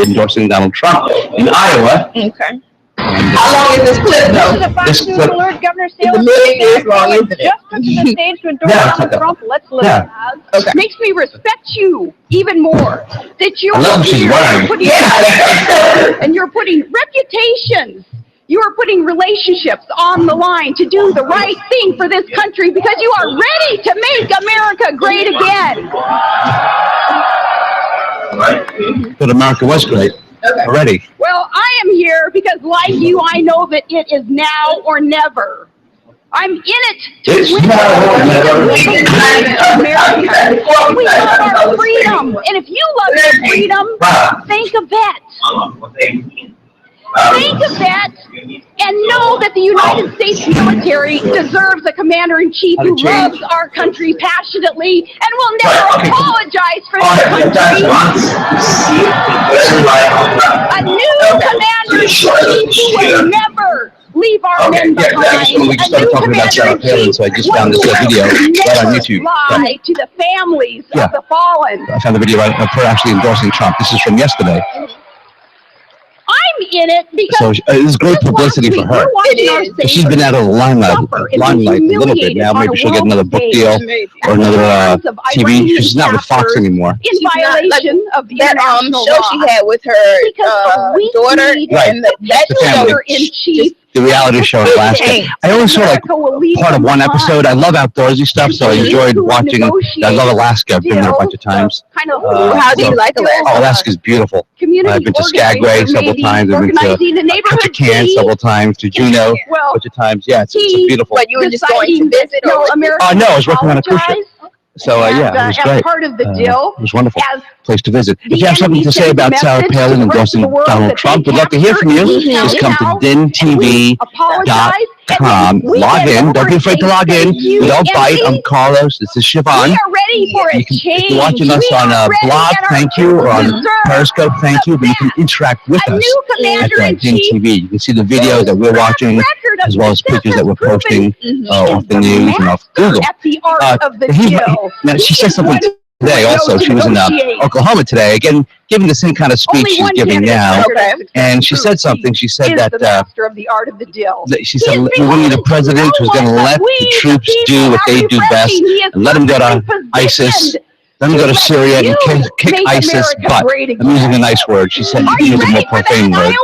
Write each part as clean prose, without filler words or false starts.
endorsing Donald Trump in Iowa. Okay. How long is this clip, though? This is a Fox News alert. Governor It's a million years long, isn't it? just took to the stage to endorse Donald Trump. Let's listen. Yeah. Okay. Makes me respect you even more. That you I love what she's here wearing. and you're putting reputations. You are putting relationships on the line to do the right thing for this country because you are ready to make America great again. But America was great already. Well, I am here because, like you, I know that it is now or never. I'm in it to win America. We love our freedom. And if you love your freedom, think of that. Think of that and know that the United States military deserves a commander-in-chief who loves our country passionately and will never apologize for this country. A new commander-in-chief who will never leave our men behind. When we started talking about Sarah Palin, so I just found this video right on YouTube. Lie to the families of the fallen. I found the video of her actually endorsing Trump. This is from yesterday. I'm in it because it is great publicity for her. She's been out of the limelight a little bit now. Maybe she'll get another book deal or another TV. She's not with Fox anymore. In violation of the international show she had with her daughter, and that commander-in-chief. The reality show in Alaska. I only saw like part of one episode. I love outdoorsy stuff, so I enjoyed watching. I love Alaska. I've been there a bunch of times. How do you like Alaska? Oh, Alaska's beautiful. I've been to Skagway several times. I've been to Ketchikan several times, to Juneau a bunch of times. Yeah, it's beautiful. But you were just going to visit? No, I was working on a cruise ship. So, yeah, it was great. Part of the deal, it was wonderful. Place to visit. If you have something to say about Sarah Palin endorsing Donald Trump, we'd love to hear from you. Just come to dintv.com. Log in. Don't be afraid to log in. We don't bite. I'm Carlos. This is Siobhan. We are ready for a change. If you're watching us on a blog, thank you, or on Periscope, thank you. But you can interact with us at Din TV. You can see the video that we're watching, as well as pictures that we're posting off the news and off Google. Now, she said something today also. She was in Oklahoma today, again, giving the same kind of speech she's giving now. And she said something. She said that she said we need a president who's going to let the troops do what they do best and let them go to ISIS. Let them go to Syria and kick ISIS butt. I'm using a nice word. She said she used a more profane word.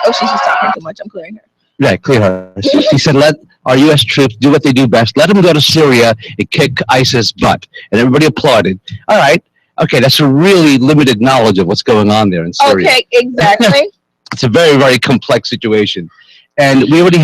She's just talking too much. I'm clearing her. Right, clear her. She said, let our U.S. troops do what they do best. Let them go to Syria and kick ISIS butt. And everybody applauded. All right. Okay, that's a really limited knowledge of what's going on there in Syria. Okay, exactly. It's a very, very complex situation. And we already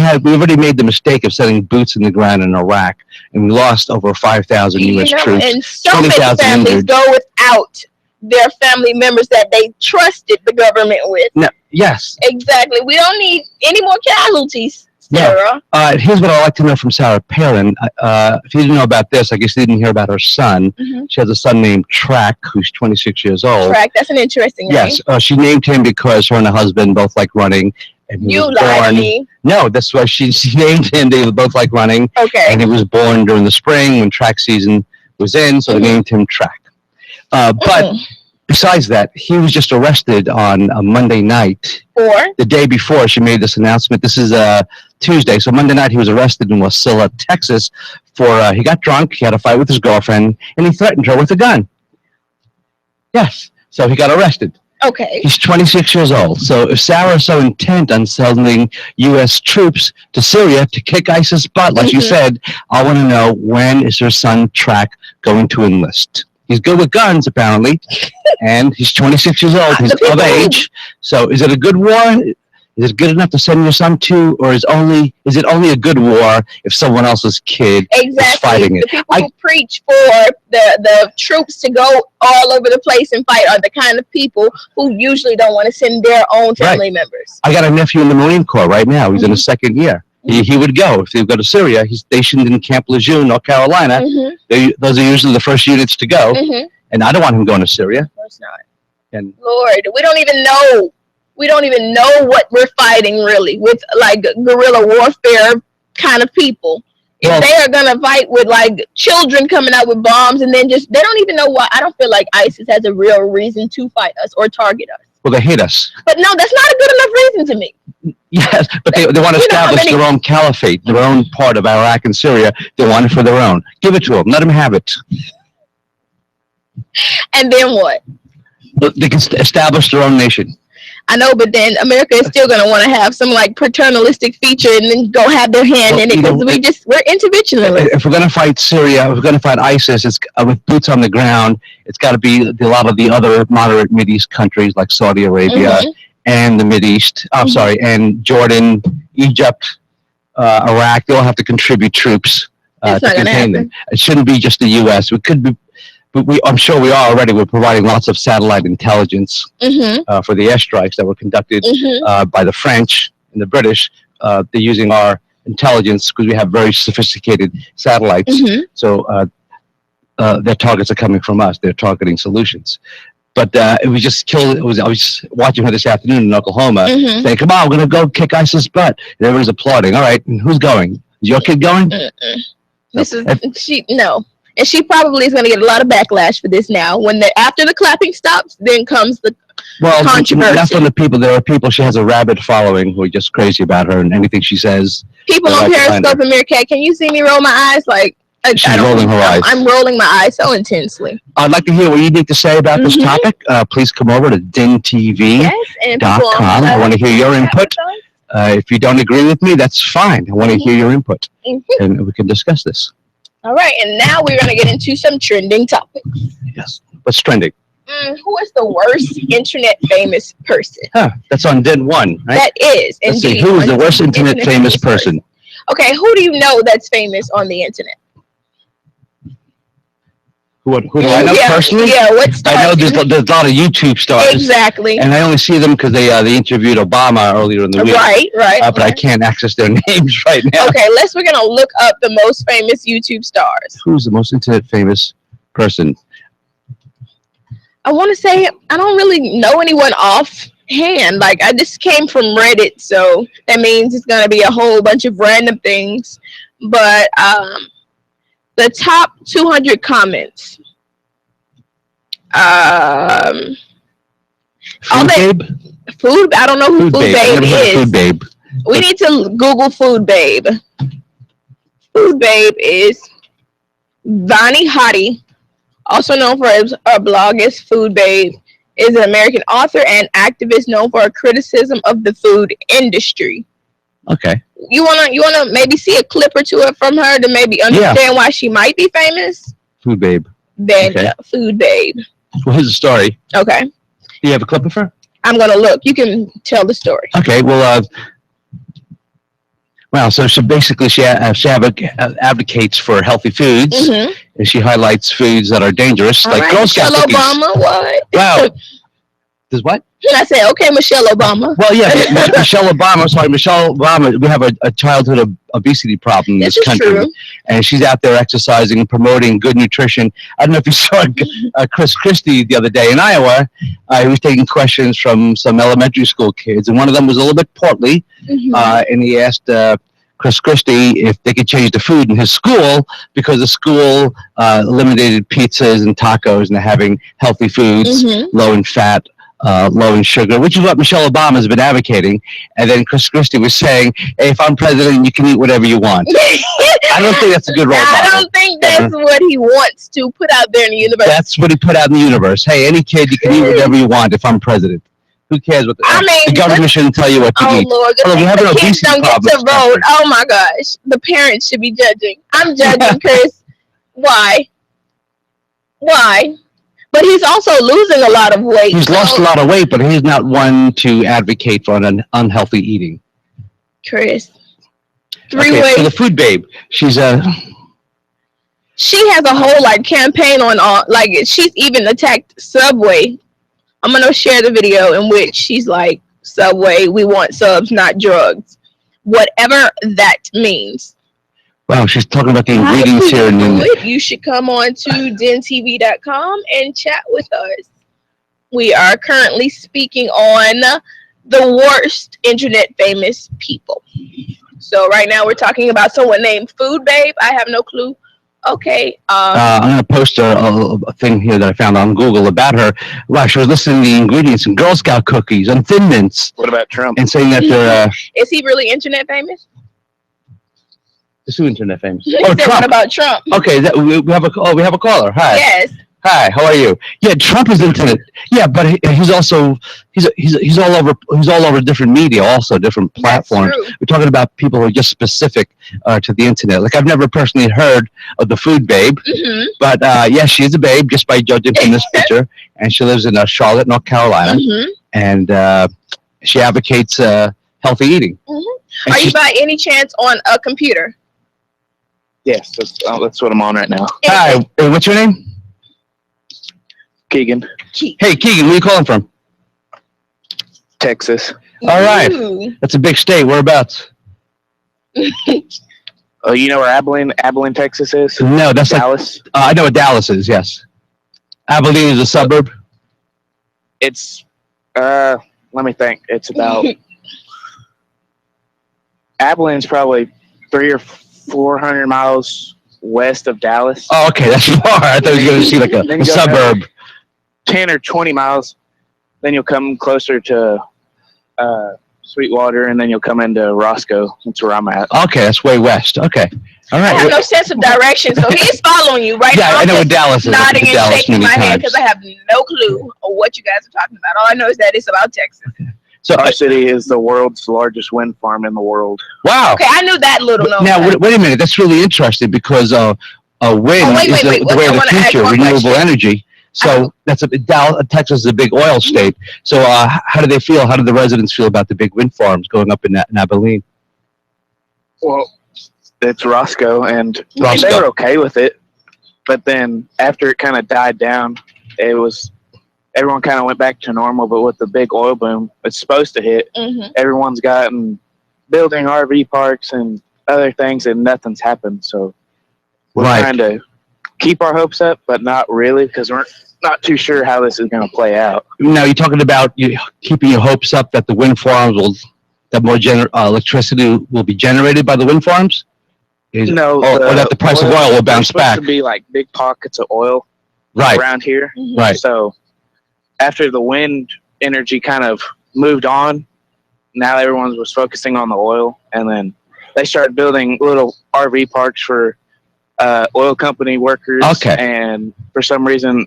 made the mistake of setting boots in the ground in Iraq. And we lost over 5,000 U.S. troops. And so many families go without their family members that they trusted the government with. No, yes. Exactly. We don't need any more casualties, Sarah. Yeah. Here's what I'd like to know from Sarah Palin. If you didn't know about this, I guess you didn't hear about her son. She has a son named Track, who's 26 years old. Track, that's an interesting name. Yes. She named him because her and her husband both like running. And he was born. No, that's why she named him. They both like running. Okay. And he was born during the spring when track season was in, so they named him Track. But besides that, he was just arrested on a Monday night. The day before she made this announcement. This is Tuesday. So Monday night he was arrested in Wasilla, Texas for, he got drunk, he had a fight with his girlfriend, and he threatened her with a gun. Yes. So he got arrested. Okay. He's 26 years old. So if Sarah is so intent on sending U.S. troops to Syria to kick ISIS butt, like you said, I want to know, when is her son Track going to enlist? He's good with guns, apparently, and he's 26 years old. He's of age. So is it a good war? Is it good enough to send your son to, or is it only a good war if someone else's kid is fighting it? The people who preach for the troops to go all over the place and fight are the kind of people who usually don't want to send their own family members. I got a nephew in the Marine Corps right now. He's in his second year. He would go. If they go to Syria, he's stationed in Camp Lejeune, North Carolina. Those are usually the first units to go. And I don't want him going to Syria. Of course not. And Lord, we don't even know. We don't even know what we're fighting really with, like, guerrilla warfare kind of people. If they are going to fight with, like, children coming out with bombs and then they don't even know why. I don't feel like ISIS has a real reason to fight us or target us. Well, they hate us. But no, that's not a good enough reason to me. Yes, but they want to establish their own caliphate, their own part of Iraq and Syria. They want it for their own. Give it to them. Let them have it. And then what? They can establish their own nation. I know, but then America is still going to want to have some like paternalistic feature and then go have their hand in it because we're interventionists. If we're going to fight Syria, if we're going to fight ISIS, it's with boots on the ground. It's got to be a lot of the other moderate Mideast countries like Saudi Arabia and the Mideast. I'm sorry, and Jordan, Egypt, Iraq. They all have to contribute troops to contain them. It shouldn't be just the U.S. It could be. But I'm sure we are already. We're providing lots of satellite intelligence for the airstrikes that were conducted by the French and the British. They're using our intelligence because we have very sophisticated satellites. So their targets are coming from us. They're targeting solutions. But it was just killed. I was watching her this afternoon in Oklahoma, saying, "Come on, we're going to go kick ISIS butt." And everyone's applauding. All right, and who's going? Is your kid going? No. And she probably is going to get a lot of backlash for this now. After the clapping stops, then comes the controversy. That's from the people. There are people. She has a rabid following who are just crazy about her and anything she says. People on Periscope and Meerkat, can you see me roll my eyes? She's rolling her eyes. I'm rolling my eyes so intensely. I'd like to hear what you need to say about this topic. Please come over to dintv.com. I want to hear your input. If you don't agree with me, that's fine. I want to hear your input, and we can discuss this. All right, and now we're going to get into some trending topics. Yes. What's trending? Who is the worst internet famous person? That's on Din 1, right? That is. Let's see, who is the worst internet famous person? Okay, who do you know that's famous on the internet? Who do I know personally? Yeah, what stars? I know there's a lot of YouTube stars. Exactly. And I only see them because they interviewed Obama earlier in the week. Right. But I can't access their names right now. Okay, we're going to look up the most famous YouTube stars. Who's the most internet famous person? I want to say I don't really know anyone offhand. Like, I just came from Reddit, so that means it's going to be a whole bunch of random things. But the top 200 comments. Food Babe? Food? I don't know who Food Babe is. Food Babe. We need to Google Food Babe. Food Babe is Vani Hadi, also known for her blog as Food Babe, is an American author and activist known for her criticism of the food industry. Okay. You wanna maybe see a clip or two from her to maybe understand why she might be famous? Food Babe. Then Food Babe. Well, here's the story. Okay. Do you have a clip of her? I'm gonna look. You can tell the story. Okay. Well, so she advocates for healthy foods, and she highlights foods that are dangerous, like Girl Scout cookies. Obama, what? Wow. Does what? I said, okay, Michelle Obama. Well, yeah, Michelle Obama. We have a childhood obesity problem in this country. True. And she's out there exercising and promoting good nutrition. I don't know if you saw Chris Christie the other day in Iowa. He was taking questions from some elementary school kids, and one of them was a little bit portly, and he asked Chris Christie if they could change the food in his school because the school eliminated pizzas and tacos and they're having healthy foods, low in fat, low in sugar, which is what Michelle Obama has been advocating. And then Chris Christie was saying, hey, if I'm president, you can eat whatever you want. I don't think that's a good role model. I don't think that's what he wants to put out there in the universe. That's what he put out in the universe. Hey, any kid, you can eat whatever you want if I'm president. Who cares what the government shouldn't tell you what to eat. Lord, the kids don't get to vote. Oh my gosh. The parents should be judging. I'm judging, Chris. Why? But he's also losing a lot of weight. He's lost a lot of weight, but he's not one to advocate for an unhealthy eating. Chris. So the Food Babe, she has a whole campaign on she's even attacked Subway. I'm gonna share the video in which she's like, Subway, we want subs, not drugs. Whatever that means. Wow, she's talking about the ingredients here. You should come on to dintv.com and chat with us. We are currently speaking on the worst internet famous people. So right now we're talking about someone named Food Babe. I have no clue Okay. I'm going to post a thing here that I found on Google about her. Wow, she was listing the ingredients in Girl Scout cookies and Thin Mints. What about Trump? And saying that they're... Is he really internet famous? Is who internet famous? Oh, Trump. What about Trump? Okay, we have a caller. Hi. Yes. Hi, how are you? Yeah, Trump is internet. Yeah, but he's also he's all over different media, also different platforms. We're talking about people who are just specific to the internet. Like I've never personally heard of the Food Babe, but yeah, she's a babe just by judging from this picture, and she lives in Charlotte, North Carolina, and she advocates healthy eating. Are you by any chance on a computer? Yes, that's what I'm on right now. Hi, what's your name? Keegan. Hey, Keegan, where are you calling from? Texas. All right. That's a big state. Whereabouts? Oh, you know where Abilene, Texas is? No, that's Dallas. Like, I know what Dallas is, yes. Abilene is a suburb? It's, let me think. It's about, Abilene's probably 300 or 400 miles west of Dallas. Oh, okay, that's far. I thought you were going to see like a suburb. 10 or 20 miles, then you'll come closer to Sweetwater, and then you'll come into Roscoe. That's where I'm at. Okay, that's way west. Okay, all right. I have no sense of direction, so he's following you right now. Yeah, I know what Dallas is. Nodding and Dallas shaking my head because I have no clue of what you guys are talking about. All I know is that it's about Texas. Okay. So our city is the world's largest wind farm in the world. Wow. Okay, I knew that little. Now, wait a minute. That's really interesting because wind is the way of the future, renewable energy. So Texas is a big oil state. So how do they feel? How do the residents feel about the big wind farms going up in Abilene? Well, it's Roscoe, and they were okay with it. But then after it kind of died down, everyone kind of went back to normal. But with the big oil boom, it's supposed to hit. Everyone's gotten building RV parks and other things, and nothing's happened. So we're trying to keep our hopes up, but not really, because we're not too sure how this is going to play out. Now, you're talking about keeping your hopes up that the wind farms that more electricity will be generated by the wind farms? Or that the price of oil will bounce back? There's supposed to be like big pockets of oil around here. Right. So after the wind energy kind of moved on, now everyone was focusing on the oil, and then they started building little RV parks for oil company workers, and for some reason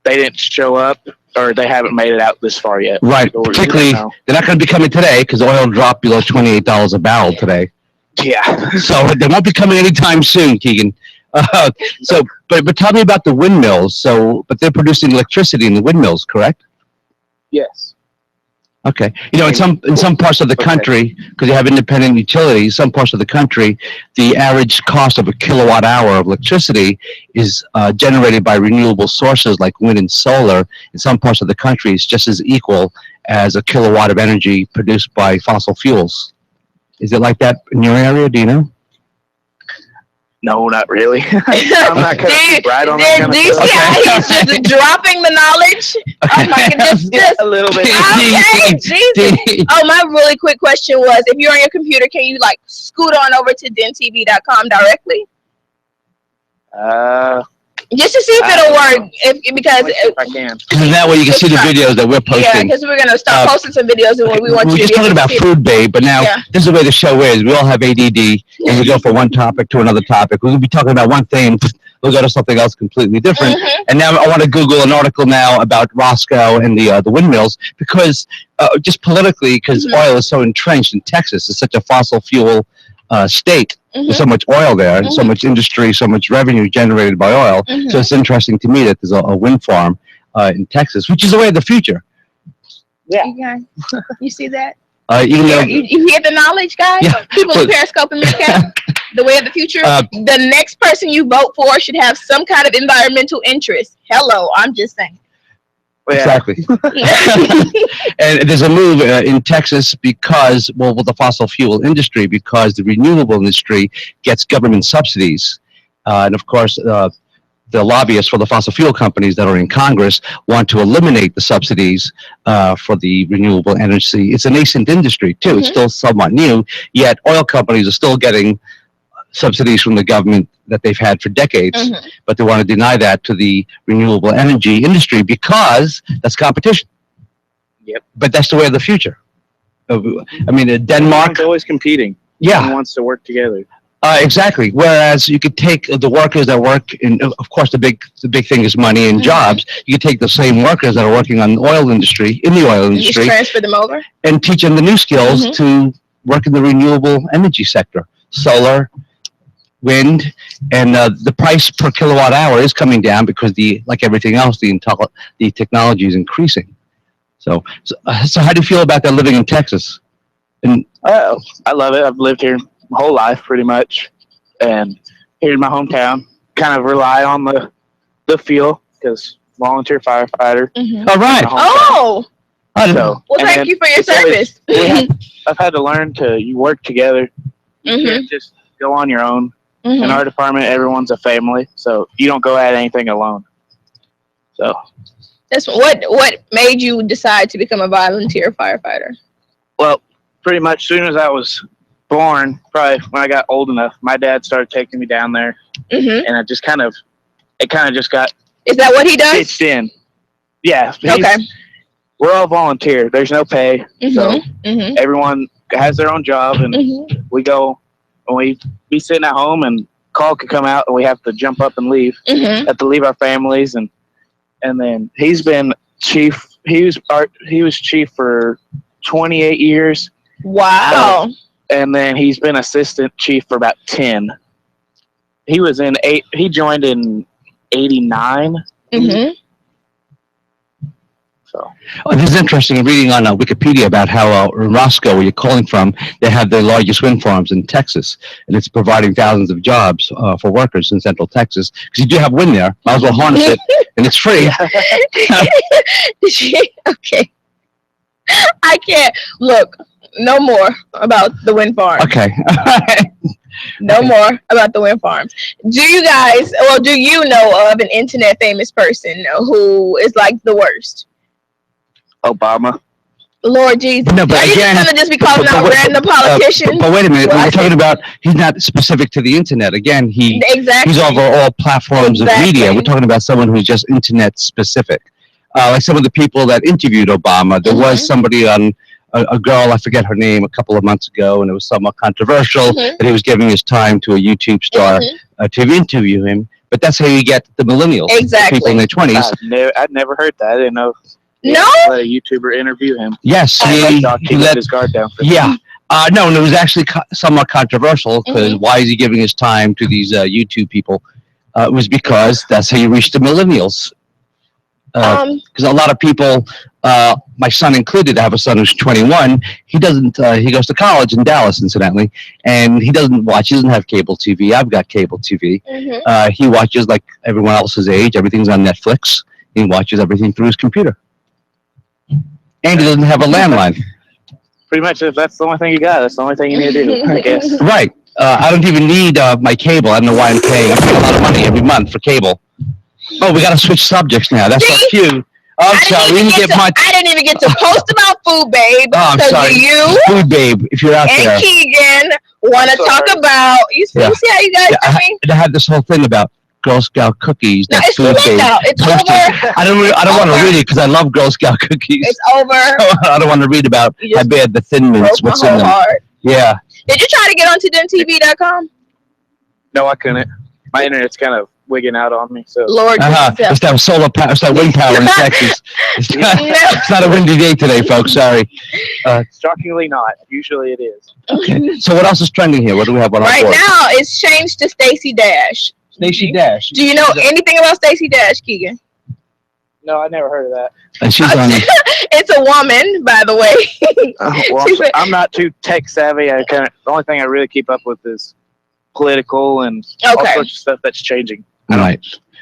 they didn't show up, or they haven't made it out this far yet. Right, so particularly they're not going to be coming today because oil dropped below $28 a barrel today. Yeah. So they won't be coming anytime soon, Keegan. But tell me about the windmills. But they're producing electricity in the windmills, correct? Yes. Okay. In some parts of the country, because you have independent utilities, some parts of the country, the average cost of a kilowatt hour of electricity is generated by renewable sources like wind and solar. In some parts of the country, it's just as equal as a kilowatt of energy produced by fossil fuels. Is it like that in your area? Do you know? No, not really. I'm not going to keep right on that. Do you see how he's just dropping the knowledge? Okay. Oh my goodness, just a little bit. Okay, Jesus. Oh, my really quick question was, if you're on your computer, can you like scoot on over to dentv.com directly? Just to see if it'll work, because if I can. That way you can see the videos that we're posting. Yeah, because we're gonna start posting some videos, and we want you to. We're just talking about Food Babe, but now this is the way the show is. We all have ADD, and we go from one topic to another topic. We'll be talking about one thing, we'll go to something else completely different. And now I want to Google an article now about Roscoe and the windmills, because just politically, because oil is so entrenched in Texas. It's such a fossil fuel state. There's so much oil there, and so much industry, so much revenue generated by oil. So it's interesting to me that there's a wind farm in Texas, which is the way of the future. Yeah. You see that? You hear the knowledge, guys? Yeah. People in Periscope and Midcap, the way of the future. The next person you vote for should have some kind of environmental interest. Hello, I'm just saying. Exactly. And there's a move in Texas because, with the fossil fuel industry, because the renewable industry gets government subsidies. And of course, the lobbyists for the fossil fuel companies that are in Congress want to eliminate the subsidies for the renewable energy. It's a nascent industry, too. It's still somewhat new, yet oil companies are still getting subsidies from the government that they've had for decades, but they want to deny that to the renewable energy industry because that's competition. Yep. But that's the way of the future. I mean, Denmark. Everyone's always competing. Yeah. Everyone wants to work together. Exactly. Whereas you could take the workers that work in, of course, the big thing is money and jobs. You could take the same workers that are working on the oil industry, Just transfer them over, and teach them the new skills to work in the renewable energy sector, solar, wind, and the price per kilowatt hour is coming down because like everything else, the technology is increasing. So how do you feel about that living in Texas? And I love it. I've lived here my whole life pretty much, and here in my hometown, kind of rely on the fuel because volunteer firefighter. All right. So, well, thank you for your service. I've had to learn you work together. You can't just go on your own. In our department, everyone's a family, so you don't go at anything alone. So that's what made you decide to become a volunteer firefighter? Well, pretty much as soon as I was born, probably when I got old enough, my dad started taking me down there, and it kind of just got. Is that what he does? Pitched in. Yeah. Okay. We're all volunteer. There's no pay, so everyone has their own job, and we go and we be sitting at home, and call could come out, and we have to jump up and leave. Have to leave our families, and then he's been chief. He was chief for 28 years. Wow. And then he's been assistant chief for about 10. He joined in 89. So this is interesting. Reading on Wikipedia about how Roscoe, where you're calling from, they have the largest wind farms in Texas, and it's providing thousands of jobs for workers in Central Texas. Because you do have wind there, might as well harness it, and it's free. Okay. I can't look. No more about the wind farm. Okay. No more about the wind farms. Do you know of an internet famous person who is like the worst? Obama. Lord Jesus. No, but are you just gonna be calling out random politicians? But wait a minute. We're talking about, he's not specific to the internet. Again, he's over all platforms of media. We're talking about someone who's just internet specific. Like some of the people that interviewed Obama, there was somebody on a girl, I forget her name, a couple of months ago, and it was somewhat controversial that he was giving his time to a YouTube star to interview him. But that's how you get the millennials, people in their 20s. I'd never heard that. I didn't know. No. Let a YouTuber interview him. Yes, he let his guard down. For him. No, and it was actually somewhat controversial because why is he giving his time to these YouTube people? It was because that's how you reach the millennials. Because a lot of people, my son included, I have a son who's 21. He doesn't. He goes to college in Dallas, incidentally, and he doesn't watch. He doesn't have cable TV. I've got cable TV. He watches like everyone else's age. Everything's on Netflix. He watches everything through his computer, and he doesn't have a landline. Pretty much, if that's the only thing you got, that's the only thing you need to do, I guess. Right. I don't even need my cable. I don't know why I'm paying. I'm paying a lot of money every month for cable. Oh, we got to switch subjects now. That's not cute. Oh, I'm sorry. We didn't get much. I didn't even get to post about Food Babe. Oh, I'm sorry. You, Food Babe, if you're out there. And Keegan want to talk about. You see how you guys doing? I had this whole thing about Girl Scout cookies. No, it's too late now. It's over. I don't want to read it because I love Girl Scout cookies. It's over. So I don't want to read about how bad the Thin Mints, what's in them. Heart. Yeah. Did you try to get onto TheMTV.com? No, I couldn't. My internet's kind of wigging out on me. So Lord, it's that solar power, it's that wind power in Texas. It's not a windy day today, folks. Sorry. Shockingly not. Usually it is. Okay. So what else is trending here? What do we have on our board? Right now, it's changed to Stacey Dash. Stacey Dash. Do you know anything about Stacey Dash, Keegan? No, I never heard of that. And she's on. It's a woman, by the way. Well, I'm not too tech savvy. The only thing I really keep up with is political and all sorts of stuff that's changing. Right.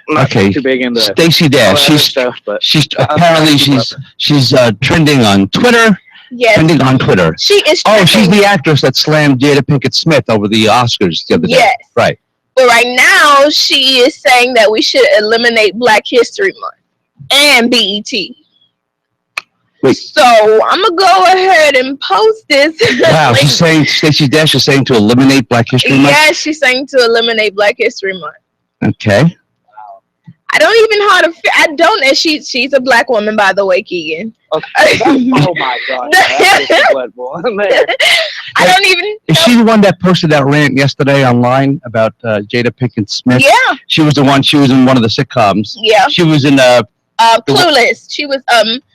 I'm not too big into Stacey Dash. She's apparently she's trending on Twitter. Yes. Trending on Twitter. She is. Oh, she's the actress that slammed Jada Pinkett Smith over the Oscars the other day. Yes. Right. But right now, she is saying that we should eliminate Black History Month and BET. Wait. So I'm gonna go ahead and post this. Wow, she's saying, Stacey Dash is saying to eliminate Black History Month? Yes, she's saying to eliminate Black History Month. Okay. I don't even know how to. I don't. And she's a Black woman, by the way, Keegan. Okay. Oh my God. That's a blood boil there. I don't even. Is she the one that posted that rant yesterday online about Jada Pinkett Smith? Yeah. She was the one. She was in one of the sitcoms. Yeah. She was in Clueless. She was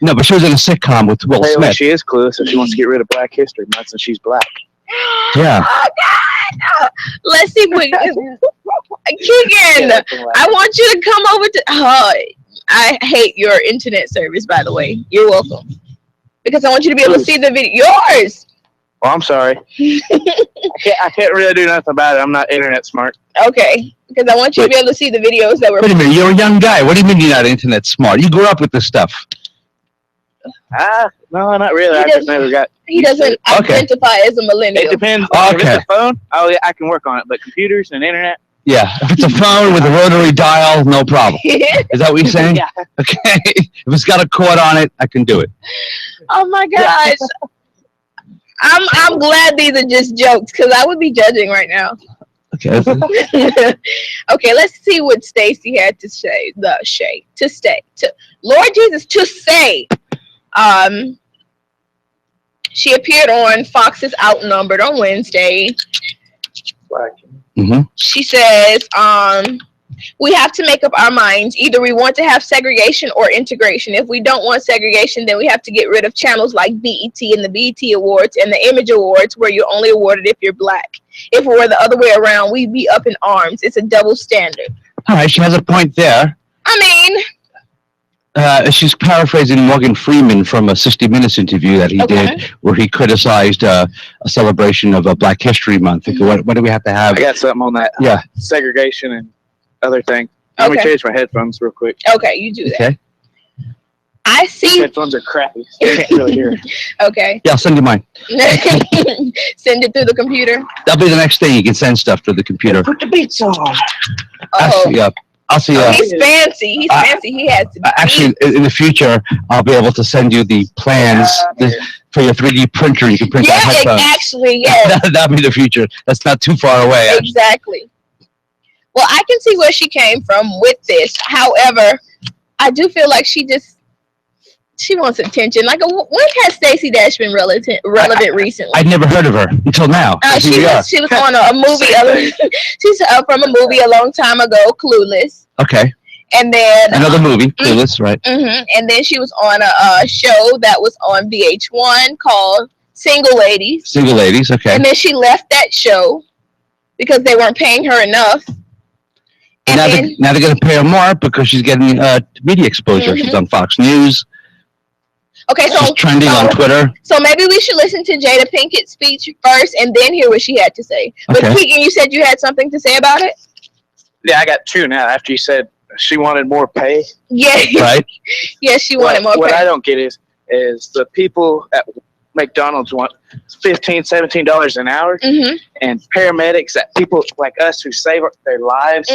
No, but she was in a sitcom with Will Hey, Smith. she is clueless if she wants to get rid of Black History Month since she's Black. Yeah. Oh God! Let's see what Keegan. I want you to come over to. Oh, I hate your internet service, by the way. You're welcome. Because I want you to be able to see the video. Yours. Oh, I'm sorry. I can't really do nothing about it. I'm not internet smart. Okay. Because I want you to be able to see the videos that were. Wait a minute, you're a young guy. What do you mean you're not internet smart? You grew up with this stuff. No, not really. I just never got. He doesn't identify as a millennial. It depends. Okay. If it's a phone, yeah, I can work on it. But computers and internet. Yeah, if it's a phone with a rotary dial, no problem. Is that what you're saying? Yeah. Okay. If it's got a cord on it, I can do it. Oh my gosh. I'm glad these are just jokes because I would be judging right now. Okay. Okay, let's see what Stacey had to say. Lord Jesus, to say. She appeared on Fox's Outnumbered on Wednesday. Mm-hmm. She says, we have to make up our minds. Either we want to have segregation or integration. If we don't want segregation, then we have to get rid of channels like BET and the BET Awards and the Image Awards, where you're only awarded if you're Black. If it were the other way around, we'd be up in arms. It's a double standard. All right, she has a point there. I mean... she's paraphrasing Morgan Freeman from a 60 Minutes interview that he did, where he criticized a celebration of Black History Month. What do we have to have? I got something on that. Yeah. Segregation and other thing. Let me change my headphones real quick. Okay, you do that. Okay. I see. These headphones are crappy. So I can't really hear. Okay. Yeah, I'll send you mine. Send it through the computer. That'll be the next thing. You can send stuff to the computer. Put the beats on. I'll see. He's fancy. He's fancy. He has to be. Actually, in the future, I'll be able to send you the plans for your 3D printer. You can print out headphones. Actually, yes. That'll be the future. That's not too far away. Actually. Exactly. Well, I can see where she came from with this. However, I do feel like she wants attention. Like, when has Stacey Dash been relevant recently? I'd never heard of her until now. She was on a movie. She's from a movie a long time ago, Clueless. Okay. And then another movie, Clueless, right? Mm-hmm. And then she was on a show that was on VH1 called Single Ladies. Single Ladies, okay. And then she left that show because they weren't paying her enough. And now they're going to pay her more because she's getting media exposure. She's on Fox News. Okay, so she's trending on Twitter. So maybe we should listen to Jada Pinkett's speech first and then hear what she had to say. But Keegan, you said you had something to say about it? Yeah, I got two now. After you said she wanted more pay. Yeah. Right? Yes, she wanted more pay. What I don't get is the people at McDonald's want $15, $17 an hour, and paramedics, that people like us who save their lives,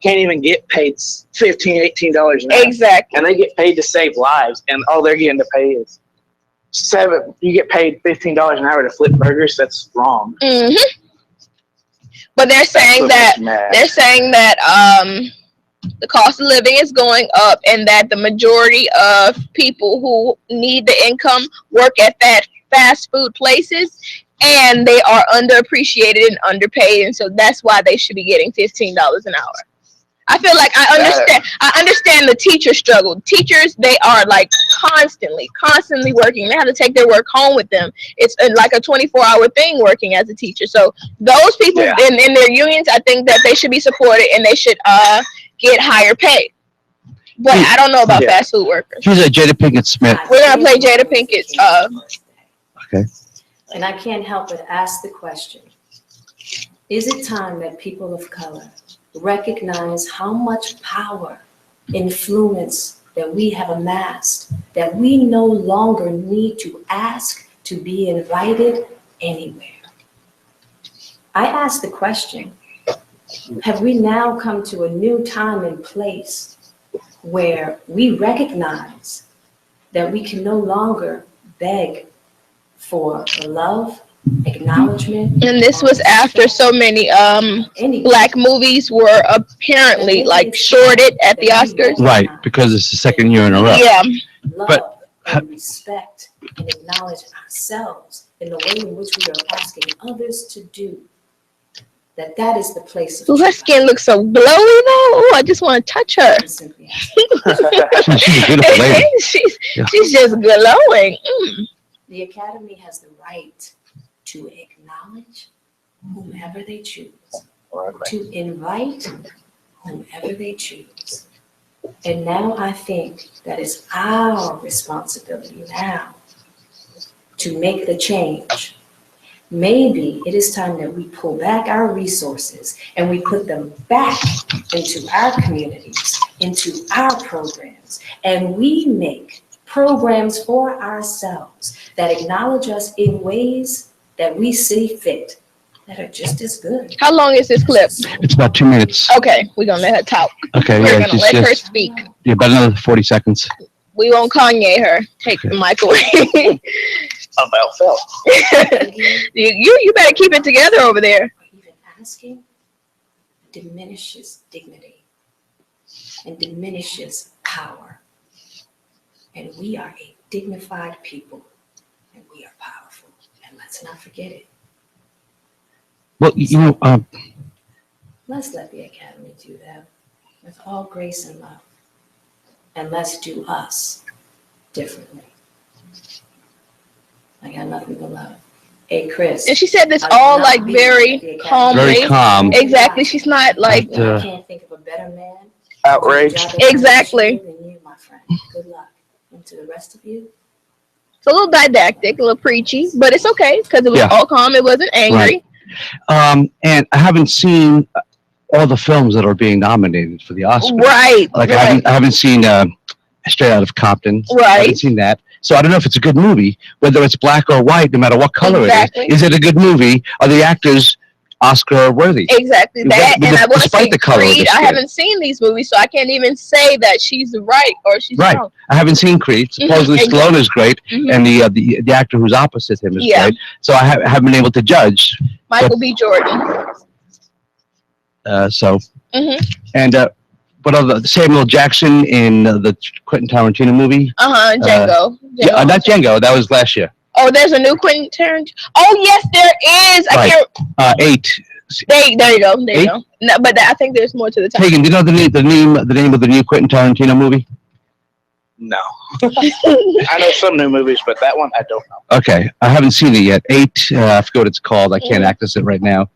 can't even get paid $15, $18 an hour. Exactly. And they get paid to save lives, and all they're getting to pay is you get paid $15 an hour to flip burgers. That's wrong. But they're saying that the cost of living is going up, and that the majority of people who need the income work at fast food places, and they are underappreciated and underpaid, and so that's why they should be getting $15 an hour. I feel like I understand the teacher struggle. Teachers, they are like constantly working. They have to take their work home with them. It's like a 24-hour thing working as a teacher. So those people in their unions, I think that they should be supported and they should get higher pay. But I don't know about fast food workers. She's a Jada Pinkett Smith. We're gonna play Jada Pinkett's. Okay. And I can't help but ask the question: is it time that people of color recognize how much power, influence that we have amassed, that we no longer need to ask to be invited anywhere? I ask the question, have we now come to a new time and place where we recognize that we can no longer beg for love, acknowledgement. And this was after so many black movies were apparently like shorted at the Oscars. Right, because it's the second year in a row. Yeah. Love But- and respect and acknowledge ourselves in the way in which we are asking others to do. That is the place of Ooh, her skin looks so glowy though. Ooh, I just want to touch her. simply She's a beautiful lady. she's just glowing. Mm. The Academy has the right to acknowledge whomever they choose, to invite whomever they choose. And now I think that it's our responsibility now to make the change. Maybe it is time that we pull back our resources and we put them back into our communities, into our programs, and we make programs for ourselves that acknowledge us in ways that we see fit, that are just as good. How long is this clip? It's about 2 minutes. Okay, we're gonna let her talk. Okay, We're yeah, gonna let her speak. yeah, about another 40 seconds. We won't Kanye her. Take the mic away. About felt. you better keep it together over there. Or even asking diminishes dignity and diminishes power. And we are a dignified people, and we are powerful. And let's not forget it. Well, you know, Let's let the Academy do that with all grace and love. And let's do us differently. I got nothing but love. Hey, Chris. And she said this I all cannot like be very at the Academy. calmly. very calm. Exactly. She's not like But, I can't think of a better man. Outraged. Exactly. Than you, my friend. Good luck. And to the rest of you, it's a little didactic, a little preachy, but it's okay because it was Yeah. all calm. It wasn't angry. And I haven't seen all the films that are being nominated for the Oscars. Right. Like right. I haven't seen Straight Out of Compton. I Right. haven't seen that. So I don't know if it's a good movie, whether it's black or white, no matter what color Exactly. it is. Is it a good movie? Are the actors Oscar worthy? Exactly that. With And I want to despite say the color of Creed. the I skin. haven't seen these movies, so I can't even say that she's right or she's Right. wrong. I haven't seen Creed. Supposedly exactly. Stallone is great, Mhm. and the actor who's opposite him is Yeah. great. So I haven't been able to judge. Michael B. Jordan. So Mhm. and but other Samuel Jackson in the Quentin Tarantino movie. Django. Yeah, not Django. That was last year. Oh, there's a new Quentin Tarantino. Oh, yes, there is. I Right. can't. 8. There you go. There you Eight? go. No, but I think there's more to the title. Hagen, do you know the name of the new Quentin Tarantino movie? No. I know some new movies, but that one I don't know. Okay, I haven't seen it yet. 8. I forget what it's called. I can't access it right now.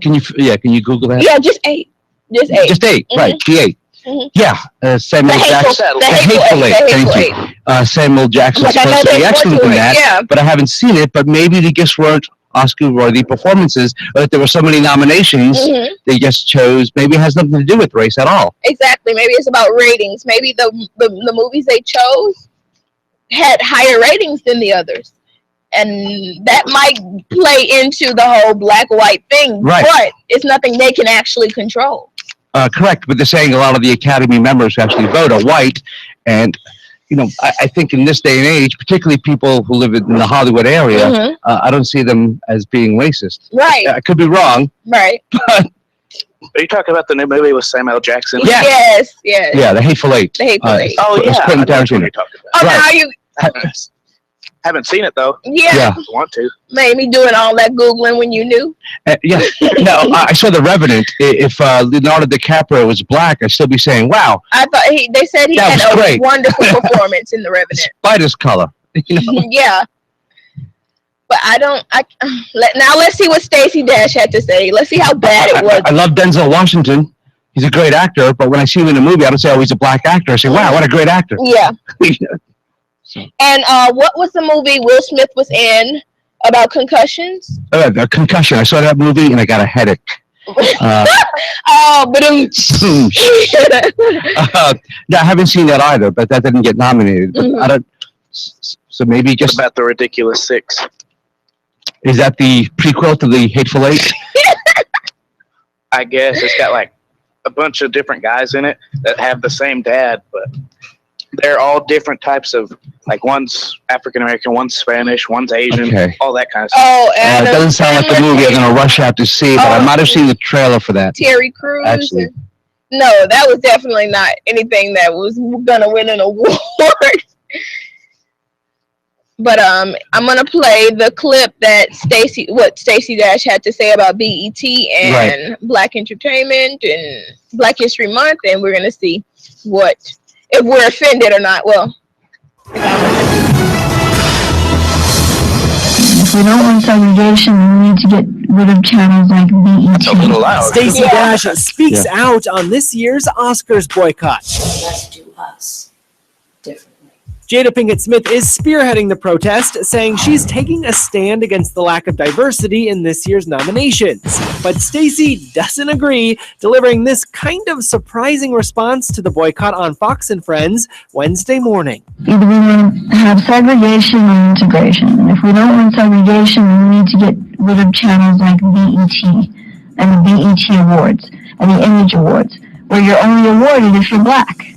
Can you Google that? Yeah, just 8. Just 8. Just 8. Right. The 8. Mhm. Yeah. Samuel The hateful, Jackson. the hateful eight. The hateful eight. Thank you. Samuel Jackson Like, I know supposed to be there's more excellent to in it. that, Yeah. but I haven't seen it. But maybe they just weren't Oscar-worthy performances. Or that there were so many nominations, Mhm. they just chose. Maybe it has nothing to do with race at all. Exactly. Maybe it's about ratings. Maybe the movies they chose had higher ratings than the others. And that might play into the whole black-white thing. Right. But it's nothing they can actually control. Correct, but they're saying a lot of the Academy members who actually vote are white, and I think in this day and age, particularly people who live in the Hollywood area, Mhm. I don't see them as being racist. Right. I could be wrong. Right. Are you talking about the new movie with Samuel Jackson? Yeah. Yes. Yes. Yeah, the Hateful Eight. The Hateful Eight. Oh It's yeah. Quentin I know which one Tarantino. you're talking Oh, Right. now you. about. Haven't seen it though. Yeah. Yeah. Want to? Made me doing all that Googling when you knew. Yeah. No, I saw The Revenant. If Leonardo DiCaprio was black, I'd still be saying, "Wow, I thought they said he That had was a great. wonderful performance in The Revenant. despite his color." Yeah. But now let's see what Stacey Dash had to say. Let's see how bad it was. I love Denzel Washington. He's a great actor, but when I see him in a movie, I don't say, "Oh, he's a black actor." I say, "Wow, what a great actor." Yeah. And what was the movie Will Smith was in about concussions? The Concussion. I saw that movie and I got a headache. Oh, but No, I haven't seen that either, but that didn't get nominated. But I don't. So maybe What just about the Ridiculous Six? is that the prequel to the Hateful Eight? I guess it's got like a bunch of different guys in it that have the same dad, but they're all different types of, like, one's African American, one's Spanish, one's Asian, all that kind of stuff. Oh, and it doesn't sound like the movie I'm gonna rush out to see, but I might have seen the trailer for that. Terry Crews. Actually. No, that was definitely not anything that was gonna win an award. But I'm gonna play the clip that Stacey Dash had to say about BET and Black Entertainment and Black History Month, and we're gonna see if we're offended or not. Well, if we don't want segregation, we need to get rid of channels like BET. That's a little loud. Stacey Dash speaks out on this year's Oscars boycott. Let's do us differently. Jada Pinkett Smith is spearheading the protest, saying she's taking a stand against the lack of diversity in this year's nominations. But Stacey doesn't agree, delivering this kind of surprising response to the boycott on Fox and Friends Wednesday morning. Either we want to have segregation or integration. And if we don't want segregation, we need to get rid of channels like BET and the BET Awards and the Image Awards, where you're only awarded if you're black.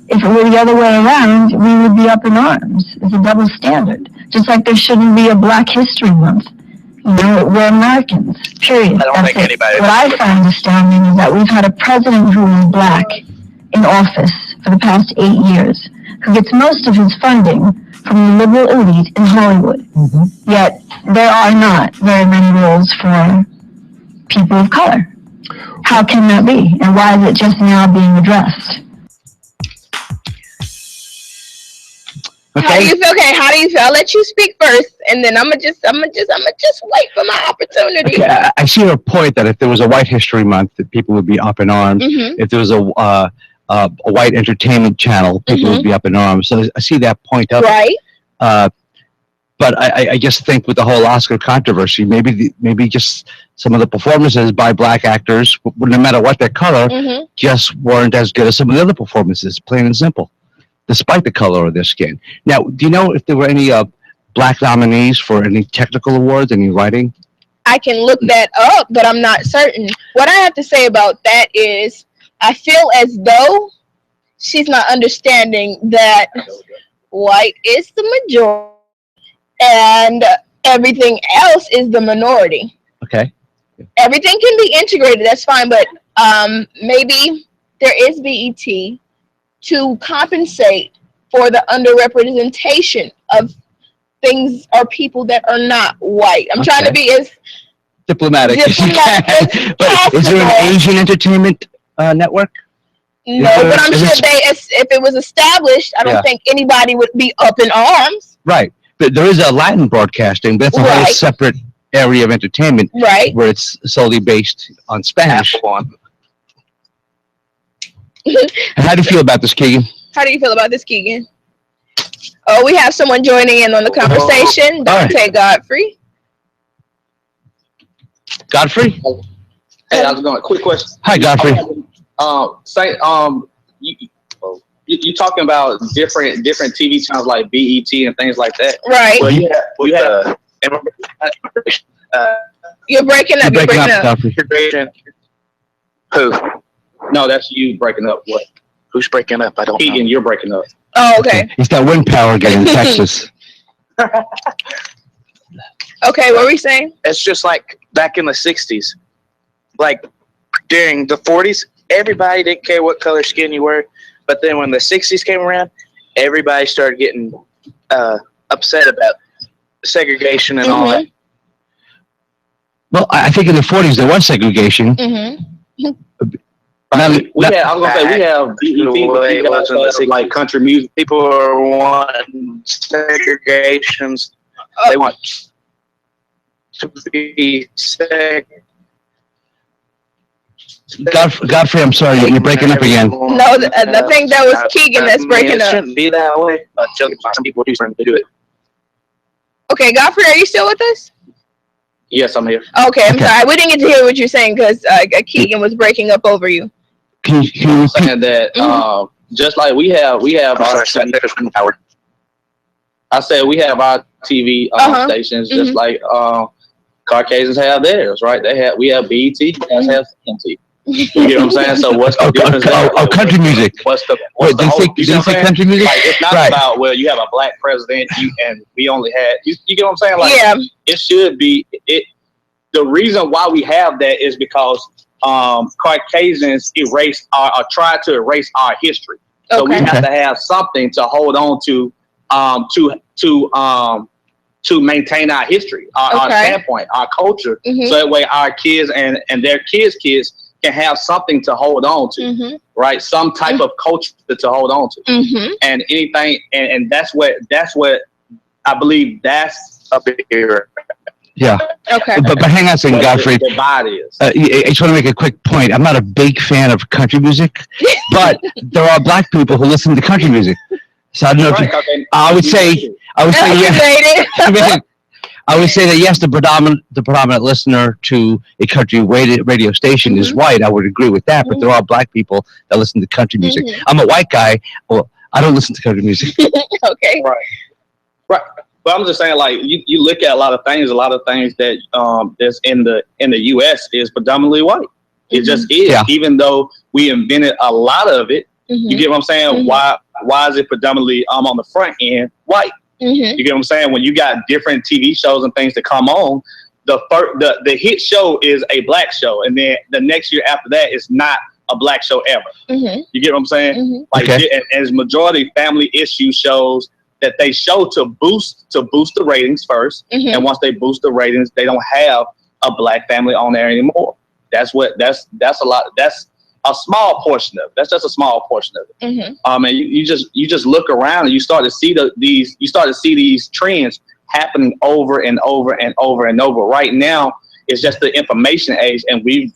If it were the other way around, we would be up in arms. It's a double standard. Just like there shouldn't be a Black History Month. You know, we're Americans, period. I don't think anybody. What I find astounding is that we've had a president who is black in office for the past 8 years, who gets most of his funding from the liberal elite in Hollywood. Yet there are not very many roles for people of color. How can that be? And why is it just now being addressed? How do you feel? Okay, how do you feel? I'll let you speak first, and then I'm gonna just wait for my opportunity. Okay, I see your point that if there was a White History Month, that people would be up in arms. If there was a white entertainment channel, people would be up in arms. So I see that point of it. But I just think with the whole Oscar controversy, maybe just some of the performances by black actors, no matter what their color, just weren't as good as some of the other performances, plain and simple, despite the color of their skin. Now, do you know if there were any black nominees for any technical awards, any writing? I can look that up, but I'm not certain. What I have to say about that is I feel as though she's not understanding that white is the majority and everything else is the minority. Okay. Everything can be integrated, that's fine, but maybe there is BET to compensate for the underrepresentation of things or people that are not white. I'm trying to be as diplomatic as you can. But is there an Asian entertainment network? No, but I'm sure if it was established, I don't think anybody would be up in arms. Right. But there is a Latin broadcasting, but that's a whole separate area of entertainment where it's solely based on Spanish. And how do you feel about this, Keegan? How do you feel about this, Keegan? Oh, we have someone joining in on the conversation. Dante Godfrey. Godfrey? Hey, how's it going? Quick question. Hi, Godfrey. You talking about different TV channels like BET and things like that, right? Well, you're breaking up. You're breaking up. Who? No, that's you breaking up. What? Who's breaking up? I don't know. Keegan, you're breaking up. Oh, okay. He's got wind power again in Texas. Okay, what were we saying? It's just like back in the 60s. Like during the 40s, everybody didn't care what color skin you were. But then when the 60s came around, everybody started getting upset about segregation and all that. Well, I think in the 40s there was segregation. We have BET, like country music. People are wanting segregations. They want to be Godfrey, I'm sorry, you're breaking up again. No, I think that was Keegan that's breaking up. It shouldn't be that way. Some people do trying to do it. Okay, Godfrey, are you still with us? Yes, I'm here. Okay, I'm sorry. We didn't get to hear what you're saying because Keegan was breaking up over you. I'm saying that just like we have our power. I said we have our TV stations just like Caucasians have theirs, right? We have BET, as have TNT. You get what I'm saying? So what's the difference? Country music. What's the Wait, did you say country music? Like, it's not about, well, you have a black president, and we only had, you get what I'm saying? Like, it should be, the reason why we have that is because Caucasians try to erase our history. So we have to have something to hold on to maintain our history, our standpoint, our culture. So that way our kids and their kids' kids can have something to hold on to, right? Some type of culture to hold on to, and anything, and that's what I believe that's up here. Yeah. Okay. But hang on a second, Godfrey. I just want to make a quick point. I'm not a big fan of country music, but there are black people who listen to country music. So I don't know if you, I would say yes. I would say that yes, the predominant listener to a country radio station is white. I would agree with that, but there are black people that listen to country music. I'm a white guy. Well, I don't listen to country music. Okay. Right. But I'm just saying, like, you look at a lot of things that that's in the U.S. is predominantly white. It just is. Yeah. Even though we invented a lot of it, you get what I'm saying? Why is it predominantly on the front end white? You get what I'm saying? When you got different TV shows and things that come on, the hit show is a black show, and then the next year after that is not a black show ever. You get what I'm saying? Like, and as majority family issue shows that they show to boost the ratings first, and once they boost the ratings, they don't have a black family on there anymore. That's a lot. That's a small portion of it. That's just a small portion of it. And you just look around and you start to see these trends happening over and over and over and over. Right now, it's just the information age, and we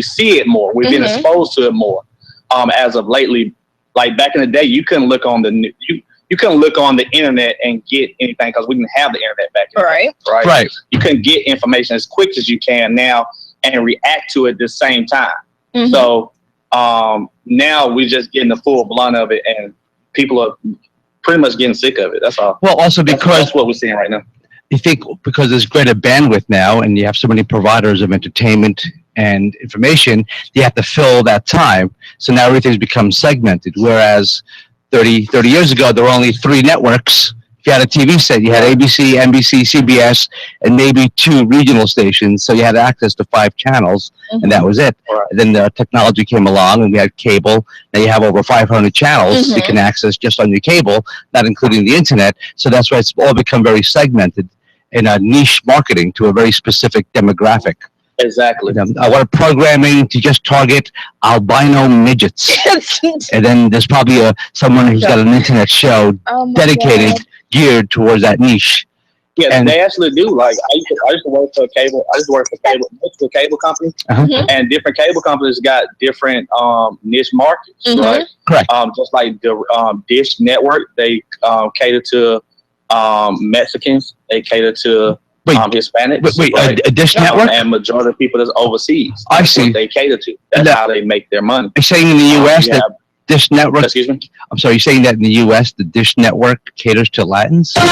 see it more. We've been exposed to it more as of lately. Like back in the day, you couldn't look on the internet and get anything because we didn't have the internet back in the day. Right. You couldn't get information as quick as you can now and react to it at the same time. So now we're just getting the full blunt of it, and people are pretty much getting sick of it. That's all. Well, also because that's what we're seeing right now. You think because there's greater bandwidth now, and you have so many providers of entertainment and information, you have to fill that time. So now everything's become segmented. Whereas 30 years ago, there were only 3 networks. If you had a TV set, you had ABC, NBC, CBS, and maybe 2 regional stations. So you had access to 5 channels, and that was it. And then the technology came along, and we had cable. Now you have over 500 channels you can access just on your cable, not including the internet. So that's why it's all become very segmented in a niche marketing to a very specific demographic. Exactly. I want programming to just target albino midgets. And then there's probably someone who's got an internet show dedicated, geared towards that niche. Yeah, and they actually do. Like I used to work for multiple cable companies, and different cable companies got different niche markets, right? Correct. Just like the Dish Network, they cater to Mexicans. They cater to Hispanics. A Dish Network? And majority of people that's overseas. I see. What they cater to. That's how they make their money. You're saying in the U.S. that Dish Network... Excuse me? I'm sorry, you're saying that in the U.S. the Dish Network caters to Latins? Okay.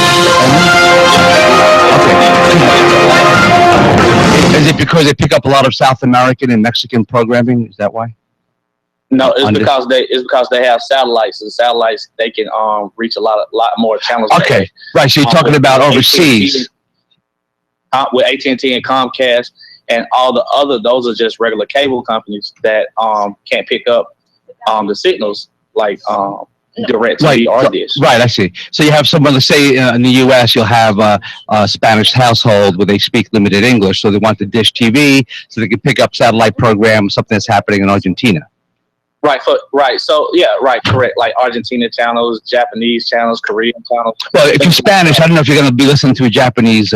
Is it because they pick up a lot of South American and Mexican programming? Is that why? No, it's because they have satellites, and satellites they can reach a lot more channels. Okay, right. So you're talking about overseas. With AT&T and Comcast and all the other, those are just regular cable companies that can't pick up the signals like direct TV or Dish. Right, I see. So you have someone, let's say in the U.S. you'll have a Spanish household where they speak limited English, so they want the Dish TV so they can pick up satellite programs, something that's happening in Argentina. Right. So correct. Like Argentina channels, Japanese channels, Korean channels. Well, if you're Spanish, I don't know if you're going to be listening to a Japanese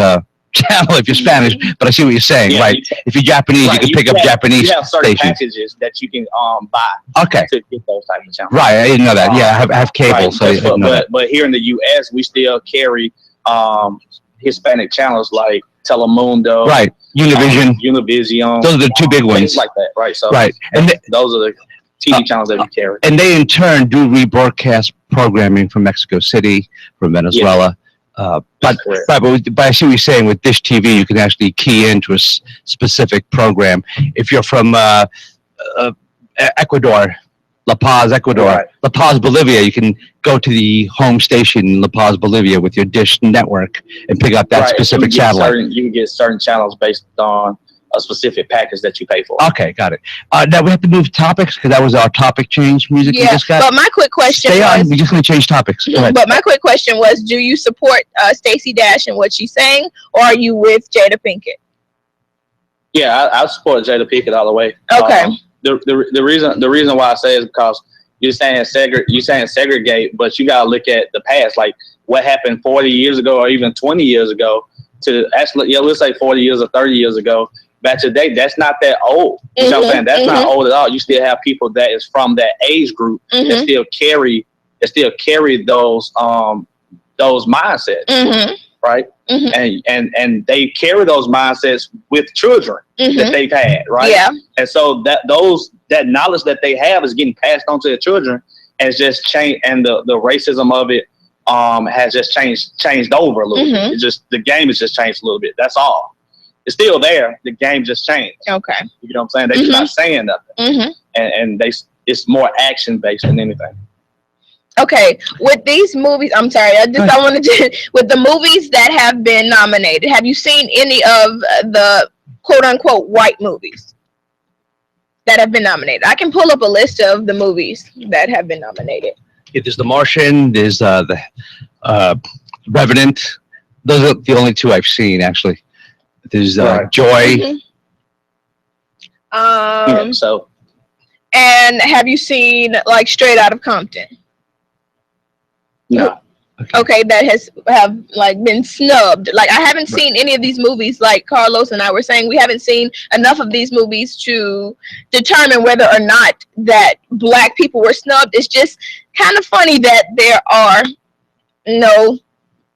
channel if you're Spanish, but I see what you're saying, right? If you're Japanese, you can pick up Japanese you have certain stations. packages that you can buy. Okay. To get those type of channels. Right, I didn't know that. Yeah, I have cable, right. so I didn't know that. But here in the U.S., we still carry Hispanic channels like Telemundo. Right, Univision. Those are the 2 big ones. Things like that, right? So right, and those are the TV channels that we carry. And they in turn do rebroadcast programming from Mexico City, from Venezuela. But I see what you're saying with Dish TV. You can actually key into a specific program. If you're from Ecuador, La Paz, Ecuador, Right. La Paz, Bolivia, you can go to the home station in La Paz, Bolivia with your Dish network and pick up that Right. specific You can get satellite. you can get certain channels based on a specific package that you pay for. Okay, got it. Now we have to move topics because that was our topic change music we Yeah, just got. but my quick question Stay on. was, We're just going to change topics. Go ahead. but my quick question was, do you support Stacey Dash and what she's saying, or are you with Jada Pinkett? Yeah, I support Jada Pinkett all the way. Okay. The reason why I say is because you're saying segregate, but you gotta look at the past, like what happened 40 years ago or even 20 years ago. To actually, let's say 40 years or 30 years ago. Back today, that's not that old. You know what I'm saying? That's not old at all. You still have people that is from that age group that still carry those mindsets, right? And they carry those mindsets with children that they've had, right? Yeah. And so that knowledge that they have is getting passed on to their children, and it's just changed, and the racism of it has just changed over a little bit. It just, the game has just changed a little bit. That's all. It's still there. The game just changed. Okay. You know what I'm saying? They're just not saying nothing. And it's more action based than anything. Okay, with these movies, I'm sorry, I wanted to, with the movies that have been nominated, have you seen any of the quote unquote white movies that have been nominated? I can pull up a list of the movies that have been nominated. Yeah, there's The Martian, there's the Revenant. Those are the only two I've seen, actually. There's Joy. So. And have you seen like Straight Outta Compton? No. Okay, that have like been snubbed. Like I haven't seen any of these movies. Like Carlos and I were saying, we haven't seen enough of these movies to determine whether or not that black people were snubbed. It's just kind of funny that there are no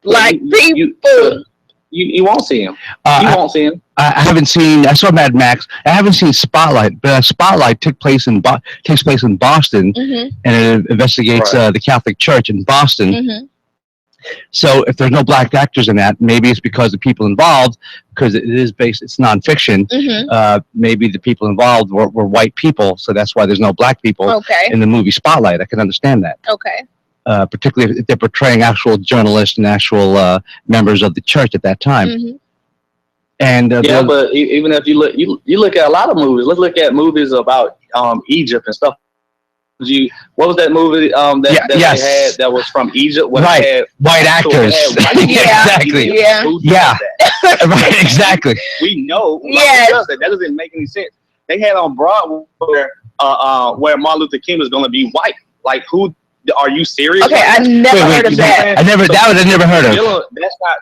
black people. You won't see him. You won't see him. I haven't seen. I saw Mad Max. I haven't seen Spotlight, but Spotlight takes place in Boston, and it investigates the Catholic Church in Boston. So if there's no black actors in that, maybe it's because the people involved, because it is based, it's nonfiction. Maybe the people involved were white people, so that's why there's no black people in the movie Spotlight. I can understand that. Okay. Particularly if they're portraying actual journalists and actual members of the church at that time. And yeah, but even if you look at a lot of movies, let's look at movies about Egypt and stuff. What was that movie that they had that was from Egypt? Right, white actors. Exactly. Yeah. Right. Exactly. We know. That doesn't make any sense. They had on Broadway where Martin Luther King was going to be white. Like who? Are you serious? Okay, I never heard of that. I never heard of. That's not.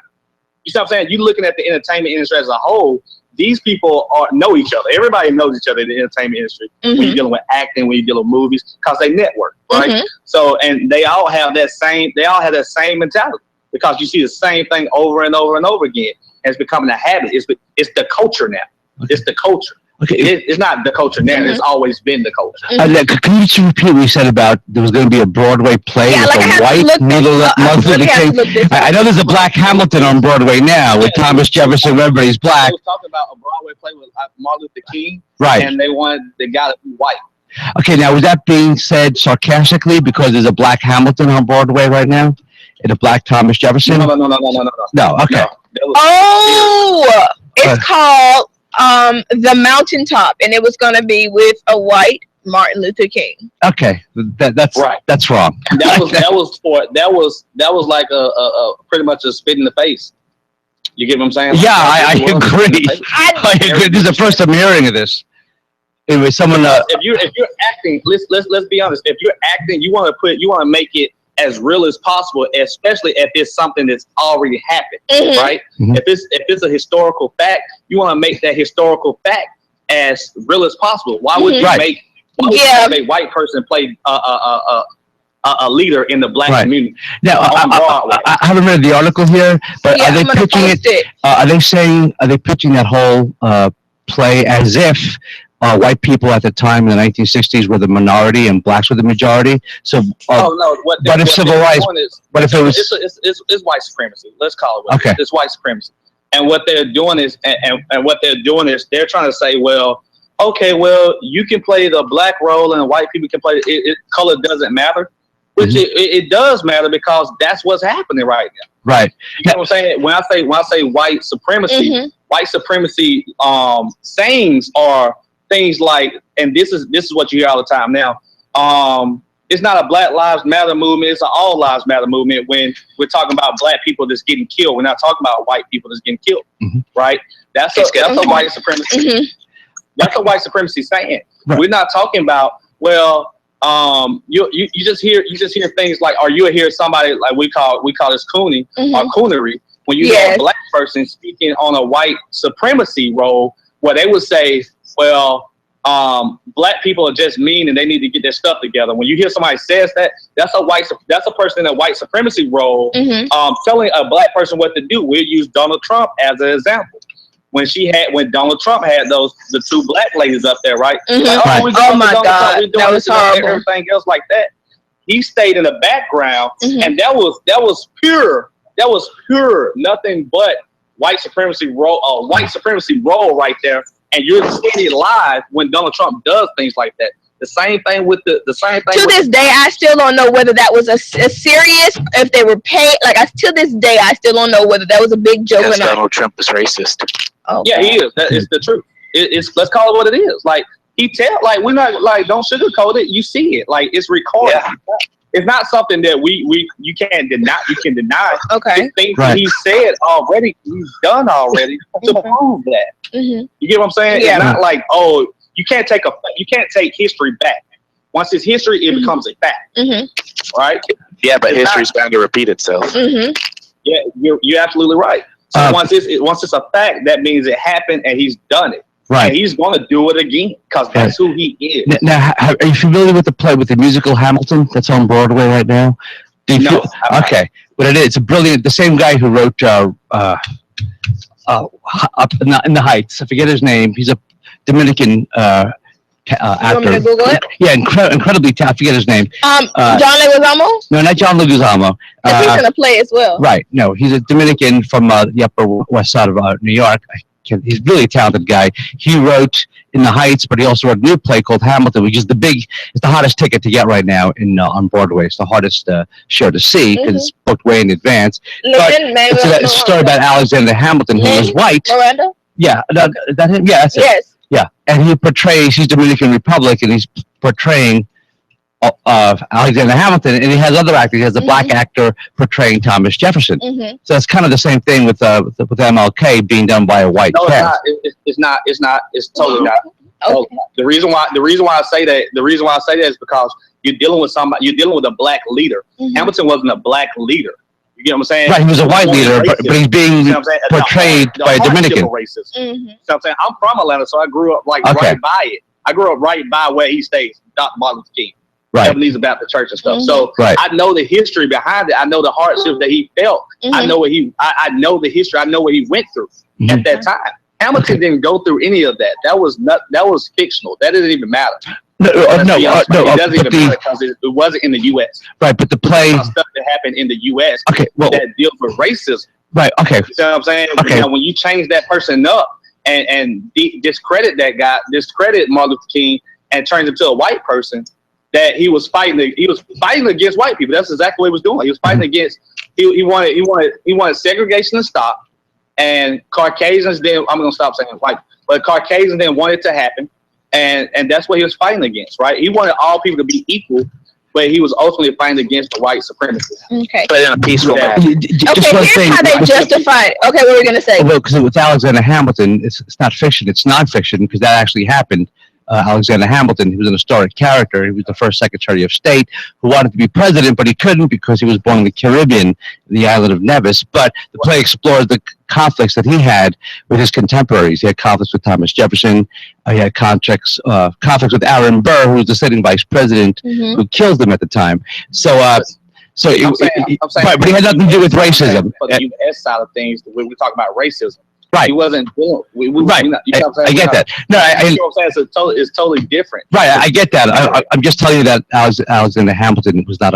You see what I'm saying? You looking at the entertainment industry as a whole. These people know each other. Everybody knows each other in the entertainment industry. When you're dealing with acting, when you're dealing with movies, because they network, right? So, and they all have that same. They all have that same mentality because you see the same thing over and over and over again. And it's becoming a habit. It's the culture now. It's the culture. Okay, it's not the culture now. It's always been the culture. Can you just repeat what you said about there was going to be a Broadway play with a white Martin Luther King? I know there's a Black Hamilton on Broadway now with Thomas Jefferson. Everybody's black. I was talking about a Broadway play with Martin Luther King, right? And they wanted the guy to be white. Okay, now was that being said sarcastically because there's a Black Hamilton on Broadway right now and a Black Thomas Jefferson? No. No, okay. No, it's called The Mountaintop, and it was going to be with a white Martin Luther King. Okay, that's right. That's wrong. That was like a pretty much a spit in the face. You get what I'm saying? Yeah, I agree. I agree. This is the first I'm hearing of this. Anyway, someone. If you're acting, let's be honest. If you're acting, you want to make it as real as possible, especially if it's something that's already happened, right? If it's a historical fact, you want to make that historical fact as real as possible. Why would you make a white person play a leader in the black community? Now, I haven't read the article here, but are they pitching it? Are they pitching that whole play as if white people at the time in the 1960s were the minority and blacks were the majority. So, but if civil rights, but if it was, it's white supremacy. Let's call it what okay. It's white supremacy. And what they're doing is, and what they're doing is, they're trying to say, well, okay, well, you can play the black role and white people can play it. Color doesn't matter, which it does matter because that's what's happening right now. Right. You know what I'm saying? When I say white supremacy, sayings are things like, and this is what you hear all the time now. It's not a Black Lives Matter movement. It's an All Lives Matter movement. When we're talking about black people that's getting killed, we're not talking about white people that's getting killed, right? That's a white supremacy. That's a white supremacy saying. Right. We're not talking about, well, you just hear things like, or you hear somebody like we call this cooning or coonery when you hear a black person speaking on a white supremacy role, where they would say, well, black people are just mean and they need to get their stuff together. When you hear somebody says that, that's a person in a white supremacy role, telling a black person what to do. We'll use Donald Trump as an example. When Donald Trump had the two black ladies up there, right? Like, oh my God, that was horrible. Everything else like that. He stayed in the background, and that was pure. That was pure, nothing but white supremacy role. White supremacy role right there. And you're seeing it live when Donald Trump does things like that. The same thing with the same thing. To this day, I still don't know whether that was a serious, if they were paid. Like, to this day, I still don't know whether that was a big joke or not. Donald Trump is racist. Oh, yeah, he is. That is the truth. Let's call it what it is. Like, we're not like, don't sugarcoat it. You see it. Like, it's recorded. Yeah. It's not something that you can't deny. You can deny. Okay. Things that he said already, he's done already to prove that. You get what I'm saying? Yeah. It's not like, oh, you can't take history back. Once it's history, it becomes a fact. Right? Yeah, but history's bound to repeat itself. Yeah, you're absolutely right. So once it's a fact, that means it happened and he's done it. Right. And he's going to do it again because that's who he is. Now, are you familiar with the musical Hamilton that's on Broadway right now? No. Okay. But it's a brilliant, the same guy who wrote Up in the Heights. I forget his name. He's a Dominican actor. You want me to Google it? Yeah, incredibly talented. I forget his name. John Leguizamo? No, not John Leguizamo. He's in a play as well. Right. No, he's a Dominican from the Upper West Side of New York. He's a really talented guy. He wrote In the Heights, but he also wrote a new play called Hamilton, which is it's the hottest ticket to get right now on Broadway. It's the hardest show to see because it's booked way in advance. It's a story about Alexander Hamilton, who was white. Miranda? Yeah, that him. Yeah, that's it. Yes. Yeah, and he's Dominican Republic, and he's portraying Alexander Hamilton, and he has other actors. He has a black actor portraying Thomas Jefferson. So it's kind of the same thing with MLK being done by a white cast. It's not. It's totally not. Okay. The reason why I say that is because you're dealing with a black leader. Hamilton wasn't a black leader. You get what I'm saying? Right, he was a white leader, but he's being portrayed by a Dominican. Racist. So I'm saying I'm from Atlanta, so I grew up right by it. I grew up right by where he stays, Dr. Martin Luther King. Right. About the church and stuff. So I know the history behind it. I know the hardships that he felt. I know I know the history. I know what he went through at that time. Hamilton didn't go through any of that. That was fictional. That didn't even matter. No, it doesn't even matter because it wasn't in the U.S. Right, but the play stuff that happened in the U.S. That deals with racism. Right. Okay. You know what I'm saying? Okay. You know, when you change that person up and discredit that guy, discredit Martin Luther King, and turns him to a white person, that he was fighting against white people. That's exactly what he was doing. He was fighting against. He wanted segregation to stop, and Caucasians. Then I'm gonna stop saying white, but Caucasians then wanted it to happen. And that's what he was fighting against, right? He wanted all people to be equal, but he was ultimately fighting against the white supremacy. Okay. But in a peaceful manner. Okay, here's how they justified. Okay, what were we going to say? Well, because with Alexander Hamilton, it's not fiction, it's nonfiction, because that actually happened. Alexander Hamilton, he was an historic character. He was the first Secretary of State who wanted to be president, but he couldn't because he was born in the Caribbean, the island of Nevis. But the play explores the conflicts that he had with his contemporaries. He had conflicts with Thomas Jefferson. He had conflicts with Aaron Burr, who was the sitting vice president, who killed him at the time. So, but he had nothing to do with racism. For the U.S. side of things, when we talk about racism, Right. He wasn't doing. Right. I get that. No, you know what I'm saying? So it's totally different. Right. I get that. I'm just telling you that Alexander Hamilton was not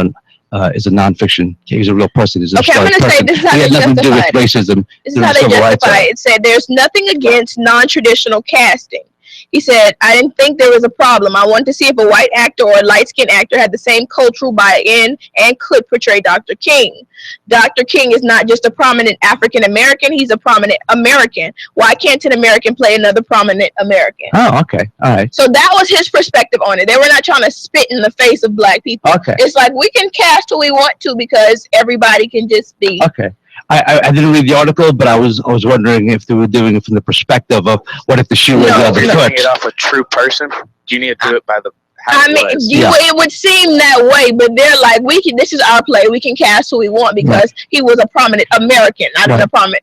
is a nonfiction. He's a real person. He's a okay, I'm going to say this is how he they had nothing to do with justify it. racism. This is how they justify it. It said there's nothing against non-traditional casting. He said, I didn't think there was a problem. I wanted to see if a white actor or a light-skinned actor had the same cultural buy-in and could portray Dr. King. Dr. King is not just a prominent African-American, he's a prominent American. Why can't an American play another prominent American? Oh, okay. All right. So that was his perspective on it. They were not trying to spit in the face of black people. Okay. It's like we can cast who we want to because everybody can just be. Okay. I didn't read the article, but I was wondering if they were doing it from the perspective of what if the shoe was the other You're foot. it off a true person. You need to do it by the. It would seem that way, but they're like, this is our play. We can cast who we want because he was a prominent American, not a prominent.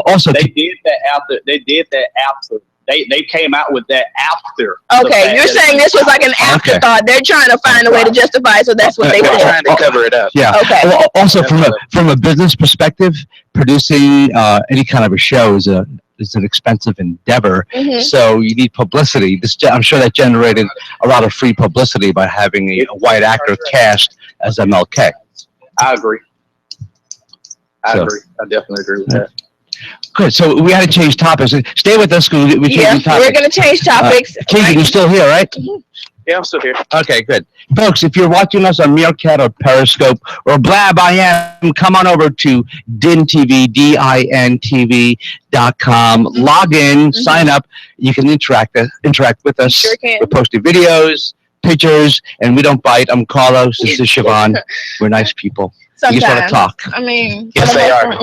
Also, they did that after. They came out with that after. Okay, you're saying this was like an afterthought. They're trying to find a way to justify it, so that's what they were trying to cover it up. Yeah. Okay. Well, also, from a business perspective, producing any kind of a show is an expensive endeavor. Mm-hmm. So you need publicity. I'm sure that generated a lot of free publicity by having a white actor cast as MLK. I agree. I definitely agree with that. Good. So we had to change topics. Stay with us. We're going to change topics. Keegan, you're still here, right? Mm-hmm. Yeah, I'm still here. Okay, good. Folks, if you're watching us on Meerkat or Periscope or Blab I Am, come on over to DINTV, DINTV.com. Log in, sign up. You can interact with us. Sure can. We're posting videos, pictures, and we don't bite. I'm Carlos. This is Siobhan. We're nice people. Sometimes. You just want to talk. I mean, yes, they are.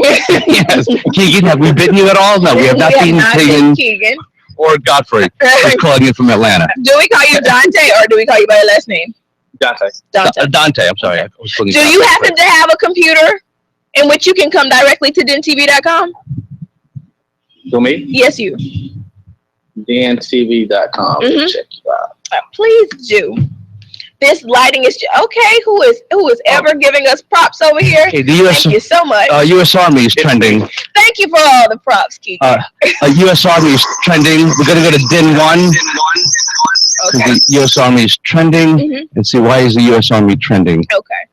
Yes. Keegan, have we bitten you at all? No, we have not bitten Keegan. Or Godfrey. He's calling you from Atlanta. Do we call you Dante or do we call you by your last name? Dante. Dante, I'm sorry. Do you happen to have a computer in which you can come directly to DINTV.com? To me? Yes, you. DINTV.com. Mm-hmm. Check you out. Please do. This lighting is okay. Who is ever giving us props over here? Okay, thank you so much. U.S. Army is trending. Thank you for all the props, Keegan. U.S. Army is trending. We're going to go to DIN 1. Okay. The U.S. Army is trending. And see, why is the U.S. Army trending? Okay.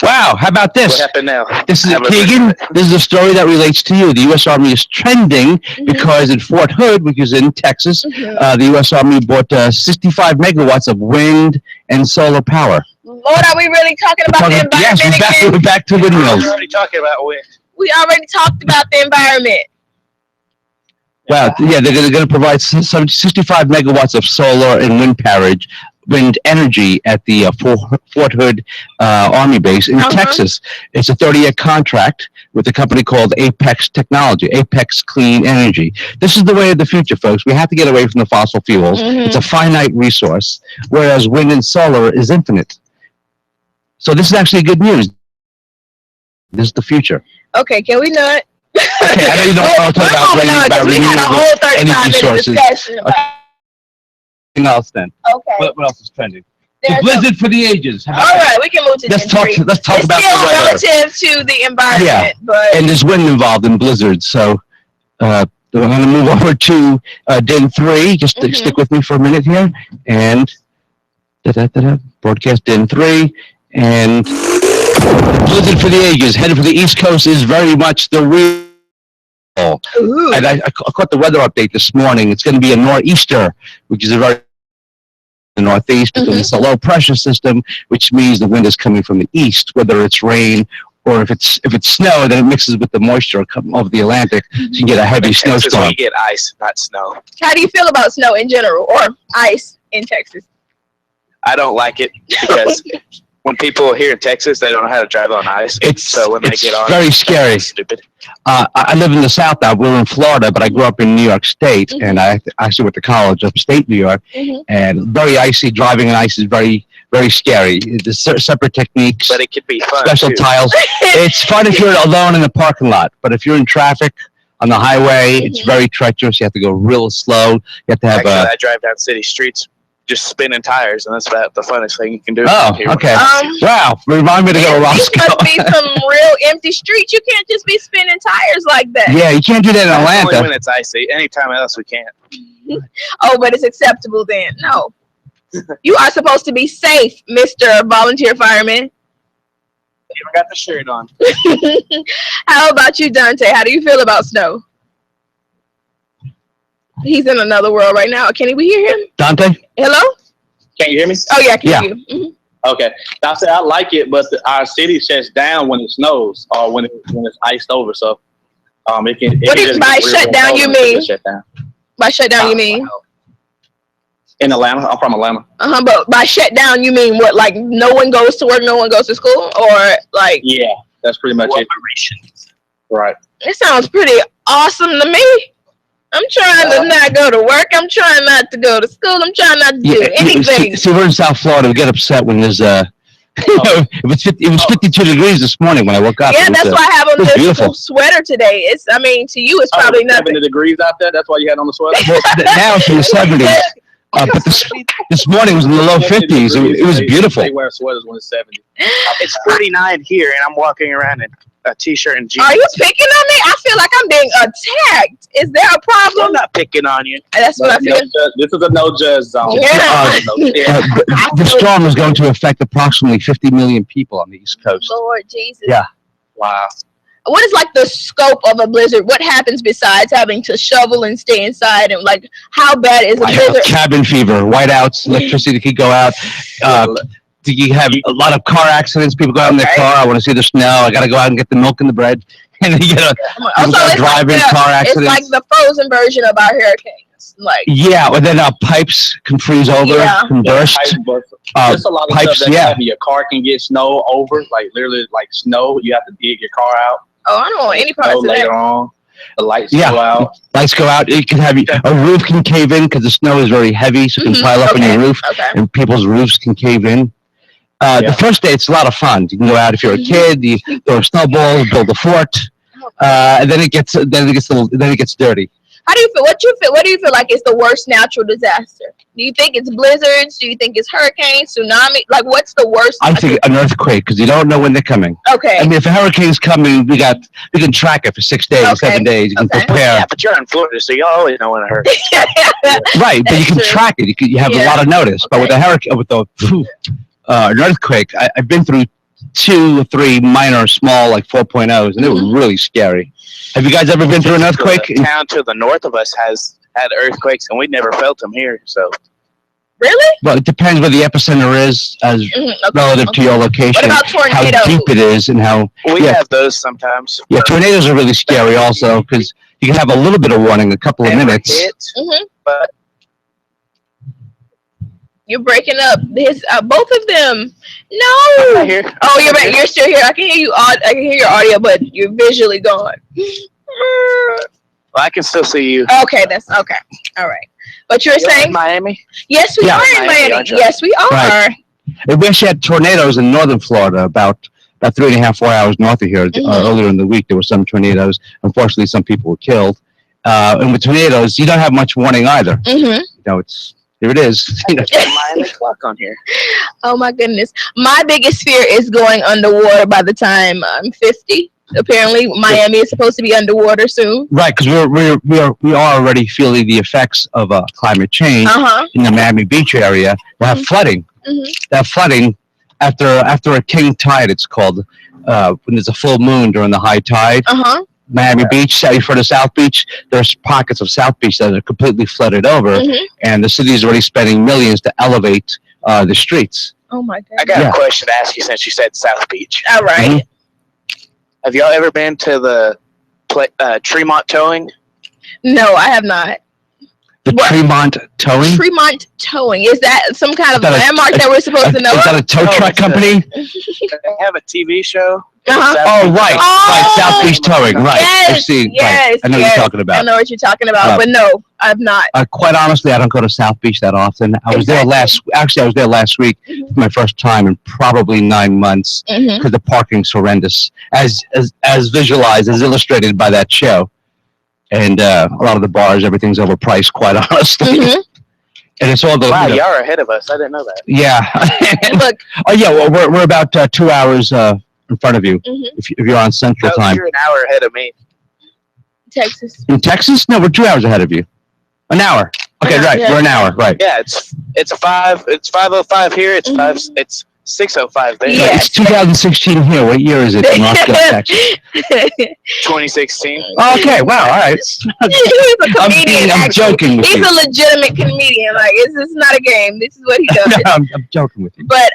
Wow, how about this? What happened now? This is Keegan. This is a story that relates to you. The U.S. Army is trending because in Fort Hood, which is in Texas, the U.S. Army bought 65 megawatts of wind and solar power. Lord, are we really talking about the environment? Yes, we're back to windmills. We're already talking about wind. We already talked about the environment. Wow, yeah, they're going to provide 65 megawatts of solar and wind energy at the Fort Hood Army base in Texas. It's a 30-year contract with a company called Apex Technology, Apex Clean Energy. This is the way of the future, folks. We have to get away from the fossil fuels. It's a finite resource, whereas wind and solar is infinite. So this is actually good news. This is the future. Okay, can we not? Okay, I know you don't want to talk about renewable energy sources. Else then. Okay. What else is trending? The blizzard for the ages. All right, we can move to let's talk about it's the weather. still relative to the environment, but and there's wind involved in blizzards. So we're going to move over to DIN 3. Just stick with me for a minute here, and broadcast DIN 3, and blizzard for the ages. Headed for the East Coast is very much the real. And I caught the weather update this morning. It's going to be a nor'easter, which is a very the northeast, because it's a low pressure system, which means the wind is coming from the east, whether it's rain or if it's snow, then it mixes with the moisture over the Atlantic, so you get a heavy snowstorm. You get ice, not snow. How do you feel about snow in general or ice in Texas? I don't like it because when people here in Texas, they don't know how to drive on ice. So when they get on, very scary. It's stupid. I live in the South now. We're in Florida, but I grew up in New York State, and I actually went to college upstate New York, and very icy. Driving on ice is very, very scary. There's separate techniques. But it could be fun, special too. tiles. It's fun if you're alone in the parking lot, but if you're in traffic on the highway, it's very treacherous. You have to go real slow. You have to have Actually, I drive down city streets just spinning tires, and that's about the funnest thing you can do. Oh, okay. Wow, remind me to go to These Roscoe. must be some real empty streets. You can't just be spinning tires like that. Yeah, you can't do that in Only Atlanta. when it's icy. Anytime else we can't. Oh, but it's acceptable then. No. You are supposed to be safe, Mr. Volunteer Fireman. Even got the shirt on. How about you, Dante? How do you feel about snow? He's in another world right now. Can we hear him? Dante? Hello? Can you hear me? Oh, yeah, I can hear you. Okay. I said I like it, but our city shuts down when it snows or when it's iced over. So it can. What do you, by shut down you mean? Shut down. By shut down you mean? In Atlanta, I'm from Atlanta. But by shut down you mean what? Like no one goes to work, no one goes to school, or like? Yeah, that's pretty much it. Right. It sounds pretty awesome to me. I'm trying to not go to work. I'm trying not to go to school. I'm trying not to do anything. See, we're in South Florida. We get upset when there's it was 52 degrees this morning when I woke up. Yeah, that's why I have on this sweater today. It's, I mean, to you, it's probably nothing. 70 degrees out there. That's why you had on the sweater. Well, now it's in the 70s. But this morning was in the low 50s. It was beautiful. They wear sweaters when it's 70. It's 49 here, and I'm walking around in a t-shirt and jeans. Are you picking on me? I feel like I'm being attacked. Is there a problem? I'm not picking on you. That's what I feel. This is a no-judge zone. Yeah. The storm is going to affect approximately 50 million people on the East Coast. Lord Jesus. Yeah. Wow. What is like the scope of a blizzard? What happens besides having to shovel and stay inside? And like, how bad is a blizzard? Cabin fever, whiteouts, electricity could go out. You have a lot of car accidents. People go out in their car. I want to see the snow. I got to go out and get the milk and the bread. And then you get driving car accidents. It's like the frozen version of our hurricanes. Like and then pipes can freeze over, can burst. There's a lot of stuff that happen. Your car can get snow over, like literally like snow. You have to dig your car out. Oh, I don't want any parts of that. Later on, the lights go out. Lights go out. It can have a roof can cave in because the snow is very heavy, so it can pile up on your roof, and people's roofs can cave in. The first day, it's a lot of fun. You can go out if you're a kid. You throw snowballs, build a fort, and then it gets dirty. How do you feel? What do you feel like is the worst natural disaster? Do you think it's blizzards? Do you think it's hurricanes, tsunami? Like, what's the worst? I think an earthquake because you don't know when they're coming. Okay. I mean, if a hurricane's coming, we can track it for 6 days, 7 days. You can prepare. Yeah, but you're in Florida, so you always know when it hurts. Right, but you can track it. You have a lot of notice. But with a hurricane, an earthquake, I've been through 2 or 3 minor, small, like 4.0s, and they were really scary. Have you guys ever been through an earthquake? The town to the north of us has had earthquakes, and we never felt them here. So, really? Well, it depends where the epicenter is, as relative to your location. What about tornadoes? How deep it is, and how we have those sometimes. Yeah, tornadoes are really scary, also, because you can have a little bit of warning, a couple of minutes. But you're breaking up. Both of them. No. I'm here. Oh, you're back. You're still here. I can hear you. I can hear your audio, but you're visually gone. Well, I can still see you. Okay, that's okay. All right. But you're saying in Miami? Yes, we are in Miami. Yes, we are. Right. We actually had tornadoes in northern Florida, about 3.5, 4 hours north of here. Earlier in the week, there were some tornadoes. Unfortunately, some people were killed. And with tornadoes, you don't have much warning either. You know, here it is. Miami clock on here. Oh my goodness! My biggest fear is going underwater by the time I'm 50. Apparently, Miami is supposed to be underwater soon. Right, because we are already feeling the effects of climate change in the Miami Beach area. We'll have flooding. That flooding after a king tide, it's called, when there's a full moon during the high tide. Miami Beach, for the South Beach, there's pockets of South Beach that are completely flooded over, and the city is already spending millions to elevate the streets. Oh my God! I got a question to ask you since you said South Beach. All right. Have y'all ever been to the Tremont Towing? No, I have not. The Tremont Towing? Tremont Towing. Is that some kind of landmark that we're supposed to know? Is that a tow truck company? They have a TV show. Oh, right. South Beach Towing. Right. Yes, I know what you're talking about. I know what you're talking about, but no, I've not. Quite honestly, I don't go to South Beach that often. I was there last week for my first time in probably 9 months because the parking's horrendous, as visualized, as illustrated by that show. And a lot of the bars, everything's overpriced, quite honestly. And it's all the wow, y'all are ahead of us. I didn't know that. Yeah. Look. Oh yeah, well we're about 2 hours in front of you if you're on Central Time. You're an hour ahead of me. Texas. In Texas? No, we're 2 hours ahead of you. An hour. Okay, right. Yeah. We're an hour, right? Yeah, it's 5:05 here. It's 6:05 there. Yeah. It's 2016 here. What year is it in Roscoe, Texas? 2016. Okay, wow, all right. He's a comedian. I'm joking with He's you. a legitimate comedian. Like, this is not a game. This is what he does. No, I'm joking with you. But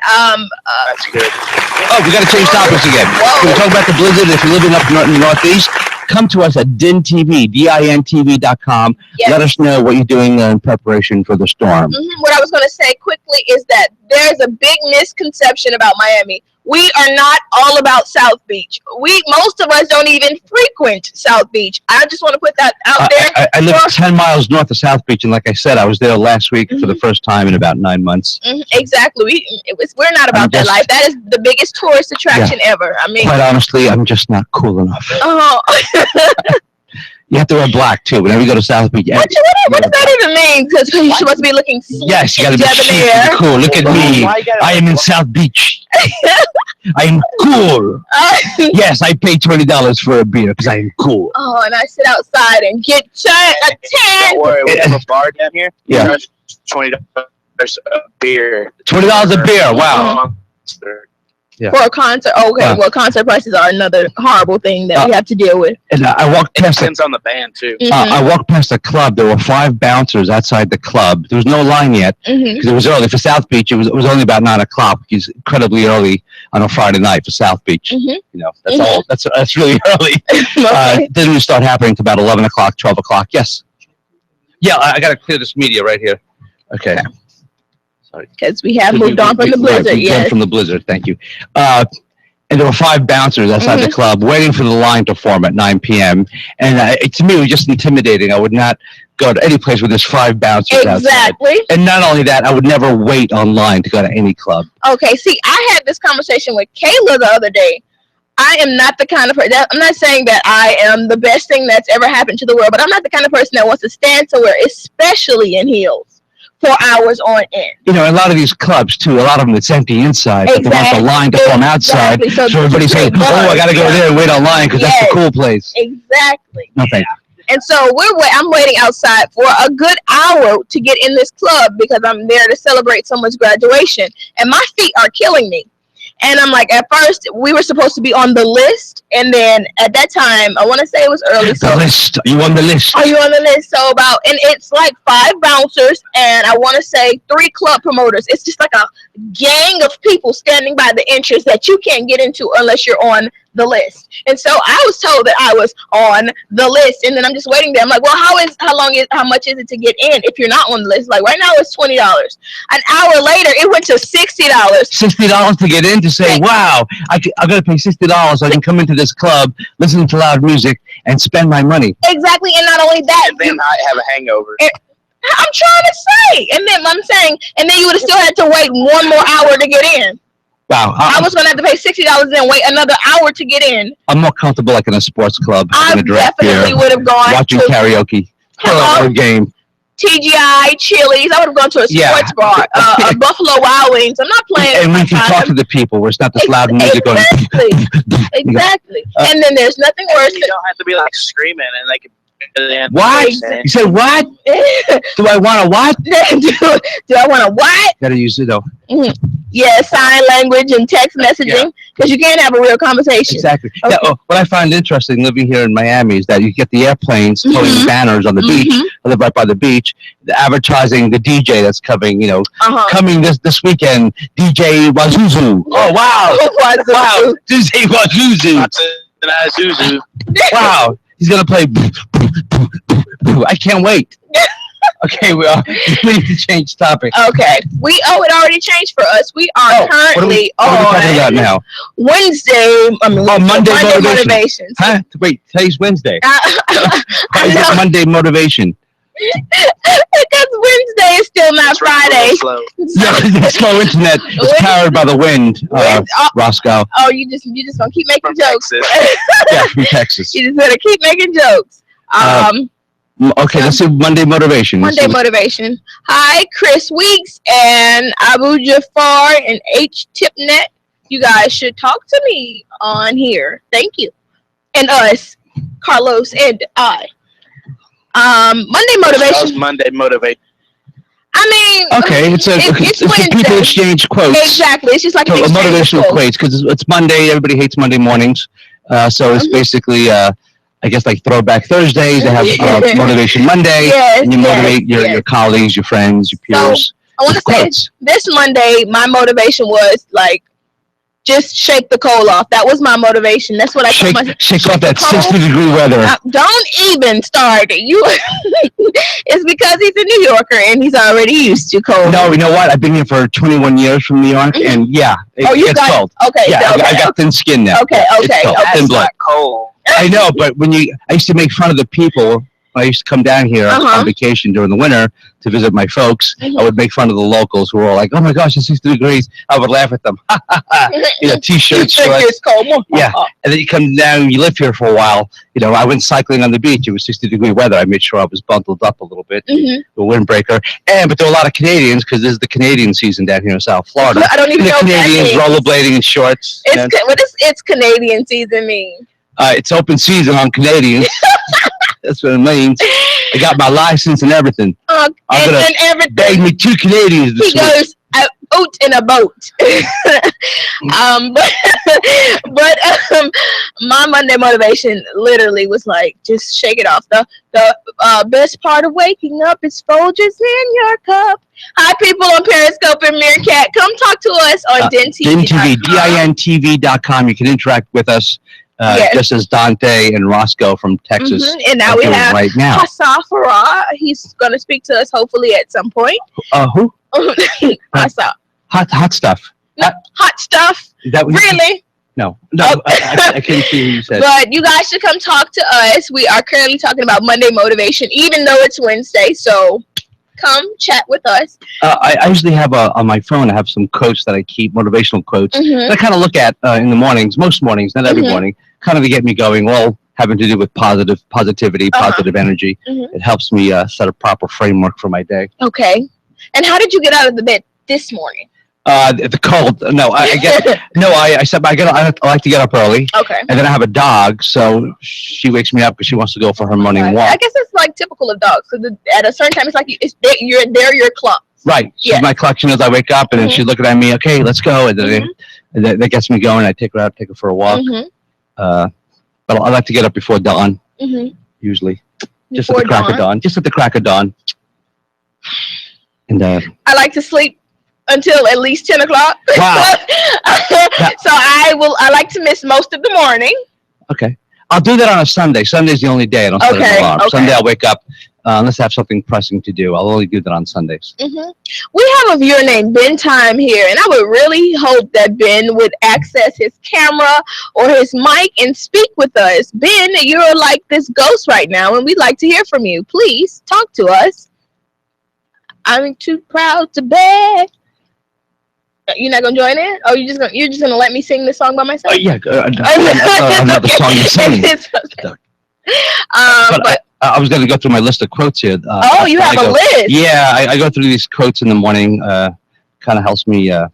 That's good. Oh, we got to change topics again. Can we talk about the blizzard? If you're living up in the Northeast, come to us at DINTV, DINTV.com. Yes. Let us know what you're doing in preparation for the storm. What I was going to say quickly is that there's a big misconception about Miami. We are not all about South Beach. Most of us don't even frequent South Beach. I just want to put that out there. I live 10 miles north of South Beach, and like I said, I was there last week for the first time in about 9 months. Exactly. We're not about that life. That is the biggest tourist attraction ever. I mean, quite honestly, I'm just not cool enough. Oh. You have to wear black too. Whenever you go to South Beach. What does that even mean? Because you're supposed to be looking yes, you got to be chic and cool. Look at me. I am in South Beach. I am cool. Yes, I pay $20 for a beer because I am cool. Oh, and I sit outside and get a tan. Don't worry, we have a bar down here. Yeah. $20 a beer. $20 a beer. Wow. Yeah. For a concert. Okay, well, concert prices are another horrible thing that we have to deal with. And I walked past. It depends on the band too. I walked past the club. There were 5 bouncers outside the club. There was no line yet because it was early for South Beach. It was only about 9 o'clock, which is incredibly early on a Friday night for South Beach. You know, that's all. That's really early. Didn't even start happening until about 11 o'clock, 12 o'clock. Yes. Yeah, I got to clear this media right here. Okay. Because we have moved on from the blizzard. Right, Yes. from the blizzard. Thank you. And there were 5 bouncers outside the club waiting for the line to form at 9 p.m. And to me, it was just intimidating. I would not go to any place where there's 5 bouncers outside. And not only that, I would never wait online to go to any club. Okay, see, I had this conversation with Kayla the other day. I am not the kind of person, I'm not saying that I am the best thing that's ever happened to the world, but I'm not the kind of person that wants to stand somewhere, especially in heels, for hours on end. You know, a lot of these clubs, too, a lot of them, it's empty inside, but they want the line to form outside. So everybody's saying, oh, I got to go there and wait online because that's the cool place. Exactly. No, thank you. And so I'm waiting outside for a good hour to get in this club because I'm there to celebrate someone's graduation. And my feet are killing me. And I'm like, at first, we were supposed to be on the list. And then at that time, I want to say it was early. The list. You on the list. Are you on the list? So and it's like 5 bouncers and I want to say 3 club promoters. It's just like a gang of people standing by the entrance that you can't get into unless you're on the list. And so I was told that I was on the list, and then I'm just waiting there. I'm like, well, how much is it to get in if you're not on the list? Like right now it's $20. An hour later it went to $60. $60 to get in, to say, wow, I'm gonna pay $60 so I can come into this club, listen to loud music, and spend my money. Exactly, and not only that, and then I have a hangover. I'm trying to say, and then you would have still had to wait 1 more hour to get in. Wow. I was going to have to pay $60 and wait another hour to get in. I'm more comfortable like in a sports club. I definitely would have gone watching karaoke. Or a game. TGI, Chili's. I would have gone to a sports bar, a Buffalo Wild Wings. I'm not playing. And we can talk to the people where it's not this loud music going. Exactly. And then there's nothing worse. You don't have to be like screaming and they can. What? You said what? Do I want a what? Do I want a what? Gotta use it though. Yeah, sign language and text messaging, because you can't have a real conversation. Exactly. Okay. Yeah, what I find interesting living here in Miami is that you get the airplanes putting banners on the beach. I live right by the beach, advertising the DJ that's coming. You know, coming this weekend, DJ Wazuzu. Oh wow! Wow, DJ Wazuzu. Wow, he's gonna play. I can't wait. Okay, we need to change topic. Okay, it already changed for us. We are currently what are we talking about now? Wednesday. Monday motivation. Huh? Wait, today's Wednesday. Why is it Monday motivation? Because Wednesday is still not Friday. Yeah, slow internet is powered by the wind, Roscoe. Oh, you just gonna keep making jokes. Yeah, from Texas. You just gonna keep making jokes. Okay, let's do Monday motivation. Monday motivation. Hi, Chris Weeks and Abu Jafar and H Tipnet. You guys should talk to me on here. Thank you. And us, Carlos and I. Monday motivation. How's Monday motivation? I mean, okay, it's people exchange quotes. Exactly, it's just like so an motivational quotes because it's Monday. Everybody hates Monday mornings, so it's basically, I guess, like Throwback Thursdays. They have Motivation Monday, and you motivate your colleagues, your friends, your peers. So, I want to say this Monday, my motivation was like, just shake the cold off. That was my motivation. That's what I told myself. Shake off that 60-degree weather. Don't even start it. It's because he's a New Yorker and he's already used to cold. No, you know what? I've been here for 21 years from New York, and it's cold. Okay, yeah, I got thin skin now. Okay, it's cold. Thin blood. Cold. I know, but I used to make fun of the people. I used to come down here on vacation during the winter to visit my folks. I would make fun of the locals who were all like, "Oh my gosh, it's 60 degrees." I would laugh at them. T-shirts, shorts. Yeah, and then you come down. You live here for a while. I went cycling on the beach. It was 60-degree weather. I made sure I was bundled up a little bit, the windbreaker. But there were a lot of Canadians because this is the Canadian season down here in South Florida. I don't even know Canadians rollerblading in shorts. What does it's Canadian season mean? It's open season on Canadians. That's what it means. I got my license and everything. And everything. Bag me 2 Canadians this week. He goes out in a boat. But my Monday motivation literally was like, just shake it off. The best part of waking up is Folgers in your cup. Hi, people on Periscope and Meerkat. Come talk to us on DinTV. DinTV.com. You can interact with us. Just as Dante and Roscoe from Texas. And now we have right now. Hassan Farah. He's going to speak to us hopefully at some point. Who? Hassan. Hot stuff. No, hot stuff. Really? No, I couldn't see who you said. But you guys should come talk to us. We are currently talking about Monday motivation, even though it's Wednesday. So come chat with us. I usually have on my phone. I have some quotes that I keep, motivational quotes that I kind of look at in the mornings, most mornings, not every morning, kind of to get me going. All having to do with positivity, positive energy. It helps me set a proper framework for my day. Okay. And how did you get out of the bed this morning? The cold. No, I like to get up early. Okay. And then I have a dog, so she wakes me up because she wants to go for her morning walk. I guess it's like typical of dogs. So at a certain time, it's like they're your clock. Right. She's my clock. She knows I wake up, and then she's looking at me. Okay, let's go. And then that gets me going. I take her out, take her for a walk. But I like to get up before dawn. Usually, just at the crack of dawn. Just at the crack of dawn. And I like to sleep until at least 10 o'clock. Wow. So I like to miss most of the morning. Okay. I'll do that on a Sunday. Sunday's the only day I don't set an alarm. Sunday I'll wake up unless I have something pressing to do. I'll only do that on Sundays. We have a viewer named Ben Time here, and I would really hope that Ben would access his camera or his mic and speak with us. Ben, you're like this ghost right now, and we'd like to hear from you. Please talk to us. I'm too proud to beg. You're not gonna join in? Oh, you're just gonna let me sing this song by myself? Yeah, another song you're singing. But I was gonna go through my list of quotes here. You have a list? Yeah, I go through these quotes in the morning. Kind of helps me get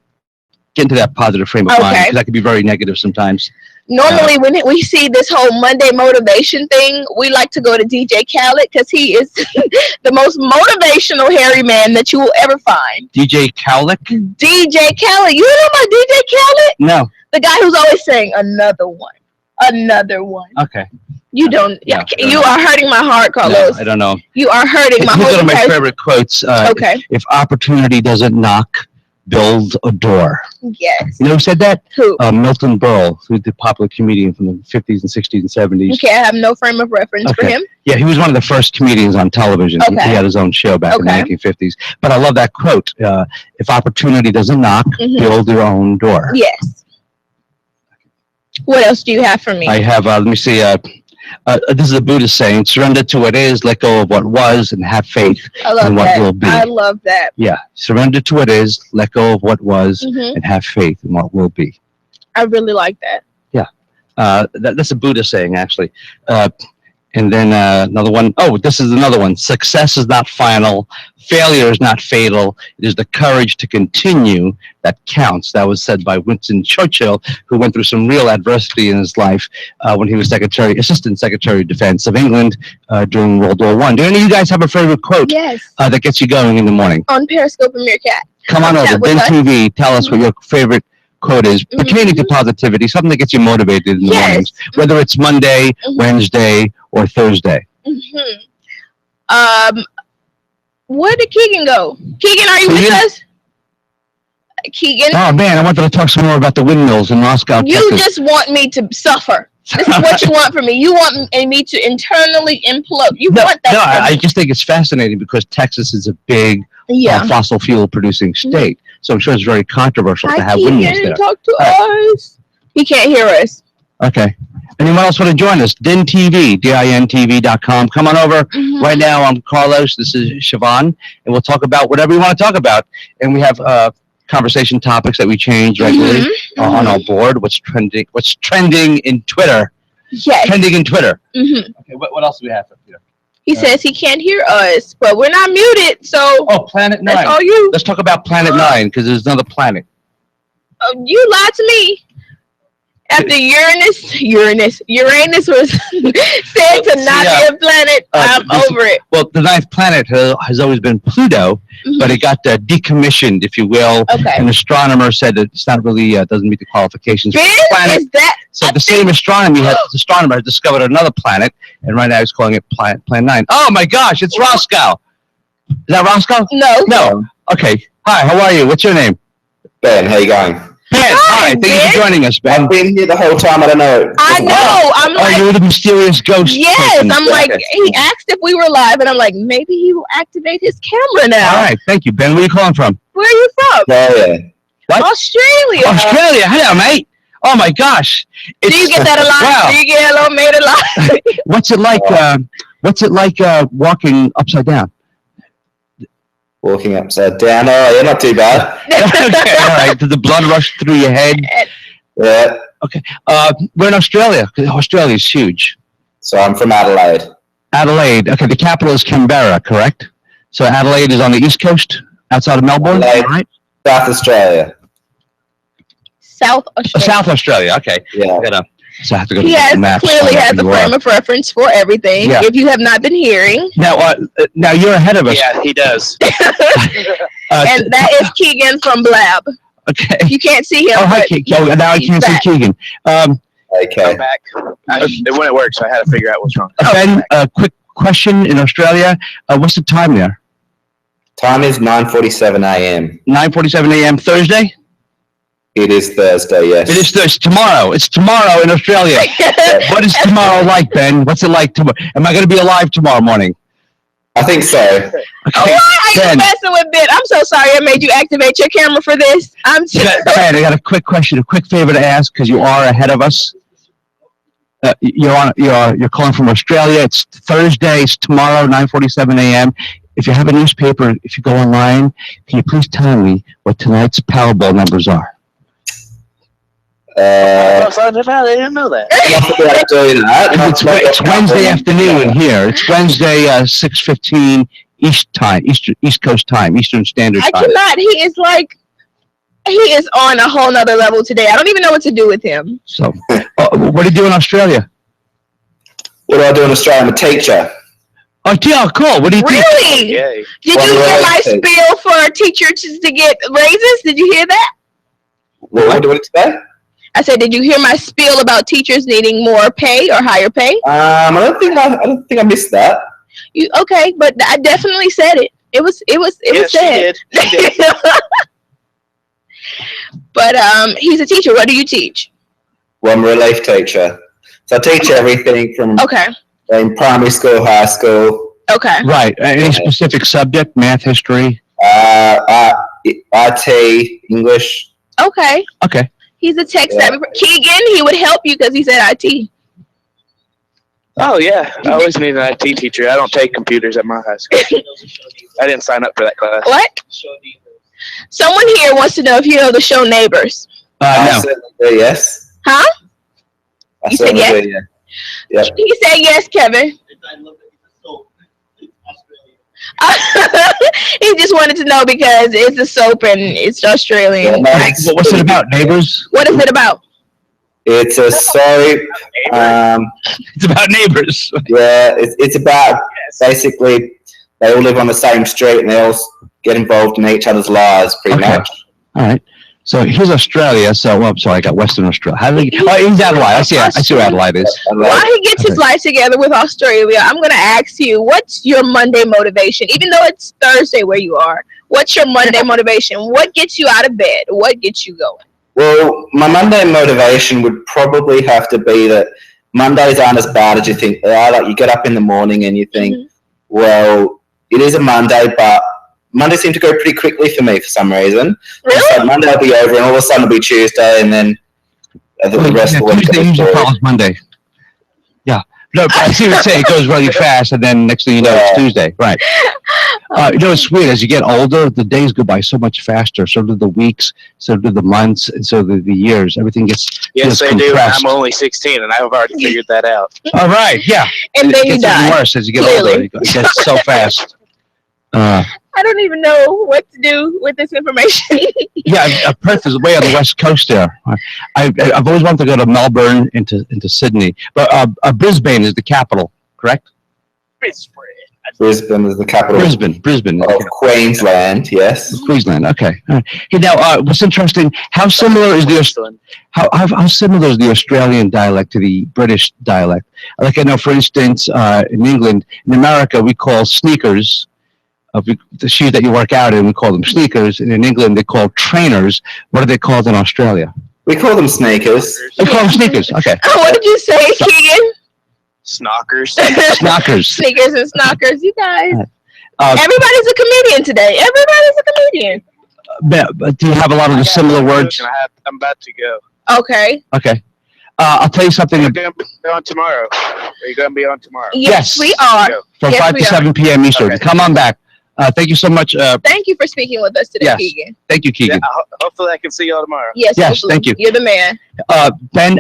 into that positive frame of mind because I can be very negative sometimes. Normally, when we see this whole Monday motivation thing, we like to go to DJ Khaled because he is the most motivational hairy man that you will ever find. DJ Khaled? DJ Khaled. You know about DJ Khaled? No. The guy who's always saying, another one. Another one. Okay. You don't. Yeah, you are hurting my heart, Carlos. No, I don't know. You are hurting my heart. One of my favorite quotes. If opportunity doesn't knock, build a door. Yes. You know who said that? Who? Milton Berle, who's the popular comedian from the 50s and 60s and 70s. Okay, I have no frame of reference for him. Yeah, he was one of the first comedians on television. He had his own show back in the 1950s. But I love that quote. If opportunity doesn't knock, build your own door. Yes. What else do you have for me? I have, let me see, this is a Buddhist saying, surrender to what is, let go of what was, and have faith in what will be. I love that. Yeah, surrender to what is, let go of what was, and have faith in what will be. I really like that. Yeah, that's a Buddhist saying, actually. And then another one. Oh, this is another one. Success is not final. Failure is not fatal. It is the courage to continue that counts. That was said by Winston Churchill, who went through some real adversity in his life when he was Assistant Secretary of Defense of England during World War I. Do any of you guys have a favorite quote that gets you going in the morning? On Periscope and Meerkat. Come on over. Ben TV, tell us what your favorite quote is pertaining to positivity, something that gets you motivated in the mornings, whether it's Monday, Wednesday, or Thursday. Where did Keegan go? Keegan, are you with us? Keegan? Oh man, I wanted to talk some more about the windmills in Moscow, You Texas. just want me to suffer. This is what you want from me. You want me to internally implode. You want that. No, I just think it's fascinating because Texas is a big fossil fuel producing state. So I'm sure it's very controversial to have windmills there. Talk to us. He can't hear us. Okay. Anyone else want to join us? DinTV, DINTV.com. Come on over. Right now, I'm Carlos. This is Siobhan. And we'll talk about whatever you want to talk about. And we have conversation topics that we change regularly on our board. What's trending in Twitter? Yes. Trending in Twitter. Okay, what else do we have up here? He says he can't hear us, but we're not muted, so... Oh, Planet 9. That's all you. Let's talk about Planet 9, because there's another planet. You lied to me. After Uranus was said to not be a planet, I'm over it. Well, the ninth planet has always been Pluto, but it got decommissioned, if you will. Okay. An astronomer said that it's not really, doesn't meet the qualifications for the planet. Is that? So the same astronomer has discovered another planet, and right now he's calling it Planet 9. Oh my gosh, it's Roscoe. Is that Roscoe? No. No. Okay. Hi, how are you? What's your name? Ben, how you going? Ben, hi, thank you for joining us, Ben. I've been here the whole time, I don't know. I know, I'm like... Oh, you're the mysterious ghost person. I'm like, he asked if we were live, and I'm like, maybe he will activate his camera now. All right, thank you, Ben. Where are you calling from? Where are you from? Australia. What? Australia. Australia, hello, mate. Oh my gosh. Do you get that a lot? Wow. Do you get hello, mate a lot? What's it like walking upside down? Walking upside down. Oh, yeah, not too bad. Okay, all right. Did the blood rush through your head? Yeah. Okay. We're in Australia. Australia is huge. So I'm from Adelaide. Adelaide. Okay, the capital is Canberra, correct? So Adelaide is on the east coast, outside of Melbourne, Adelaide, right? South Australia. South Australia. South Australia. Okay. Yeah. So I have to go to He the maps. clearly has a frame of reference for everything. Yeah. If you have not been hearing. Now you're ahead of us. Yeah, he does. And that is Keegan from Blab. Okay. You can't see him. Oh, hi, Keegan. Now I can't see Keegan. Okay. I'm back. It wouldn't work, so I had to figure out what's wrong. Ben, a quick question in Australia. What's the time there? Time is 9:47 a.m. 9:47 a.m. Thursday? It is Thursday, yes. It is Thursday. Tomorrow. It's tomorrow in Australia. What is tomorrow like, Ben? What's it like tomorrow? Am I going to be alive tomorrow morning? I think so. Okay. Why are you Ben, messing with Ben? I'm so sorry I made you activate your camera for this. I'm just... Ben, I got a quick question, a quick favor to ask, because you are ahead of us. You're calling from Australia. It's Thursday. It's tomorrow, 9:47 a.m. If you have a newspaper, if you go online, can you please tell me what tonight's Powerball numbers are? I didn't know that. It's Wednesday afternoon here. It's Wednesday, 6:15 East Coast time, Eastern Standard Time. I cannot. He is on a whole nother level today. I don't even know what to do with him. So, what do you do in Australia? What do I do in Australia? I'm a teacher. Oh, yeah, cool. What do you think? Really? Yay. Did you hear my spiel for teachers to get raises? Did you hear that? What did you say? I said, did you hear my spiel about teachers needing more pay or higher pay? I don't think I missed that. Okay, but I definitely said it. It was said. She did. But he's a teacher. What do you teach? Well, I'm a relief teacher. So I teach everything from in primary school, high school. Okay. Right. Any specific subject? Math, history? IT, English. Okay. Okay. He's a tech savvy. Keegan, he would help you because he said IT. Oh, yeah. I always need an IT teacher. I don't take computers at my high school. I didn't sign up for that class. What? Someone here wants to know if you know the show Neighbors. No. Yes. Huh? I You said yes? do, yeah. Yep. He said yes, Kevin. He just wanted to know because it's a soap and it's Australian. Yeah, What's it about, Neighbors? What is it about? It's a soap. It's about neighbors. Yeah, it's about basically they all live on the same street and they all get involved in each other's lives, pretty much. All right. So here's Australia. So, I'm sorry, I got Western Australia. How do he's Adelaide. I see where Adelaide is. While he gets his life together with Australia, I'm going to ask you, what's your Monday motivation? Even though it's Thursday where you are, what's your Monday motivation? What gets you out of bed? What gets you going? Well, my Monday motivation would probably have to be that Mondays aren't as bad as you think they are. Like you get up in the morning and you think, well, it is a Monday, but Mondays seem to go pretty quickly for me for some reason. Really? So Monday will be over, and all of a sudden it'll be Tuesday, and then the rest of the week. Tuesday usually follows Monday. Yeah. No, but I see what you're saying. It goes really fast, and then next thing you know, it's Tuesday. Right. It's weird. As you get older, the days go by so much faster. So do the weeks, so do the months, and so do the years. Everything gets Yes, they do. compressed. I'm only 16, and I've already figured that out. All right. Yeah. And then it you gets die. even worse as you get Clearly. older. It gets so fast. I don't even know what to do with this information. Yeah, Perth is way on the west coast there. I've always wanted to go to Melbourne into Sydney, but Brisbane is the capital, correct? Brisbane is the capital. Brisbane of Queensland. Yes, Queensland. Okay. All right. Hey, now, what's interesting? How similar is how similar is the Australian dialect to the British dialect? Like I know, for instance, in England, in America, we call sneakers. The shoes that you work out in, we call them sneakers, and in England they call trainers. What are they called in Australia? we call them sneakers. We call them sneakers. Okay. What did you say, Keegan? Snockers. Snockers. Sneakers and snockers, you guys. Everybody's a comedian today. Everybody's a comedian. But do you have a lot of the similar words? I'm about to go. Okay. Okay. I'll tell you something. Are you going to be on tomorrow? Are you going to be on tomorrow? Yes, we are. From 5 to 7 p.m. Eastern. Okay. Come on back. Thank you so much. Thank you for speaking with us today, yes. Keegan. Thank you, Keegan. Yeah, hopefully I can see y'all tomorrow. Yes, thank you. You're the man. Ben,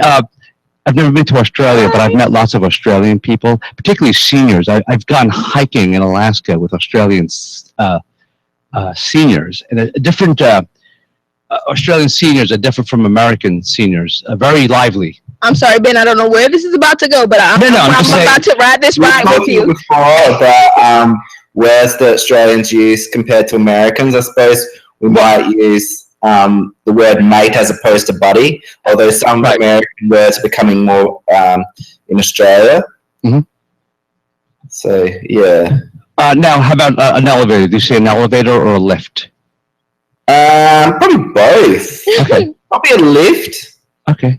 I've never been to Australia, but I've met lots of Australian people, particularly seniors. I've gone hiking in Alaska with Australian seniors, and different Australian seniors are different from American seniors. Very lively. I'm sorry, Ben. I don't know where this is about to go, but I'm about to ride this ride with you. Before about words that Australians use compared to Americans, I suppose we might use the word mate as opposed to buddy, although some American words are becoming more in Australia. Mm-hmm. So, yeah. Now, how about an elevator? Do you say an elevator or a lift? Probably both. Okay. Probably a lift. Okay.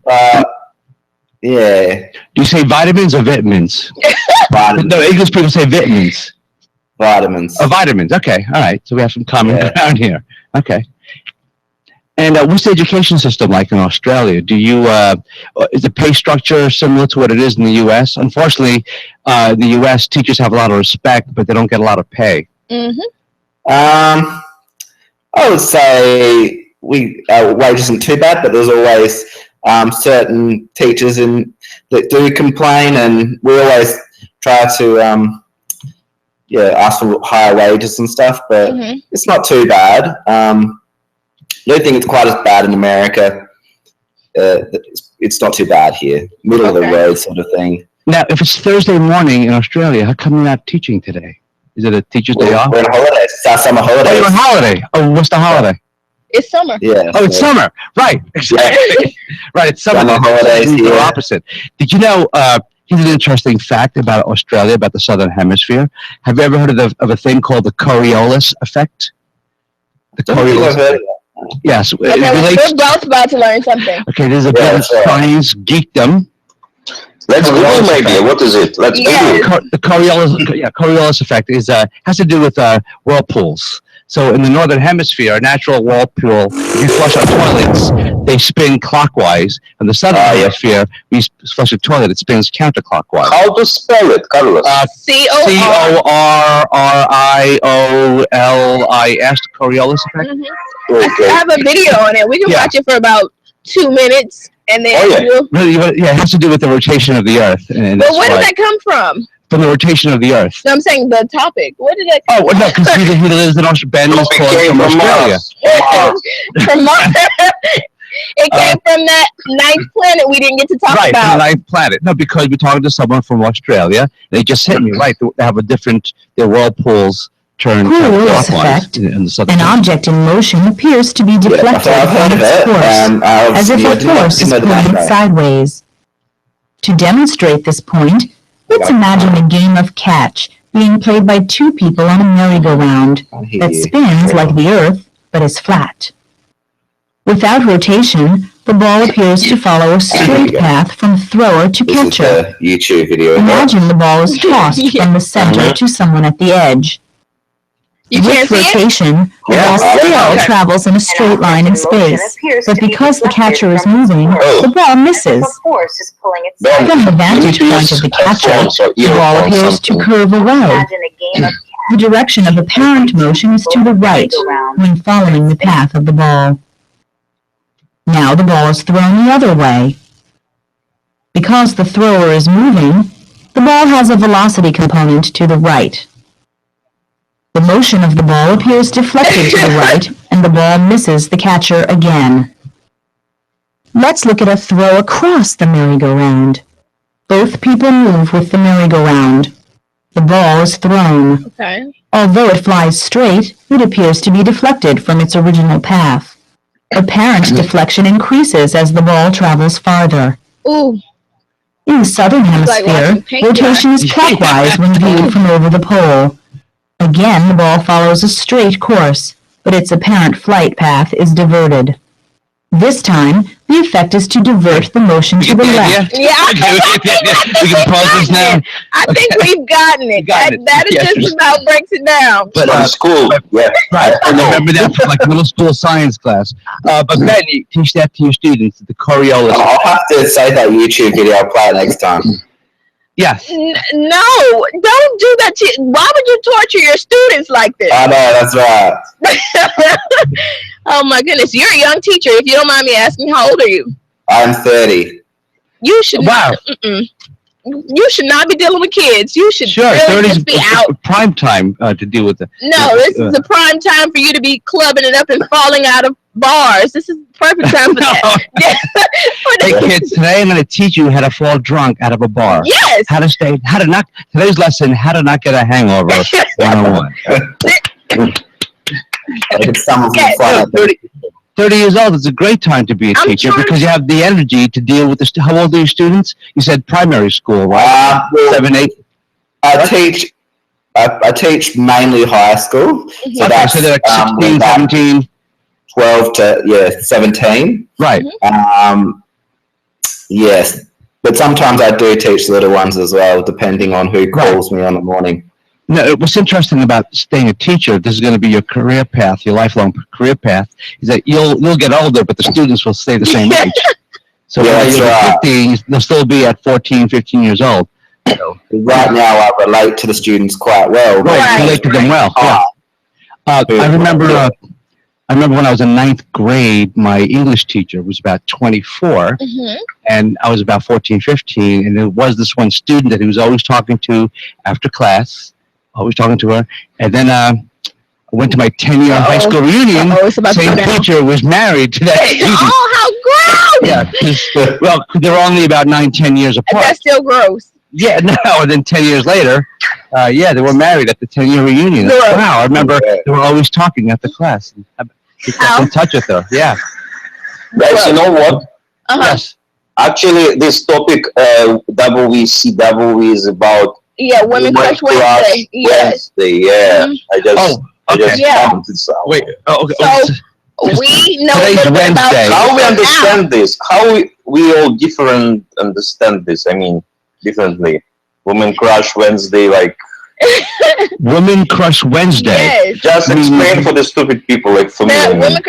Yeah. Do you say vitamins or vitamins? Vitamins. No, English people say vitamins. Vitamins. Oh, vitamins. Okay. All right. So we have some common ground here. Okay. And what's the education system like in Australia? Do you is the pay structure similar to what it is in the U.S.? Unfortunately, in the U.S., teachers have a lot of respect, but they don't get a lot of pay. Mm-hmm. I would say wage isn't too bad, but there's always certain teachers that do complain, and we always try to ask for higher wages and stuff, but it's not too bad. I don't think it's quite as bad in America. It's not too bad here. Middle of the road sort of thing. Now, if it's Thursday morning in Australia, how come you're not teaching today? Is it a teacher's day off? We're on holidays. It's our summer holidays. Oh, you're on holiday. Oh, what's the holiday? It's summer. Yeah. Oh, it's summer. Right. Exactly. Right. It's summer. Holidays. The opposite. Did you know, here's an interesting fact about Australia, about the Southern Hemisphere. Have you ever heard of a thing called the Coriolis effect? The Coriolis effect. Yes. Okay, we're both about to learn something. Okay, there's a bit of science geekdom. Let's Google, my dear. What is it? Let's Google. The Coriolis effect has to do with whirlpools. So in the Northern Hemisphere, a natural whirlpool, if you flush our toilets, they spin clockwise. In the Southern Hemisphere, we flush a toilet, it spins counterclockwise. How to spell it, Carlos? Coriolis, Coriolis effect. I have a video on it. We can watch it for about 2 minutes, And then Really, yeah, it has to do with the rotation of the Earth. And but where did that come from? From the rotation of the Earth. No, I'm saying the topic. Where did that come from? No, because he lives in Australia. From Australia. From Mars. It came from that ninth planet we didn't get to talk about. Right, from the ninth planet. No, because we're talking to someone from Australia. They just hit me. Right, they have their whirlpools turn clockwise. An object in motion appears to be deflected from its course, as if a force is pulling it sideways. To demonstrate this point, let's imagine a game of catch being played by two people on a merry-go-round that spins like the Earth, but is flat. Without rotation, the ball appears to follow a straight path from thrower to catcher. YouTube video. Imagine the ball is tossed from the center to someone at the edge. With rotation, the ball still travels in a straight line in space, but because the catcher is moving, the ball misses. From the vantage point of the catcher, the ball appears to curve away. The direction of apparent motion is to the right when following the path of the ball. Now the ball is thrown the other way. Because the thrower is moving, the ball has a velocity component to the right. The motion of the ball appears deflected to the right, and the ball misses the catcher again. Let's look at a throw across the merry-go-round. Both people move with the merry-go-round. The ball is thrown. Okay. Although it flies straight, it appears to be deflected from its original path. Apparent deflection increases as the ball travels farther. Ooh. In the southern hemisphere, rotation is clockwise when viewed from over the pole. Again, the ball follows a straight course, but its apparent flight path is diverted. This time, the effect is to divert the motion to the left. Yeah. We can pause this now. I think we've gotten it. That just about breaks it down. But school, right. I remember that from like middle school science class. But Ben, you teach that to your students, the Coriolis. I'll have to say that YouTube video. I'll play it next time. Yes. No, don't do that. Why would you torture your students like this? I know, that's right. Oh my goodness, you're a young teacher. If you don't mind me asking, how old are you? I'm 30. You should not. You should not be dealing with kids. You should really just be out. Prime time to deal with it. No, this is the prime time for you to be clubbing it up and falling out of bars. This is the perfect time for that. Hey kids, today I'm going to teach you how to fall drunk out of a bar. Yes. Today's lesson, how to not get a hangover 101. 30 years old is a great time to be a teacher because you have the energy to deal with how old are your students? You said primary school, right? 7, 8? I teach mainly high school. So that's, so they're like 16, 17? 12 to 17. Right. Yes. But sometimes I do teach little ones as well, depending on who calls me on the morning. No, what's interesting about staying a teacher, this is going to be your career path, your lifelong career path, is that you'll get older, but the students will stay the same age. So when you're 15, they'll still be at 14, 15 years old. So, right now, I relate to the students quite well. Right, relate to them well. Yeah. I remember when I was in ninth grade, my English teacher was about 24, and I was about 14, 15, and there was this one student that he was always talking to after class, always talking to her, and then I went to my 10-year high school reunion. Same teacher was married to that student. Oh, how gross! Yeah, well, they're only about 9-10 years apart. That's still gross. Yeah, no, and then 10 years later, they were married at the 10-year reunion. Wow, I remember they were always talking after class. He kept in touch with her, yeah. Guys, you know what? Yes. Actually, this topic, WCW, is about Women Crush Wednesday. Wednesday, yeah. I just found this out. Wait, okay. So, we know Wednesday. How we understand this? How we all different understand this? I mean, differently. Women Crush Wednesday, like... Women Crush Wednesday. Yes. Just explain for the stupid people like for me. Women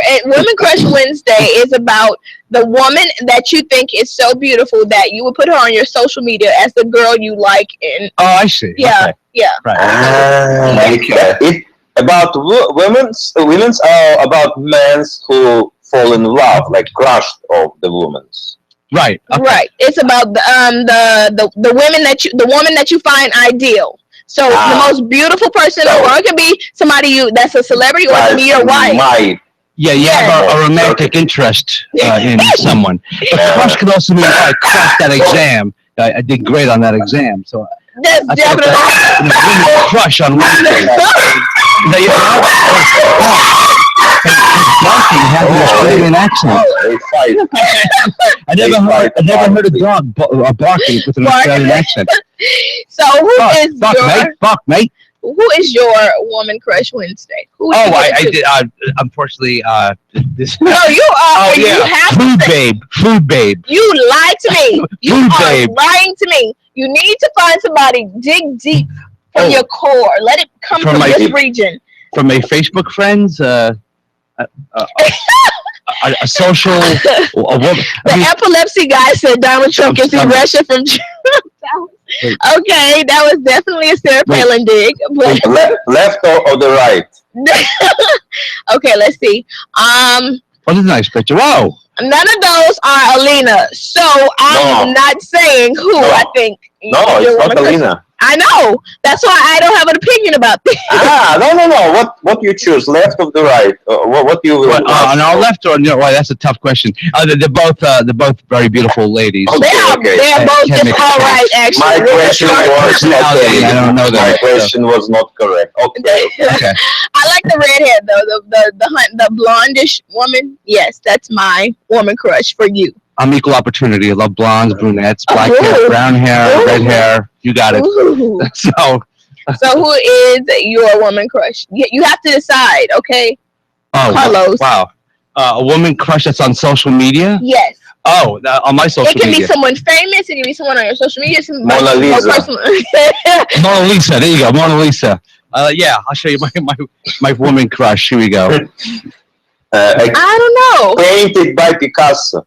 Crush Wednesday is about the woman that you think is so beautiful that you would put her on your social media as the girl you like. And I see. Yeah, okay. yeah. Right. It about women's about men who fall in love, like crushed of the women's. Right. Okay. Right. It's about the woman that you find ideal. So the most beautiful person in the world, it can be somebody that's a celebrity, or it can be your wife. Yeah, you have a romantic interest in someone. But crush could also mean, I crushed that exam. I did great on that exam. So that's definitely crush on Wednesday. Donkey has an Australian accent. I never heard a dog barking with an Australian accent. So Buck, mate. Who is your woman crush Wednesday? I did. Unfortunately, this. No, you are. Oh yeah, you have food babe. You lied to me. You Food are babe. lying to me. You need to find somebody. Dig deep from your core. Let it come from this region. From my Facebook friends, a social woman. The epilepsy guy said Donald Trump gets Russia from. Okay, that was definitely a Sarah Palin dig. But left or the right? Okay, let's see. What is a nice picture? Whoa! None of those are Alina, so I'm not saying who I think. No, it's not Alina. I know. That's why I don't have an opinion about this. No. What you choose, left or the right? What you will? No, left or no? Well, that's a tough question. They're both very beautiful ladies. They're both just all right. Actually, my question was not. I don't know that. My question was not correct. Okay. I like the redhead though. The blondish woman. Yes, that's my woman crush for you. I'm equal opportunity. I love blondes, brunettes, black hair, brown hair, red hair. You got it. So who is your woman crush? You have to decide, okay? Oh, Carlos. Wow. A woman crush that's on social media? Yes. Oh, on my social media. It can be someone famous. It can be someone on your social media. Mona Lisa. Mona Lisa. There you go. Mona Lisa. Yeah, I'll show you my woman crush. Here we go. I don't know. Painted by Picasso.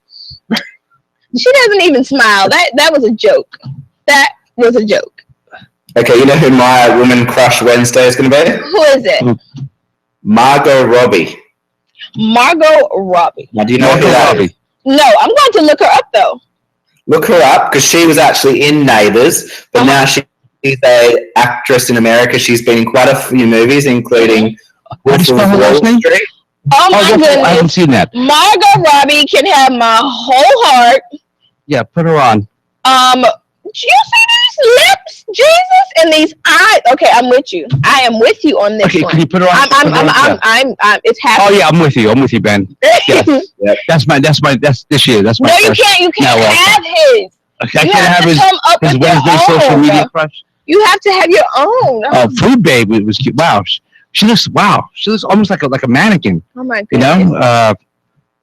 She doesn't even smile. That was a joke. That was a joke. Okay, you know who my woman crush Wednesday is going to be? Who is it? Margot Robbie. Margot Robbie. Now, do you know who that is? No, I'm going to look her up though. Look her up because she was actually in Neighbours, but now she's an actress in America. She's been in quite a few movies, including Wolf of Wall Street. Oh my goodness! I haven't seen that. Margot Robbie can have my whole heart. Yeah, put her on. Do you see these lips, Jesus, and these eyes? Okay, I'm with you. I am with you on this one. Okay, can you put her on? I'm. It's happening. Oh yeah, I'm with you, Ben. Yeah, that's this year. That's my. No, you can't. You can't have his. Okay, I can't have his Wednesday social media crush. You have to have your own. Oh, Food Babe was cute. Wow, she looks almost like a mannequin. Oh my goodness. You know.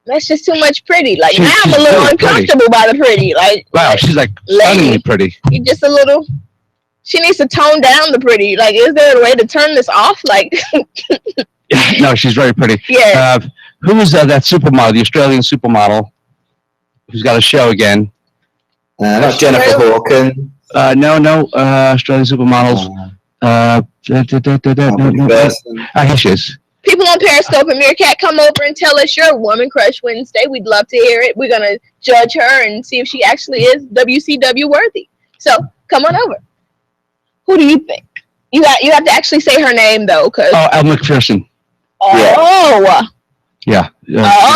That's just too much pretty. Like now I'm a little uncomfortable by the pretty. Like wow, she's like stunningly pretty. You just a little. She needs to tone down the pretty. Like, is there a way to turn this off? Like. No, she's very pretty. Yeah. Who is that supermodel? The Australian supermodel who's got a show again? Not Jennifer Hawkins. No. Australian supermodels. Here she is. People on Periscope and Meerkat, come over and tell us your woman crush Wednesday. We'd love to hear it. We're going to judge her and see if she actually is WCW worthy. So come on over. Who do you think? You have to actually say her name, though. Elle McPherson. Oh. Yeah.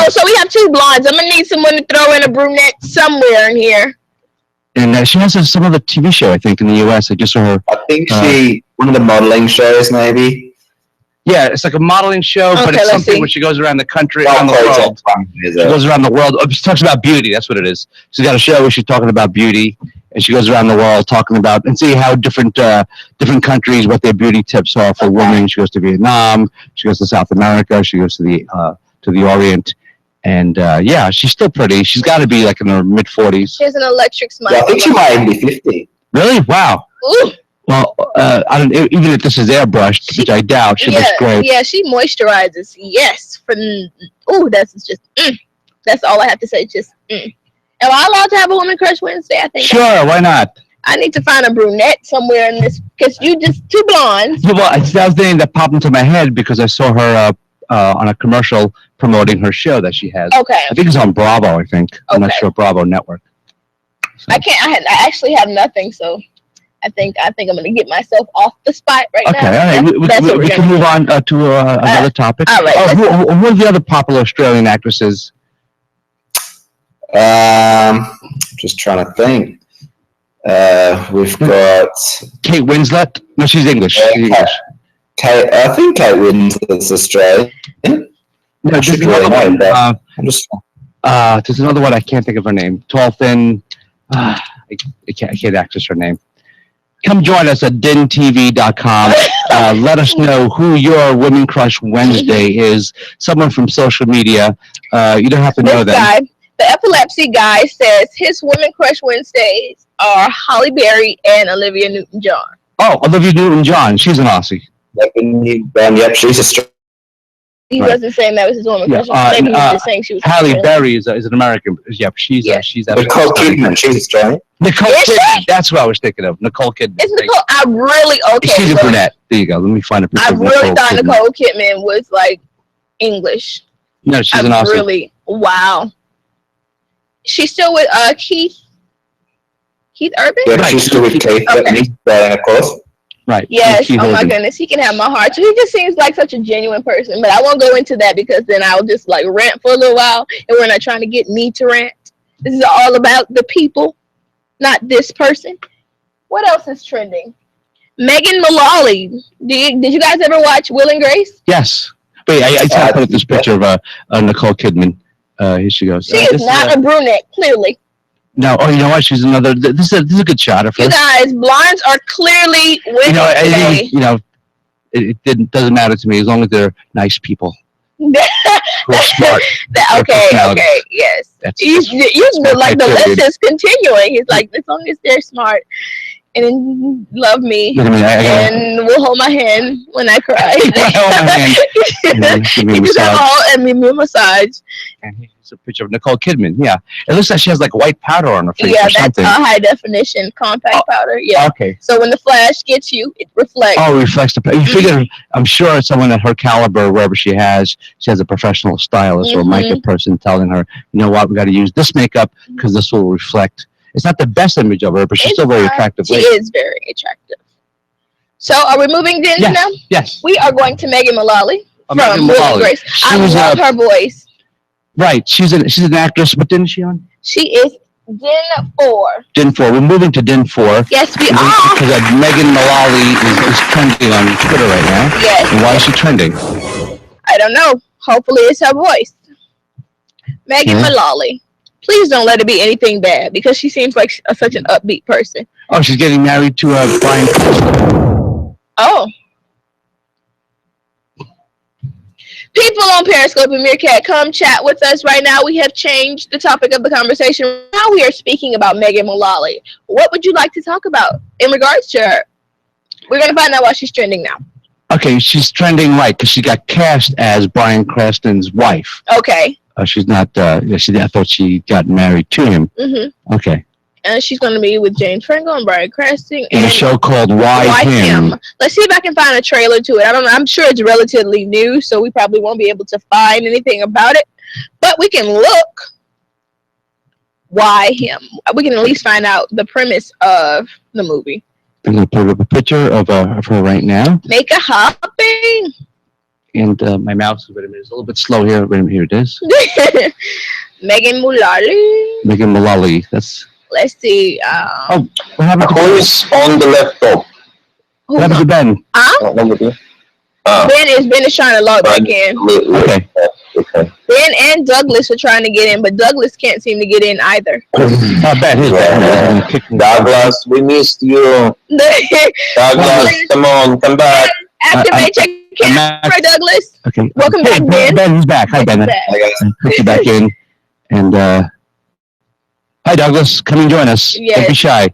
So we have two blondes. I'm going to need someone to throw in a brunette somewhere in here. And she has some other TV show, I think, in the U.S. I just saw her. I think one of the modeling shows, maybe. Yeah, it's like a modeling show, but it's something where she goes around the country, around the world. She goes around the world. She talks about beauty. That's what it is. She's got a show where she's talking about beauty, and she goes around the world talking about and see how different countries, what their beauty tips are for women. She goes to Vietnam. She goes to South America. She goes to the Orient. And yeah, she's still pretty. She's got to be like in her mid-40s. She has an electric smile. Yeah, I think she might be 50. Really? Wow. Ooh. Well, I don't. Even if this is airbrushed, which I doubt, she looks great. Yeah, she moisturizes. Yes. That's just. That's all I have to say. Just. Am I allowed to have a woman crush Wednesday? I think. Sure. Why not? I need to find a brunette somewhere in this because you just two blondes. Yeah, well, that was the name that popped into my head because I saw her on a commercial promoting her show that she has. Okay. I think it's on Bravo. I think. I'm not sure. Bravo Network. So. I actually have nothing, so I think I'm gonna get myself off the spot right now. Okay, all right. We can move on to another topic. All right. Who are the other popular Australian actresses? Just trying to think. We've got Kate Winslet. No, she's English. She's English. I think Kate Winslet's Australian. No, should really know, but there's another one. I can't think of her name. Tall, thin. I can't access her name. Come join us at dintv.com. Let us know who your Women Crush Wednesday is. Someone from social media. You don't have to know that. The epilepsy guy says his Women Crush Wednesdays are Holly Berry and Olivia Newton-John. Oh, Olivia Newton-John. She's an Aussie. Yep, she's Australian. He wasn't saying that was his woman crush. Maybe he was just saying she was. Halle Berry is an American. Yep, she's Nicole Kidman. She's Australian. Nicole Kidman. That's what I was thinking of. Nicole Kidman. It's Nicole. I really She's a brunette. There you go. Let me find a picture. I really thought Nicole Kidman was like English. No, she's an Aussie. Really, wow. She's still with Keith Urban. Yeah, she's still with Keith. Okay. Of course. Right. Yes. Oh my goodness, he can have my heart. So he just seems like such a genuine person. But I won't go into that because then I'll just like rant for a little while, and we're not trying to get me to rant. This is all about the people, not this person. What else is trending? Megan Mullally. Did you guys ever watch Will and Grace? Yes. Wait, I put up this picture of Nicole Kidman. Here she goes. She is not a brunette, clearly. No. Oh, you know what? She's another. This is a good shot of her. You guys, blondes are clearly winning today. It doesn't matter to me as long as they're nice people. Who are smart. Okay, yes. You like the list is continuing. It's like as long as they're smart and love me and will hold my hand when I cry. Give me a massage. And here's a picture of Nicole Kidman. Yeah, it looks like she has like white powder on her face. Yeah, or something. That's a high definition compact powder. Yeah. Okay. So when the flash gets you, it reflects. Oh, it reflects the. You figure? I'm sure someone at her caliber, wherever she has a professional stylist or makeup person telling her, you know what, we got to use this makeup because this will reflect. It's not the best image of her, but she's still very attractive. She is very attractive. So are we moving then now? Yes. We are going to Megan Mullally from Megan Will and Mullally. Grace. I love her voice. Right. She's an actress. What din is she on? She is Din 4. Din 4. We're moving to Din 4. Yes, we are. Because Megan Mullally is trending on Twitter right now. Yes. And why is she trending? I don't know. Hopefully it's her voice. Megan Mullally. Please don't let it be anything bad because she seems like such an upbeat person. Oh, she's getting married to Brian. Oh. People on Periscope and Meerkat, come chat with us right now. We have changed the topic of the conversation. Now we are speaking about Megan Mullally. What would you like to talk about in regards to her? We're going to find out why she's trending now. Okay, she's trending right because she got cast as Bryan Cranston's wife. Okay. She's not. I thought she got married to him. Mm-hmm. Okay. And she's going to be with James Franco and Bryan Cranston in a show called Why Him. Let's see if I can find a trailer to it. I don't know. I'm sure it's relatively new, so we probably won't be able to find anything about it. But we can look. Why Him? We can at least find out the premise of the movie. I'm going to put up a picture of her right now. Make a hopping. And my mouse is a little bit slow here. Here it is. Megan Mullally. Megan Mullally. That's. Let's see. What happened to Who is on the laptop? What happened to Ben? Ben is trying to log back in. Okay. Ben and Douglas are trying to get in, but Douglas can't seem to get in either. Douglas, we missed you. Douglas, come on, come back. Activate your camera, Douglas. Okay. Welcome back, Ben. Ben's back. Hi, Ben. Put you back in. And hi, Douglas. Come and join us. Yes. Don't be shy.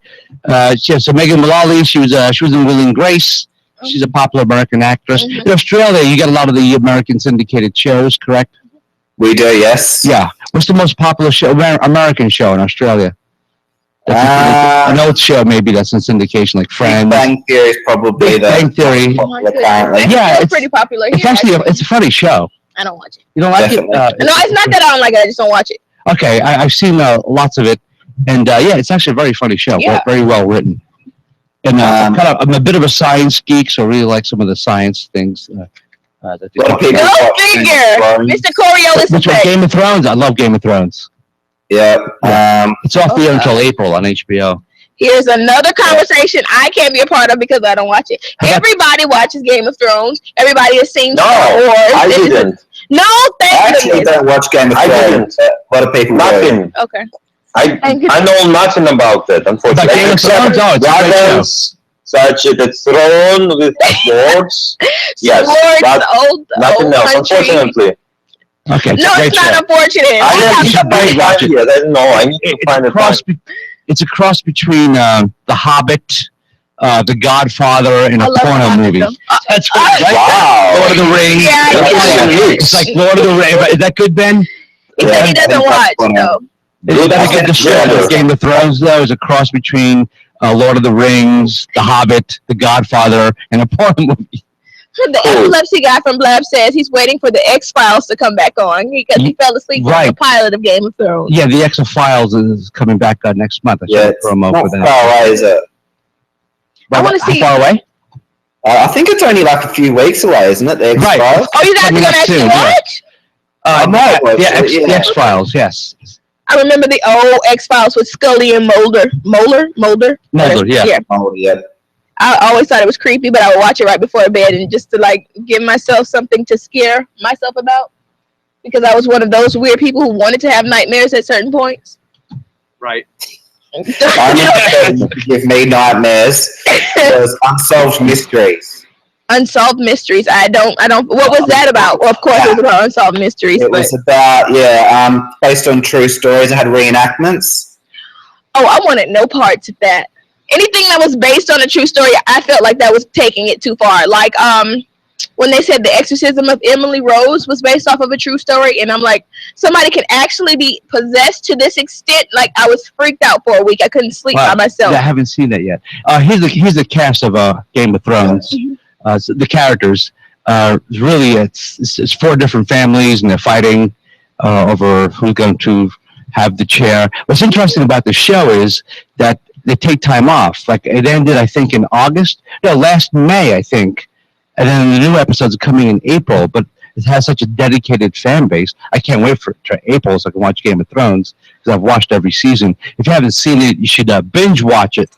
So Megan Mullally, she was in Will and Grace. She's a popular American actress. In Australia, you get a lot of the American syndicated shows, correct? We do, yes. Yeah. What's the most popular show, American show in Australia? An old show, maybe that's in syndication, like Friends. Big Bang Theory is probably Big Bang Theory. Yeah, it's pretty popular. It's actually it's a funny show. I don't watch it. You don't like it? No, it's not that I don't like it. I just don't watch it. Okay, I've seen lots of it, And yeah, it's actually a very funny show. Yeah. Very well written. And I'm a bit of a science geek, so I really like some of the science things. That they A lot of people Go watch figure. Mr. Coriolis. Which one? Game of Thrones. I love Game of Thrones. Yeah. It's off the air until April on HBO. Here's another conversation I can't be a part of because I don't watch it. Everybody watches Game of Thrones. Everybody has seen Star Wars. I didn't. No, I actually don't watch Game of Thrones. A lot of people Nothing. do. Okay. I know nothing about it, unfortunately. Game of Thrones? Oh, it's a great dragons, such as the throne with swords. Yes, but nothing else, unfortunately. Okay. No, it's not unfortunate. I didn't know. I need to find it. It's a cross between The Hobbit, The Godfather, and a porno movie. That's right. Wow. Lord of the Rings. Yeah. It's like Lord of the Rings. Is that good, Ben? He said he doesn't watch, so. Is that a good description of Game of Thrones, though? Is a cross between Lord of the Rings, The Hobbit, The Godfather, and a porn movie. The epilepsy guy from Blab says he's waiting for the X-Files to come back on because he fell asleep on the pilot of Game of Thrones. Yeah, the X-Files is coming back next month. I saw a promo for that. How far away is it? I want to see. How far away? I think it's only like a few weeks away, isn't it? The X-Files? Right. Oh, you guys are going to actually watch? The X-Files, yes. I remember the old X-Files with Scully and Mulder. Mulder, yeah. Oh, yeah. I always thought it was creepy, but I would watch it right before bed and just to like give myself something to scare myself about. Because I was one of those weird people who wanted to have nightmares at certain points. Right. Give me nightmares. Those unsolved mysteries. Unsolved mysteries. I don't. What was that about? Well, of course, it was about unsolved mysteries. It was about based on true stories. It had reenactments. Oh, I wanted no parts of that. Anything that was based on a true story, I felt like that was taking it too far. Like when they said The Exorcism of Emily Rose was based off of a true story, and I'm like, somebody can actually be possessed to this extent. Like I was freaked out for a week. I couldn't sleep by myself. Yeah, I haven't seen that yet. Here's the cast of Game of Thrones. So the characters. Really, it's 4 different families, and they're fighting over who's going to have the chair. What's interesting about the show is that they take time off. Like it ended, I think, in August. No, last May, I think. And then the new episodes are coming in April. But it has such a dedicated fan base. I can't wait for April so I can watch Game of Thrones because I've watched every season. If you haven't seen it, you should binge watch it.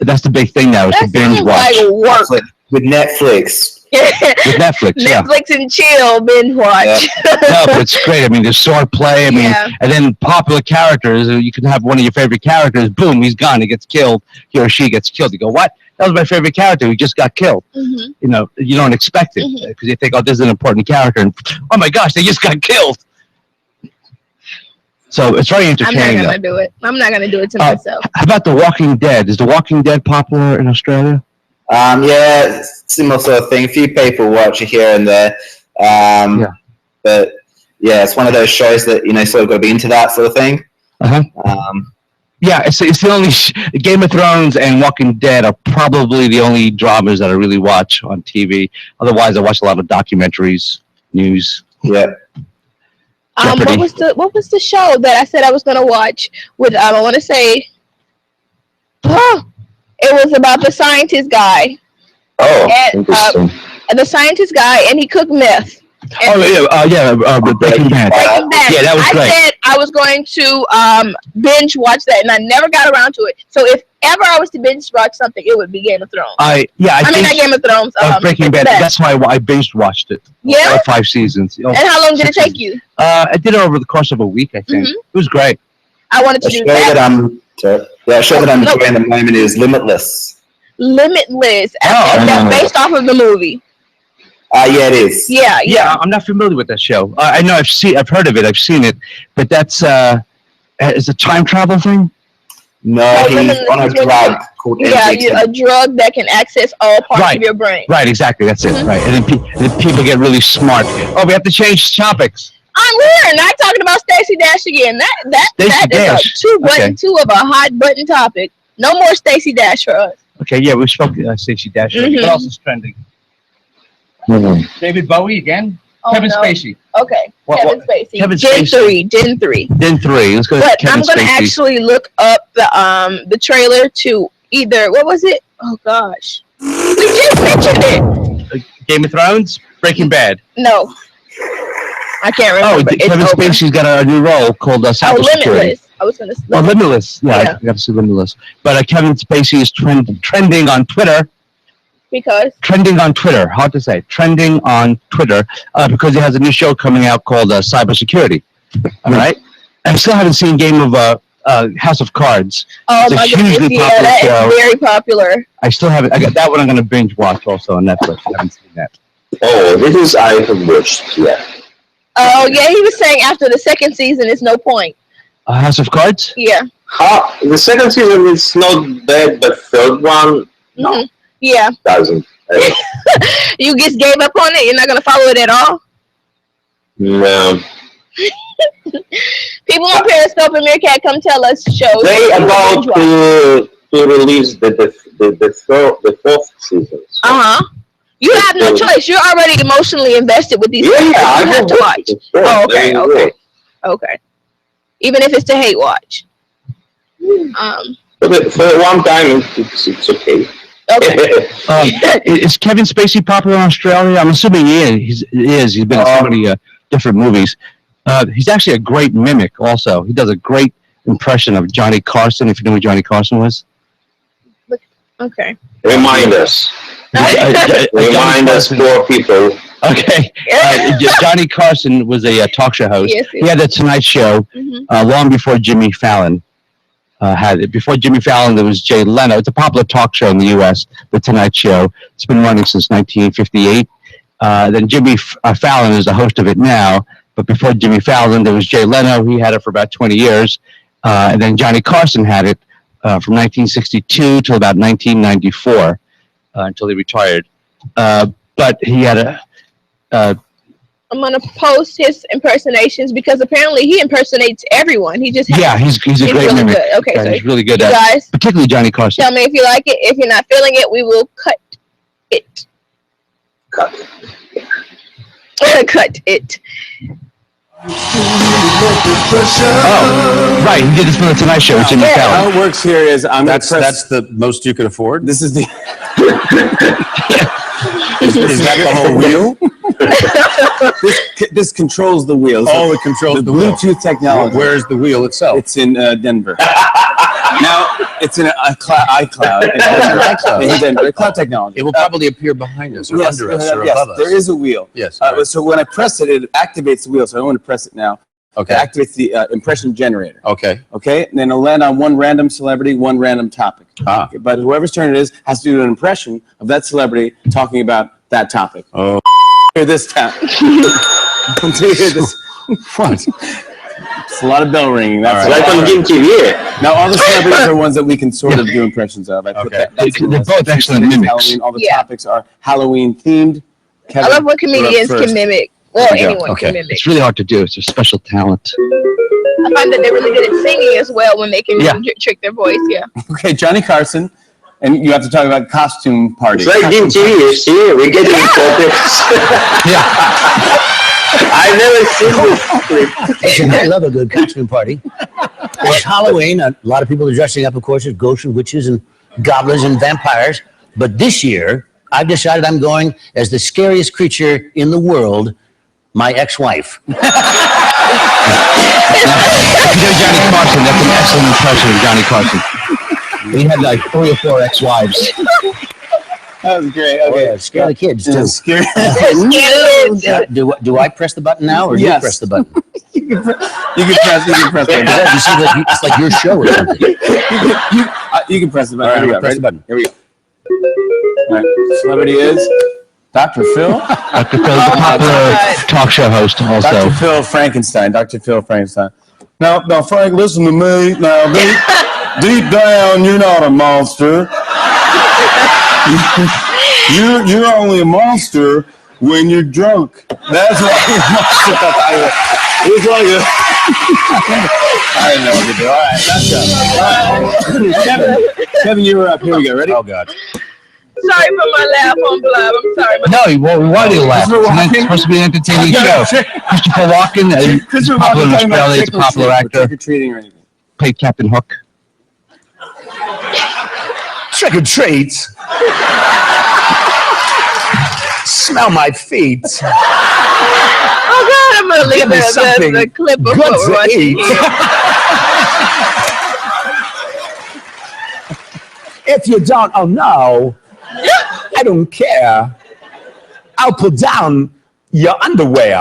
That's the big thing now is to binge watch. Like work. With Netflix. With Netflix, Netflix and chill, binge watch. No, but it's great. I mean, there's sword play. I mean, and then popular characters. You can have one of your favorite characters. Boom, he's gone. He gets killed. He or she gets killed. You go, what? That was my favorite character. He just got killed. You know, you don't expect it because you think, oh, this is an important character. And oh my gosh, they just got killed. So it's very entertaining. I'm not gonna do it. I'm not gonna do it to myself. How about The Walking Dead? Is The Walking Dead popular in Australia? Yeah, similar sort of thing. A few people watch it here and there. But yeah, it's one of those shows that, you know, sort of got to be into that sort of thing. Yeah, it's the only Game of Thrones and Walking Dead are probably the only dramas that I really watch on TV. Otherwise, I watch a lot of documentaries, news. Yeah. What was the show that I said I was gonna watch with? I don't want to say. It was about the scientist guy. Oh, interesting. The scientist guy, and he cooked meth. Breaking Bad. Yeah, that was great. I said I was going to binge watch that, and I never got around to it. So if ever I was to binge watch something, it would be Game of Thrones. I mean, not Game of Thrones. Breaking Bad. That's why I binge watched it. Yeah. All 5 seasons. And how long did it take you? I did it over the course of a week, I think. It was great. I wanted to do that. The show that I'm enjoying at the moment is Limitless. Limitless. That's based off of the movie. Yeah, it is. Yeah. I'm not familiar with that show. I know I've heard of it. I've seen it, but that's is a time travel thing. No, he's on a drug called a drug that can access all parts of your brain. Right, exactly. That's it. Right, and then people get really smart. Oh, we have to change topics. We're not talking about Stacey Dash again. That is a two of a hot button topic. No more Stacey Dash for us. Okay, yeah, we spoke Stacey Dash. What else is trending? David Bowie again? Oh, Kevin no. Spacey. Okay, Kevin Spacey. Kevin Gen Spacey. 3. Gen 3. Then 3. Let's go with But Kevin I'm gonna Spacey. actually look up the trailer to either what was it? Oh gosh, we just mentioned it. Game of Thrones, Breaking Bad. No, I can't remember. It's Kevin over. Spacey's got a new role called Cybersecurity. Limitless. I was gonna. Oh, Limitless. Yeah, Yeah. I got to see Limitless. But Kevin Spacey is trending on Twitter. Because Trending on Twitter. Hard to say. Trending on Twitter because he has a new show coming out called Cybersecurity. All right. I still haven't seen Game of House of Cards. oh It's a my hugely goodness, yeah, popular that show. is very popular. I still haven't. I got that one. I'm going to binge watch also on Netflix. I haven't seen that. Oh, this is I have watched. Yeah. Oh yeah, he was saying after the second season, it's no point. House of Cards. Yeah. The second season is not bad, but third one No. Yeah. doesn't. You just gave up on it. You're not gonna follow it at all. No. People on Periscope and Meerkat, come tell us shows. They about to release the fourth season. So. You have no choice. You're already emotionally invested with these. Yeah, things. I You have to watch watch. it, sure. Oh, okay, There you okay, go. okay. Even if it's to hate watch. For one time, it's okay. Okay. Is Kevin Spacey popular in Australia? I'm assuming he is. He's been in so many different movies. He's actually a great mimic also. He does a great impression of Johnny Carson, if you know who Johnny Carson was. Okay. Remind us. Remind us, poor people. Okay. Johnny Carson was a talk show host. Yes, He had the Tonight Show long before Jimmy Fallon had it. Before Jimmy Fallon, there was Jay Leno. It's a popular talk show in the U.S., The Tonight Show. It's been running since 1958. Then Jimmy Fallon is the host of it now. But before Jimmy Fallon, there was Jay Leno. He had it for about 20 years. And then Johnny Carson had it from 1962 till about 1994 until he retired. But he had I'm gonna post his impersonations because apparently he impersonates everyone. He just he's a great really mimic. good. Okay, Yeah, so he's really good you at guys particularly Johnny Carson. tell me if you like it. If you're not feeling it, we will cut it. Cut. Cut it. Oh, right. He did this for the Tonight Show with Jimmy Fallon. How it works here is That's the most you can afford. This is the Is that the whole wheel? this controls the wheels. Oh, it controls the wheel. Bluetooth technology. Where's the wheel itself? It's in Denver. Now it's in iCloud. In Denver. Cloud technology. It will probably appear behind us or under us or yes, above us. there is a wheel. Yes. So when I press it, it activates the wheel. So I want to press it now. Okay. It activates the impression generator. Okay. Okay. And then it'll land on one random celebrity, one randam topic. Okay. But whoever's turn it is has to do an impression of that celebrity talking about that topic. Oh. Hear this tap. Until you hear this. What? It's a lot of bell ringing. That's Like on Game TV. Now all the celebrities are ones that we can sort of do impressions of. I put that. That's They're both excellent mimics. Halloween. All the topics are Halloween themed. I love what comedians can mimic. Well, anyone Okay. can mimic. It's really hard to do. It's a special talent. I find that they're really good at singing as well when they can trick their voice. Yeah. Okay, Johnny Carson, and you have to talk about costume parties. It's like Game TV, you see, we're getting topics. I've never seen this clip. I love a good costume party. It's Halloween. A lot of people are dressing up, of course, as ghosts and witches and goblins and vampires. But this year, I've decided I'm going as the scariest creature in the world, my ex-wife. If you know Johnny Carson, that's an excellent impression of Johnny Carson. He had like 3 or 4 ex-wives. That was great. Okay, scare the kids too. Scare. Do I press the button now, or do you press the button? You can press the button. You see, like, it's like your show or something. You can press the button. All right, Here we go. press the button. Here we go. All right. Celebrity is Dr. Phil. Dr. Phil, the popular talk show host also. Dr. Phil Frankenstein. Dr. Phil Frankenstein. Now, Frank, listen to me. Now, deep down, you're not a monster. You're only a monster when you're drunk. That's why you're a monster. It's like a... I didn't know what to do. All right, let's go. All right. Kevin, you were up. Here we go. Ready? Oh, God. Sorry for my laugh on Blab. I'm sorry. No, we wanted to laugh. It's supposed to be an entertaining show. Christopher Walken, popular in Australia, he's a popular actor. Trick-or-treating or anything. Played Captain Hook. Trick or treat. Smell my feet. Oh God, I'm gonna leave the clip of what we're watching here. If you don't, oh no, I don't care. I'll put down your underwear.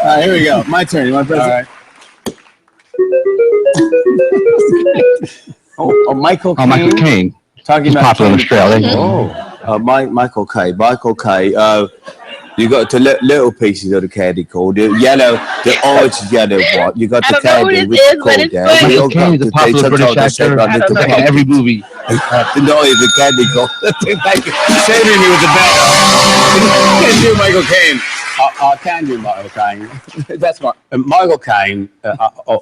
All right, here we go. My turn. You want to press it? Michael Caine. Michael Caine. Talking He's about popular in Australia. Michael Caine. You got the little pieces of the candy corn. The yellow, the orange yellow one. You got the candy with the corn there. Michael Caine is a popular British actor in every movie. No, it's a candy corn. Saving me with the bell. Can't do Michael Caine. I can do Michael Caine. That's right. Michael Caine,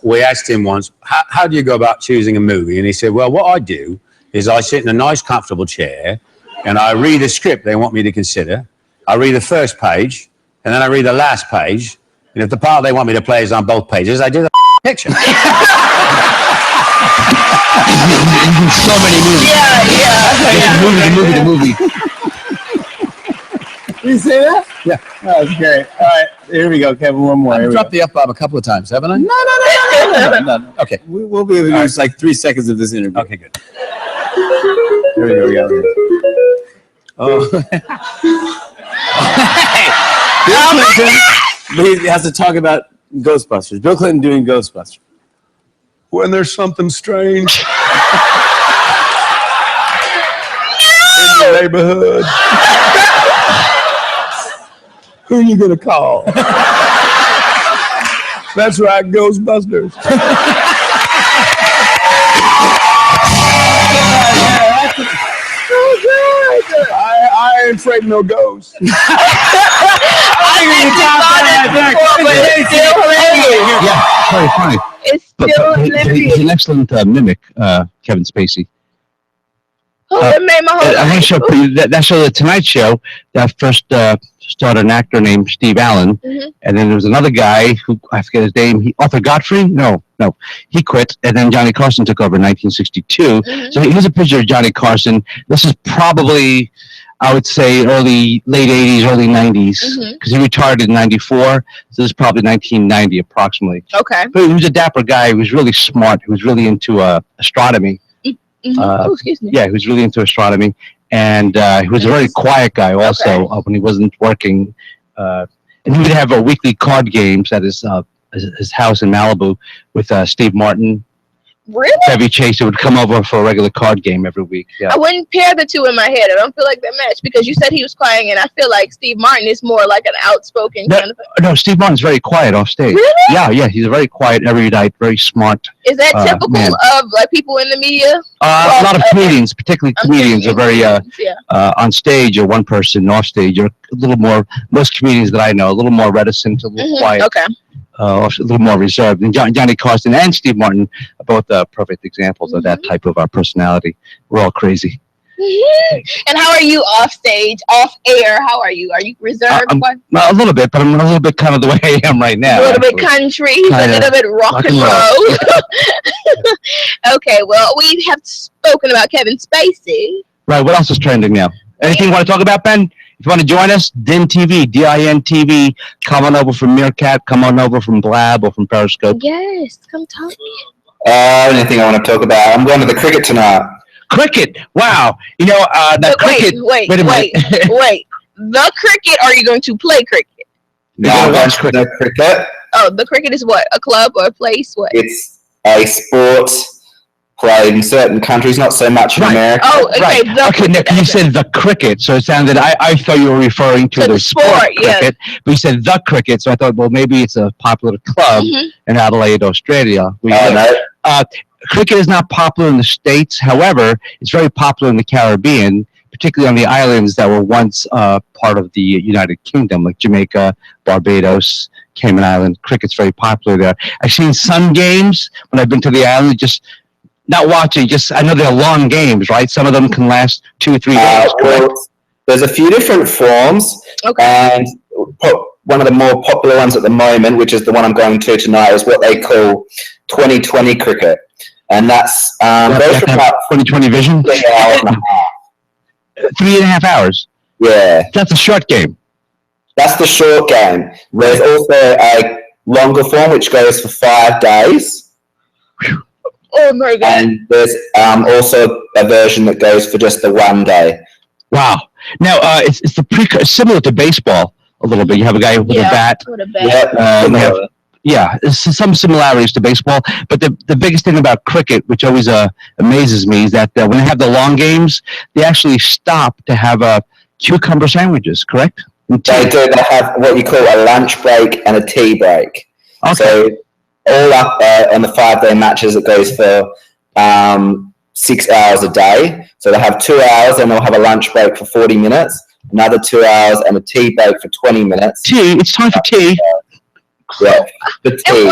we asked him once, how do you go about choosing a movie? And he said, well, what I do is I sit in a nice, comfortable chair, and I read a script they want me to consider. I read the first page, and then I read the last page. And if the part they want me to play is on both pages, I do the picture. So many movies. Yeah. The movie. You say that? Yeah. Oh, that's great. All right, here we go, Kevin. One more. I've dropped the F-bomb a couple of times, haven't I? No. Okay. We'll be able to use like 3 seconds of this interview. Okay, good. Here we go. Oh. Bill Clinton. He has to talk about Ghostbusters. Bill Clinton doing Ghostbusters. When there's something strange in the neighborhood, who are you gonna call? That's right, Ghostbusters. I ain't afraid of no ghosts. Yeah, very funny. It's still He's an excellent mimic, Kevin Spacey. It made my whole I'm going to show that show, The Tonight Show, that first starred an actor named Steve Allen, and then there was another guy who, I forget his name, Arthur Godfrey? No, he quit, and then Johnny Carson took over in 1962. So here's a picture of Johnny Carson. This is probably, I would say, late 80s, early 90s, because he retired in 94, so this is probably 1990 approximately. Okay. But he was a dapper guy. He was really smart. He was really into astronomy. Excuse me. Yeah, he was really into astronomy, and he was a very quiet guy also when he wasn't working. And he would have weekly card games at his house in Malibu with Steve Martin. Really? Chevy Chase would come over for a regular card game every week. Yeah. I wouldn't pair the two in my head. I don't feel like that match because you said he was quiet, and I feel like Steve Martin is more like an outspoken kind of. No, Steve Martin's very quiet off stage. Really? Yeah, he's a very quiet, erudite, very smart. Is that typical man. of like people in the media? A lot of comedians, particularly comedians, are very on stage or one person, off stage, or a little more. Most comedians that I know, a little more reticent, a little quiet. Okay. A little more reserved. And Johnny Carson and Steve Martin are both perfect examples of that type of personality. We're all crazy. And how are you off stage, off air? How are you? Are you reserved? A little bit, but I'm a little bit kind of the way I am right now. A little bit country, a little bit rock and roll. Okay, well, we have spoken about Kevin Spacey. Right, what else is trending now? Anything you want to talk about, Ben? If you want to join us, DIN TV, DIN TV. Come on over from Meerkat. Come on over from Blab or from Periscope. Yes, come talk. Anything I want to talk about? I'm going to the cricket tonight. Cricket! Wow! You know, that cricket. Wait a minute. Wait. The cricket? Or are you going to play cricket? No, I'm going to the cricket. Oh, the cricket is what? A club or a place? What? It's a sport played in certain countries, not so much in America. Oh, okay. Right. Okay, Nick, you said the cricket, so it sounded, I thought you were referring to the sport cricket, but you said the cricket, so I thought, well, maybe it's a popular club in Adelaide, Australia. Cricket is not popular in the States. However, it's very popular in the Caribbean, particularly on the islands that were once part of the United Kingdom, like Jamaica, Barbados, Cayman Island. Cricket's very popular there. I've seen some games when I've been to the island, just not watching, just I know they're long games, right? Some of them can last 2 or 3 days. Well, there's a few different forms, and one of the more popular ones at the moment, which is the one I'm going to tonight, is what they call 2020 cricket, and that's goes for about 2020 vision. 3 hours and a half. 3.5 hours. Yeah, that's a short game. That's the short game. There's also a longer form which goes for 5 days. Oh my God! And there's also a version that goes for just the 1 day. Wow. Now it's the similar to baseball a little bit. You have a guy with a bat. With a bat. There's some similarities to baseball, but the biggest thing about cricket, which always amazes me, is that when they have the long games, they actually stop to have cucumber sandwiches, correct? They do. They have what you call a lunch break and a tea break. Okay. So all up on the 5-day matches, it goes for 6 hours a day. So they have 2 hours, and they'll have a lunch break for 40 minutes, another 2 hours, and a tea break for 20 minutes. Tea. It's time for tea. Yeah, the tea. And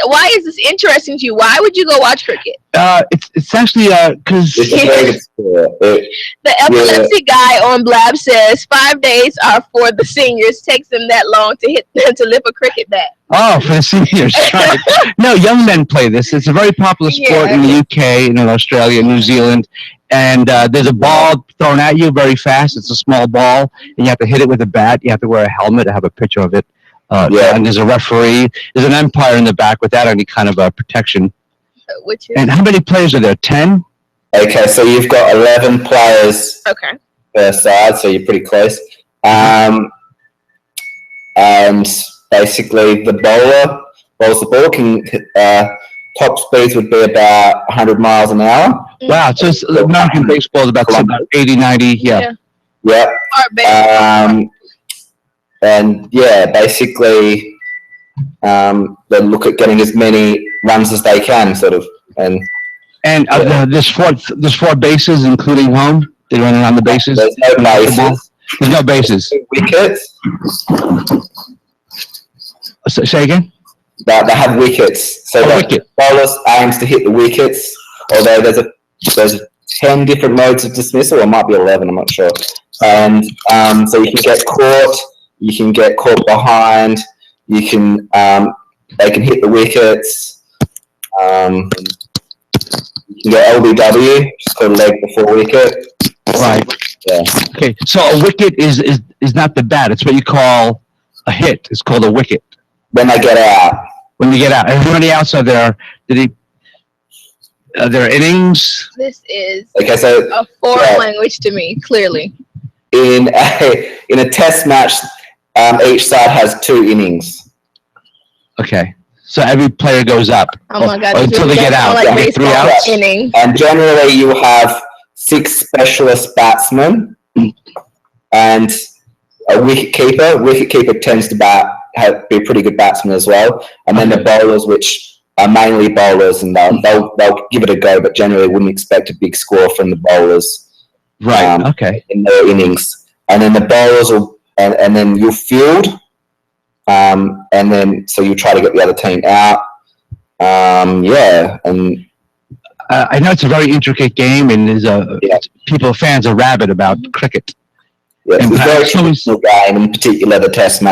why is this interesting to you? Why would you go watch cricket? It's actually because the epilepsy guy on Blab says 5 days are for the seniors. Takes them that long to lift a cricket bat. Oh, for the seniors. Right. No, young men play this. It's a very popular sport in the UK and in Australia and New Zealand. And there's a ball thrown at you very fast. It's a small ball, and you have to hit it with a bat. You have to wear a helmet. I have a picture of it. And there's a referee. There's an umpire in the back without any kind of protection. And how many players are there? 10? Okay, so you've got 11 players per side, so you're pretty close. And basically, the bowler bowls the ball. Top speeds would be about 100 miles an hour. Wow, so American baseball is about 80, 90, yeah. And basically, they look at getting as many runs as they can, sort of. There's 4 bases, including home. They run around the bases. There's no bases. There's no bases. Wickets. Say again. They have wickets. So the bowler aims to hit the wickets. Although there's 10 different modes of dismissal, or it might be 11. I'm not sure. And so you can get caught. You can get caught behind. You can they can hit the wickets. You can get LBW, which is called leg before wicket. Right. Yeah. Okay. So a wicket is not the bat. It's what you call a hit. It's called a wicket. When they get out. When you get out. And how many outs are there? Are there innings? This is so, a foreign language to me, clearly. In a test match, each side has 2 innings. Okay. So every player goes up. Oh my God! Until they get out. Like get 3 outs. Inning. And generally, you have 6 specialist batsmen and a wicket keeper. Wicket keeper tends to be a pretty good batsman as well. And then the bowlers, which are mainly bowlers, and they'll give it a go, but generally wouldn't expect a big score from the bowlers. Right. Okay. In their innings, and then the bowlers will, and then you'll field. And then so you try to get the other team out. And I know it's a very intricate game, and there's fans are rabid about cricket. Yeah, it's a very traditional game, in particular the test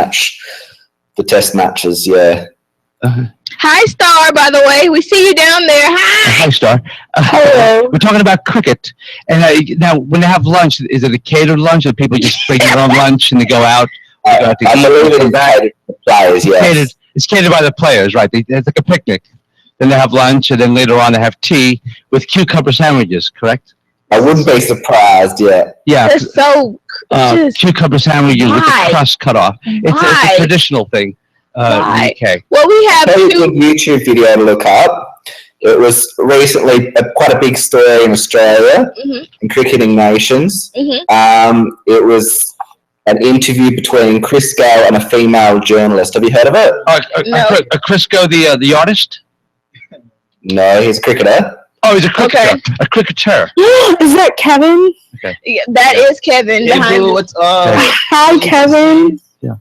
matches. Yeah. Hi, Star. By the way, we see you down there. Hi. Hi, Star. Hello. We're talking about cricket, and now when they have lunch, is it a catered lunch, or people just bring their own lunch and they go out? I believe it is catered to the players, yes. It's catered by the players, right? It's like a picnic. Then they have lunch, and then later on they have tea with cucumber sandwiches, correct? I wouldn't be surprised, yeah. Yeah. They're so cucumber sandwiches with the crust cut off. It's a traditional thing in the UK. Well, we have a good YouTube video to look up. It was recently quite a big story in Australia, in Cricketing Nations. It was an interview between Chris Gale and a female journalist. Have you heard of it? Chris Gale, the artist? No, he's a cricketer. Oh, he's a cricketer. A cricketer. Is that Kevin? Okay. Yeah, that is Kevin. Hey, boo, what's up? Hi, Kevin. Yeah.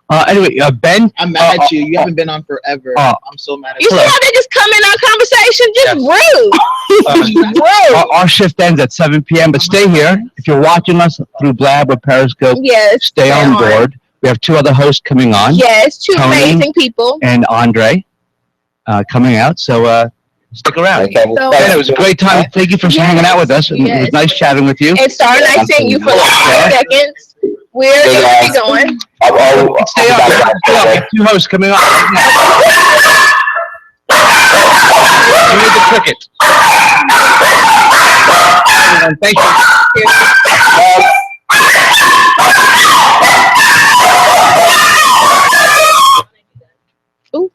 Anyway, Ben. I'm mad at you. You haven't been on forever. I'm so mad at You see how they just come in our conversation? Just rude. Rude. Our shift ends at 7 p.m. But stay here. If you're watching us through Blab or Periscope, stay on board. We have 2 other hosts coming on. Yes, 2 Tony amazing people. and Andre coming out. So stick around. Okay. Ben, it was a great time. Thank you for hanging out with us. It was nice chatting with you. And Star and I sent you for like 5 seconds. We're going to be going. Stay up. We have 2 hosts coming on. You need the cricket. Thank you. Ooh.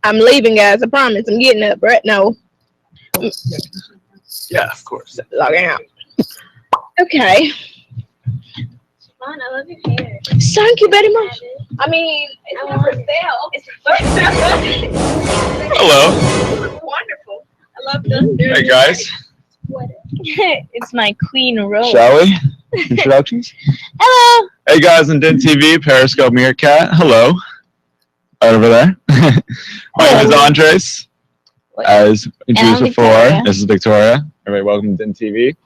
I'm leaving, guys. I promise. I'm getting up right now. Yeah, of course. Logging out. Okay. Mom, I love your hair. Thank you very much. I mean, it's not for sale. It's Hello. wonderful. I love them. Hey guys. It's my queen rose. Shall we? Introductions? Hello. Hey guys on DIN TV, Periscope Meerkat. Hello. Right over there. My name is Andres. As introduced before, Victoria. this is Victoria. Everybody, welcome to DIN TV.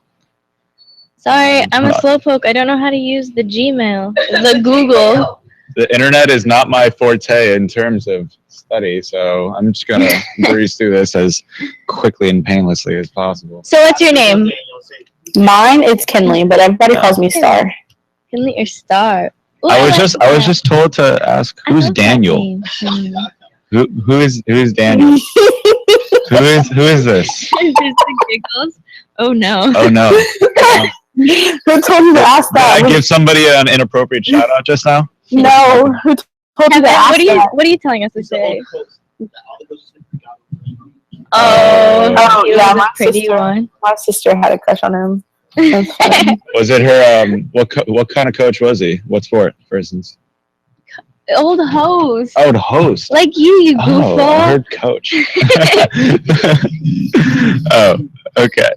Sorry, I'm a slowpoke. I don't know how to use the Gmail, the Google. The internet is not my forte in terms of study, so I'm just gonna breeze through this as quickly and painlessly as possible. So what's your name? Mine, it's Kinley, but everybody calls me Star. Kinley or Star? Ooh, I was like just told to ask who's Daniel. Who is Daniel? who is this? Just the giggles. Oh no. Oh no. Who told you to ask that? Did I give somebody an inappropriate shout out just now? No. Who told you to ask that? What are you telling us to say? Oh, he yeah, was a pretty one. My sister had a crush on him. Was it her? What kind of coach was he? What sport, for instance? Old host. Oh, the host. Like you Oh, goofball. I heard coach. Oh, okay.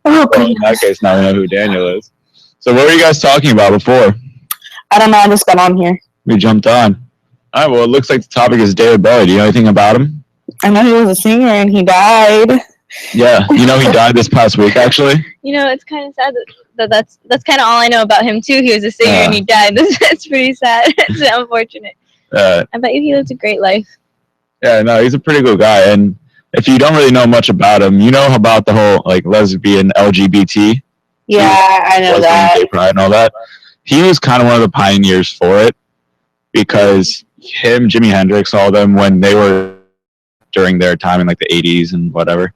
Well, in that case, now we know who Daniel is. So, what were you guys talking about before I don't know. I just got on here. we jumped on? All right. Well, it looks like the topic is David Bowie. Do you know anything about him? I know he was a singer and he died. Yeah, you know he died this past week, actually. You know, it's kind of sad that's kind of all I know about him too. He was a singer and he died. That's pretty sad. It's unfortunate. I bet you he lived a great life. Yeah, no, he's a pretty good guy. And if you don't really know much about him, you know about the whole like lesbian LGBT. Yeah, I know that. Gay pride and all that. He was kind of one of the pioneers for it because him, Jimi Hendrix, all them when they were during their time in like the 80s and whatever,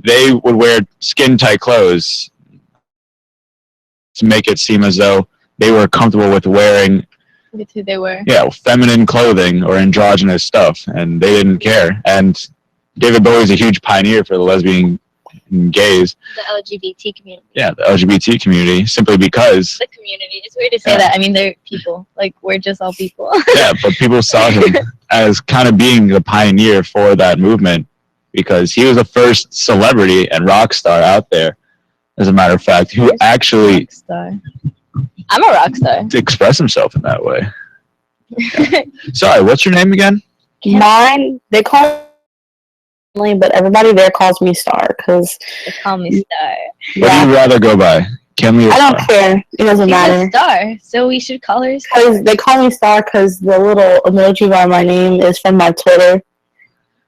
they would wear skin tight clothes to make it seem as though they were comfortable with wearing With who they were. feminine clothing or androgynous stuff, and they didn't care. And David Bowie is a huge pioneer for the lesbian and gays. The LGBT community. Yeah, the LGBT community, simply because The community. It's weird to say that. I mean, they're people. Like, we're just all people. yeah, but people saw him as kind of being the pioneer for that movement because he was the first celebrity and rock star out there, as a matter of fact, who actually Star. I'm a rock star. expressed himself in that way. Yeah. Sorry, what's your name again? Mine, they call me Kinley, but everybody there calls me Star because They call me Star. What do you rather go by? Kinley or I don't Star? care. It doesn't She's matter. a star, so we should call her Star. Because they call me Star because the little emoji by my name is from my Twitter.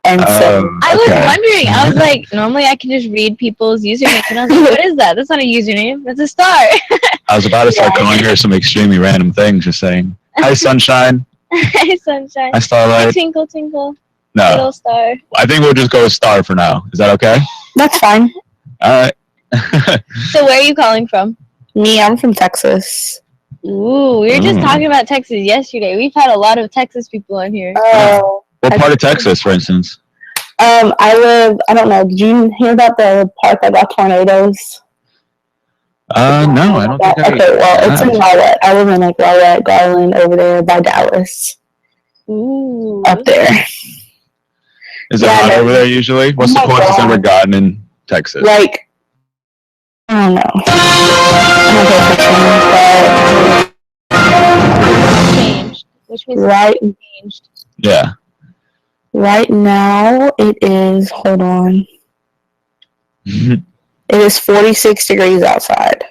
And so I was wondering. I was like, normally I can just read people's usernames, and I was like, what is that? That's not a username. That's a star. I was about to start calling her some extremely random things, just saying, hi, sunshine. Hi, sunshine. Hi, starlight. Hi, twinkle, twinkle. No. Little star. I think we'll just go with Star for now. Is that okay? that's fine. All right. So where are you calling from? Me, I'm from Texas. Ooh, we were just talking about Texas yesterday. We've had a lot of Texas people on here. Oh. What part of Texas, for instance? I live, I don't know, did you hear about the part that got tornadoes? No, I don't think I Okay, well, it's in Rowlett. I live in like Rowlett, Garland, over there by Dallas. Ooh. Up there. Is it hot over there usually? What's the Oh my coldest it's God. ever gotten in Texas? Like, I don't know. I'm not gonna picture it, but which means Right. it's changed. Yeah. Right now, it is. Hold on. It is 46 degrees outside.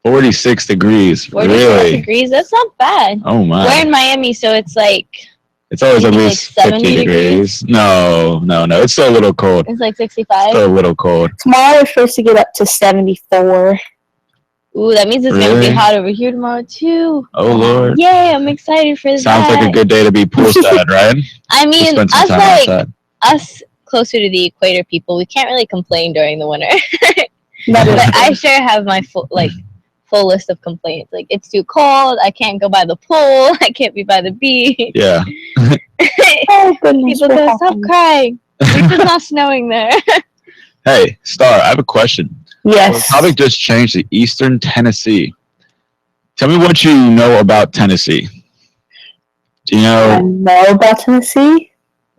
46 degrees. 46 Really? degrees. That's not bad. Oh my. We're in Miami, so it's like. It's always at maybe least like 50 70 degrees. No. It's still a little cold. It's like 65. Still a little cold. Tomorrow, we're supposed to get up to 74. Ooh, that means it's gonna Really? be hot over here tomorrow too. Oh Lord. Yay! I'm excited for that. Sounds like a good day to be poolside, right? I To mean, spend some us time like outside. us closer to the equator people, we can't really complain during the winter. But I sure have my full list of complaints. Like it's too cold. I can't go by the pool. I can't be by the beach. Yeah. Oh, goodness. People go, stop crying. At least it's not snowing there. Hey, Star, I have a question. Yes. The topic just changed to Eastern Tennessee. Tell me what you know about Tennessee. Do you I know, know about Tennessee.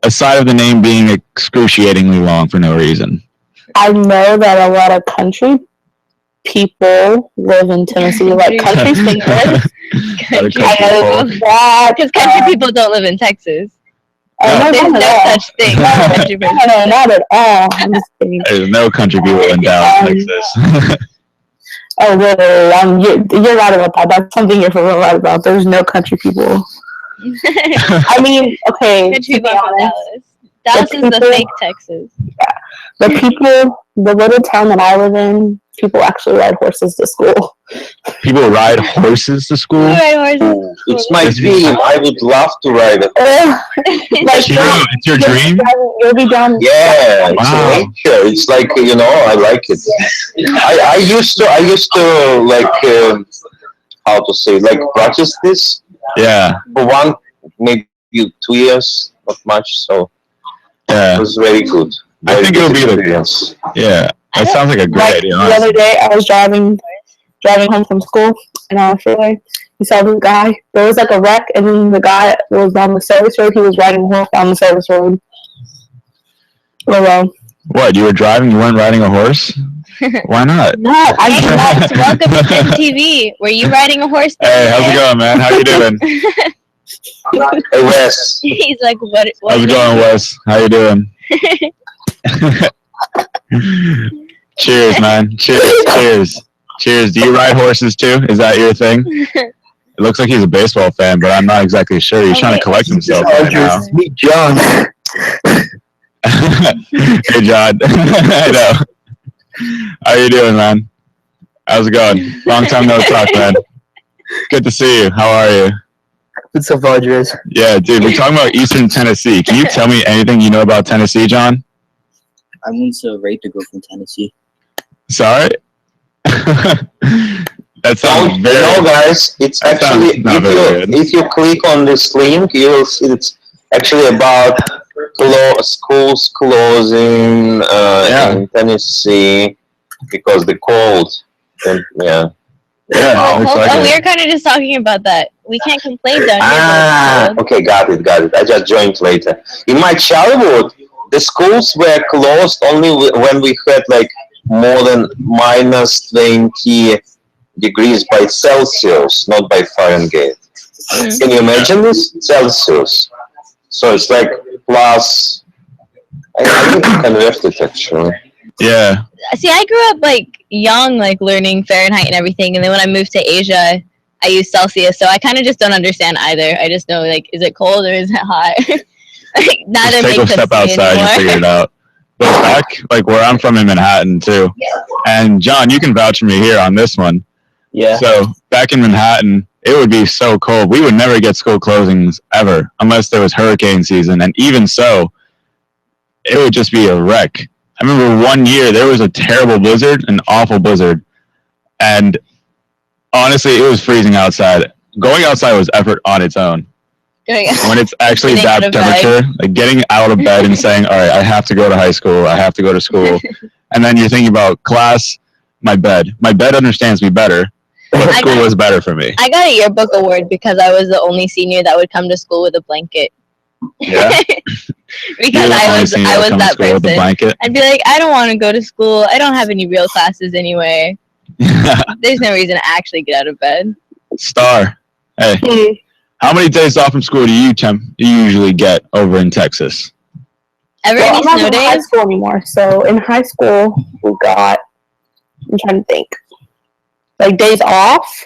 aside of the name being excruciatingly long for no reason? I know that a lot of country people live in Tennessee, like country singers. Country I know people. that. Because country people don't live in Texas. No, There's not no at all. such thing. as country people. No, not at all. I'm just kidding. There's no country people in Dallas, Texas. Oh, literally, you're right about that. That's something you're right about. There's no country people. I mean, okay, Country to be people from honest, Dallas is the people- fake Texas. the little town that I live in, people actually ride horses to school. People ride horses to school? It's my dream. I would love to ride it. It's your dream? You'll be down. Yeah, it's Wow. nature. It's like I like it. I used to like how to say practice this. Yeah. For one, maybe 2 years, not much. So Yeah. it was very good. I think it'll be the experience. Yeah. That sounds like a great idea. The other day, I was driving home from school, and on the freeway, we saw this guy. There was like a wreck, and then the guy was on the service road. He was riding a horse down the service road. Oh well. What, you were driving, you weren't riding a horse? Why not? No, I did not. Welcome to Gen TV. Were you riding a horse? Hey, how's it going, man? How you doing? Hey, Wes. He's like, what? How's it going, Wes? How you doing? Cheers, man. Cheers. Do you ride horses too? Is that your thing? It looks like he's a baseball fan, but I'm not exactly sure. He's trying to collect himself right now. Meet John. Hey, John. I know. How you doing, man? How's it going? Long time no talk, man. Good to see you. How are you? What's up, Andres? Yeah, dude, we're talking about Eastern Tennessee. Can you tell me anything you know about Tennessee, John? I once raped a girl from Tennessee. Sorry? That sounds very... Guys, it's that actually, sounds not very good. if you click on this link, you will see it's actually about schools closing in Tennessee because the cold. And, yeah. Yeah, looks like it. We were kind of just talking about that. We can't complain down here. Okay, got it. I just joined later. In my childhood, the schools were closed only when we had like more than minus 20 degrees by Celsius, not by Fahrenheit. Can you imagine this? Celsius. So it's like plus. I think I converted it actually. Yeah. See, I grew up like young, like learning Fahrenheit and everything, and then when I moved to Asia, I used Celsius, so I kind of just don't understand either. I just know like, is it cold or is it hot? Like, neither Just take a makes sense step to me outside, you anymore. figure it out. But back, like where I'm from in Manhattan too, and John, you can vouch for me here on this one. Yeah. So back in Manhattan, it would be so cold. We would never get school closings ever unless there was hurricane season, and even so, it would just be a wreck. I remember one year there was a terrible blizzard, an awful blizzard, and honestly, it was freezing outside. Going outside was effort on its own. When it's actually Getting that out of bed. temperature, like getting out of bed and saying, all right, I have to go to high school, I have to go to school. And then you're thinking about class, my bed. My bed understands me better, but school is better for me. I got a yearbook award because I was the only senior that would come to school with a blanket. Yeah. Because I was that with the person. blanket. I'd be like, I don't want to go to school. I don't have any real classes anyway. There's no reason to actually get out of bed. Star, hey, How many days off from school do you usually get over in Texas? I'm not in high school anymore. So in high school, we got, I'm trying to think, like days off.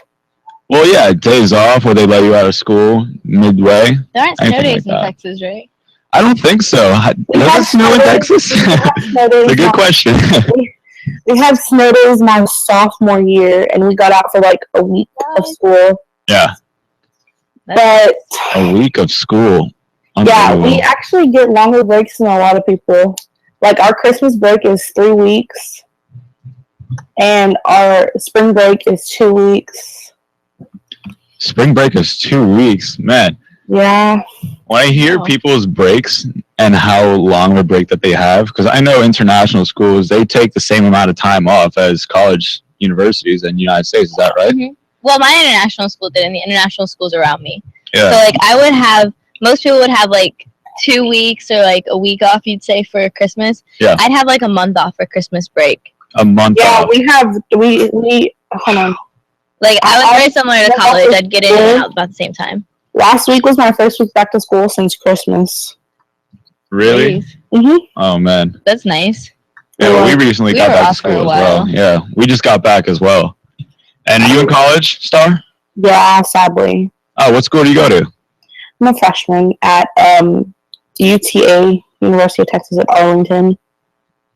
Well, yeah, days off where they let you out of school midway. There aren't snow anything days like in that. Texas, right? I don't think so. Does it snow in Texas? It's a good question. We had snow days my sophomore year, and we got out for like a week of school. Yeah. But A week of school. yeah, we actually get longer breaks than a lot of people. Like our Christmas break is 3 weeks, and our spring break is 2 weeks. Spring break is 2 weeks, man. Yeah. When I hear people's breaks and how long of a break that they have, because I know international schools, they take the same amount of time off as college universities in the United States. Is that right? Mm-hmm. Well, my international school did, and the international schools around me. Yeah. So, like, I would have, most people would have, like, 2 weeks or, like, a week off, you'd say, for Christmas. Yeah. I'd have, like, a month off for Christmas break. A month off. we hold on. Like, I was very similar to college. I'd get in and out about the same time. Last week was my first week back to school since Christmas. Really? Mm-hmm. Oh, man. That's nice. Yeah, well, we recently We got were back to off for a school as while. well. Yeah, we just got back as well. And are you in college, Star? Yeah, sadly. Oh, what school do you go to? I'm a freshman at UTA, University of Texas at Arlington.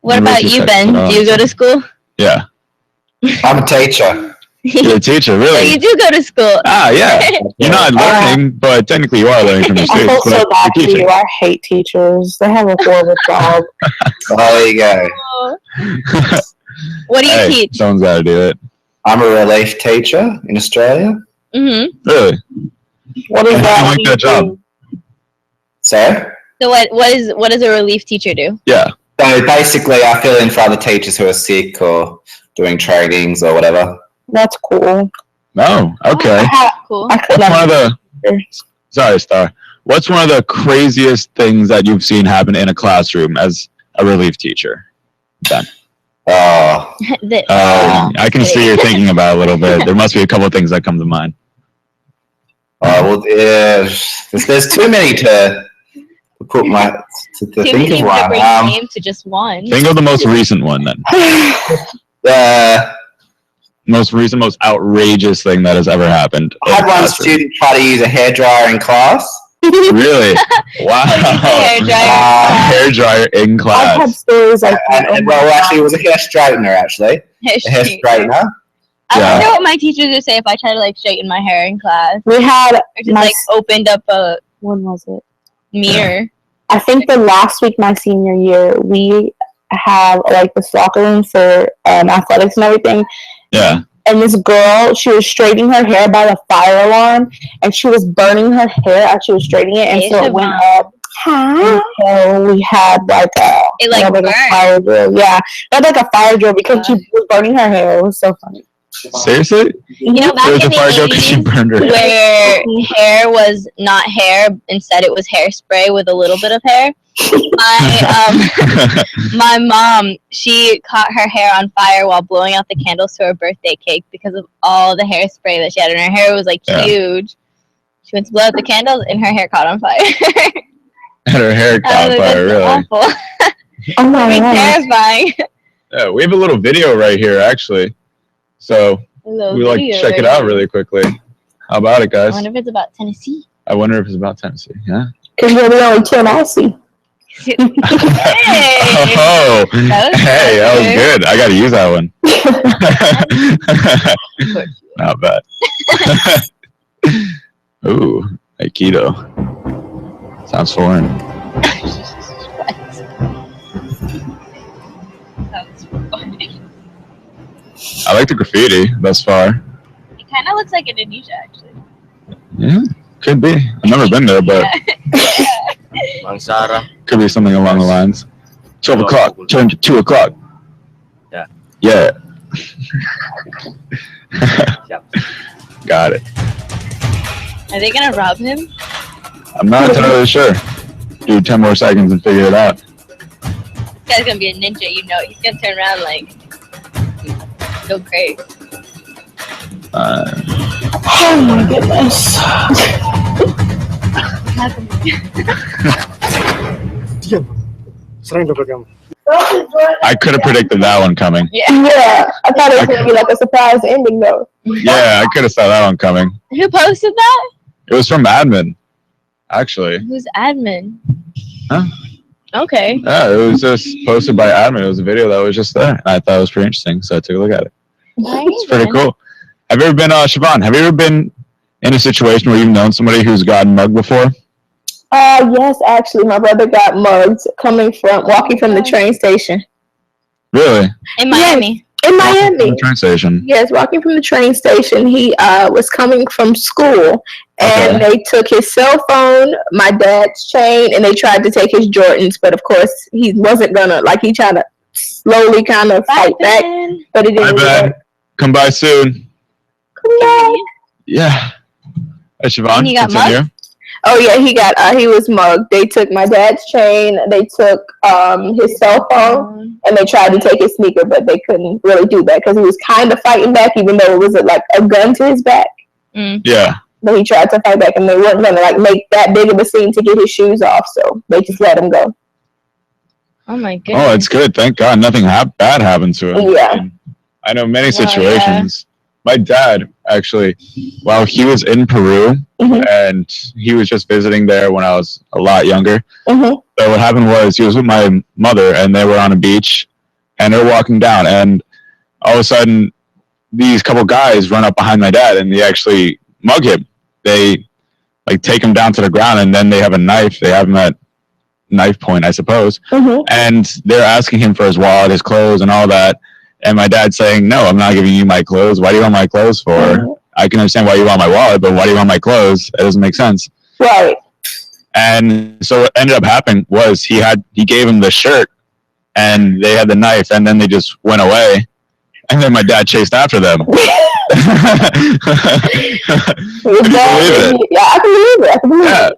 What about you, Ben? Do you go to school? Yeah. I'm a teacher. You're a teacher, So really? you do go to school. Ah, yeah. You're not learning, but technically you are learning from your I feel students. so But bad you're for teaching. you. I hate teachers. They have a horrible job. Oh, there you go. What do you Hey, teach? someone's got to do it. I'm a relief teacher in Australia. Mm-hmm. Really? What is And that? how do you like that job? So, So what does a relief teacher do? Yeah. so basically, I fill in for other teachers who are sick or doing trainings or whatever. That's cool. Oh, okay. Cool. What's one of the... Sorry, Star. What's one of the craziest things that you've seen happen in a classroom as a relief teacher? Ben. Oh. I can see you're thinking about it a little bit. There must be a couple of things that come to mind. Well, there's too many to put my to Too think many of one. to bring name to just one. Think of the most recent one then. Most recent, most outrageous thing that has ever happened. I had one student try to use a hairdryer in class. Really? Wow. Hair dryer in I've class. had stories like that. Well, actually, it was a hair straightener, actually. A hair straightener. I Yeah. wonder what my teachers would say if I tried to like straighten my hair in class. We had Or just like opened up a when was it? mirror. I think the last week my senior year, we have like this locker room for athletics and everything. Yeah. And this girl, she was straightening her hair by the fire alarm, and she was burning her hair as she was straightening it, and so it went up. And so we had like a, It, like, a fire drill. Yeah, we had like a fire drill because she was burning her hair. It was so funny. Seriously? You know, back There was in a fire drill the because she 80s, burned her hair. where hair was not hair, instead it was hairspray with a little bit of hair. My mom, she caught her hair on fire while blowing out the candles to her birthday cake because of all the hairspray that she had, and her hair was like huge. She went to blow out the candles, and her hair caught on fire. And her hair caught That's fire, really. awful. Oh my It'd be god. terrifying. Yeah, we have a little video right here, actually. So Little we like video check it right out here. really quickly. How about it, I guys? wonder if it's about Tennessee. I wonder if it's about Tennessee. Yeah. Because we're the only two in Aussie. Hey! Oh, That was hey, that was good. good. I got to use that one. Not bad. Ooh, Aikido. Sounds foreign. That's funny. I like the graffiti thus far. It kind of looks like Indonesia, actually. Yeah, could be. I've never been there, but Mangsara. could be something along the lines. 12 o'clock, turn to 2 o'clock. Yeah. Yeah. Yep. Got it. Are they gonna rob him? I'm not entirely sure. Do 10 more seconds and figure it out. This guy's gonna be a ninja, you know. He's gonna turn around like go crazy. Oh my goodness. happened? I could have predicted that one coming. Yeah, I thought it was gonna be like a surprise ending though. Yeah, I could have saw that one coming. Who posted that? It was from admin, actually. Who's admin? Huh? Okay. Yeah, it was just posted by admin. It was a video that was just there. And I thought it was pretty interesting, so I took a look at it. It's pretty cool. Have you ever been, Siobhan, have you ever been in a situation where you've known somebody who's gotten mugged before? Yes, actually, my brother got mugged walking from the train station. Really? In Miami. In Miami. From the train station. Yes, walking from the train station. He was coming from school, and they took his cell phone, my dad's chain, and they tried to take his Jordans. But of course, he wasn't gonna. He tried to slowly kind of fight back, but it didn't work. Come by soon. Come back. Yeah. Hey, Siobhan, And he got continue. mugged? Oh yeah, he was mugged. They took my dad's chain, they took his cell phone, and they tried to take his sneaker, but they couldn't really do that because he was kind of fighting back, even though it was like a gun to his back. Yeah. But he tried to fight back, and they weren't gonna make that big of a scene to get his shoes off, so they just let him go. Oh my goodness. Oh, it's good. Thank God nothing bad happened to him. Yeah. I know many situations. My dad, actually, while he was in Peru, and he was just visiting there when I was a lot younger. So what happened was he was with my mother, and they were on a beach, and they're walking down, and all of a sudden, these couple guys run up behind my dad, and they actually mug him. They take him down to the ground, and then they have a knife. They have him at knife point, I suppose, and they're asking him for his wallet, his clothes, and all that. And my dad's saying, "No, I'm not giving you my clothes. Why do you want my clothes for? I can understand why you want my wallet, but why do you want my clothes? It doesn't make sense." Right. And so what ended up happening was he gave him the shirt, and they had the knife, and then they just went away. And then my dad chased after them. Yeah, I can believe it. Yeah.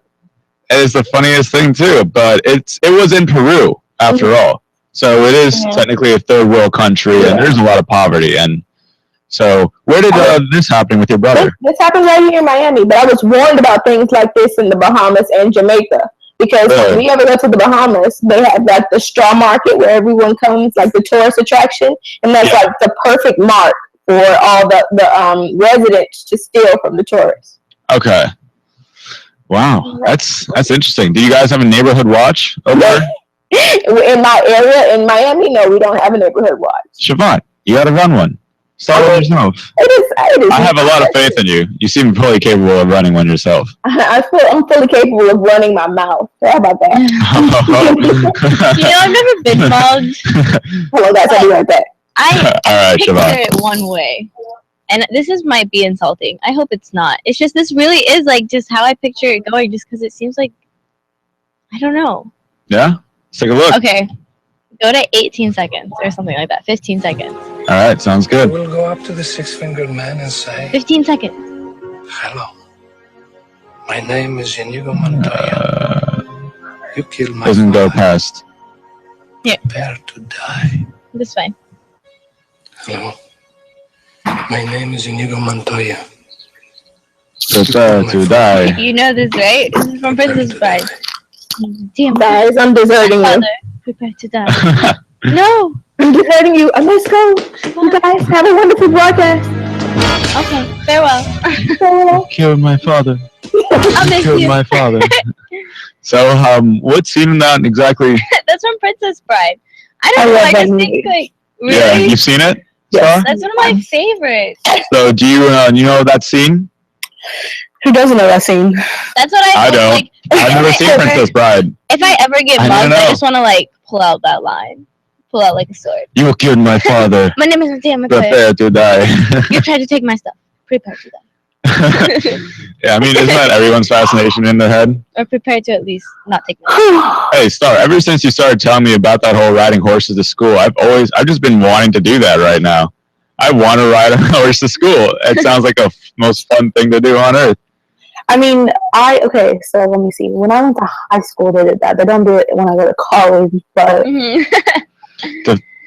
And it's the funniest thing too, but it was in Peru after all. So it is technically a third world country, and there's a lot of poverty. And so where did this happen with your brother? This happened right here in Miami, but I was warned about things like this in the Bahamas and Jamaica. Because when we ever go to the Bahamas, they have the straw market where everyone comes, the tourist attraction, and that's the perfect mark for all the residents to steal from the tourists. Okay. Wow, that's interesting. Do you guys have a neighborhood watch over there? In my area, in Miami, no, we don't have a neighborhood watch. Siobhan, you gotta run one. Start one yourself. It is. I have a lot of faith in you. You seem fully capable of running one yourself. I'm fully capable of running my mouth. How about that? I've never been mugged. Hello, guys. I'll be right back. I picture Siobhan. it one way. And might be insulting. I hope it's not. It's just this really is just how I picture it going, just because it seems like, I don't know. Yeah? Let's take a look. Okay. Go to 18 seconds or something like that. 15 seconds. All right, sounds good. We'll go up to the six-fingered man and say, 15 seconds. "Hello. My name is Inigo Montoya. You killed my Doesn't go father. past. Yeah. Prepare to die. That's fine. Hello. My name is Inigo Montoya. Prepare to die. You know this, right? This is from Princess Bride. Damn. Guys, I'm deserting you. Father, prepare to die. No. I'm deserting you. Let's go. You guys have a wonderful broadcast. Okay. Farewell. Farewell. Killed my father. I'll miss Killed you. my father. So, what scene that exactly? That's from Princess Bride. I don't know. love I that just movie. think really. Yeah, you've seen it? Yes. Star? That's one of my favorites. So, do you know that scene? Who doesn't know that scene? That's what I I don't. like. I've never if I seen ever- Princess Bride. If I ever get I don't mugged, I know. just want to pull out that line. Pull out a sword. You killed my father. My name is Mateo Montoya. Prepare to die. You tried to take my stuff. Prepare to die. Yeah, I mean, isn't that everyone's fascination in their head? Or prepare to at least not take my Hey, Star, ever since you started telling me about that whole riding horses to school, I've just been wanting to do that right now. I want to ride a horse to school. It sounds like the most fun thing to do on earth. I mean, so let me see. When I went to high school, they did that. They don't do it when I go to college, but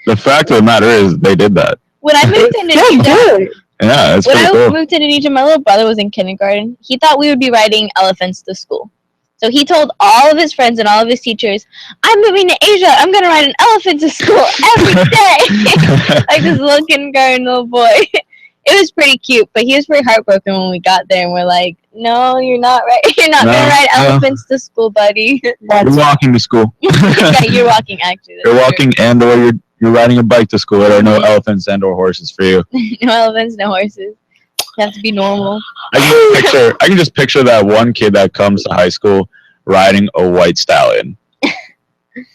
The fact of the matter is, they did that. When I moved into yeah, Egypt, good. Yeah, it's when pretty I cool. moved to Indonesia, my little brother was in kindergarten. He thought we would be riding elephants to school. So he told all of his friends and all of his teachers, I'm moving to Asia. I'm going to ride an elephant to school every day. Like this little kindergarten little boy. It was pretty cute, but he was pretty heartbroken when we got there and we're like, no, you're not right. You're not going to ride elephants to school, buddy. You're walking to school. Yeah, you're walking actually. You're walking and or you're riding a bike to school. There are no elephants and or horses for you. No elephants, no horses. You have to be normal. I can just picture that one kid that comes to high school riding a white stallion.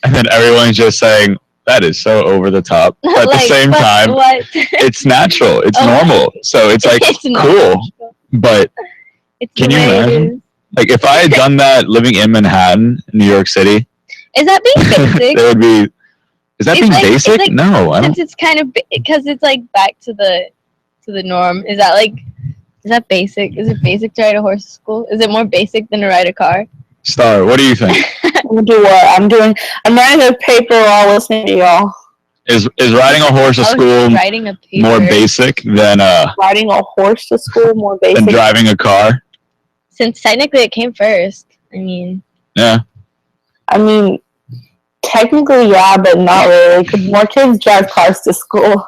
And then everyone's just saying, that is so over the top. But at the same time, it's natural. It's normal. So it's like It's cool. natural. But can you imagine? Like if I had done that living in Manhattan, New York City, Is that being basic? there would be. Is that It's being like- it's basic? like- No, I don't. Since it's kind of because it's like back to the norm. Is that basic? Is it basic to ride a horse to school? Is it more basic than to ride a car? Star, what do you think? I'm do what? I'm writing a paper while listening to y'all. Is riding a horse to school Writing a paper. more basic than Riding a horse to school more than basic. driving a car? Since technically it came first. I mean, Yeah. I mean, technically, yeah, but not really. Because more kids drive cars to school.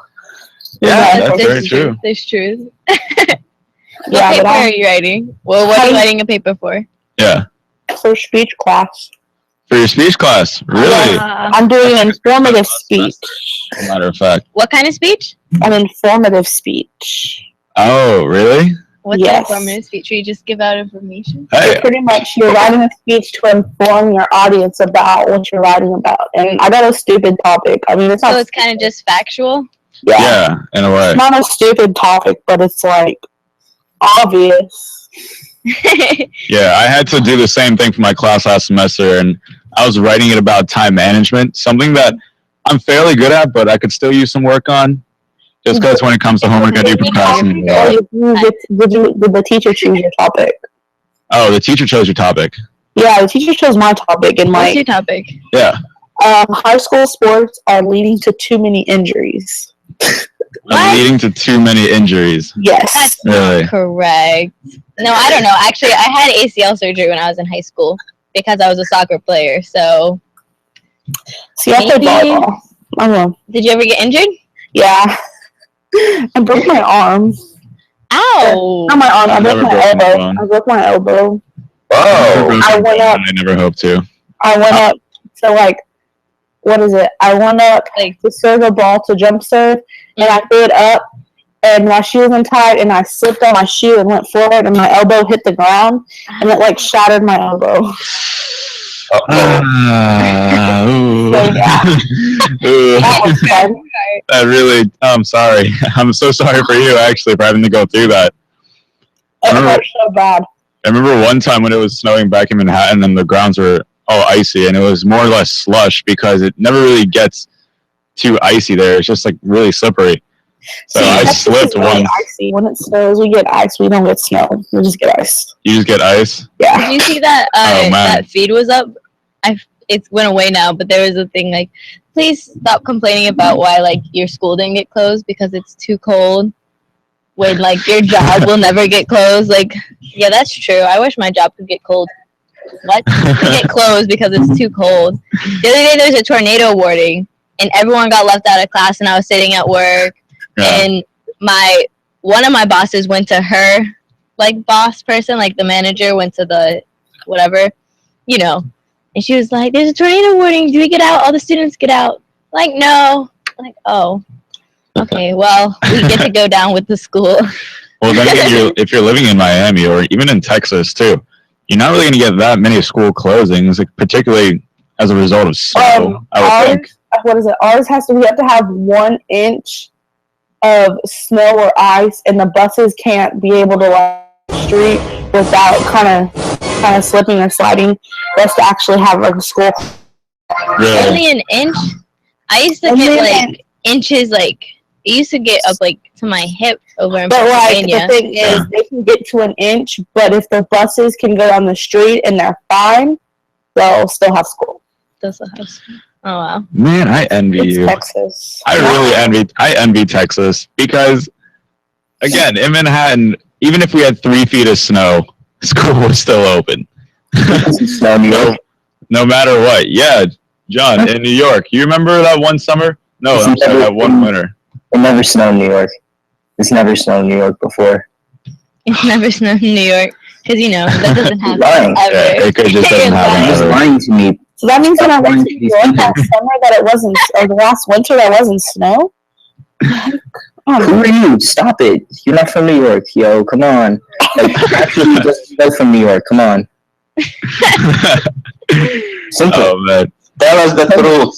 Yeah, than that's horses. very true. there's truth. What Yeah, paper but are you writing? Well, what are you writing a paper for? Yeah. for speech class. For your speech class, really? I'm doing an informative speech. As a matter of fact. What kind of speech? An informative speech. Oh, really? What's Yes. an informative speech? Where you just give out information? Hey. Pretty much, you're writing a speech to inform your audience about what you're writing about. And I got a stupid topic. I mean, it's not. So it's kind of just factual. Yeah, in a way. It's not a stupid topic, but it's like obvious. Yeah, I had to do the same thing for my class last semester, and I was writing it about time management, something that I'm fairly good at, but I could still use some work on. Just because when it comes to homework, I do procrastinate a lot. Did the teacher choose your topic? Oh, the teacher chose your topic. Yeah, the teacher chose my topic, and What's like your topic? Yeah. high school sports are leading to too many injuries. Leading to too many injuries. Yes. That's Really? correct. No, I don't know. Actually, I had ACL surgery when I was in high school because I was a soccer player. So, See, I played Maybe- volleyball. I don't know. did you ever get injured? Yeah. I broke my arm. Ow! Not my arm. I I've broke never my broken my elbow. bone. I broke my elbow. Oh, I went up. I never hope to. I went up to like, what is it? I went up to serve a ball to jump serve, and I threw it up, and my shoe was untied, and I slipped on my shoe and went forward, and my elbow hit the ground, and it like shattered my elbow. Ooh. So, yeah. Ooh. That was fun. That really, I'm sorry. I'm so sorry for you, actually, for having to go through that. It hurt so bad. I remember one time when it was snowing back in Manhattan and the grounds were all icy, and it was more or less slush because it never really gets too icy there. It's just like really slippery. So See, I Texas slipped is really once. icy. When it snows, we get ice. We don't get snow. We just get ice. You just get ice? Yeah. Did you see that Oh, man. that feed was up? It went away now, but there was a thing like, please stop complaining about why like your school didn't get closed because it's too cold. When like your job will never get closed. Like, yeah, that's true. I wish my job could get cold. What? Get closed because it's too cold. The other day there was a tornado warning, and everyone got left out of class, and I was sitting at work, and one of my bosses went to her like boss person, like the manager went to the whatever, you know, and she was like, "There's a tornado warning. Do we get out? All the students get out." Like, no. Like, oh, okay. Well, we get to go down with the school. Well, then again, if you're living in Miami or even in Texas too, you're not really going to get that many school closings, like, particularly as a result of snow, I would think. What is it? Ours we have to have 1 inch of snow or ice, and the buses can't be able to run the street without kind of slipping or sliding for us to actually have like a school. Really? Only an inch? I used to Only get an like inches, like it used to get up like to my hip over in But like Pennsylvania. the thing is, they can get to 1 inch, but if the buses can go down the street and they're fine, they'll still have school. That's a house. Oh wow. Man, I envy It's you. Texas. I really envy Texas because, again, in Manhattan, even if we had 3 feet of snow, school was still open. Snow in New York. No matter what. Yeah, John, in New York. You remember that one summer? No, I'm sorry, that one winter. It never snowed in New York. It's never snowed in New York before. It's never snowed in New York. Because, that doesn't happen lying. ever. Yeah, it just doesn't happen You're just ever. lying to me. So that means when I went to New York last summer that it wasn't, or the last winter that wasn't snow? Who are you? Stop it. You're not from New York, yo. Come on. Like, actually, just go from New York. Come on. Simple. Oh, man. Tell us the truth.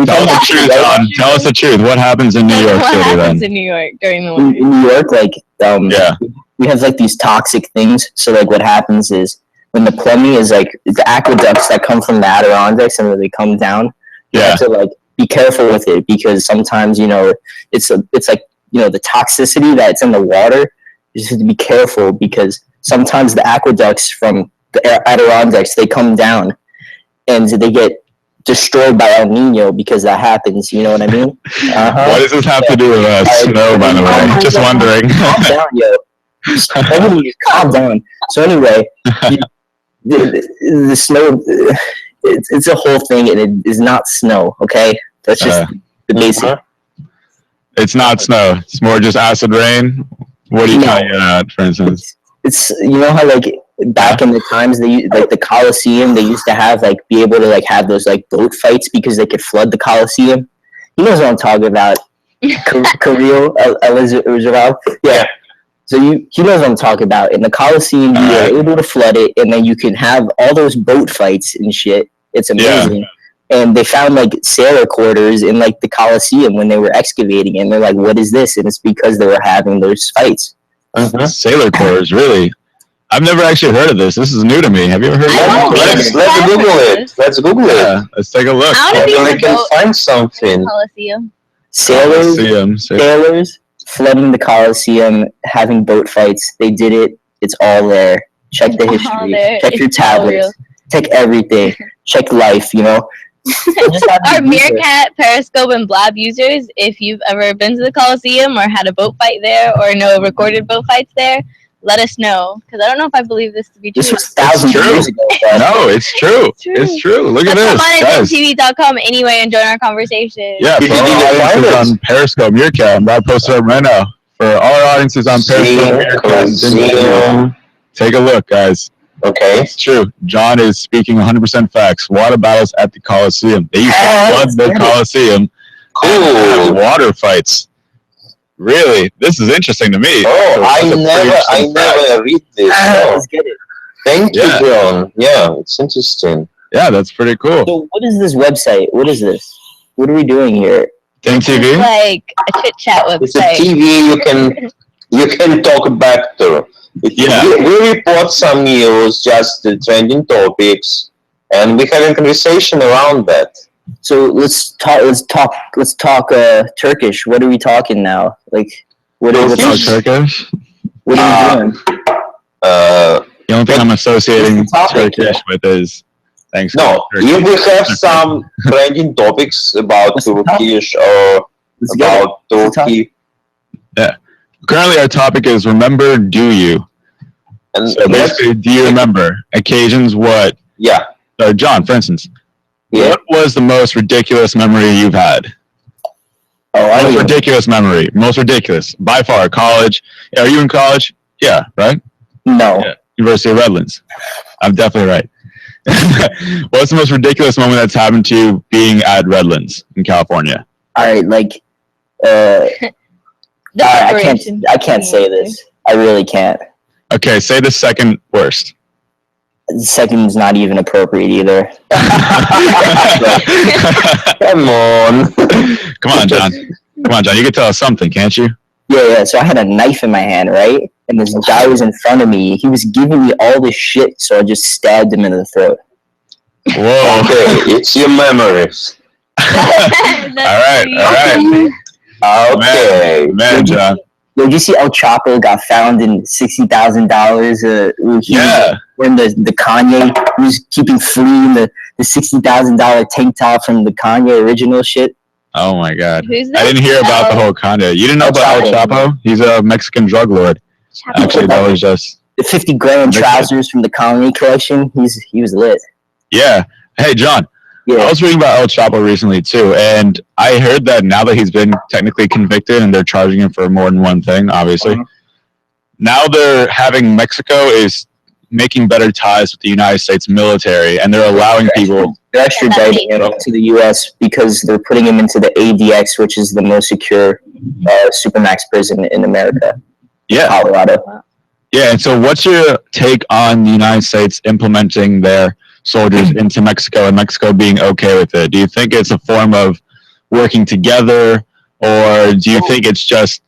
Tell us the truth, John. Tell us the truth. What happens in New York What City happens then? in New York during the winter? In New York, like, we have, like, these toxic things. So, like, what happens is when the plumbing is, like, the aqueducts that come from the Adirondacks and when they come down, you have to, like, be careful with it because sometimes, it's like, the toxicity that's in the water. You just have to be careful because sometimes the aqueducts from the Adirondacks, they come down and they get destroyed by El Nino because that happens. You know what I mean? What does this have to do with snow, by the way? Just wondering. Calm down, yo. Everybody just calm down. So anyway, the snow, it's a whole thing, and it is not snow, okay? That's just the basic. It's not snow. It's more just acid rain. What are you trying to get at, for instance? It's how, like, back in the times, like the Coliseum, they used to have, like, be able to, like, have those, like, boat fights because they could flood the Coliseum. He knows what I'm talking about. Kirill Elizabeth. Yeah. So he knows what I'm talking about. In the Coliseum, you were able to flood it, and then you can have all those boat fights and shit. It's amazing. Yeah. And they found, like, sailor quarters in, like, the Coliseum when they were excavating, and they're like, "What is this?" And it's because they were having those fights. Sailor quarters, really? I've never actually heard of this. This is new to me. Have you ever heard of Let's this? Google it. Let's Google it. Yeah, let's take a look. Maybe we can find something. Coliseum. Sailors flooding the Coliseum, having boat fights. They did it. It's all there. Check the history. Check your tablets. Check everything. Check life, Our Meerkat, Periscope, and Blab users, if you've ever been to the Coliseum or had a boat fight there or no recorded boat fights there, let us know. Because I don't know if I believe this to be true. This was thousands of years ago. No, it's true. It's true. Look at this. Come on TV.com anyway and join our conversation. Yeah, for all audiences on Periscope, Meerkat, I'm about to post it up right now. For all our audiences on Periscope, Meerkat, take a look, guys. Okay. It's true. John is speaking 100% facts. Water battles at the Coliseum. They used to flood the Coliseum. Cool. Water fights. Really? This is interesting to me. Oh, I never read this. Let's get it. Thank you, John. Yeah, it's interesting. Yeah, that's pretty cool. So what is this website? What is this? What are we doing here? Think TV? It's like a chit chat website. It's a TV you can talk back to. We report some news, just the trending topics, and we have a conversation around that. So let's talk Turkish. What are we talking now? Like, what are we talking Turkish? What are we doing? The only thing I'm associating Turkish with is Thanksgiving. No, if we have some trending topics about Turkish or about Turkey. Yeah. Currently, our topic is remember, do you? And so basically, do you remember occasions? What? Yeah. John, for instance, what was the most ridiculous memory you've had? Most ridiculous memory. Most ridiculous. By far. College. Are you in college? Yeah, right? No. Yeah. University of Redlands. I'm definitely right. What's the most ridiculous moment that's happened to you being at Redlands in California? All right, like, I can't say this. I really can't. Okay, say the second worst. The second is not even appropriate either. Come on. Come on, John. Come on, John. You can tell us something, can't you? Yeah. So I had a knife in my hand, right? And this guy was in front of me. He was giving me all this shit, so I just stabbed him in the throat. Whoa. Okay, it's your memories. All right. Okay. Man, John. Did you see El Chapo got found in $60,000? Yeah. When the Kanye, he was keeping fleeing the $60,000 tank top from the Kanye original shit. Oh my God. Who's I didn't hear about the whole Kanye. You didn't know about El Chapo? He's a Mexican drug lord. Actually, that was just the 50 grand trousers from the Colony collection. He was lit. Yeah. Hey, John. Yeah. I was reading about El Chapo recently too, and I heard that now that he's been technically convicted and they're charging him for more than one thing, obviously. Now they're having Mexico is making better ties with the United States military, and they're allowing people. They're extraditing him to the U.S. because they're putting him into the ADX, which is the most secure supermax prison in America. Yeah. Colorado. Yeah, and so what's your take on the United States implementing their soldiers into Mexico and Mexico being okay with it? Do you think it's a form of working together, or do you think it's just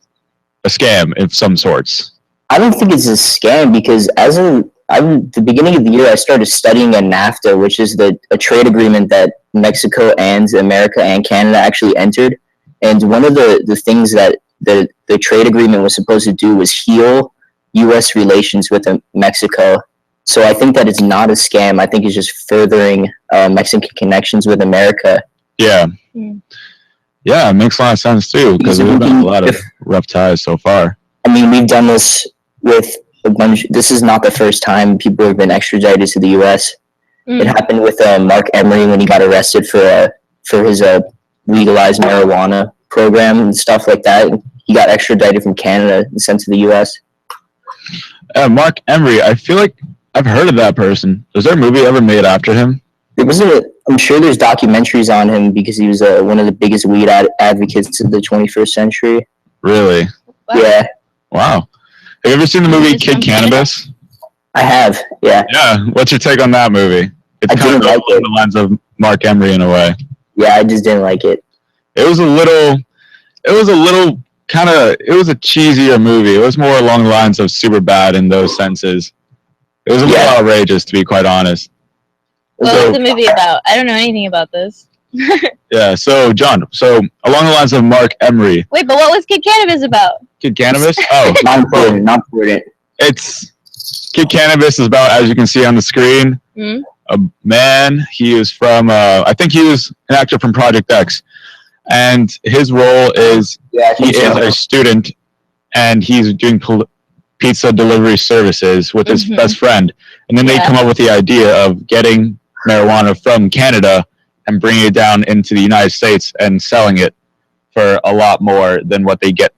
a scam of some sorts? I don't think it's a scam because the beginning of the year, I started studying at NAFTA, which is a trade agreement that Mexico and America and Canada actually entered. And one of the things that the trade agreement was supposed to do was heal U.S. relations with Mexico. So I think that it's not a scam. I think it's just furthering Mexican connections with America. Yeah. Yeah, it makes a lot of sense too, because there's been a lot of rough ties so far. I mean, we've done this with a bunch. This is not the first time people have been extradited to the U.S. It happened with Mark Emery when he got arrested for his legalized marijuana program and stuff like that. He got extradited from Canada and sent to the U.S. Mark Emery, I feel like I've heard of that person. Was there a movie ever made after him? I'm sure there's documentaries on him because he was one of the biggest weed advocates of the 21st century. Really? Yeah. Wow. Have you ever seen the movie Kid Cannabis? I have, yeah. Yeah. What's your take on that movie? It's kind of along the lines of Mark Emery in a way. Yeah, I just didn't like it. It was a cheesier movie. It was more along the lines of Superbad in those senses. It was a little outrageous, to be quite honest. What was the movie about? I don't know anything about this. Yeah, so John, along the lines of Mark Emery. Wait, but what was Kid Cannabis about? Kid Cannabis? Oh. Not important. It's Kid Cannabis is about, as you can see on the screen, a man. He is from, I think he was an actor from Project X. And his role is, he is a student, and he's doing pizza delivery services with his best friend. And then they come up with the idea of getting marijuana from Canada and bringing it down into the United States and selling it for a lot more than what they get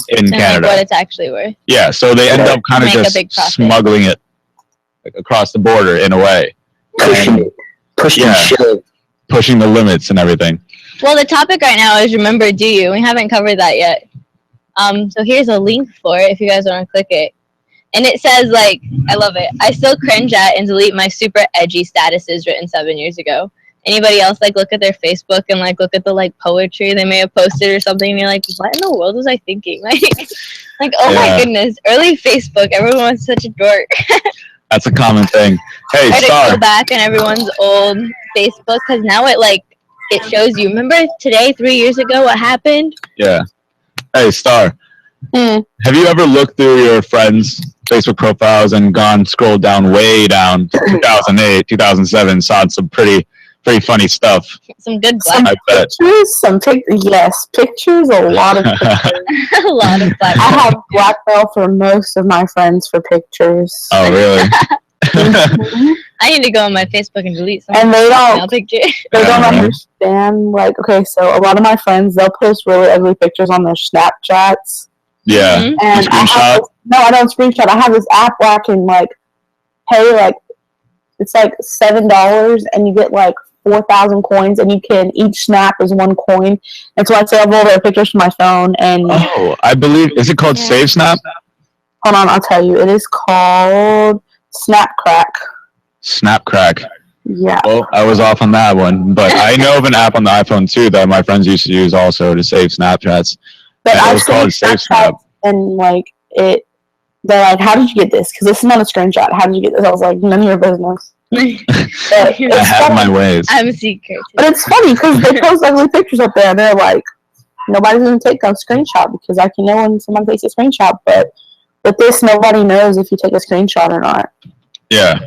in Canada. Like what it's actually worth. Yeah, so they end up kind of just smuggling it across the border in a way. Pushing the limits and everything. Well, the topic right now is Remember Do You? We haven't covered that yet. So here's a link for it if you guys want to click it. And it says, like, I love it. I still cringe at and delete my super edgy statuses written 7 years ago. Anybody else, like, look at their Facebook and, like, look at the, like, poetry they may have posted or something, and you're like, what in the world was I thinking? Like oh my goodness, early Facebook, everyone was such a dork. That's a common thing. Hey, I Star. to go back in everyone's old Facebook, because now it shows you. Remember today, 3 years ago, what happened? Yeah. Hey, Star. Have you ever looked through your friends' Facebook profiles and scrolled down way down to 2008, 2007, saw some pretty funny stuff? Some good black pictures, pictures, a lot of pictures. A lot of black. I have blackmail for most of my friends for pictures. Oh, really? I need to go on my Facebook and delete some. And they don't understand. Like, okay, so a lot of my friends, they'll post really ugly pictures on their Snapchats. Yeah. And I don't screenshot. I have this app where I can pay it's like $7 and you get 4,000 coins, and each snap is 1 coin. And so I save all their pictures from my phone. And I believe, is it called Save Snap? Hold on, I'll tell you. It is called Snapcrack. Snapcrack. Yeah. Well, I was off on that one, but I know of an app on the iPhone too that my friends used to use also to save Snapchats. But it was called Save Snap. And they're like, how did you get this? Because this is not a screenshot. How did you get this? I was like, none of your business. I have my ways. I'm a secret. But it's funny because they post ugly pictures up there, and they're like, nobody's going to take a screenshot because I can know when someone takes a screenshot. But with this, nobody knows if you take a screenshot or not. Yeah.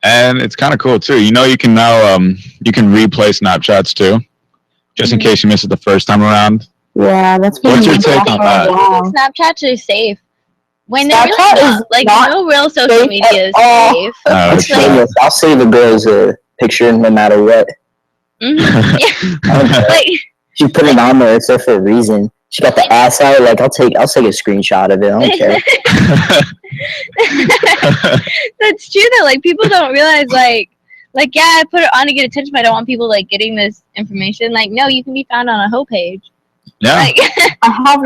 And it's kind of cool too. You can now you can replay Snapchats too, just in case you miss it the first time around. Yeah, that's what's your take on that? Snapchats are safe. When they're really not, like, no real social media is safe. It's shameless. I'll save a girl's picture no matter what. Mm-hmm. Yeah. Like, she put it on there. It's there for a reason. She got the ass out. Like I'll take a screenshot of it. I don't care. That's true though. Like people don't realize like yeah, I put it on to get attention, but I don't want people like getting this information. Like no, you can be found on a hoe page. Yeah. Like, I have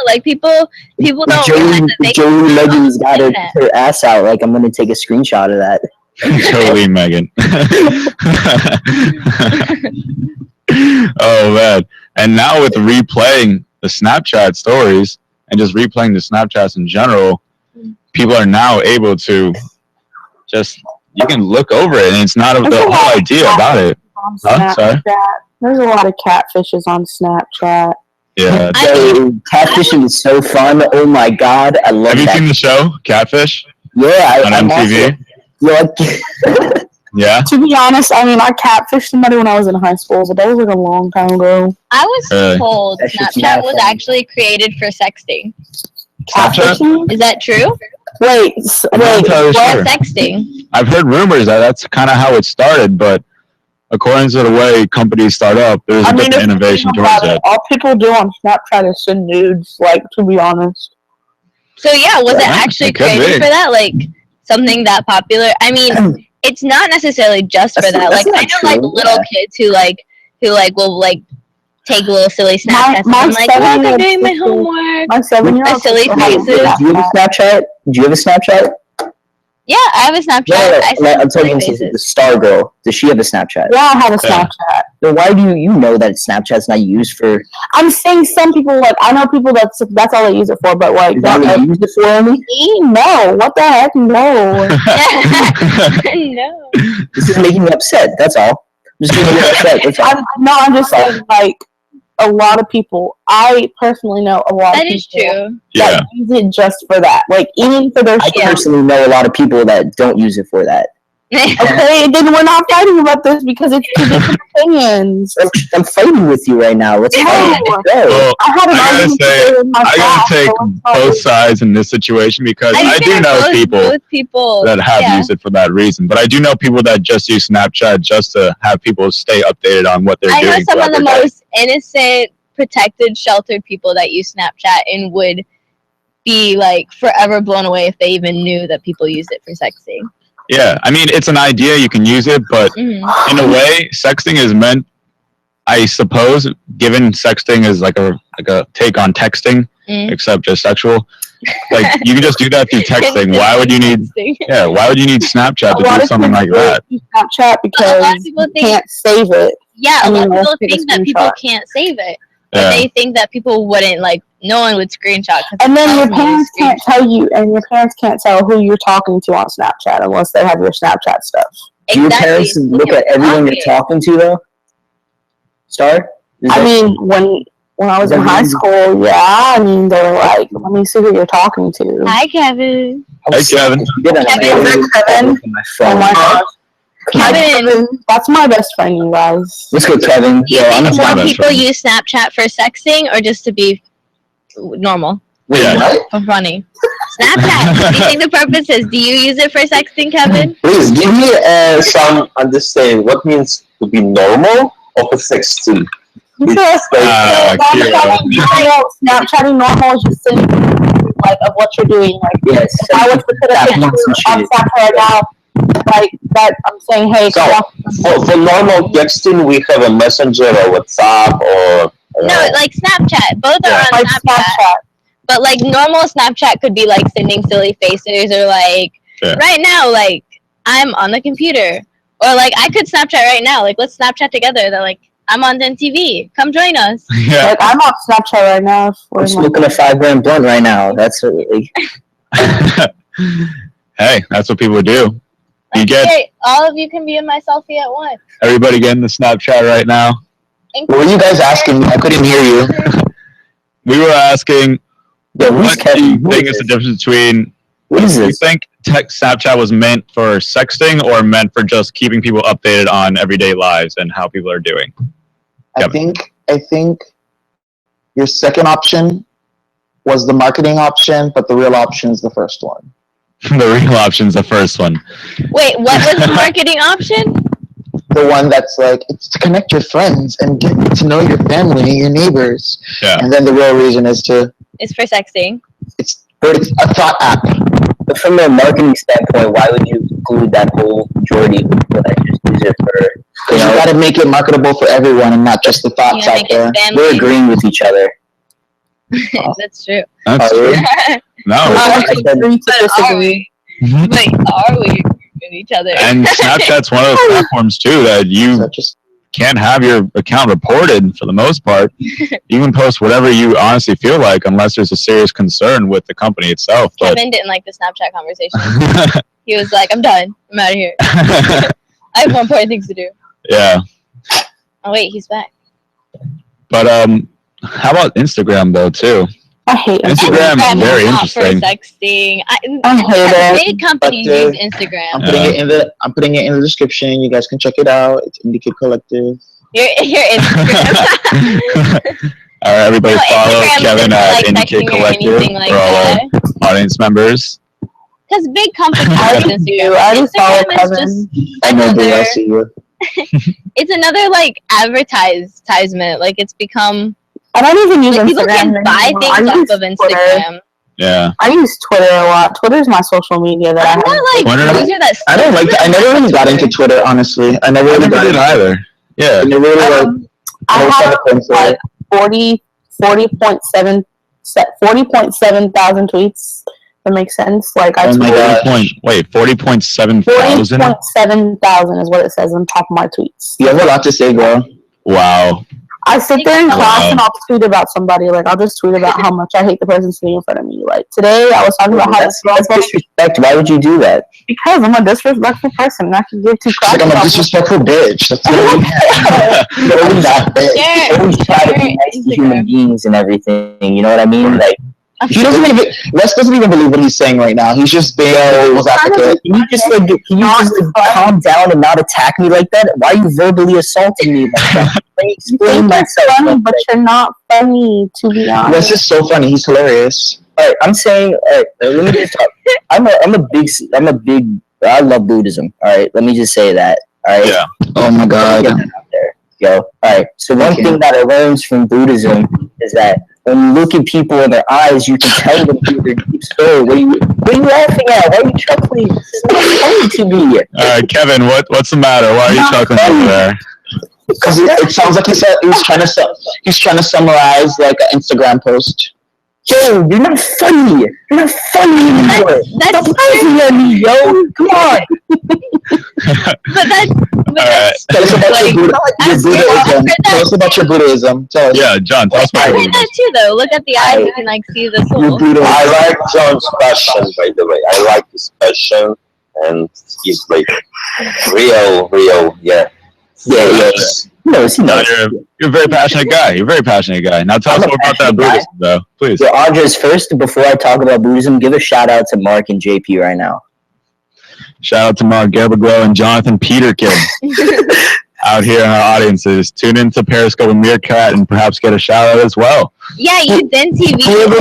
like people don't realize that they Joey Megan's got her ass out. Like I'm gonna take a screenshot of that. Joey Megan. Oh man. And now with replaying the Snapchat stories and just replaying the Snapchats in general, people are now able to just, you can look over it and it's not the whole idea about it. Huh? Sorry? There's a lot of catfishes on Snapchat. Yeah. Catfishing is so fun. Oh my god, I love Have you that. seen the show, Catfish? Yeah, on MTV? Yeah. To be honest, I mean, I catfished somebody when I was in high school, but that was like a long time ago. I was told Snapchat was actually created for sexting. Catfishing? Is that true? Wait, I'm not entirely sure. Sexting. I've heard rumors that that's kind of how it started, but according to the way companies start up, there's a different innovation towards it. All people do on Snapchat is send nudes, like, to be honest. So yeah, was it actually created for that? Like something that popular? I mean, it's not necessarily just for that. Like I know like little kids who will like take little silly Snapchats. I'm like, look, I'm doing my homework. My 7-year-old silly faces. Do you have a Snapchat? Do you have a Snapchat? Yeah, I have a Snapchat. No, I'm talking to the Star Girl. Does she have a Snapchat? Yeah, I have a Snapchat. Then why do you know that Snapchat's not used for? I'm saying some people, like, I know people that's all they use it for, but like, that's all they use it for me? No, what the heck, no. No. This is making me upset. That's all. I'm just making me upset. That's all. I'm just saying, like, a lot of people. I personally know a lot of people. That is true. That use it just for that. Like, even for their. I personally know a lot of people that don't use it for that. Okay, then we're not fighting about this because it's two different opinions. I'm fighting with you right now. Let's fight. Well, I gotta take both sides in this situation because I do know people that have used it for that reason. But I do know people that just use Snapchat just to have people stay updated on what they're doing. I know some of the most innocent, protected, sheltered people that use Snapchat and would be like forever blown away if they even knew that people use it for sexting. Yeah, I mean, it's an idea, you can use it, but in a way, sexting is meant, I suppose, given sexting is like a take on texting, except just sexual. Like, you can just do that through texting. Why would you need Snapchat to do something like that? Snapchat because you can't save it. Yeah, a lot of people think that people can't save it. But they think that people wouldn't, like, no one would screenshot. And then your parents can't tell you, and your parents can't tell who you're talking to on Snapchat unless they have your Snapchat stuff. Do your parents look at everyone you're talking to, though? Star? I mean, when I was in high school, yeah, I mean, they were like, let me see who you're talking to. Hi, Kevin. Hey, Kevin. Kevin. Oh my gosh. Kevin, that's my best friend, you guys. Let's go, Kevin. Do you think more people use Snapchat for sexting or just to be normal? Wait, what? For funny. Snapchat. Do you think the purpose is, do you use it for sexting, Kevin? Please give me some understanding. What means to be normal or for sexting? Snapchatting normal is just saying, like, of what you're doing. Like, yes, if I was to put a picture on Snapchat right now, like that, I'm saying, hey. So, for normal texting, we have a messenger or WhatsApp or. No, like Snapchat. Both are on Snapchat. But like normal Snapchat could be like sending silly faces or like right now, like I'm on the computer. Or like I could Snapchat right now. Like let's Snapchat together. They're like, I'm on TV. Come join us. Yeah. Like I'm on Snapchat right now. I'm smoking a 5 gram blunt right now. That's really. Hey, that's what people do. You get all of you can be in my selfie at once. Everybody getting the Snapchat right now. What were you guys asking? I couldn't hear you. We were asking, what do you think is the difference between? What is this? Do you think Snapchat was meant for sexting or meant for just keeping people updated on everyday lives and how people are doing? I think your second option was the marketing option, but the real option is the first one. The real option's the first one. Wait, what was the marketing option? The one that's like, it's to connect your friends and get to know your family and your neighbors. Yeah. And then the real reason is to, It's for sexting. it's a thought app. But from a marketing standpoint, why would you include that whole majority of people that just use it for? Because you got to make it marketable for everyone and not just the thoughts out there. We're agreeing with each other. That's true. That's true. No. But are we? Wait, are we with each other? And Snapchat's one of those platforms too that you can't have your account reported for the most part. You can post whatever you honestly feel like unless there's a serious concern with the company itself. But Kevin didn't like the Snapchat conversation. He was like, I'm done. I'm out of here. I have more important things to do. yeah. Oh, wait, he's back. But how about Instagram though too? I hate Instagram. Is very not interesting. For sexting. I hate it. Big companies But, use Instagram. I'm putting it in the description. You guys can check it out. It's Indie Kid Collective. Your Instagram. All right, everybody follow Instagram Kevin isn't at like Indie texting Kid or Collective anything like for all that. our audience members. Because big companies use Instagram. I just follow Instagram is just I know, another, I see you. it's another like advertisement. Like it's become. I don't even use Like, people Instagram can buy anymore. things I off use of Instagram. Twitter. Yeah. I use Twitter a lot. Twitter's my social media that I have. I don't like that. I never really got into Twitter, honestly. I never really got into either. Yeah. I never really I have like 40.7 thousand tweets. That makes sense. Like I Oh my God. 40.7 thousand. 40.7 thousand is what it says on top of my tweets. You have a lot to say, girl. Wow. I sit there in class Wow. and I'll tweet about somebody. Like I'll just tweet about how much I hate the person sitting in front of me. Like today, I was talking about how That's disrespect. Why would you do that? because I'm a disrespectful person. And I can give two She's crap like, I'm a about disrespectful bitch. That's literally that bitch. Always try to be nice to human beings and everything. You know what I mean? Like, He doesn't even. Les doesn't even believe what he's saying right now. He's just being a devil's advocate. can you just calm down and not attack me like that? Why are you verbally assaulting me like that? Let me explain You're myself. funny, but you're not funny, to be honest. Les is so funny. He's hilarious. All right, I'm saying, all right, let me just talk. I love Buddhism. All right, let me just say that. All right. Yeah. Oh my God. Get that out there, yo. All right. So one thing that I learned from Buddhism is that when you look at people in their eyes, you can tell them through their deep story. What are you laughing at? Why are you chuckling? This is not funny to me. All right, Kevin. What's the matter? Why are you chuckling over there? Because it sounds like he's trying to summarize like an Instagram post. Yo, you're not funny. You're not funny anymore. Stop laughing at me, yo. Come on. Tell us about your Buddhism. Tell us about your Buddhism. Tell us. Yeah, John. Tell us I about did that too, though. Look at the eyes. You can like see the soul. I like John's passion, by the way. I like his passion, and he's like real, yeah. Yes. No, You're a very passionate guy. You're a very passionate guy. Now tell us more about that Buddhism, though, please. So, Andres, first, before I talk about Buddhism, give a shout out to Mark and JP right now. Shout out to Mark Gabriel and Jonathan Peterkin out here in our audiences. Tune into Periscope and Meerkat and perhaps get a shout out as well. Yeah, you Zen TV viewers.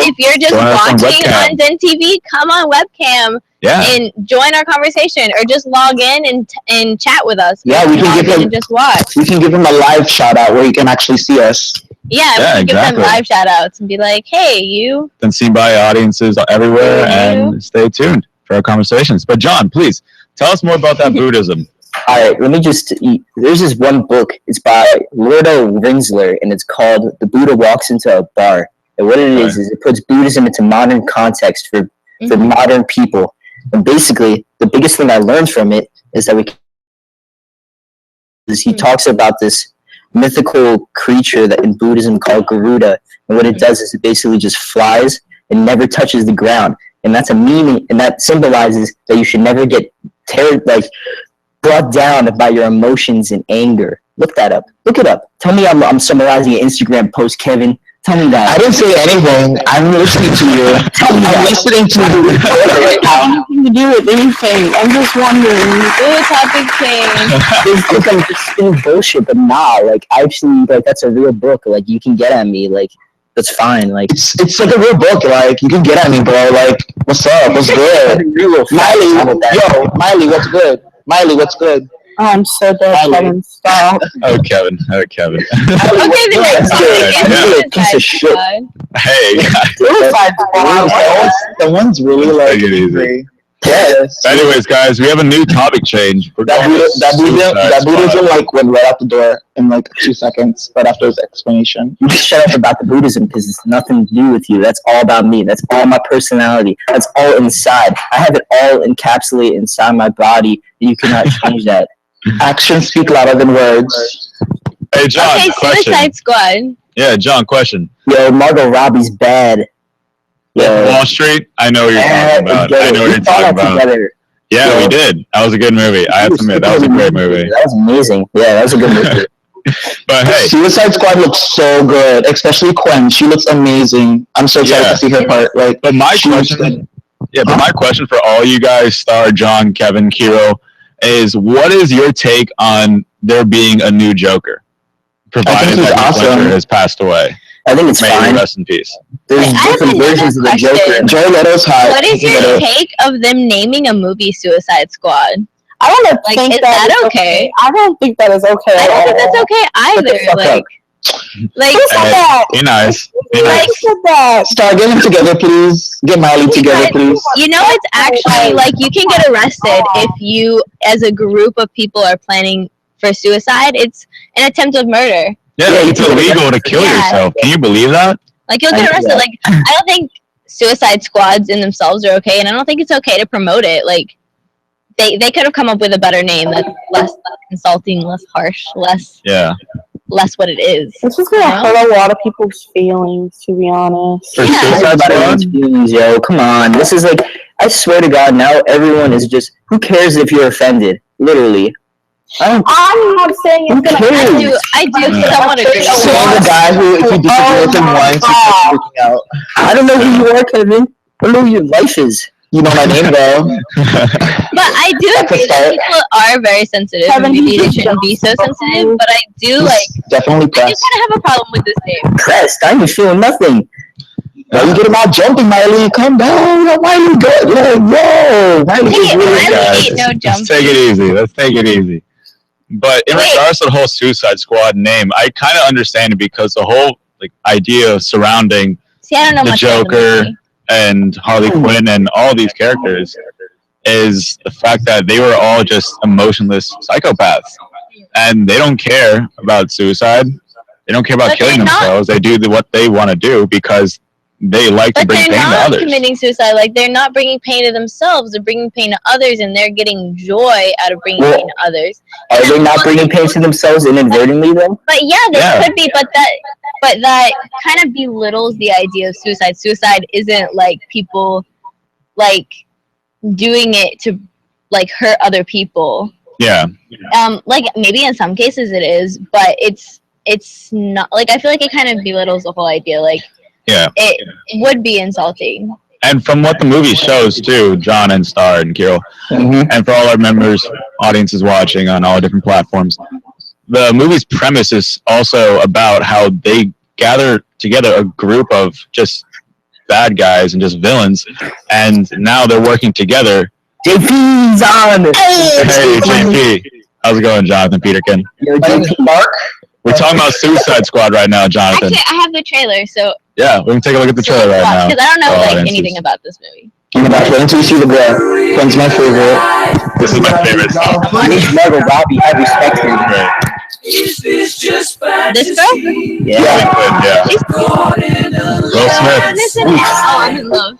If you're just Join us on watching webcam. on Zen TV, come on webcam and join our conversation, or just log in and chat with us. Yeah, we can Log give in him. and just watch. We can give him a live shout out where he can actually see us. Yeah, Yeah, we can give them exactly. live shout outs and be like, hey, you. Then seen by audiences everywhere, and stay tuned for our conversations. But John, please tell us more about that Buddhism. All right, let me just. There's this one book. It's by Lordo Rinsler, and it's called "The Buddha Walks into a Bar." And what it is it puts Buddhism into modern context for modern people. And basically, the biggest thing I learned from it is that he talks about this mythical creature that in Buddhism called Garuda, and what it does is it basically just flies and never touches the ground. And that's a meaning, and that symbolizes that you should never get brought down by your emotions and anger. Look that up. Look it up. Tell me I'm summarizing an Instagram post, Kevin. Tell me that. I didn't say anything. I'm listening to you. I'm listening to you right now. Nothing to do with anything. I'm just wondering. Do a topic change. Look, I'm just spinning bullshit, but nah, like actually, like that's a real book. Like you can get at me, like that's fine. Like it's like a real book. Like you can get at me, bro. Like what's up? What's good? Miley, what's good? Miley, what's good? Oh, I'm so dead, Kevin. Stop. Oh, Kevin. Okay, the next Yeah. Piece of shit. Hey. The one's really like. Take it easy. Yes. Anyways, guys, we have a new topic change. That dude Buddhism like went right out the door in like 2 seconds, right after his explanation. you just shut up about the Buddhism because it's nothing to do with you. That's all about me. That's all my personality. That's all inside. I have it all encapsulated inside my body. You cannot change that. Actions speak louder than words. Hey, John, Okay, question. Suicide Squad. Yeah, John, question. Yo, Margot Robbie's bad. Wall Street, I know what you're talking about. I know what you're talking about. Yeah, we did. That was a good movie. I have to admit, that was a great movie. That was amazing. Yeah, that was a good movie. But hey, Suicide Squad looks so good, especially Gwen. She looks amazing. I'm so excited to see her part. Like, but my question for all you guys, Star, John, Kevin, Kiro, is what is your take on there being a new Joker, provided that Heath Ledger has passed away? I think it's fine. Rest in peace. There's different versions of the Joker. Jared Leto's hot. What is your take of them naming a movie Suicide Squad? I don't Like, think is that that is okay? I don't think that is okay. I don't think that's okay Shut the either. fuck Like, like, Who said that? Be nice. Be Who nice. said that? Star, get them together, please. Get Miley together, please. you know, it's actually like you can get arrested if you, as a group of people, are planning for suicide. It's an attempt of murder. Yeah, it's illegal to kill yourself. Can you believe that? Like, you'll get arrested. Like, I don't think suicide squads in themselves are okay, and I don't think it's okay to promote it. Like, they could have come up with a better name that's less insulting, less harsh, less what it is. It's just gonna hurt a lot of people's feelings, to be honest. For suicide squad's feelings, yo. Come on. This is like, I swear to God, now everyone is just, who cares if you're offended? Literally. I'm not saying it's gonna happen. I do somewhat agree. So the guy who, if you disagree with him once, he starts freaking out. I don't know who you are, Kevin. I don't know who your life is. You know my name, though. But I do agree that people are very sensitive, and maybe they shouldn't be so sensitive. But I do definitely I do kind of have a problem with this name. Pressed. I ain't feeling nothing. Now you get him out jumping, Miley. Calm down. Miley, good. Whoa. Miley is really good. Let's take it easy. Let's take it easy. But in regards to the whole Suicide Squad name, I kind of understand it because the whole idea surrounding the Joker and Harley Quinn and all these characters is the fact that they were all just emotionless psychopaths, and they don't care about suicide. They don't care about killing themselves. They do what they want to do because they like to bring pain to others. They're not committing suicide. Like, they're not bringing pain to themselves. They're bringing pain to others, and they're getting joy out of bringing pain to others. Are they not bringing pain to themselves inadvertently, though? But yeah, could be. But that kind of belittles the idea of suicide. Suicide isn't like people like doing it to like hurt other people. Yeah. Like maybe in some cases it is, but it's not. Like, I feel like it kind of belittles the whole idea. Like, yeah, it would be insulting. And from what the movie shows too, John and Star and Kirill, and for all our members, audiences watching on all different platforms, the movie's premise is also about how they gather together a group of just bad guys and just villains, and now they're working together. JP's on! Hey, JP. How's it going, Jonathan Peterkin? Yo, JP. Mark? We're talking about Suicide Squad right now, Jonathan. Actually, I have the trailer, so yeah, we can take a look at the trailer right now. because I don't know Audiences. anything about this movie. Oh my gosh, wait until you see the girl. Gwen's my favorite. This is my favorite song. I need Margot Robbie. I respect her. This girl? Yeah. Will Smith. Oh, I'm in love.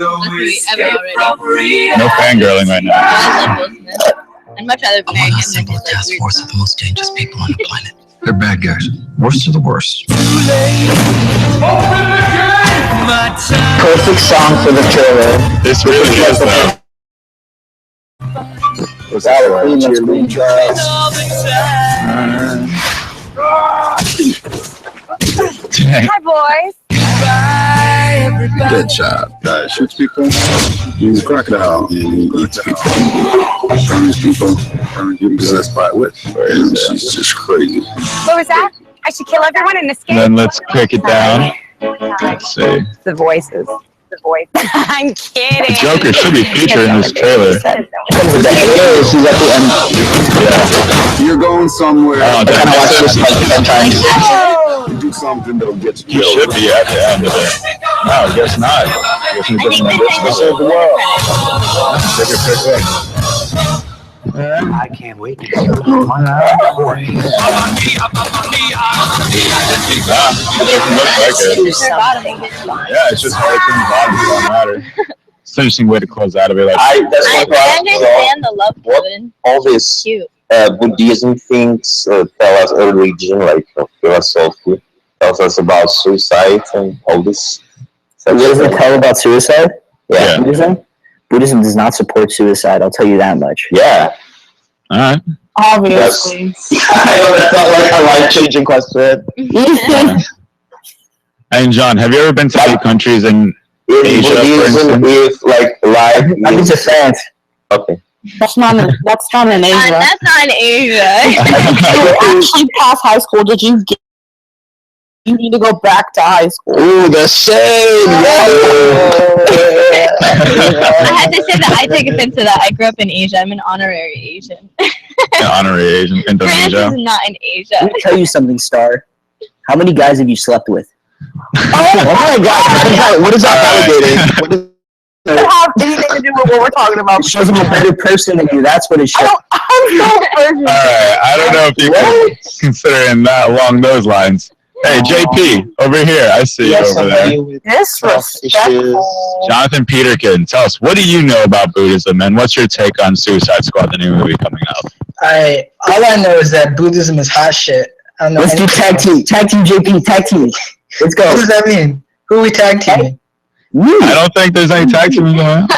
Already. No fangirling right now. I love Will Smith. I'd much rather marry him than his Task force of the most dangerous people on the planet. They're bad guys. Worst of the worst. Perfect song for the trailer. This really is though. Was that Dang. Hi, boys. Good job. Guy shoots people. He's a crocodile. He eats people. Burns people. Possessed by a witch. She's just crazy. What was that? I should kill everyone and escape. Then let's kick it down. Let's see. The voices. The voice. I'm kidding. Joker should be featured in this trailer. You're going somewhere. Oh, I kind of watch this like 10 times. Do something that'll get you. He should be at the end of it. No, I guess not. Guess we just save the world. Take your pick one. I can't wait to see 1 hour 40. It looks like it. Yeah, it's just hard from the bottom. It don't matter. It's an interesting way to close out of it. Like, I understand the love what all this Buddhism things tell us a religion, like philosophy, tells us about suicide and all this. What does it tell about suicide? Yeah. Buddhism does not support suicide. I'll tell you that much. Yeah. All right. Obviously. That's not like a life-changing question. And John, have you ever been to any countries in Asia, for Buddhism instance? is like life. I've been to France. Okay. That's not in Asia. That's not in Asia. You actually passed high school. Did you get? You need to go back to high school. Ooh, the same. I had to say that I take offense to that. I grew up in Asia. I'm an honorary Asian. Honorary Asian, France Indonesia. is not in Asia. Let me tell you something, Star. How many guys have you slept with? Oh my God! What is that validating? What is Does it have anything to do with what we're talking about? It shows I'm a better person than you. That's what it shows. I'm so virgin. All right, I don't know if you can consider it that along those lines. Hey, JP, over here. I see you over there. Disrespectful. Jonathan Peterkin, tell us, what do you know about Buddhism, and what's your take on Suicide Squad, the new movie coming out? All I know is that Buddhism is hot shit. I don't know. Let's do tag team. Tag team, JP. Tag team. Let's go. What does that mean? Who are we tag teaming? I don't think there's any tag teaming going on.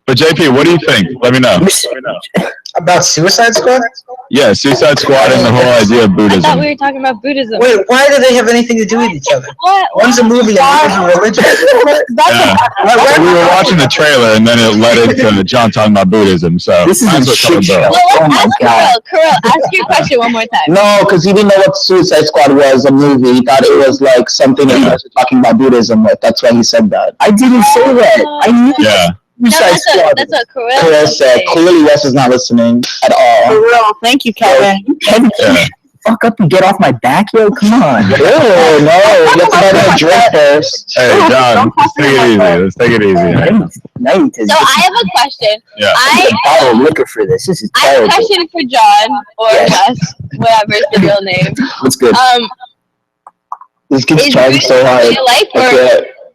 But JP, what do you think? Let me know. About Suicide Squad? Yeah, Suicide Squad and the whole idea of I Buddhism. thought we were talking about Buddhism. Wait, why do they have anything to do with each other? What? One's a movie and one's a religion. Yeah. So we were watching the trailer, and then it led into John talking about Buddhism. So This is might a as well shit cover show. both. Well, Oh my let's God. ask Kirill, ask your question one more time. No, because he didn't know what Suicide Squad was, a movie. He thought it was like something that you guys were talking about Buddhism with. That's why he said that. I didn't say that. I knew Yeah. Suicide Squad. That's what Kirill Kirill said. said. Clearly, Wes is not listening at all. For real. Thank you, Kevin. Kevin, Yeah. fuck up and get off my back, yo. Come on. Ew, no. You have to buy a drink first. Hey, John, let's take it easy. Let's take it easy. Night is. So I have a question. Yeah. I bottle liquor for this. This is I have a terrible. question for John or Wes, whatever's the real name. What's good? This kid's Is trying so hard. real life or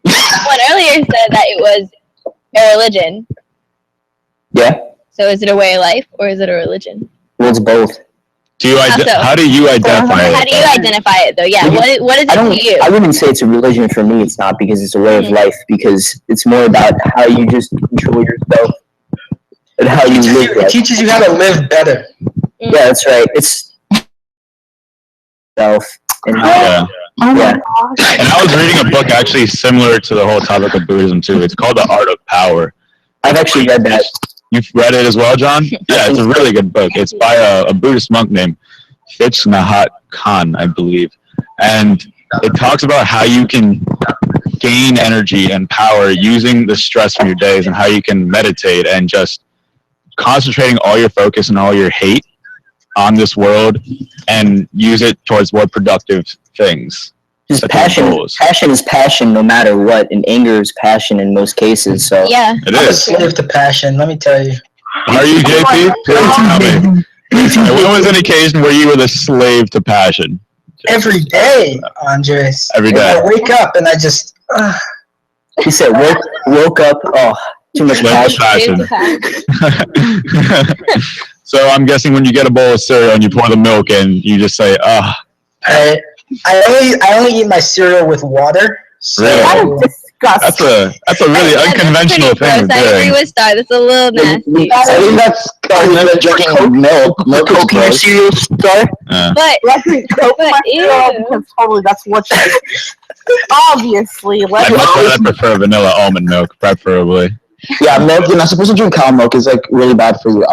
someone earlier said that it was a religion. Yeah. So is it a way of life or is it a religion? Well, it's both. Do you How so? how do you identify How it? do you identify it though? Yeah. What is I it don't. to you? I wouldn't say it's a religion for me. It's not, because it's a way of life. Because it's more about how you just control yourself and how you live. It Life. teaches you how to live better. Yeah, that's right. It's self and Yeah. yeah. And I was reading a book actually similar to the whole topic of Buddhism too. It's called The Art of Power. I've actually read that. You've read it as well, John? Yeah, it's a really good book. It's by a Buddhist monk named Thich Nhat Hanh, I believe. And it talks about how you can gain energy and power using the stress from your days, and how you can meditate and just concentrating all your focus and all your hate on this world and use it towards more productive things. Just That's passion. goals. Passion is passion, no matter what, and anger is passion in most cases. So Yeah. It I'm a is. slave to passion, let me tell you. Are you, JP? Please tell me. When was an occasion where you were the slave to passion? Every day, Andres. Every day. I wake up and I just... he said, woke up. Oh, too much Slave to passion. passion. So I'm guessing when you get a bowl of cereal and you pour the milk in, you just say, "Ah." I only eat my cereal with water. So Really? That's a really unconventional thing to I agree do. with Star. That's a little nasty. I think that's drinking milk. Milk is gross. cereal Star. But ew. Because totally that's what obviously. I'd much rather prefer vanilla almond milk, preferably. Yeah, milk. You're not supposed to drink cow milk. It's like really bad for you.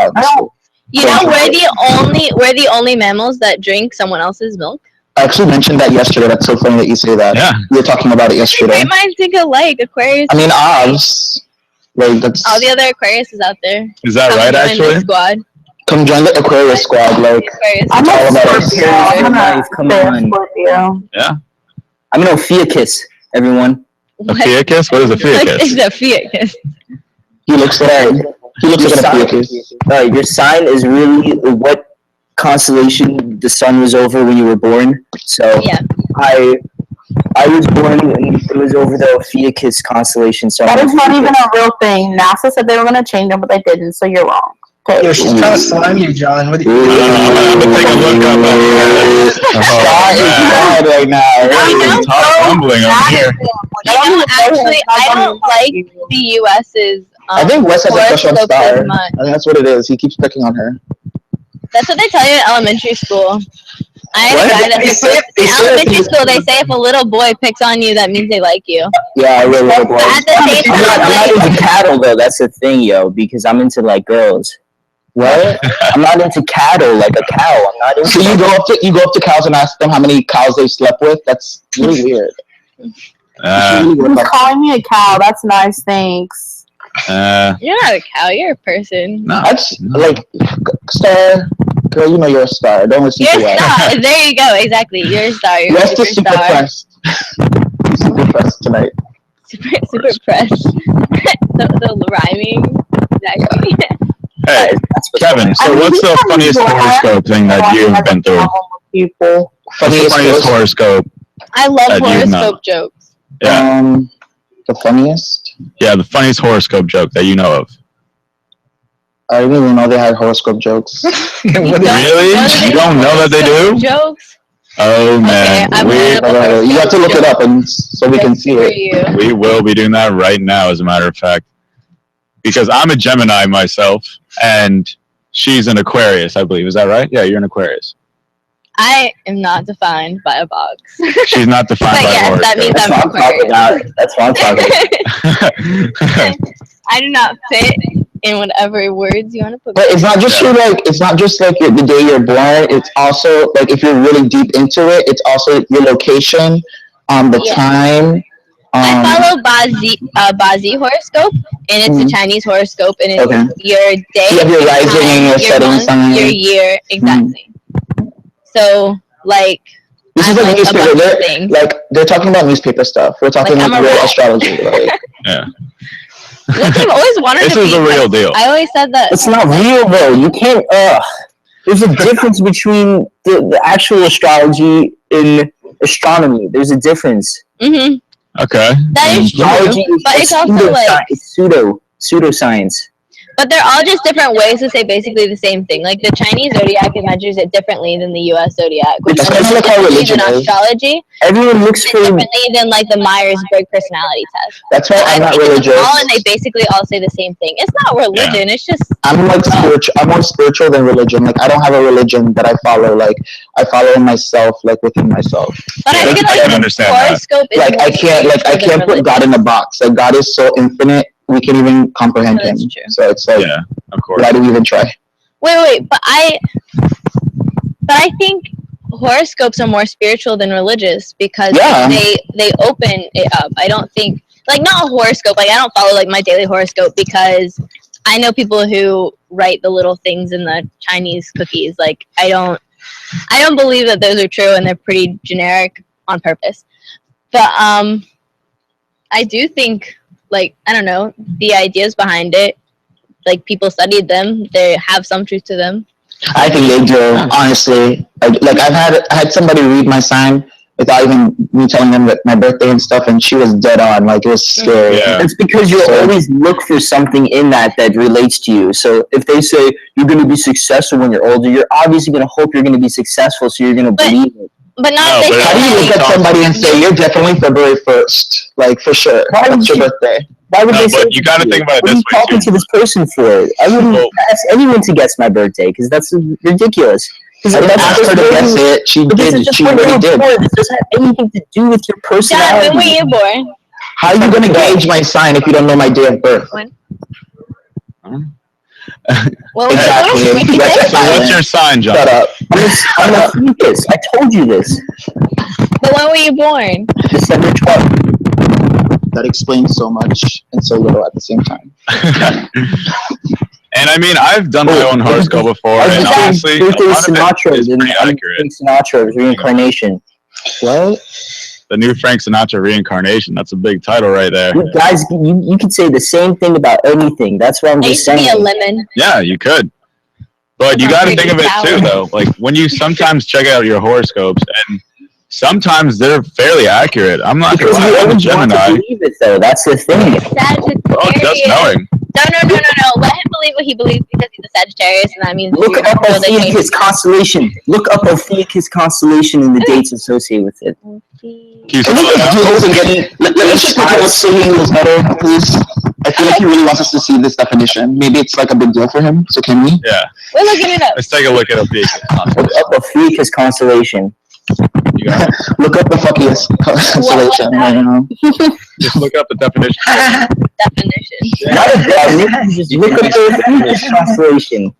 You know, we're the only mammals that drink someone else's milk. I actually mentioned that yesterday. That's so funny that you say that. Yeah. We were talking about it yesterday. Great minds think alike. Aquarius. I mean, obvs. Like, that's... All the other Aquariuses out there. Is that Come right, join the actually? Squad. Come join the Aquarius squad. Like, Aquarius. I'm all a about us. Scorpio. I'm a Come on. Scorpio. Yeah. I'm an Ophiuchus, everyone. A Fiacus? What is a It's Fiacus? a Fiat. He looks like Your a sign, Fiacus. your sign is really what constellation the sun was over when you were born. So Yeah. I was born and it was over the Ophiuchus constellation. So That is not even a real thing. NASA said they were going to change them, but they didn't, so you're wrong. Okay. Yo, she's trying to slime you, John. What do you I'm gonna take a look up. Scott is mad right now. Top rumbling over here. Actually, I don't like the U.S.'s. I think Wes has a crush on horoscopes Star. as much. I think that's what it is. He keeps picking on her. That's what they tell you in elementary school. I had a guy that in elementary school, they say if a little boy picks on you, that means they like you. Yeah, I really like But at the same I'm time, not into cattle though. That's the thing, yo. Because I'm into like girls. What? I'm not into cattle like a cow. I'm not into. So you go up to cows and ask them how many cows they slept with? That's really weird. He's calling me a cow. That's nice. Thanks. you're not a cow. You're a person. No. That's like Star. Girl, you know you're a star. Don't listen You're to a Wes. star. There you go. Exactly. You're a star. You're Wes a is super superstar. pressed. Super pressed tonight. Super pressed. the rhyming. Exactly. Hey, Kevin, so what's the funniest horoscope thing that you've been through? people? What's the funniest horoscope? I love That you know. horoscope jokes. Yeah. The funniest? Yeah, the funniest horoscope joke that you know of. I didn't even know they had horoscope jokes. Really? You don't know that they do? Jokes. Oh man, You have to look it up and so we can see it. we will be doing that right now, as a matter of fact, because I'm a Gemini myself, and she's an Aquarius, I believe. Is that right? Yeah, you're an Aquarius. I am not defined by a box. She's not defined But by yes, horoscope. that means That's I'm what I'm talking Aquarius. about. That's what I'm talking about. I do not fit in whatever words you want to put. But it's not just your it's not just like the day you're born. It's also like if you're really deep into it, it's also your location, the time. I follow Bazi horoscope, and it's a Chinese horoscope, and it's your day. You have your rising and your setting month, sign. your year, exactly. So, like, This is like newspaper. They're talking about newspaper stuff. We're talking Like, like I'm a real rat. astrology. Like. Yeah. Which I've always wanted This to is be. the real deal. I always said that. It's not real though. You can't. There's a difference between the actual astrology and astronomy. There's a difference. Mm-hmm. Okay. That is true, Astrology is but it's also like. pseudoscience. But they're all just different ways to say basically the same thing. Like the Chinese zodiac measures it differently than the U.S. zodiac, which That's is kind of like how differently religion than is. astrology. Everyone looks for Differently than like the Myers-Briggs personality test. That's why I'm not think it's religious. all, and they basically all say the same thing. It's not religion. It's just. I'm like spiritual. I'm more spiritual than religion. Like I don't have a religion that I follow. Like I follow myself, like within myself. But I feel like the horoscope is like more I can't put God in a box. Like God is so infinite, we can't even comprehend him. So it's like, yeah, of course. Why do we even try? Wait, but I think horoscopes are more spiritual than religious because they open it up. I don't think like not a horoscope. Like I don't follow like my daily horoscope because I know people who write the little things in the Chinese cookies. Like I don't believe that those are true, and they're pretty generic on purpose. But I do think like I don't know the ideas behind it. Like people studied them, they have some truth to them. I think they do, honestly. Like I had somebody read my sign without even me telling them that my birthday and stuff, and she was dead on. Like it was scary. Yeah. It's because you always look for something in that relates to you. So if they say you're going to be successful when you're older, you're obviously going to hope you're going to be successful, so you're going to believe it. But not if they how do you look at somebody and say you're definitely February 1st? Like for sure. That's your birthday. Why would they say but you got to think about it what are this you way talking to this person for? I wouldn't ask anyone to guess my birthday because that's ridiculous. I didn't ask her to guess it. She did. She really did. This doesn't have anything to do with your personality. John, when were you born? How are you going to gauge my sign if you don't know my day of birth? When? Well, Exactly. So what's your sign, John? Shut up. I'm a fetus. I told you this. But when were you born? December 12th. That explains so much and so little at the same time. And I mean, I've done my own horoscope before, and honestly, a lot of it is pretty accurate. Sinatra's reincarnation. What? The new Frank Sinatra reincarnation. That's a big title right there. You guys, you could say the same thing about anything. That's what I'm I just used to be saying. a lemon. Yeah, you could. But you got to think of it too, though. Like when you sometimes check out your horoscopes, and sometimes they're fairly accurate. I'm not Because gonna you lie, I'm a always want to Gemini. believe it, though. That's the thing. Oh, just knowing. No. Let him believe what he believes because he's a Sagittarius, and that means Look up Ophiuchus constellation. Look up Ophiuchus constellation and the dates associated with it. Can you Can we just do this and get it? Let's just look at what's singing this better, please. I feel like he really wants us to see this definition. Maybe it's like a big deal for him. So can we? Yeah. We're looking it up. Let's take a look at Ophiuchus. Look up Ophiuchus constellation. You got it. Look up the fuckiest constellation. I don't know. Just look up the definition. Not a bad name. Just look up the Ophiuchus constellation.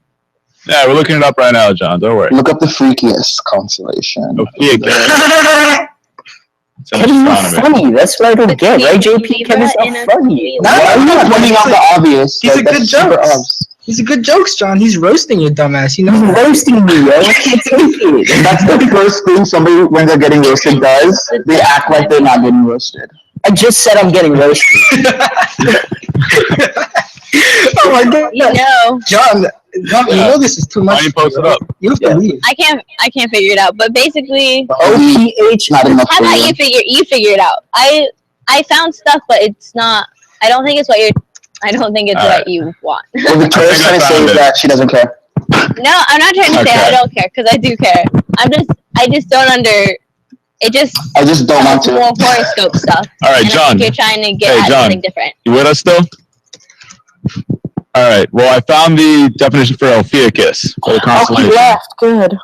Yeah, we're looking it up right now, John. Don't worry. Look up the freakiest constellation. Ophiuchus. It's an Kevin's not astronomy. funny. That's what I don't get, right, JP? Kevin's not funny. Why are you pointing out the obvious? He's Like, a good that's super joke. obvious. He's a good jokes, John. He's roasting you, dumbass. You know. He's roasting me, yo. I can't take it. That's the first thing somebody, when they're getting roasted, does. They act like they're not getting roasted. I just said I'm getting roasted. Oh my god. You know. John, you know this is too much. Why don't you post it up? You have to leave. I can't figure it out. But basically, OPH. Not enough how for about you. you figure it out? I found stuff, but it's not. I don't think it's what you're. I don't think it's what you want. What Victoria's trying to say is that she doesn't care. No, I'm not trying to say I don't care because I do care. I just don't It just. I just don't want to. More horoscope stuff. All right, and John. I think you're trying to get Hey, at John. something different. You with us still? All right. Well, I found the definition for Ophiuchus for the constellation. left. Good.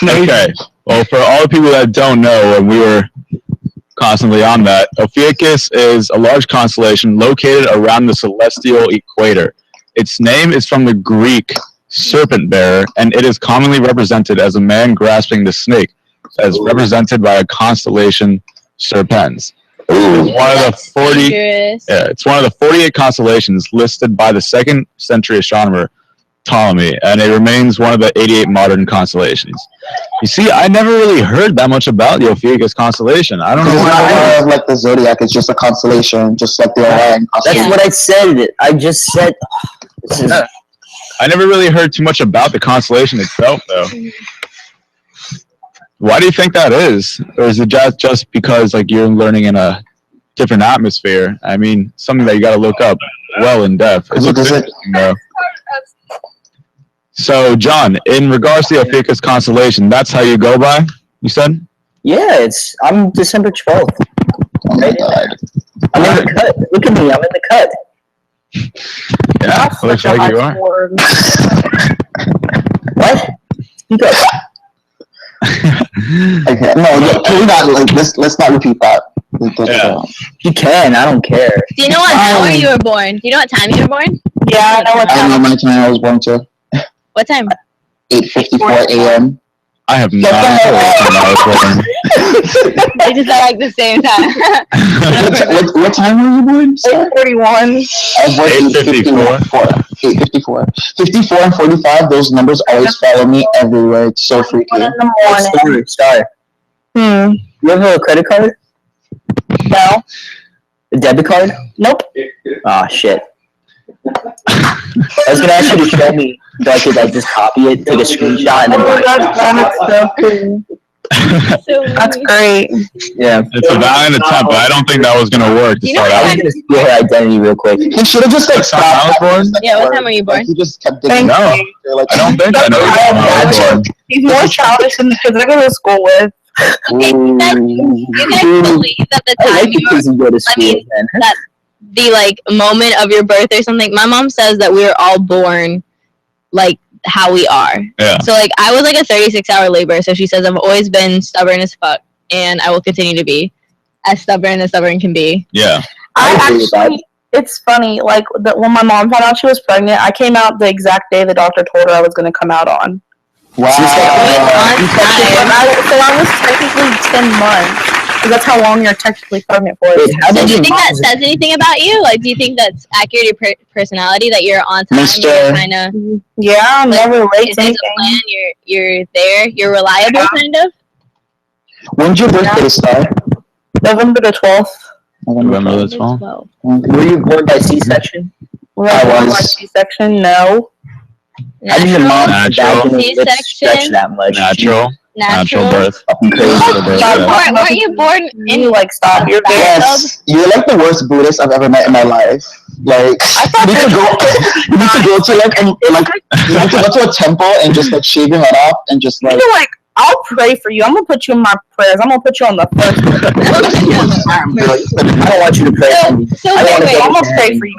Okay. Well, for all the people that don't know, and we were constantly on that, Ophiuchus is a large constellation located around the celestial equator. Its name is from the Greek serpent bearer, and it is commonly represented as a man grasping the snake, as represented by a constellation Serpens. It's one of the 40. Dangerous. Yeah, it's one of the 48 constellations listed by the 2nd century astronomer Ptolemy, and it remains one of the 88 modern constellations. You see, I never really heard that much about the Ophiuchus constellation. I don't know It's why. not part of like the zodiac. It's just a constellation, just like the Orion That's constellation. what I said. I just said. This is, I never really heard too much about the constellation itself, though. Why do you think that is? Or is it just because like you're learning in a different atmosphere? I mean, something that you got to look up well in depth. It looks interesting, though. So, John, in regards to the Ophiuchus constellation, that's how you go by, you said? yeah, I'm December 12th. Oh my god. I'm in the cut. Look at me. I'm in the cut. Yeah, looks like you are. What? Speak up. Okay. No, can we not like let's not repeat that. Yeah. You can. I don't care. Do you know what hour you were born? Do you know what time you were born? Yeah, I know what I don't know time. my time I was born to. What time? 8:54 a.m. I have no idea when I was born. They just at like the same time. What time were you born? 8:41. I was born 8:54. 54 and 45. Those numbers always follow me everywhere. It's so freaky. In the morning. Star. You have a credit card? No. A debit card? Nope. Ah, shit. I was gonna ask you to show me so I could like just copy it, take a screenshot, and then buy it. That's great. Yeah. It's a valiant attempt, but I don't think that was going to work to You know start what out. I was gonna steal her identity real quick. He should have just like That's how I was born? Yeah, what time were you born? He just kept digging. No, Like, I don't think I know when I was born. He's more childish than the kids I go to school with. Okay, you guys believe that the I time like the you were, kids who go to I school, mean, man. that the like moment of your birth or something. My mom says that we were all born like how we are. Yeah. So like I was like a 36-hour labor. So she says I've always been stubborn as fuck, and I will continue to be as stubborn can be. Yeah. I agree with that. actually, It's funny, like when my mom found out she was pregnant, I came out the exact day the doctor told her I was going to come out on. Wow. So I was technically 10 months. Because that's how long you're technically pregnant for. So do you think that says anything about you? Like, do you think that's accurate to your personality, that you're on time, you're kind of... Yeah, I'm never late Is to this anything. a plan? You're there, you're reliable, kind of? When's your birthday, Star? November the 12th. November the 12th. Were you born by C-section? I was. By C-section? No. I didn't Natural? vaginal lips stretch C-section? that much. Natural birth. Weren't you born in... You, like, stop. You're Yes. You're like the worst Buddhist I've ever met in my life. Like, you need to go to a temple and just like shave your head off and just like. You know, like, I'll pray for you. I'm gonna put you in my prayers. I'm gonna put you on the first. I don't want you to pray for me. So I wait, want I'm gonna pray for you.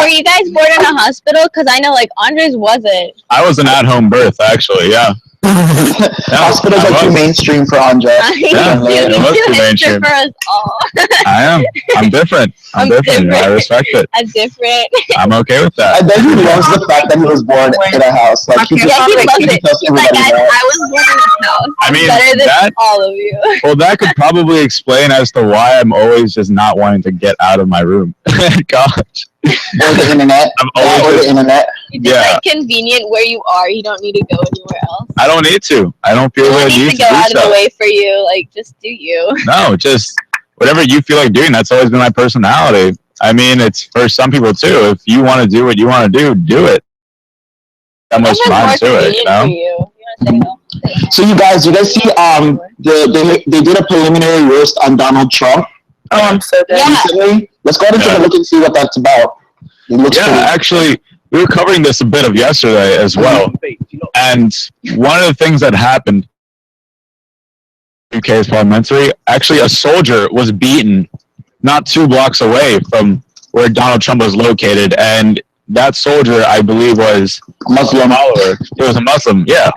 were you guys born in a hospital? Because I know, like, Andres wasn't. I was an at-home birth, actually. Yeah. Hospitals are too mainstream for Anja. Yeah, it was too mainstream. For us all. I am. I'm different. I'm different. I respect it. I'm different. I'm okay with that. I bet he loves the fact that he was born in a house. Like he just he loves it. tells He's like, everybody guys, that. I was born in this house. I mean, better than that- all of you. Well, that could probably explain as to why I'm always just not wanting to get out of my room. Gosh. Or the internet. I'm always Or the internet. It's just like convenient where you are. You don't need to go anywhere else. I don't need to. I don't feel You the don't need need to to go do out of the so. way for you. Like, just do you. No, just whatever you feel like doing. That's always been my personality. I mean, it's for some people too. If you want to do what you want to do it. That much mind to it, you know? So you guys see they did a preliminary roast on Donald Trump. Oh, I'm so dead. Recently. Let's go ahead and take a look and see what that's about. It looks Yeah, pretty. actually, we were covering this a bit of yesterday as well. And one of the things that happened in UK's parliamentary, actually a soldier was beaten not 2 blocks away from where Donald Trump was located. And that soldier, I believe, was a Muslim follower. It was a Muslim, yeah.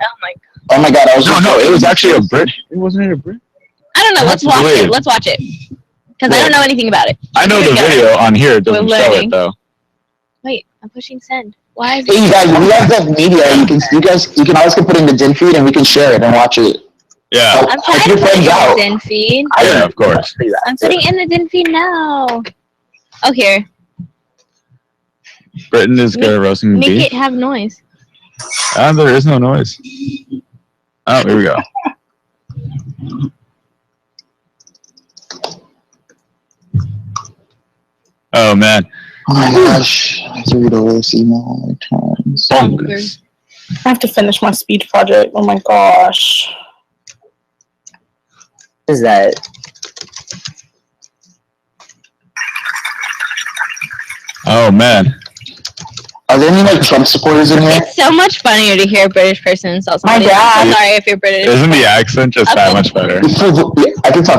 Oh my God! No, it was actually a Brit. Wasn't it a Brit? I don't know. I Let's have to watch it. believe. Let's watch it. Because I don't know anything about it. I know the video on here. It doesn't We're show learning. it, though. Wait, I'm pushing send. Why is Hey, you guys, we have the media. You can always put it in the DIN feed and we can share it and watch it. Yeah. Help I'm trying your to put it in friends out. the DIN feed. Yeah, of course. I'm putting it in the DIN feed now. Oh, here. Britain is good at roasting Make beef. it have noise. There is no noise. Oh, here we go. Oh, man. Oh my gosh! I have to read over this email all the times. Bonkers. I have to finish my speech project. Oh my gosh. What is that? Oh, man. Are there any like Trump supporters in here? It's so much funnier to hear a British person insult My somebody. dad. I'm sorry if you're British. Isn't the accent just that much better? I can try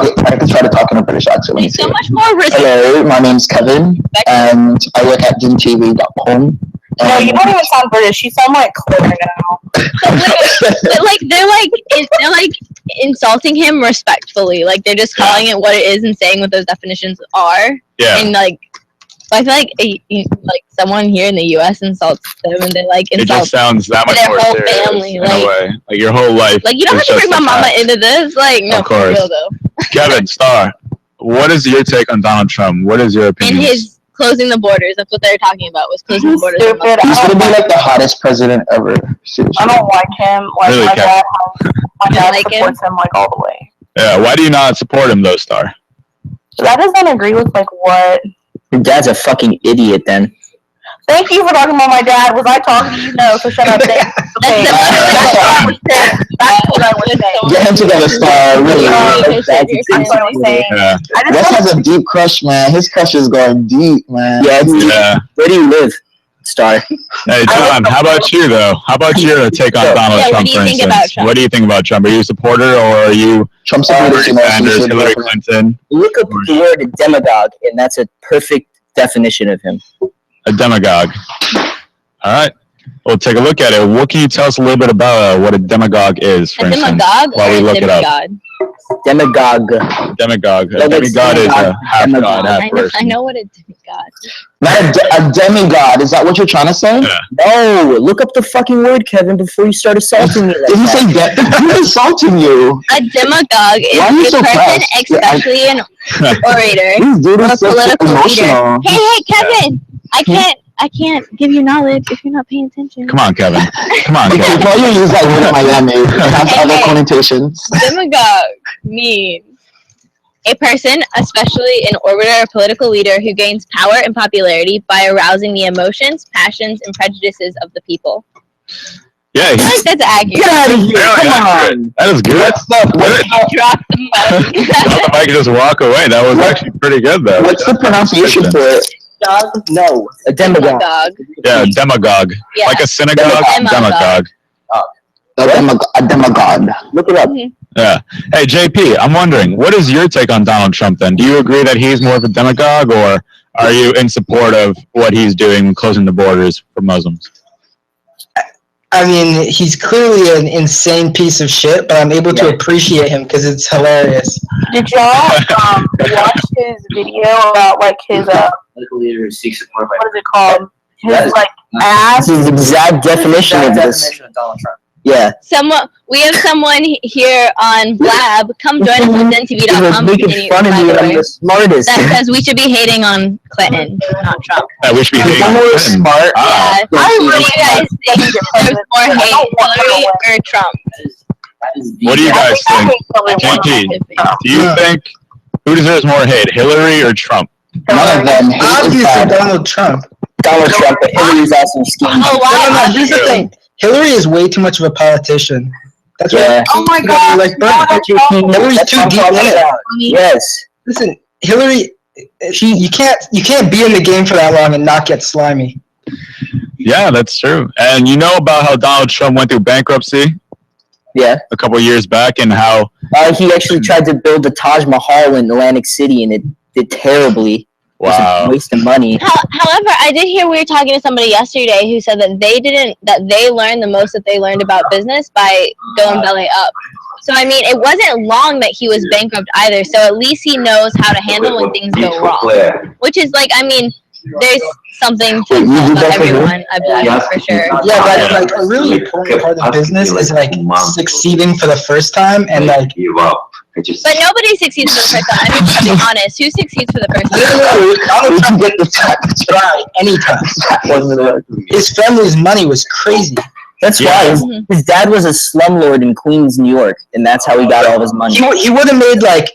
to talk in a British accent. It's so much more respect. Hello, my name's Kevin, and I work at DinTV.com. No, you don't even sound British. You sound like Claire now. But they're like insulting him respectfully. Like they're just calling it what it is and saying what those definitions are. Yeah. And like, I feel like someone here in the U.S. insults them and they like It insult just sounds that much their more whole serious family. in Like, a way. Like your whole life. like you don't have is to just bring my mama attacked. into this. Like no, Of for course. real though. Kevin, Star, what is your take on Donald Trump? What is your And opinion? his closing the borders. That's what they're talking about. Was closing the borders. Stupid. He's gonna be like the hottest president ever. Seriously. I don't like him. Like Really, my Kevin? dad like supports him like all the way. Yeah, why do you not support him though, Star? That doesn't agree with like what. Your dad's a fucking idiot then. Thank you for talking about my dad. Was I talking to you? No, so shut up. That's what I was saying. Get him together, Star. Really. That's what I'm saying. Yeah. Wes has a deep crush, man. His crush is going deep, man. Yeah, Yeah. Where do you live, Star? Hey, John, how about you though? How about your take on Donald Yeah, what Trump, do you for think instance? about Trump? What do you think about Trump? Are you a supporter or are you Trump supporters, Bernie you know, Sanders, should Hillary vote for him. Clinton? Look up the word demagogue, and that's a perfect definition of him. A demagogue. All right. We'll take a look at it. What can you tell us a little bit about what a demagogue is, for A instance, demagogue while or we a look it up? demigod? Demagogue. Demagogue. A Like demigod is a half demigod. god, half I person. know what a demigod is. Not a demigod. Is that what you're trying to say? Yeah. No, look up the fucking word, Kevin, before you start assaulting me like Did he that. say who's assaulting you? A demagogue is Why are you a so person, pressed? especially an orator This dude or a is so political emotional. leader. Hey, Kevin! I can't give you knowledge if you're not paying attention. Come on, Kevin. Come on, Kevin. Before you use that word in Miami, it has Hey, other hey. connotations. Demagogue means a person, especially an orator or political leader, who gains power and popularity by arousing the emotions, passions, and prejudices of the people. Yeah, I feel like that's accurate. Get out of here! Really Come accurate. on. That is good. What's the Drop the mic. Drop the mic and just walk away. That was actually pretty good, though. What's the pronunciation for it? No, a demagogue. Yeah, demagogue. Yeah. Like a synagogue? Demagogue. A demagogue. Look it up. Yeah. Hey, JP, I'm wondering, what is your take on Donald Trump then? Do you agree that he's more of a demagogue, or are you in support of what he's doing, closing the borders for Muslims? I mean, he's clearly an insane piece of shit, but I'm able to appreciate him because it's hilarious. Did y'all watch his video about like his Political leader who seeks support by. what is it called? His That is- like ass. This is the exact definition of this. Definition of Donald Trump. Yeah. We have someone here on Blab. Come join us on He was dentv.com. making fun of me when I'm the smartest. That says we should be hating on Clinton, not Trump. We should be hating I'm on more Clinton. smart. Yeah. I What do really you guys think? There's more hate, Hillary or Trump? What do you guys think? JP, do you think who deserves more hate, Hillary or Trump? None of them. Obviously, Donald Trump. Donald Trump, but Hillary's also scheming. Oh, wow. No, here's the thing. Hillary is way too much of a politician. That's Yeah. why. Oh my God. Like, Hillary's That's too what I'm deep in talking it. about. Yes. Listen, Hillary, you can't be in the game for that long and not get slimy. Yeah, that's true. And you know about how Donald Trump went through bankruptcy Yeah. a couple of years back, and how He actually tried to build the Taj Mahal in Atlantic City, and it did terribly. It was wow. a waste of money. However, I did hear we were talking to somebody yesterday who said that they learned the most that they learned about business by going belly up. So I mean, it wasn't long that he was bankrupt either. So at least he knows how to handle when things go wrong. Which is like, I mean, there's something to about everyone, I believe, for sure. Yeah, but like a really important part of business is like succeeding for the first time and like. But nobody succeeds for the first time. I mean, to be honest, who succeeds for the first time? Donald Trump get the try anytime. His family's money was crazy. That's why his dad was a slumlord in Queens, New York, and that's how he got all of his money. He would have made like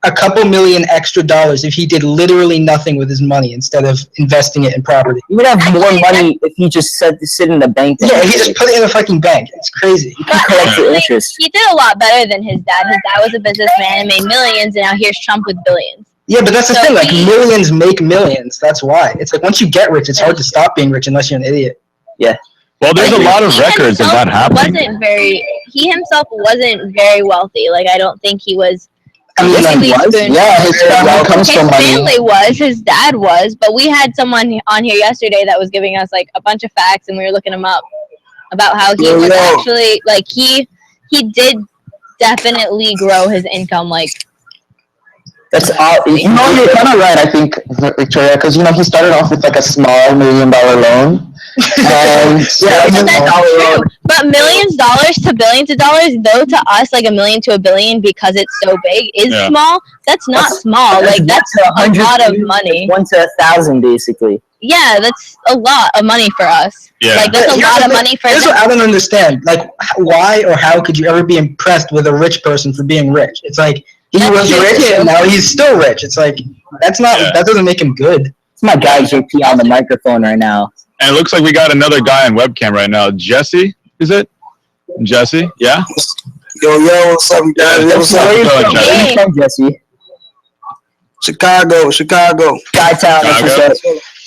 a couple million extra dollars if he did literally nothing with his money instead of investing it in property. He would have more money if he just sit in the bank. Yeah, he just put it in a fucking bank. It's crazy. He could collect the interest. He did a lot better than his dad. His dad was a businessman and made millions, and now here's Trump with billions. Yeah, but that's the So thing. Like he- millions make millions. That's why. It's like once you get rich, it's hard to stop being rich unless you're an idiot. Yeah. Well, there's a lot of records of that happening. He himself wasn't very wealthy. Like, I don't think he was. I mean, like, yeah, his family comes from money. His family was, his dad was, but we had someone on here yesterday that was giving us like a bunch of facts, and we were looking him up about how he was actually like he did definitely grow his income like. That's all. You know, you're kind of right, I think, Victoria, because you know he started off with like a small $1 million loan. And Yeah, but that's true. But millions of dollars to billions of dollars, though, to us, like $1 million to $1 billion, because it's so big, is small. That's not small. Like that's a lot of money. 1 to 1,000, basically. Yeah, that's a lot of money for us. Yeah. Like that's a lot of money for Here's them. what I don't understand. Like, why or how could you ever be impressed with a rich person for being rich? It's like he was rich and now he's still rich. It's like that doesn't make him good. It's my guy JP on the microphone right now. And it looks like we got another guy on webcam right now. Jesse, is it? Jesse? Yeah? Yo, what's up, you guys? Yeah, What's up? where you from, Jesse? Chicago. Chi-town.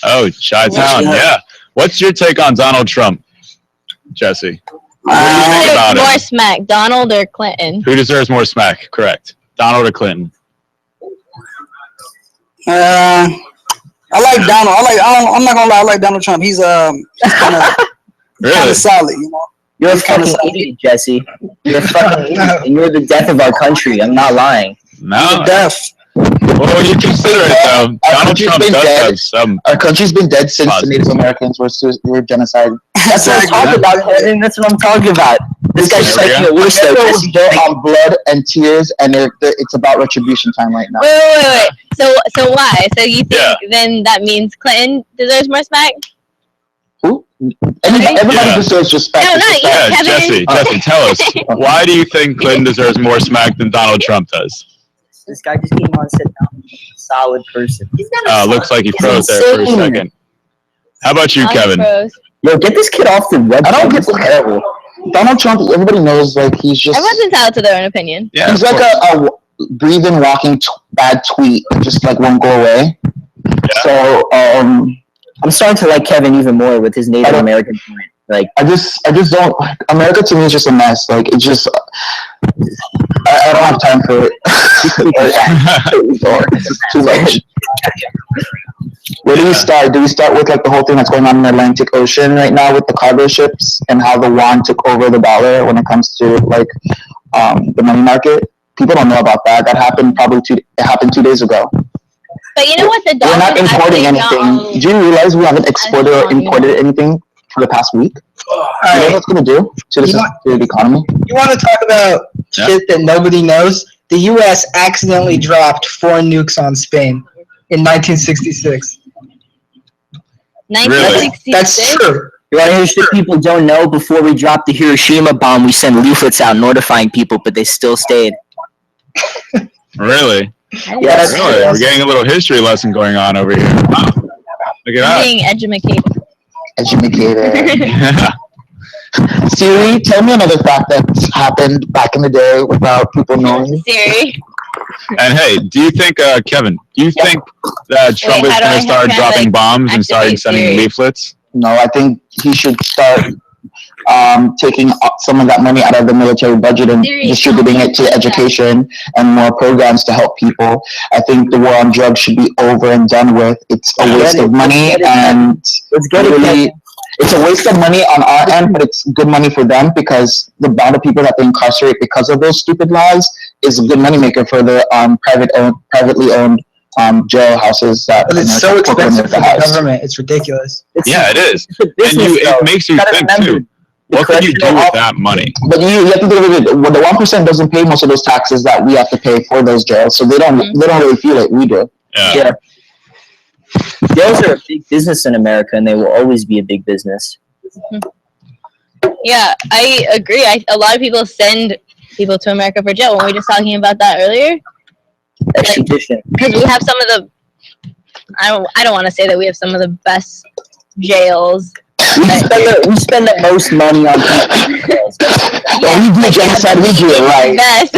Oh, Chi-town, yeah. What's your take on Donald Trump, Jesse? What do you think about More him? smack, Donald or Clinton? Who deserves more smack? Correct. Donald or Clinton? I like Donald. I'm not gonna lie. I like Donald Trump. He's kind of kind of solid, you know. You're a fucking idiot, Jesse. You're a fucking idiot, and you're the death of our country. I'm not lying. No. Death. Well, when you consider it, though, Donald Trump does have some. Our country's been dead since the Native Americans were genocide. That's what I'm talking about, Kevin. That's what I'm talking about. This guy's just making it worse, though. It was built on blood and tears, and it's about retribution time right now. Wait. So why? So you think then that means Clinton deserves more smack? Who? Everybody deserves respect. No, not you, Kevin. Jesse, tell us. Why do you think Clinton deserves more smack than Donald Trump does? This guy just came on and said, no, solid person. Looks like he froze there for a second. How about you, Kevin? Yo, get this kid off the website. I don't get terrible. Donald Trump, everybody knows, like, he's just... Everyone's entitled to their own opinion. Yeah, he's like a breathing, walking bad tweet that just, like, won't go away. Yeah. So, I'm starting to like Kevin even more with his Native American point. Like, I just don't... America, to me, is just a mess. Like, it just... I don't have time for it. It's too much. Where do we start? Do we start with like the whole thing that's going on in the Atlantic Ocean right now with the cargo ships and how the yuan took over the dollar when it comes to like the money market? People don't know about that. That happened it happened 2 days ago. But you know what? The we're not importing anything. Do you realize we haven't exported or imported anything for the past week? You know what it's going to do to the economy? You want to talk about shit that nobody knows? The U.S. accidentally dropped 4 nukes on Spain in 1966. 1966? That's true. You want to hear shit people don't know? Before we dropped the Hiroshima bomb, we sent leaflets out notifying people, but they still stayed. Really? Yes. Really? We're getting a little history lesson going on over here. Wow. Look at that. Being educated. Yeah. Siri, tell me another fact that's happened back in the day without people knowing. Siri. And hey, do you think, Kevin, do you think that Trump is going to start dropping bombs and start sending leaflets? No, I think he should start taking some of that money out of the military budget and distributing it to education and more programs to help people. I think the war on drugs should be over and done with. It's a waste of money, and it's a waste of money on our end, but it's good money for them because the amount of people that they incarcerate because of those stupid laws is a good moneymaker for the privately owned jail houses. But it's so expensive for the government. It's ridiculous. It is. And it makes you think, too. What can you do with that money? But you have to think of it. Well, the 1% doesn't pay most of those taxes that we have to pay for those jails, so they don't really feel it. We do. Yeah. Jails are a big business in America, and they will always be a big business. Yeah, I agree. A lot of people send people to America for jail. When we were just talking about that earlier, extradition. Because we have some of the. I don't want to say that we have some of the best jails. We spend the most money on people. We do genocide. We do it right. Best.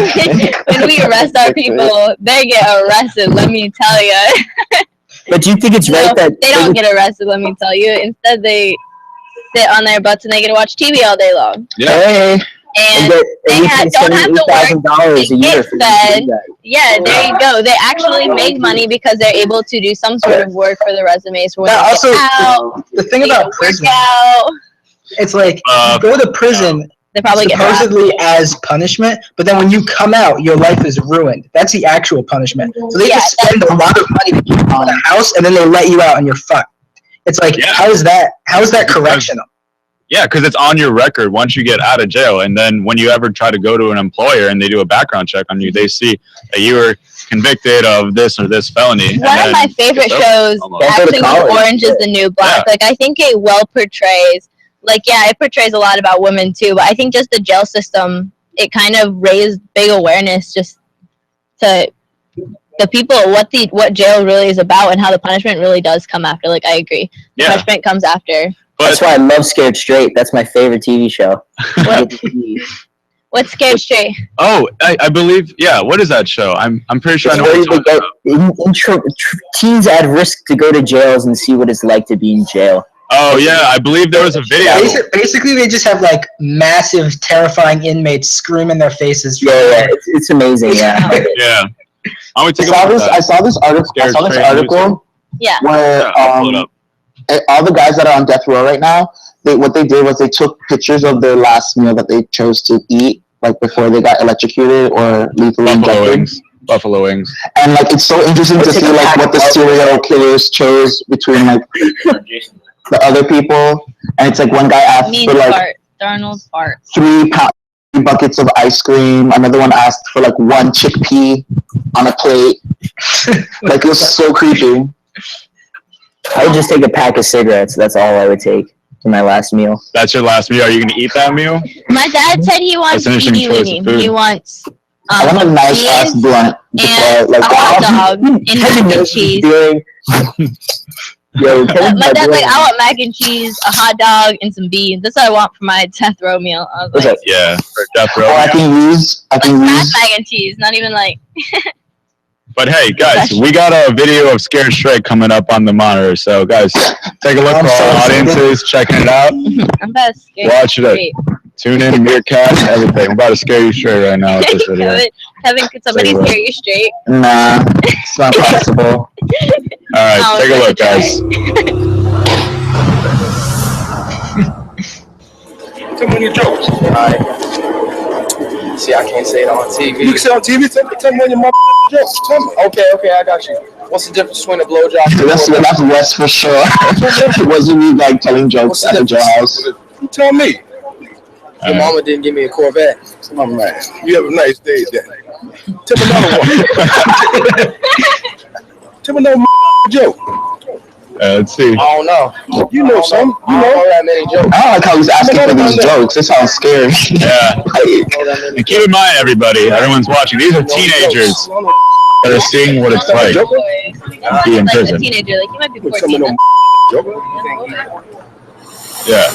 When we arrest our people, they get arrested. Let me tell you. But do you think it's right that they don't get arrested? Let me tell you. Instead, they sit on their butts and they get to watch TV all day long. Yeah. And they don't have to work. They get fed. Yeah, there you go. They actually make money because they're able to do some sort of work for the resumes. For when they also, get out, the thing about prison, it's like you go to prison they probably supposedly as punishment, but then when you come out, your life is ruined. That's the actual punishment. So they just spend a lot of money to keep you in a house, and then they let you out and you're fucked. It's like, how is that correctional? Yeah, because it's on your record once you get out of jail, and then when you ever try to go to an employer and they do a background check on you, they see that you were convicted of this or this felony. One of my favorite shows actually was Orange is the New Black. Like, I think it well portrays, it portrays a lot about women too, but I think just the jail system, it kind of raised big awareness just to the people what jail really is about and how the punishment really does come after. Like, I agree. The punishment comes after. That's why I love Scared Straight. That's my favorite TV show. What's Scared Straight? Oh, I believe, what is that show? I'm pretty sure I know teens at risk to go to jails and see what it's like to be in jail. Oh, yeah, I believe there was a video. Basically, they just have, massive, terrifying inmates scream in their faces. Yeah, it's amazing, yeah. Yeah. I saw this article Yeah. where all the guys that are on death row right now, what they did was they took pictures of their last meal that they chose to eat, like before they got electrocuted or lethally injected. Buffalo wings. And like it's so interesting to see like what the serial killers chose between like the other people. And it's like one guy asked for like Darnold fart. 3 buckets of ice cream. Another one asked for like 1 chickpea on a plate. Like it was so creepy. I would just take a pack of cigarettes. That's all I would take for my last meal. That's your last meal? Are you going to eat that meal? My dad said he wants weenie. He wants I want a nice ass blunt and like a hot dog and mac and cheese. Yo, my dad's like, I want mac and cheese, a hot dog, and some beans. That's what I want for my death row meal. I was like, yeah, for death row. Oh, I can use mac and cheese, not even like. But hey, guys, we got a video of Scared Straight coming up on the monitor. So, guys, take a look for our audiences checking it out. I'm about to scare Watch it. Tune in, Meerkat, everything. I'm about to scare you straight right now with this video. Kevin, could somebody scare you straight? Nah, it's not possible. All right, take a look, guys. Tell me your jokes. Alright. See, I can't say it on TV. You can say it on TV. Tell me your mother jokes. Tell me. Okay, I got you. What's the difference between a blowjob? That's West for sure. It wasn't me like telling jokes at the jailhouse. You tell me. Your mama didn't give me a Corvette. Oh man, you have a nice day, Daddy. Tell me another one. Tell me another joke. Let's see. I don't know. You know some. You know that many jokes. I don't like how he's asking for these jokes. This sounds scary. Yeah. And keep in mind, everybody, everyone's watching. These are teenagers that are seeing what it's like to be in prison. A teenager, like you might be 14. Yeah.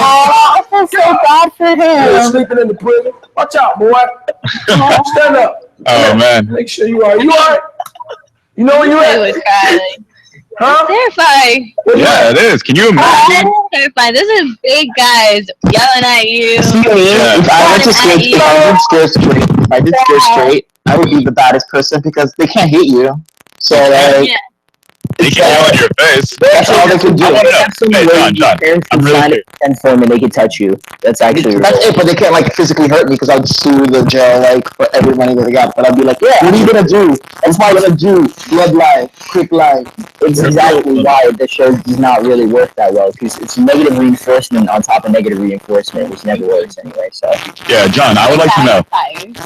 Oh, I feel so bad for him. You're sleeping in the prison. Watch out, boy. Stand up. Oh man. Make sure you are. You all right? You know where you at? Huh? Terrifying. Yeah, it is. Can you imagine? Terrifying. This is big guys yelling at you. If I did scare straight, I would be the baddest person because they can't hit you. So like, they can yell in your face. That's all they can do. Hey, John, I'm really and they can touch you. That's actually That's it, but they can't like physically hurt me because I'd sue the jail like for every money that they got. But I'd be like, yeah, what are you gonna do? That's what I'm gonna do. Blood lie, quick lie. It's exactly why the show does not really work that well because it's negative reinforcement on top of negative reinforcement, which never works anyway. So yeah, John, I would like to know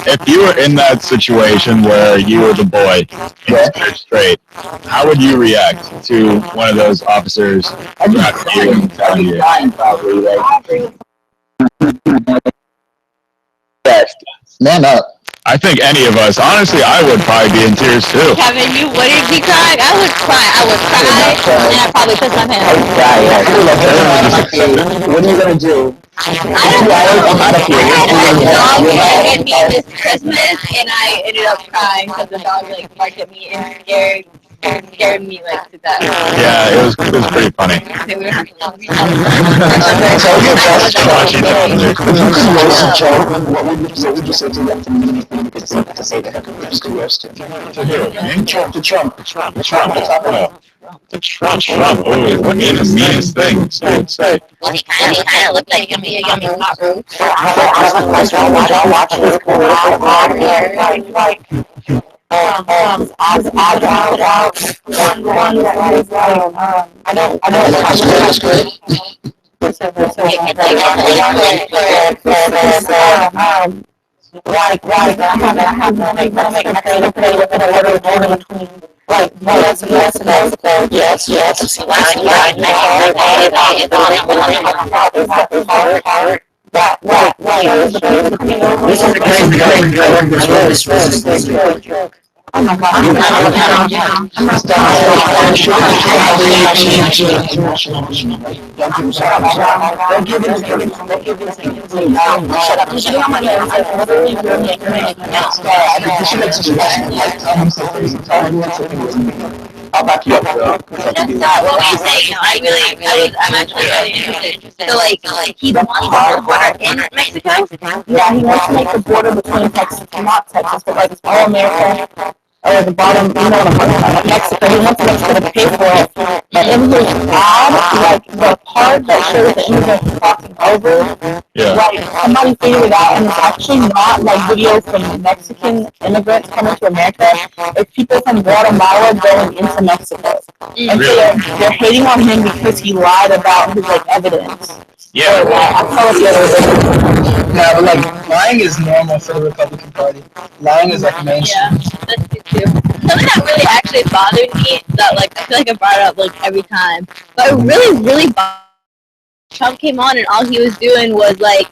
if you were in that situation where you were the boy, Scared Straight, how would you react to one of those officers grabbing you and telling you? Probably like. Man up. I think any of us, honestly, I would probably be in tears too. Kevin, you wouldn't be crying? I would cry. And I'd probably piss my pants. What are you gonna do? I don't know. I had a dog bark at me this Christmas, and I ended up crying because the dog like barked at me and scared me like to death. Yeah, it was pretty funny. Okay, we don't have to talk What would you say to them? To say that Trump. Oh, what is the meanest thing I would say? Well, he kind of looked like a yummy hot room. Oh my God. That's not what we're saying. No, I'm actually really interested. So like he wants the border in Mexico. Yeah, he wants to make the border between Texas, not Texas, but like all America, or the bottom, you know what I'm talking about, like Mexico. He wants Mexico to pay for it. But in his ad, like the part that shows the immigrants crossing over, like somebody figured it out, and it's actually not like videos from Mexican immigrants coming to America. It's people from Guatemala going into Mexico. And so they're hating on him because he lied about his like evidence. Yeah. So, I saw it the other day. No, but like lying is normal for the Republican Party. Lying is like mainstream. Yeah, that's good too. Something that really actually bothered me, that like I feel like I brought it up like every time, but it really bothered me. Trump came on and all he was doing was like,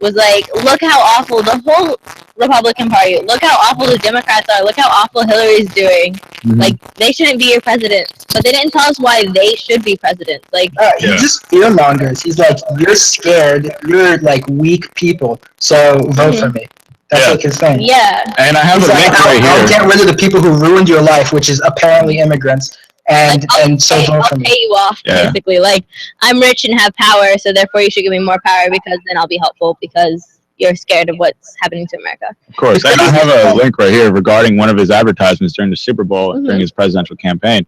look how awful the whole Republican Party, look how awful the Democrats are, look how awful Hillary's doing. Like, they shouldn't be your president. But they didn't tell us why they should be president. Like, He just fearmongers. He's like, you're scared, you're like weak people, so vote for me. That's like his thing. Yeah. And I have He's a like, link right I'll here. get rid of the people who ruined your life, which is apparently immigrants, and so vote for I'll me. pay you off, basically. Like, I'm rich and have power, so therefore you should give me more power because then I'll be helpful because you're scared of what's happening to America. Of course. And I have a link right here regarding one of his advertisements during the Super Bowl during his presidential campaign.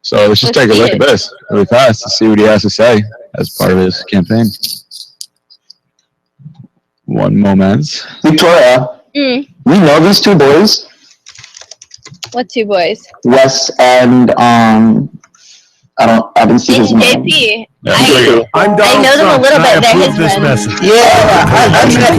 So let's just take a look at this really fast to see what he has to say as part of his campaign. One moment. Victoria, we know these two boys, What two boys? Wes and I haven't seen his name. JP. I'm I know them a little bit. They're his friends. Yeah,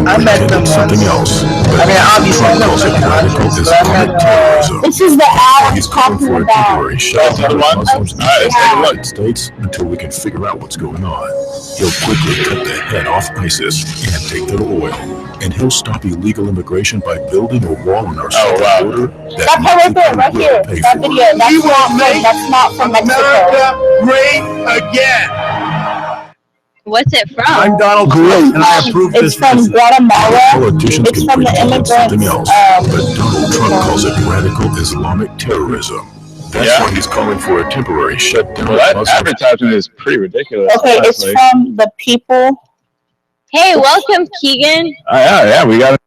I met them once. Something else. I mean, obviously, I know Calls it radical Islamic terrorism. This is the ad he's talking For a about. temporary shutdown of Muslims in the United States until we can figure out what's going on. He'll quickly cut the head off ISIS and take their oil. And he'll stop illegal immigration by building a wall on our southern border That part right there, right here. That video. That's not from Mexico. Great again. What's it from? I'm Donald Trump, and I approve It's from Guatemala. Politicians It's can from the pretend it's something immigrants. else, but Donald Trump calls it radical Islamic terrorism. That's why he's calling for a temporary shutdown. Well, that advertisement is pretty ridiculous. Okay, it's honestly. from the people. Hey, welcome, Keegan. Yeah, we got it.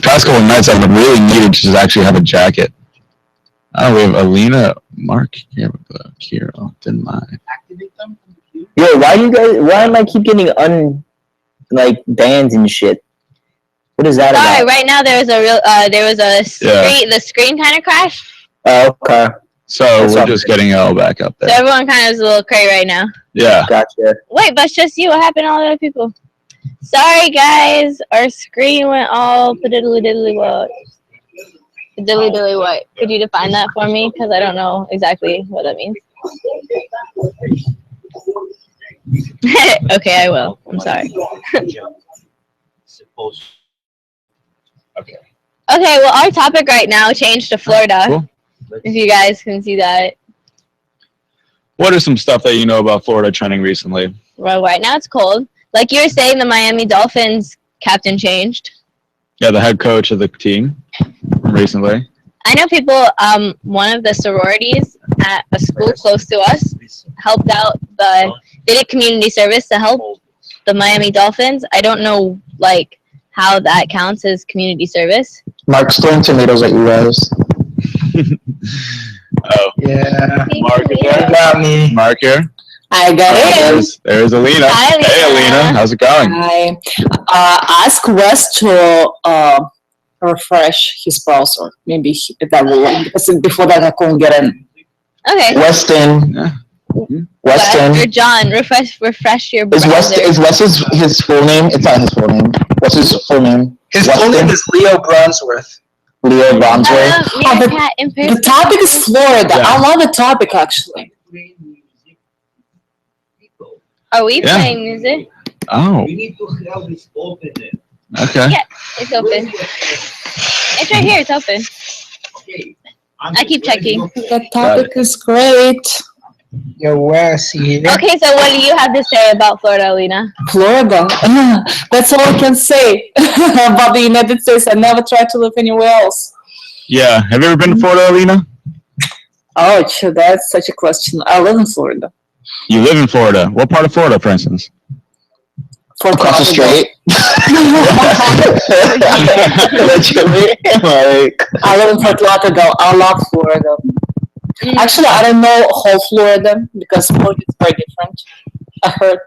Past couple of nights I've really needed to just actually have a jacket. Oh, we have Alina, Mark, Kiro, didn't mind. Yo, why am I keep getting banned and shit? What is that Sorry, about? right now there was a screen, the screen kind of crashed. Oh, okay. So we're just getting it all back up So there. everyone kind of is a little cray right now. Yeah. Gotcha. Wait, but it's just you. What happened to all the other people? Sorry, guys. Our screen went all diddly what. Diddly what? Could you define that for me? Because I don't know exactly what that means. Okay, I will. I'm sorry. Okay. Okay, well, our topic right now changed to Florida. Cool. If you guys can see that. What are some stuff that you know about Florida trending recently? Well, right now it's cold. Like you were saying, the Miami Dolphins captain changed. Yeah, the head coach of the team recently. I know people, one of the sororities at a school close to us helped out they did community service to help the Miami Dolphins. I don't know, how that counts as community service. Mark's throwing tomatoes at you guys. Oh. Yeah. Mark is You there? got me. Mark here? I got it. There's Alina. Hi, Alina. Hey, Alina. How's it going? Hi. Ask Wes to refresh his browser. Maybe that will work because before that I couldn't get in. Okay. Weston. Or John, refresh your browser. Is Wes his full name? It's not his full name. What's his full name? His full name is Leo Bronsworth. Leo Bronsworth. The topic is Florida. I love the topic actually. Are we playing music? Oh. We need to have this open then. Okay. Yeah, it's open. It's right here. It's open. Okay. I keep checking. The topic is great. Yo, Wes, you there? Okay, so what do you have to say about Florida, Alina? Florida. That's all I can say about the United States. I never tried to live anywhere else. Yeah. Have you ever been to Florida, Alina? Oh, that's such a question. I live in Florida. You live in Florida. What part of Florida, for instance? Across the street. I live in Fort Lauderdale. I love Florida. Actually, I don't know whole Florida because Florida is very different. I heard.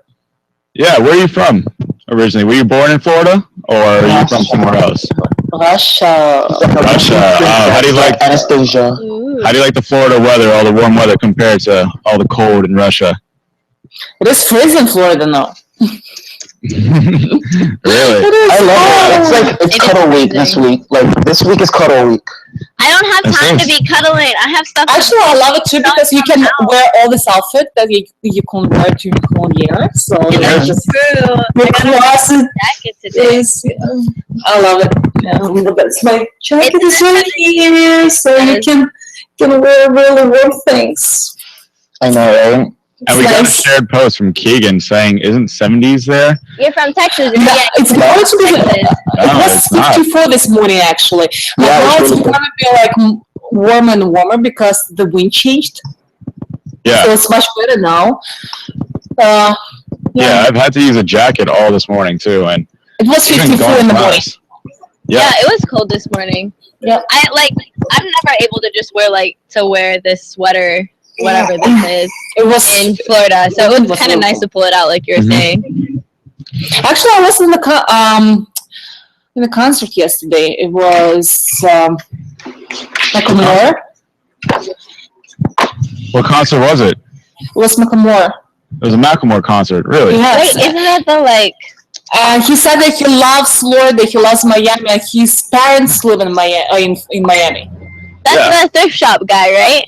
Yeah, where are you from originally? Were you born in Florida or are you from somewhere else? Russia. Russia. How do you like Anastasia? How do you like the Florida weather, all the warm weather compared to all the cold in Russia? It is freezing in Florida now. Really? I love it. It's like it's cuddle week this week. Like this week is cuddle week. I don't have time to be cuddling. I have stuff. Actually, I love it too because you can wear all this outfit that you can wear during the whole year. So That's just true. the closet Jacket today. I love it. Yeah, that's my jacket is right here, so you can wear really warm things. I know, right? And we got a shared post from Keegan saying, "Isn't 70s there?" You're from Texas. No, it's going to be. It was it's not. 54 this morning, actually. But now it's going to be like warmer and warmer because the wind changed. Yeah. So it's much better now. Yeah, I've had to use a jacket all this morning too, and it was it's been 54 going in the morning. fast. Yeah, it was cold this morning. Yeah. I'm never able to just wear this sweater, whatever this is, It was in Florida. So it was kind of nice to pull it out, like you were saying. Actually, I was in the concert yesterday. It was Macklemore. What concert was it? It was Macklemore. It was a Macklemore concert, really? Yes. Wait, isn't that the he said that he loves Florida, he loves Miami, and his parents live in Miami. That's the thrift shop guy, right?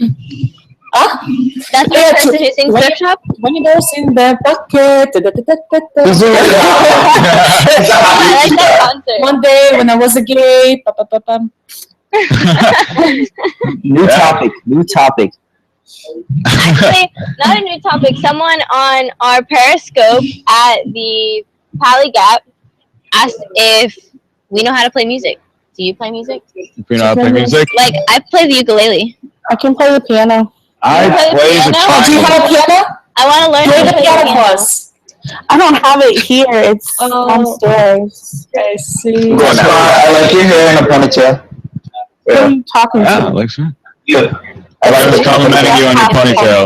That's the person who sings thrift shop? When you go in the bucket. I like that concert. One day when I was a gay. New topic. Actually, not a new topic. Someone on our Periscope at the Pally Gap asked if we know how to play music. Do you play music? Do you know how to play music? Like, I play the ukulele. I can play the piano. I play the Oh, do you have a piano? I want to learn Play how to the play piano for us. I don't have it here. It's downstairs. I see. I like your hair in a ponytail. Who are you talking Yeah, to? Alexa. Yeah. I was complimenting you on your ponytail.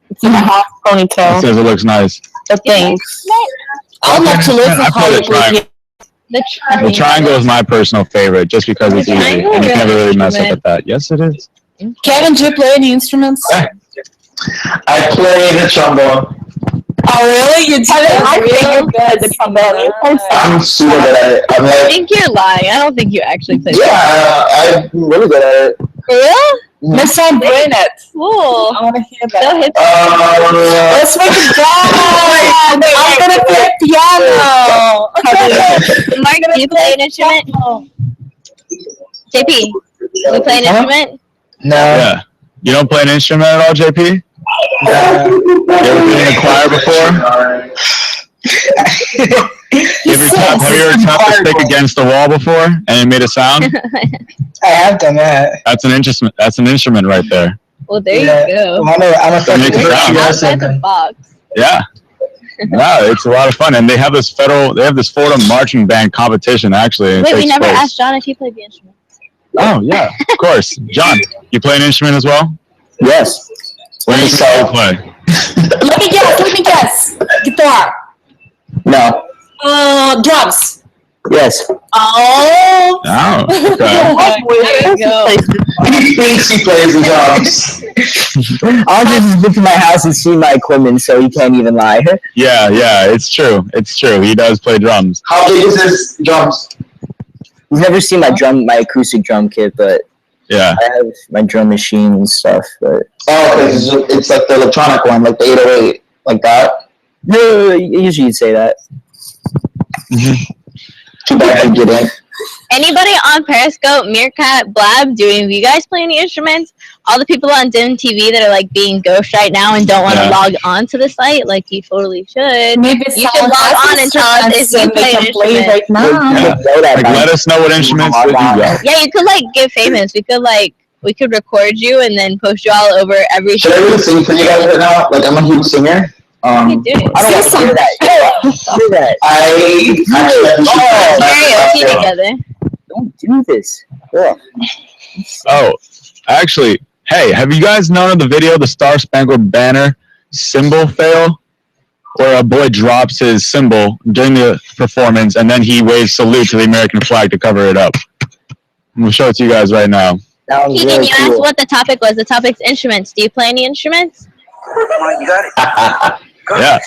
It's in a half It ponytail. says it looks nice. So thanks. I'd love to live in I play the triangle. Hollywood. The triangle is my personal favorite, just because it's easy, and you can never really mess up at that. Yes, it is. Kevin, do you play any instruments? I play the trombone. Oh, really? You do? I think you're good at the trombone. I'm super good at it. I'm I like, think you're lying. I don't think you actually play. yeah, I'm really good at it. Real? Next time, bring it. Cool. I want to hear that. So hip. Let's make it dance. I'm going to play piano. Mark, do you play an instrument? JP, you play an instrument? No. Yeah. You don't play an instrument at all, JP? You ever been in a choir before? Have you ever tapped a stick against the wall before and it made a sound? I have done that. That's an instrument. That's an instrument right there. Well, there you go. I'm a Make it sound. Outside the box. Yeah. Yeah, it's a lot of fun, and they have this Florida marching band competition actually. Wait, we never asked John if he played the instrument. Oh yeah, of course. John, you play an instrument as well? Yes. What instrument do you play? Let me guess. Guitar. No. Drums. Yes. Oh. Oh, okay. There we go. He thinks he plays the drums. Andre has been to my house and seen my equipment, so he can't even lie. Yeah, it's true. It's true. He does play drums. How big is his drums? He's never seen my acoustic drum kit, but yeah, I have my drum machine and stuff. But it's like the electronic one, like the 808, like that. No, usually you'd say that. Too bad I didn't. Anybody on Periscope, Meerkat, Blab, do you guys play any instruments? All the people on Dim TV that are like being ghost right now and don't want to log on to the site, like you totally should. Maybe you should log on and tell us if you play an instrument. right now. Yeah. Like, let us know what instruments that you got. Yeah, you could like get famous. We could record you and then post you all over every. Should I really sing for you guys right now? Like I'm a huge singer. You can do it. I don't want to hear that. Do that. Karaoke together. Don't do this. Ugh. Oh, actually, hey, have you guys known of the video, the Star Spangled Banner cymbal fail? Where a boy drops his cymbal during the performance and then he waves salute to the American flag to cover it up. I'm going to show it to you guys right now. Keegan, really you asked what the topic was. The topic's instruments. Do you play any instruments? You got it. Yeah.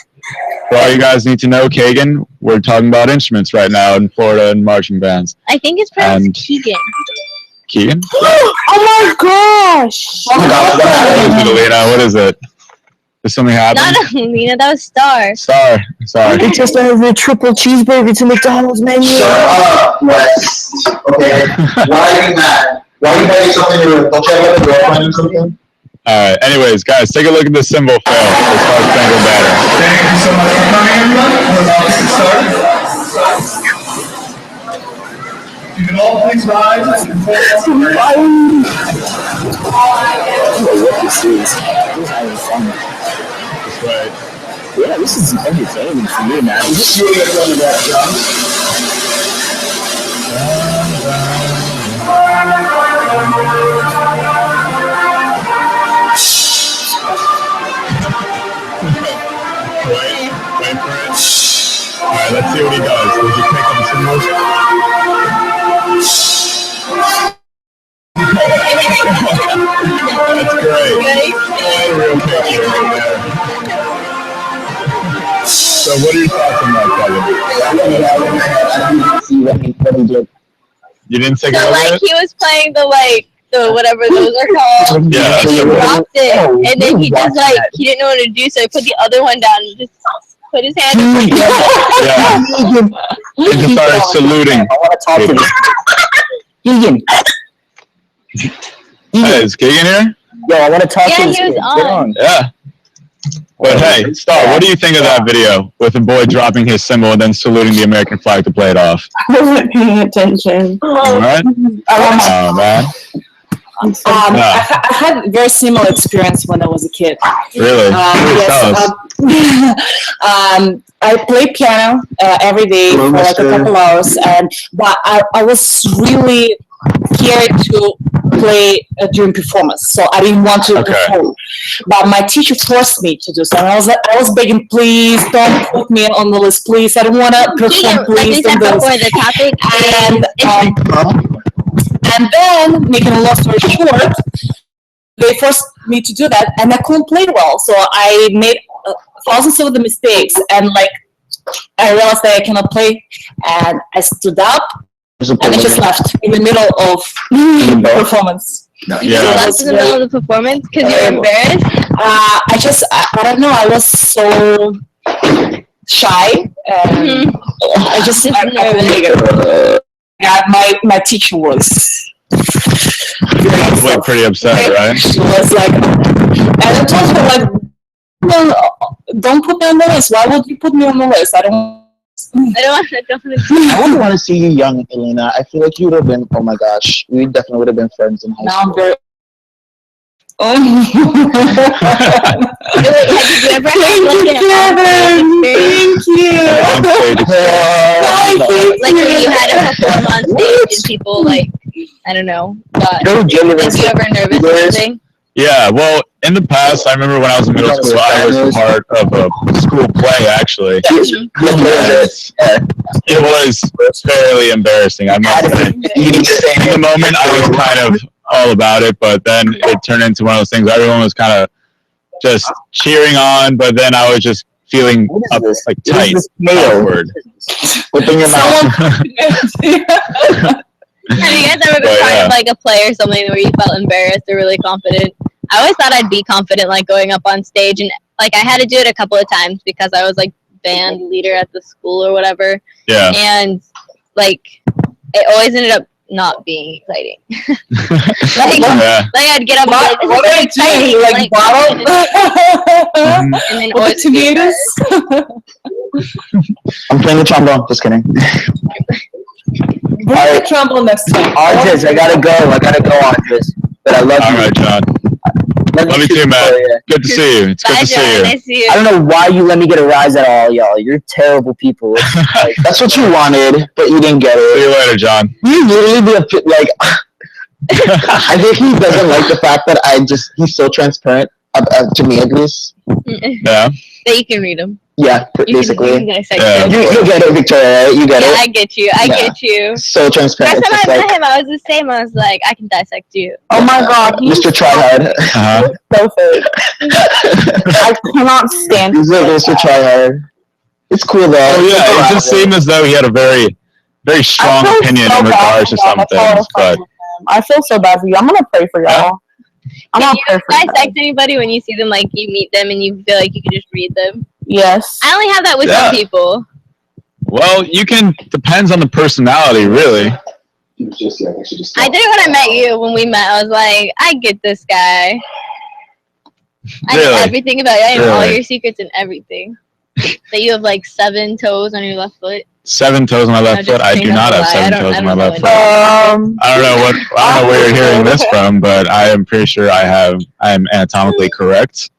For all you guys need to know, Kagan, we're talking about instruments right now in Florida and marching bands. I think it's pronounced Keegan. Keegan? Oh my gosh! What is it? Did something happen? Not Alina, that was Star. Sorry. It just has a triple cheeseburger to McDonald's menu. Shut up, Wes. Okay. Why are you mad? Why are you mad at something new? Don't you have a girlfriend or something? Alright, anyways, guys, take a look at the cymbal fail. The Star Spangled Banner. Thank you so much for coming, everyone. We're about to get started. You can all please rise. I don't know what this is. This is having fun. That's right. Yeah, this is entertaining for me, man. Is this really going to that job? Wait for it. Alright, let's see what he does. Does he pick up the cymbals? That's great. Real picture right there. So what are your thoughts on that, Kevin? You didn't take So like he was playing the whatever those are called. Yeah. He dropped it, and then he just he didn't know what to do, so he put the other one down and just put his hand. Yeah. He just started saluting. I want to talk to this. Keegan. Hey, is Keegan here? Yo, I want to talk to this. Yeah, he was kid. on. Yeah. But hey, Star, what do you think of that video with a boy dropping his cymbal and then saluting the American flag to play it off? I wasn't paying attention. All right. Oh man. I had a very similar experience when I was a kid. Really? Yes. I played piano every day for like a couple hours, but I was really scared to play during performance, so I didn't want to perform. But my teacher forced me to do so. And I was begging, please don't put me on the list, please. I don't want to perform, please. Like we said before, the topic is and then, making a long story short, they forced me to do that, and I couldn't play well. So I made thousands of the mistakes, and I realized that I cannot play, and I stood up, and I just left in the middle of the performance. You left in the middle of the performance because you were embarrassed? I don't know, I was so shy, and I just nervous. Yeah, my teacher was Probably pretty upset, right? She was like, and I told her well, don't put me on the list. Why would you put me on the list? I would want to see you young, Elena. I feel like you would have been, oh my gosh, we definitely would have been friends in high school. Now I'm very Have you ever had Thank you. Like when you had to perform on stage and people I don't know, got, were you ever nervous or anything? Yeah, well, in the past, I remember when I was in middle school, I was part of a school play, actually. It was fairly embarrassing, I must say. In the moment, I was kind of all about it, but then it turned into one of those things. Everyone was kind of just cheering on, but then I was just feeling like tight, awkward. Open your mouth. Have you guys ever been part of like a play or something where you felt embarrassed or really confident? I always thought I'd be confident, like going up on stage, and like I had to do it a couple of times because I was like band leader at the school or whatever. Yeah. And like it always ended up not being exciting. like I'd get up. What are you doing? Like bottle? And then With the tomatoes? I'm playing the trombone. Just kidding. Bring the trombone next time. Andres, I gotta go, Andres. But I love you. All right, John. Love you too, man. Good to see you. It's good to see you. I don't know why you let me get a rise at all, y'all. You're terrible people. That's what you wanted, but you didn't get it. See you later, John. You literally like. I think he doesn't like the fact that he's so transparent to me at least. Yeah. That you can read them. Yeah, basically. You get it, Victoria, right? You get it? I get you. I get you. So transparent. Last time I met him, I was the same. I was like, I can dissect you. Oh my god. Mr. Tryhard. So fake. I cannot stand He's like Mr. Tryhard. It's cool though. Oh yeah, it just seemed as though he had a very, very strong opinion in regards to some things. But I feel so bad for you. I'm gonna pray for y'all. Can you dissect anybody when you see them, like you meet them and you feel like you can just read them? Yes. I only have that with some people. Well, you can. Depends on the personality, really. I did it when I met you. When we met, I was like, I get this guy. I know everything about you. I know all your secrets and everything. That you have like 7 toes on your left foot. 7 toes on my left foot. I do not have 7 toes on my left foot. I don't know where you're hearing this from, but I am pretty sure I am anatomically correct.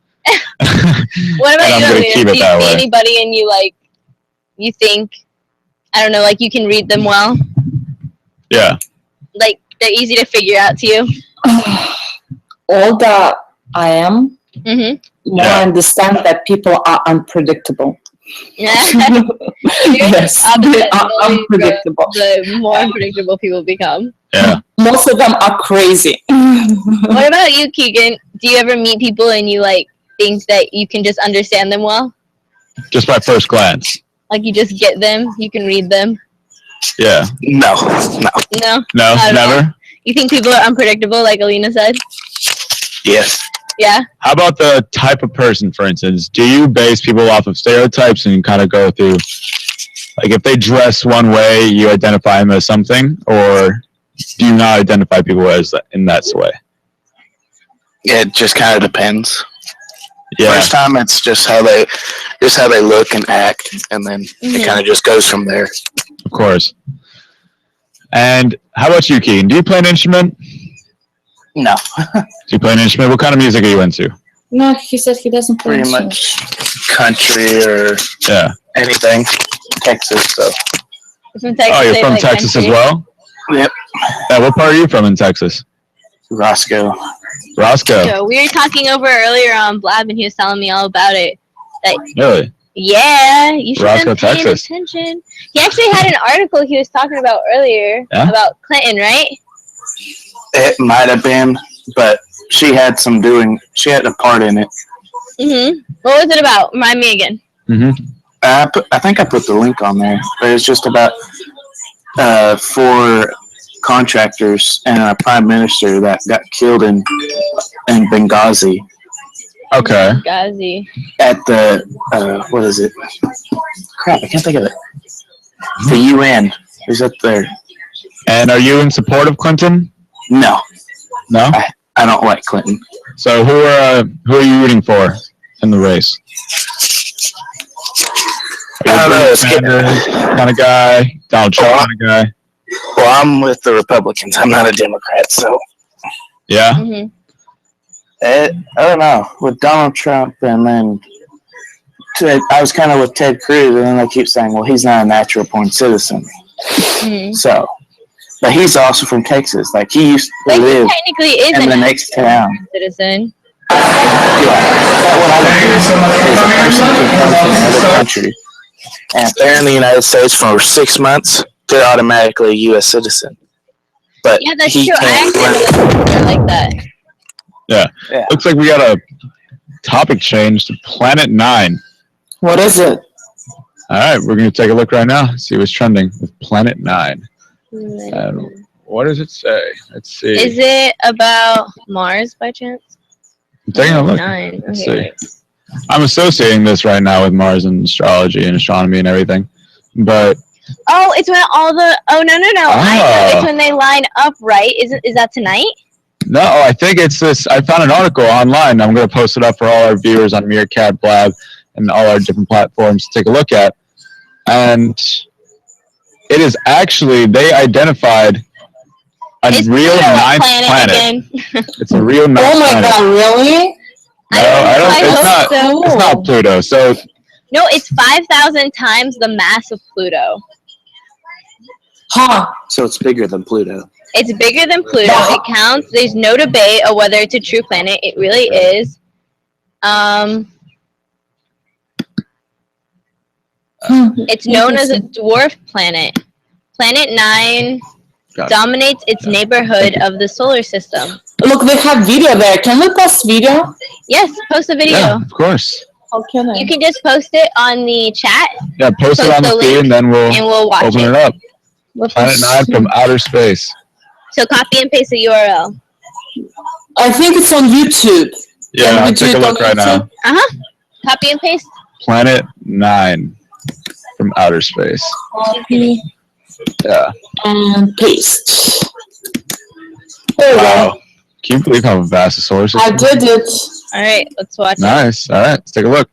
What about I'm you? gonna keep it Do you that see way. anybody and you think, I don't know, like you can read them well? Yeah. Like they're easy to figure out to you? All that I am, Mm-hmm. I understand that people are unpredictable. Yeah. Yes, they are unpredictable. The more unpredictable people become. Yeah. Most of them are crazy. What about you, Keegan? Do you ever meet people and you like think that you can just understand them well? Just by first glance. Like you just get them, you can read them? Yeah. No. No, never. You think people are unpredictable, like Alina said? Yes. Yeah. How about the type of person, for instance? Do you base people off of stereotypes and kind of go through, like if they dress one way, you identify them as something, or do you not identify people as in that way? It just kind of depends. Yeah. First time, it's just how they look and act, and then it kind of just goes from there. Of course. And how about you, Keegan? Do you play an instrument? No. Do you play an instrument? What kind of music are you into? No, he said he doesn't play Pretty much country or anything. Texas, so. From Texas, oh, you're from Texas as well? Yep. Yeah, what part are you from in Texas? Roscoe. Roscoe. We were talking over earlier on Blab, and he was telling me all about it. Really? Yeah, you should have Roscoe, been paying Texas. attention. He actually had an article he was talking about earlier about Clinton, right? It might have been, but she had a part in it. Mm-hmm. What was it about? Remind me again. Mm-hmm. I think I put the link on there, but it's just about 4 contractors and a prime minister that got killed in Benghazi. Okay. Benghazi. At the what is it? Crap, I can't think of it. The UN is up there. And are you in support of Clinton? No. No? I don't like Clinton. So who are you rooting for in the race? I don't know. Kind of guy, Donald Trump kind of guy. Well, I'm with the Republicans. I'm not a Democrat, so. Yeah. Mm-hmm. I don't know. With Donald Trump, and then I was kind of with Ted Cruz, and then they keep saying, "Well, he's not a natural born citizen." Mm-hmm. So But he's also from Texas. Like he used to Like, live he technically is in a the next town. citizen. Another country. And if they're in the United States for 6 months, they're automatically a U.S. citizen. But Yeah, that's he true. I can't actually live. like that. Yeah. Looks like we got a topic change to Planet 9. What is it? All right, we're going to take a look right now, see what's trending with Planet 9. And what does it say? Let's see. Is it about Mars by chance? I'm taking a look. 9. Let's Okay. see. I'm associating this right now with Mars and astrology and astronomy and everything. But Oh, it's when all the. Oh no! I know. Ah. It's when they line up, right? Is that tonight? no, I think it's this. I found an article online. I'm going to post it up for all our viewers on Meerkat, Blab, and all our different platforms to take a look at. And it is actually, they identified a real ninth planet. Again. It's a real ninth Oh my planet. god, really? No, I don't. I It's hope not. so. It's not Pluto. So No, it's 5,000 times the mass of Pluto. Huh. So it's bigger than Pluto. It's bigger than Pluto. It counts. There's no debate of whether it's a true planet. It really is. It's known as a dwarf planet. Planet 9 dominates its neighborhood of the solar system. Look, they have video there. Can we post video? Yes, post a video. yeah, of course. How can I? You can just post it on the chat. Yeah, post it on the feed and then we'll watch open it. it up. We'll Planet 9 from outer space. So copy and paste the URL. I think it's on YouTube. Yeah, Can we I'll do take a it look on right YouTube? now. Copy and paste. Planet 9 from outer space. Copy Yeah. and paste. There we Wow. go. Can you believe how vast the solar system I is? did it. All right, let's watch it. Nice. All right, let's take a look.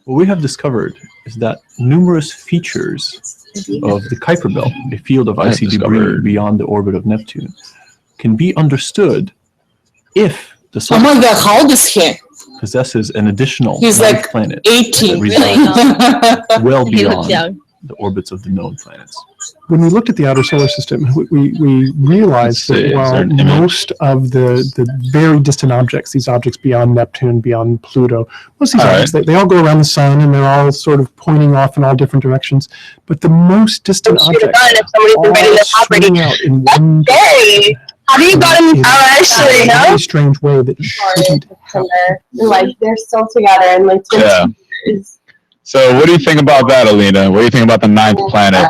What we have discovered is that numerous features of the Kuiper Belt, a field of icy debris beyond the orbit of Neptune, can be understood if the Oh sun my god, how old is he? possesses an additional He's ninth like planet 18. that resides well He looks beyond young. the orbits of the known planets. When we looked at the outer solar system, we realized Let's see, that is while there an image? most of the very distant objects, these objects beyond Neptune, beyond Pluto, most of these All objects, they all go around the sun and they're all sort of pointing off in all different directions. But the most distant Shoot a objects gun if somebody's all invading the property. swing out in one Scary. How do you got him? in Actually, a no. very strange way that shouldn't happen. Like they're still together, and like Yeah. So what do you think about that, Alina? What do you think about the ninth planet?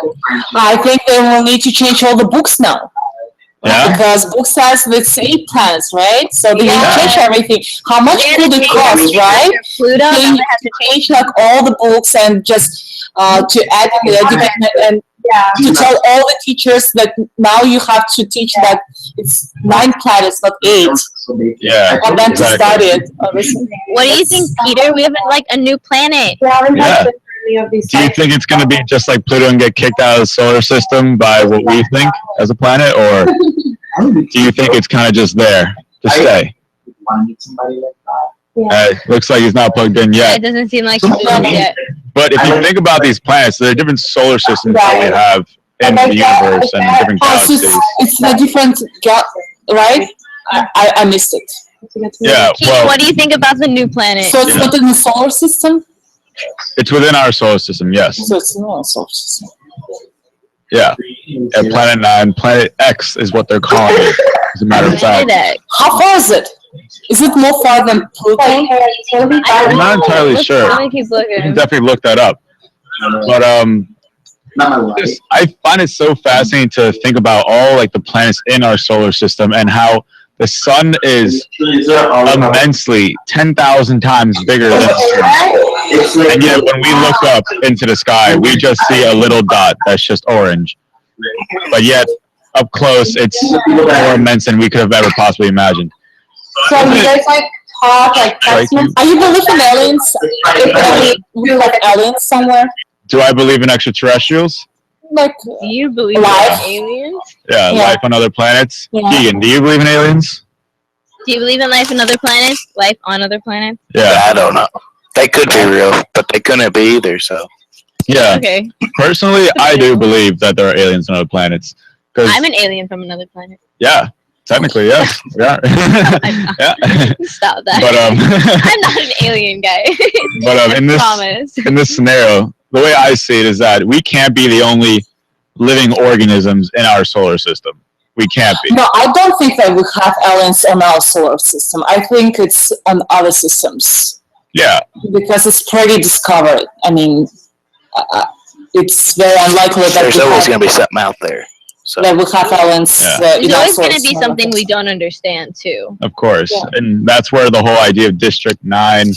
I think they will need to change all the books now. Yeah? Because book says it's 8 planets, right? So they need to change everything. How much would it cost, right? Pluto, They now need they have to change like all the books and just to add in the education and to tell all the teachers that now you have to teach that it's 9 planets, not 8. Yeah. And then to exactly. study it. What do you think, Peter? We haven't like a new planet. Yeah. Do you think it's going to be just like Pluto and get kicked out of the solar system by what we think as a planet, or do you think it's kind of just there to stay? Looks like he's not plugged in Yeah, yet. it doesn't seem like it's yet. But if you think about these planets, there are different solar systems that we have in the universe and different Oh, so galaxies. it's a different, right? I missed it. Yeah, Keith, well, what do you think about the new planet? So it's not in the solar system? it's within our solar system, yes. So it's not a solar system. Yeah. At Planet 9, Planet X is what they're calling it, as a matter of fact. How far is it? Is it more far than Pluto? I'm not entirely sure. Let me keep You can looking. definitely look that up. But I find it so fascinating to think about all like the planets in our solar system and how the sun is immensely 10,000 times bigger than the sun. And yet when we look up into the sky, we just see a little dot that's just orange. But yet up close, it's more immense than we could have ever possibly imagined. So you guys like talk like text messages? Are you believing aliens? We like aliens somewhere? Do I believe in extraterrestrials? Like, do you believe life? in aliens? Yeah, Yeah. life on other planets. Yeah. Keegan, do you believe in aliens? Do you believe in life on other planets? Life on other planets? Yeah. I don't know. They could be real, but they couldn't be either, so. Yeah. Okay. Personally, I do believe that there are aliens on other planets I'm an alien from another planet. Yeah, technically, yes. Yeah. Yeah. Stop that. But I'm not an alien guy. but Promise. in this scenario, the way I see it is that we can't be the only living organisms in our solar system. We can't be. No, I don't think that we have aliens on our solar system. I think it's on other systems. Yeah. Because it's pretty discovered. I mean, it's very unlikely that There's always going to be something out there. So. That we have aliens. There's always going to be something we don't understand too. Of course, and that's where the whole idea of District 9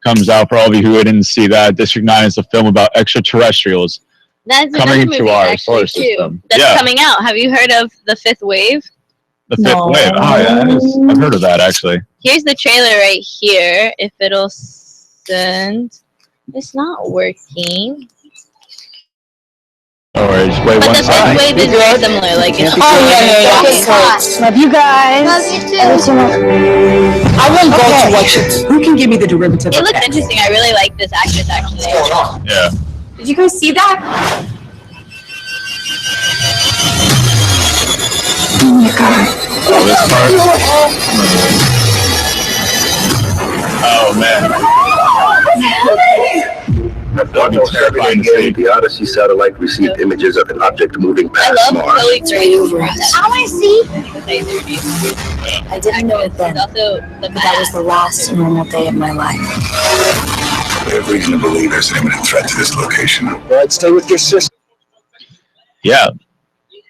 comes out. For all of you who didn't see that, District 9 is a film about extraterrestrials That's coming another into movie, our actually, solar system. That's coming out. Have you heard of The Fifth Wave? The Fifth Wave. Oh yeah, I've heard of that actually. Here's the trailer right here. If it'll send, it's not working. Or wait But one the Fifth second. Wave is very similar. Like it's Love you guys. Love you too. I will go to watch it. Who can give me the derivative? It looks interesting. I really like this actress actually. Yeah. Did you guys see that? Oh my god. Oh, this part. Oh man. The Odyssey satellite received images of an object moving past Mars. It's right over us. How I see? I didn't know it then, Also, but that was the last normal day of my life. We have reason to believe there's an imminent threat to this location. All right, stay with your sister. Yeah.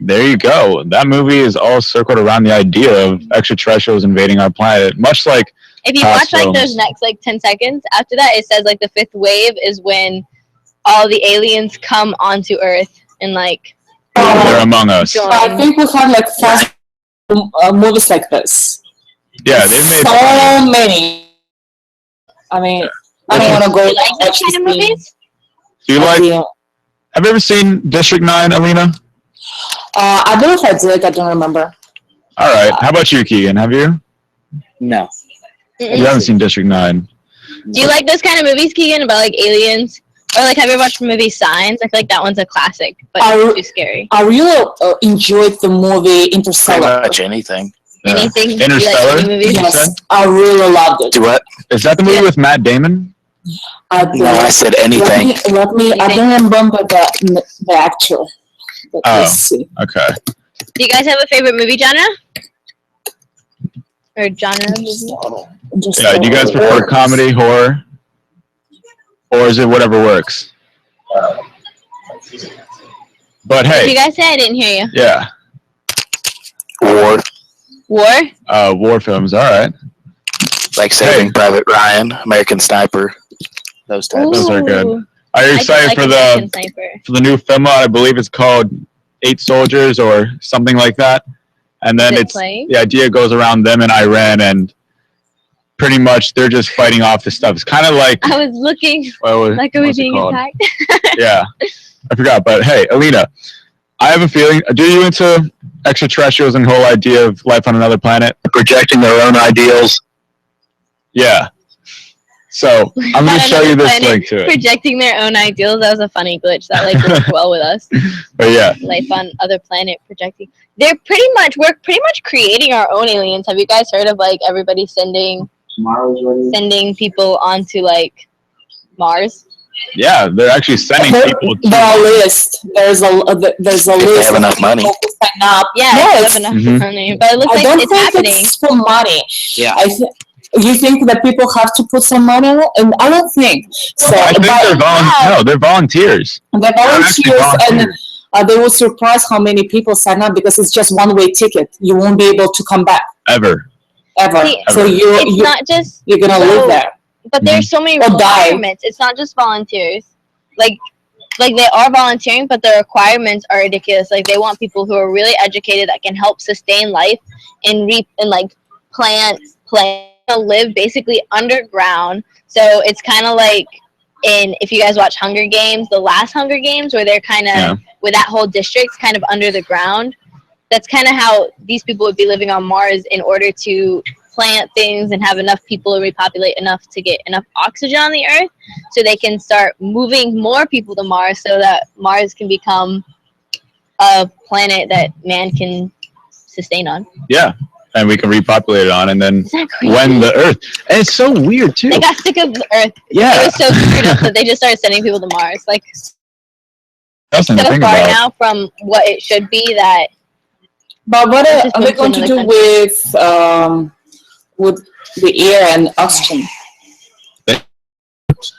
There you go. That movie is all circled around the idea of extraterrestrials invading our planet, much like if you past watch like films. those next like 10 seconds, after that it says like the fifth wave is when all the aliens come onto Earth and like they're among us. join. I think we have like 5 movies like this. Yeah, they've made so many. I mean, I don't want to go You like those kind of movies? Do you like? Have you ever seen District 9, Alina? I believe I did. I don't remember. All right. How about you, Keegan? Have you? No. You haven't seen District 9. Do you like those kind of movies, Keegan, about like aliens? Or like have you ever watched the movie Signs? I feel like that one's a classic, but it's too scary. I really enjoyed the movie Interstellar. Pretty much anything. Anything? You like Interstellar? any movies? Yes, I really loved it. Do what? Is that the movie with Matt Damon? No, I said anything. Let me I don't remember the actor. But let's see. Okay. Do you guys have a favorite movie genre? Or genre of movie? Yeah, do you guys prefer comedy, horror? Or is it whatever works? But Did hey. you guys say? I didn't hear you. Yeah. War. War? War films, alright. Like Saving Private Ryan, American Sniper. Those types. Those are good. Are you excited for the new film out? I believe it's called 8 Soldiers or something like that. And then the idea goes around them in Iran, and pretty much they're just fighting off this stuff. It's kind of like I was looking like are we being attacked? Yeah, I forgot. But hey, Alina, I have a feeling. Do you into extraterrestrials and the whole idea of life on another planet? Projecting their own ideals. Yeah. So I'm going to show you this link to it. Projecting their own ideals. That was a funny glitch. That like worked well with us. But yeah. Life on other planet projecting. We're pretty much creating our own aliens. Have you guys heard of like everybody sending people onto like Mars? Yeah, they're actually sending people to The list. There's a list. They have enough money. People who sign up. Yeah, Yes. they have enough money. But it looks I like don't it's think happening. it's for money. Yeah. You think that people have to put some money in it? And I don't think so. I think they're volunteers. They're actually volunteers, and they will surprise how many people sign up because it's just one-way ticket. You won't be able to come back Ever. See, so it's not just you're gonna live there. But there's so many Or die. requirements. It's not just volunteers. Like they are volunteering, but the requirements are ridiculous. Like they want people who are really educated that can help sustain life and like plant to live basically underground. So it's kind of like if you guys watch Hunger Games, the last Hunger Games, where they're kind of where that whole district's kind of under the ground. That's kind of how these people would be living on Mars in order to plant things and have enough people to repopulate enough to get enough oxygen on the Earth, so they can start moving more people to Mars, so that Mars can become a planet that man can sustain on. Yeah, and we can repopulate it on, and then when the Earth, and it's so weird too. They got sick of the Earth. Yeah. It was so screwed up that they just started sending people to Mars. Like, That's so far now from what it should be that. But what are they going to do with the air and oxygen?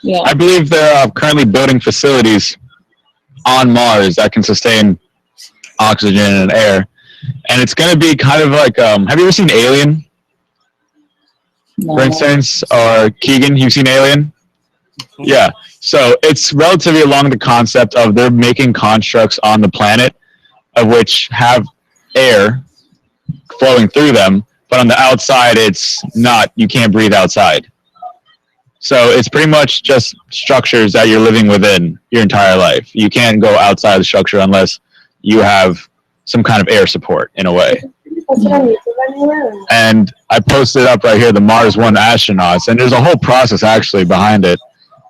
Yeah. I believe they're currently building facilities on Mars that can sustain oxygen and air, and it's going to be kind of like have you ever seen Alien? No. For instance, or Keegan, you've seen Alien? Yeah. So it's relatively along the concept of they're making constructs on the planet of which have air flowing through them, but on the outside it's not, you can't breathe outside. So it's pretty much just structures that you're living within your entire life. You can't go outside the structure unless you have some kind of air support in a way. And I posted up right here the Mars One astronauts, and there's a whole process actually behind it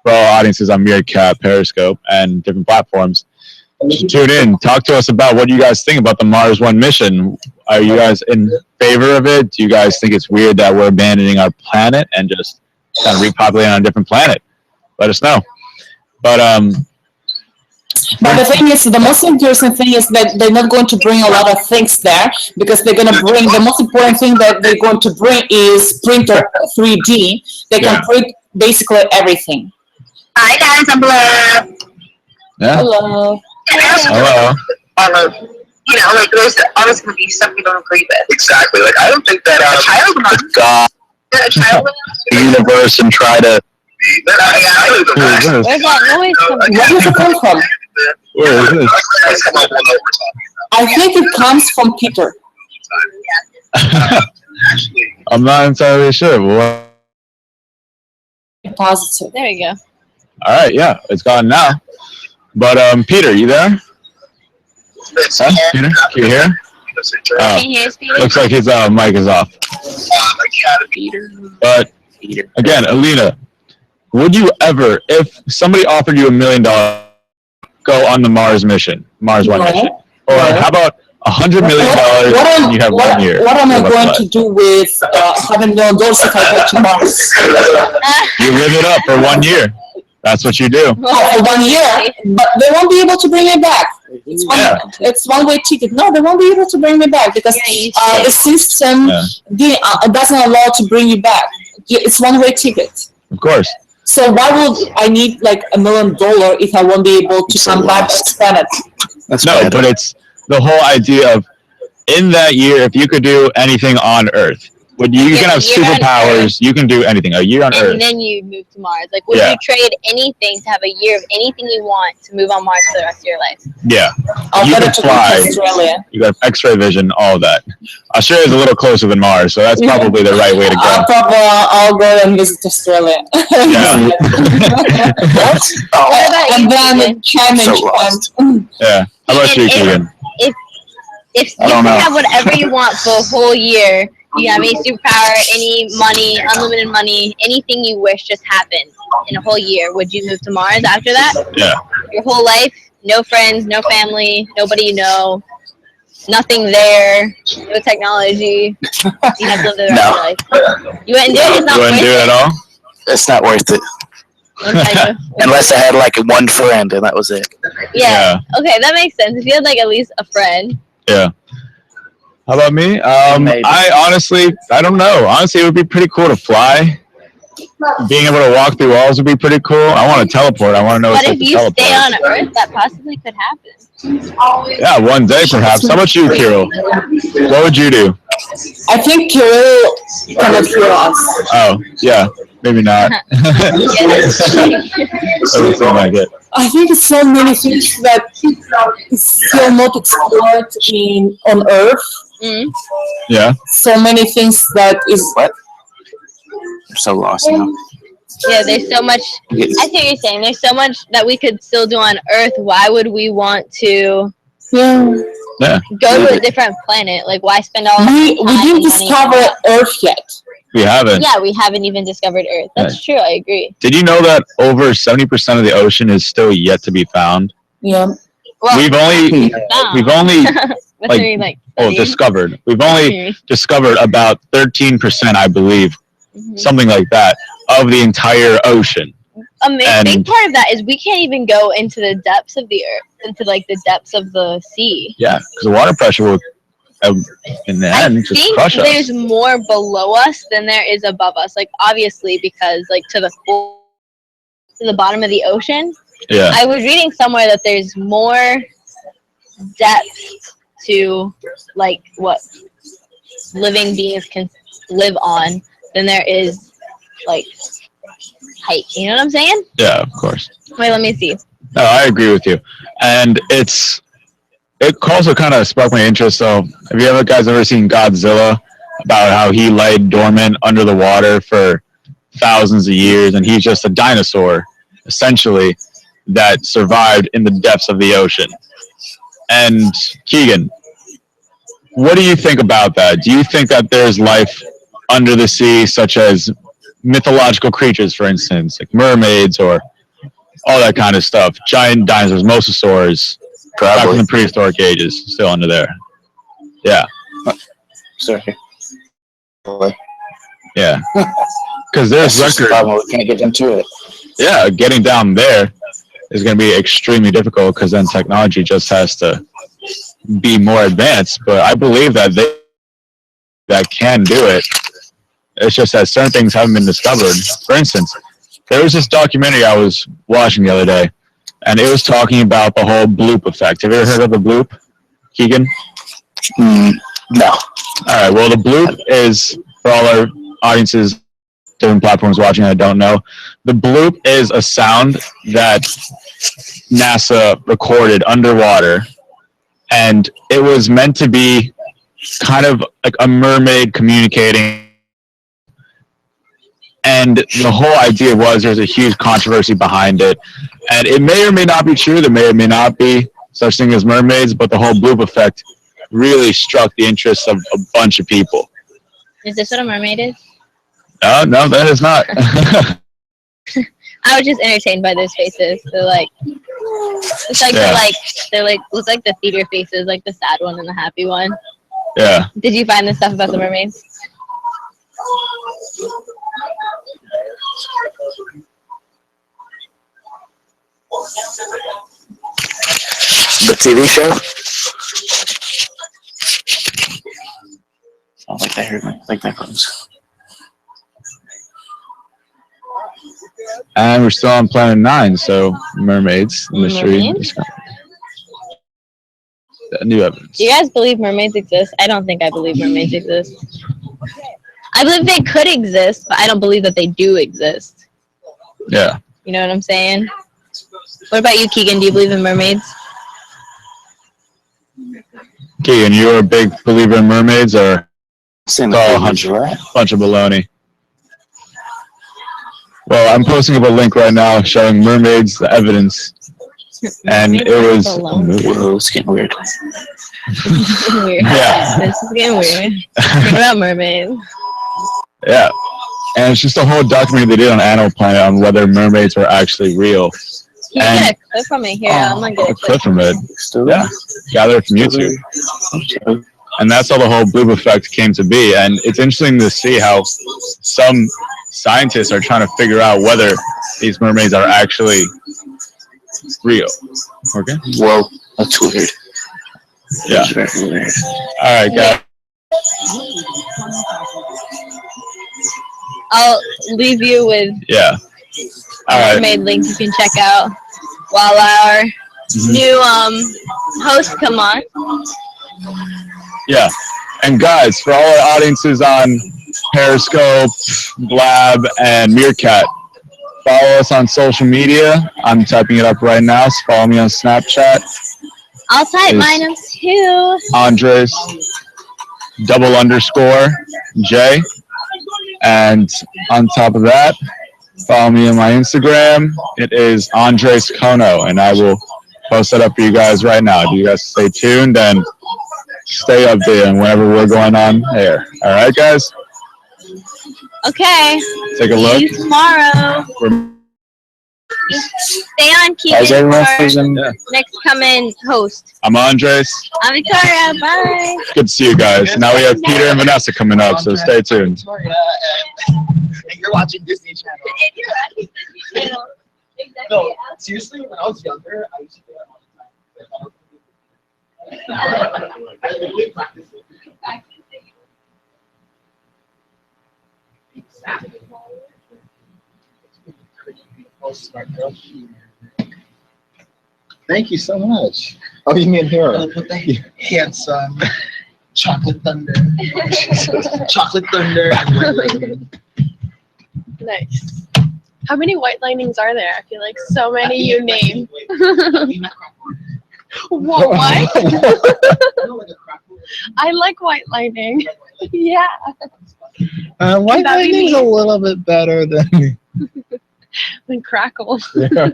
for all audiences on Meerkat, Periscope, and different platforms. Tune in, talk to us about what you guys think about the Mars One mission. Are you guys in favor of it? Do you guys think it's weird that we're abandoning our planet and just kind of repopulating on a different planet? Let us know. But the thing is, the most interesting thing is that they're not going to bring a lot of things there, because they're going to bring, the most important thing that they're going to bring is printer 3D. They can print basically everything. Hi guys, I'm Blair. Yeah. Hello. Hello. You know, like there's always going to be stuff you don't agree with. Exactly. Like I don't think that God, the universe, and try to. Where's that noise coming Where does it come from? Where is this? I think it comes from Peter. I'm not entirely sure. What? Positive. There we go. All right, yeah, it's gone now. But Peter, you there? Huh? Peter, can you hear? Can you hear us, Peter? Looks like his mic is off. But again, Alina, would you ever, if somebody offered you $1 million, go on the Mars mission, Mars One mission, or how about $100 million and you have 1 year? What am I going to do with $100 million if I go to Mars? You live it up for 1 year. That's what you do. Oh, for 1 year, but they won't be able to bring it back. It's one-way ticket. No, they won't be able to bring me back because the system doesn't allow to bring you back. It's one-way ticket. Of course. So why would I need like $1 million if I won't be able to come back and spend it? No, but it's the whole idea of in that year, if you could do anything on Earth, you can have superpowers, you can do anything. A year on Earth. And then you move to Mars. Like, would you trade anything to have a year of anything you want to move on Mars for the rest of your life? Yeah. I'll you go can to fly. Australia. You got X-ray vision, all of that. Australia's a little closer than Mars, so that's probably the right way to go. I'll go and visit Australia. Yeah. And then China. Yeah. How about you, Keegan? If you can have whatever you want for a whole year, you have any superpower, any money, unlimited money, anything you wish just happened in a whole year, would you move to Mars after that? Yeah. Your whole life, no friends, no family, nobody you know, nothing there, no technology. You have to live the rest of your life. You wouldn't do it? It's not worth it. At all? It's not worth it. Unless I had like one friend and that was it. Yeah. Okay, that makes sense. If you had like at least a friend. Yeah. How about me? I honestly, I don't know. Honestly, it would be pretty cool to fly. Being able to walk through walls would be pretty cool. I want to teleport. I want to know But what's if like to you teleport. stay on Earth, that possibly could happen. Yeah, one day perhaps. How about you, Kirill? What would you do? I think Kirill cannot hear us. Oh, yeah. Maybe not. Doesn't seem like it. I think it's so many things that is still not explored on Earth. Mm. Yeah. So many things that is. What? I'm so lost now. Yeah, there's so much. I see what you're saying. There's so much that we could still do on Earth. Why would we want to Yeah. go to a different planet? Like, why spend all We time didn't and money? discover Earth yet. We haven't. Yeah, we haven't even discovered Earth. That's true. I agree. Did you know that over 70% of the ocean is still yet to be found? Yeah. Well, we've only discovered. We've only discovered about 13%, I believe, something like that, of the entire ocean. A big part of that is we can't even go into the depths of the earth, into like the depths of the sea. Yeah, because the water pressure will, in the end, just crush us. There's more below us than there is above us. Like obviously, because like to the bottom of the ocean. Yeah. I was reading somewhere that there's more depth to like what living beings can live on than there is like height. You know what I'm saying? Yeah, of course. Wait, let me see. No, I agree with you. And it also kind of sparked my interest. So have you guys ever seen Godzilla, about how he lay dormant under the water for thousands of years, and he's just a dinosaur, essentially, that survived in the depths of the ocean? And Keegan, what do you think about that? Do you think that there's life under the sea, such as mythological creatures, for instance, like mermaids or all that kind of stuff, giant dinosaurs, mosasaurs, back from the prehistoric ages, still under there? Yeah. Sorry. Yeah. Because there's records. We can't get into it. Yeah, getting down there is going to be extremely difficult because then technology just has to be more advanced. But I believe that that can do it. It's just that certain things haven't been discovered. For instance, there was this documentary I was watching the other day, and it was talking about the whole bloop effect. Have you ever heard of the bloop, Keegan? No. All right. Well, the bloop is, for all our audiences, different platforms watching that don't know, the bloop is a sound that NASA recorded underwater, and it was meant to be kind of like a mermaid communicating. And the whole idea was there's a huge controversy behind it, and it may or may not be true. There may or may not be such thing as mermaids, but the whole bloop effect really struck the interest of a bunch of people. Is this what a mermaid is? No, that is not. I was just entertained by those faces. They're like, it's like they're like looks like the theater faces, like the sad one and the happy one. Yeah. Did you find the stuff about the mermaids? The TV show? Oh, like I heard my phones. And we're still on Planet 9, so mermaids, mystery. New evidence. Do you guys believe mermaids exist? I don't think I believe mermaids exist. I believe they could exist, but I don't believe that they do exist. Yeah. You know what I'm saying? What about you, Keegan? Do you believe in mermaids? Keegan, you're a big believer in mermaids, or it's all a bunch of baloney? Well, I'm posting up a link right now showing mermaids, the evidence, and it was. Whoa, it's getting weird. Weird. Yeah. This is getting weird. What about mermaids? Yeah, and it's just a whole documentary they did on Animal Planet on whether mermaids were actually real. Can you get a clip from it here? I'm gonna get a clip from it. Yeah, gather it from YouTube. And that's how the whole bloop effect came to be. And it's interesting to see how some scientists are trying to figure out whether these mermaids are actually real. Okay. Whoa, that's weird. Yeah. That's very weird. All right, guys. I'll leave you with all right. mermaid link you can check out while our new hosts come on. Yeah. And guys, for all our audiences on Periscope, Blab, and Meerkat, follow us on social media. I'm typing it up right now. So follow me on Snapchat. I'll type mine up too. Andres _J. And on top of that, follow me on my Instagram. It is Andres Kono, and I will post that up for you guys right now. Do you guys stay tuned and stay updated on whenever we're going on air. All right, guys? Okay. Take a look. See you tomorrow. Stay on, Keegan. How's everyone for feeling? next coming host. I'm Andres. I'm Victoria. Bye. Good to see you guys. Now we have Peter and Vanessa coming up, so stay tuned. And you're watching Disney Channel. Exactly. No, seriously, when I was younger, I used to do that all the time. I literally practiced it. Exactly. Oh, smart girl. Thank you so much. Oh, you mean hero? Thank you. Handsome. Chocolate Thunder. Chocolate Thunder. Nice. How many white lightnings are there? I feel like so many you name. What? I like white lightning. Yeah. White lightning's a little bit better than Crackle. Yeah.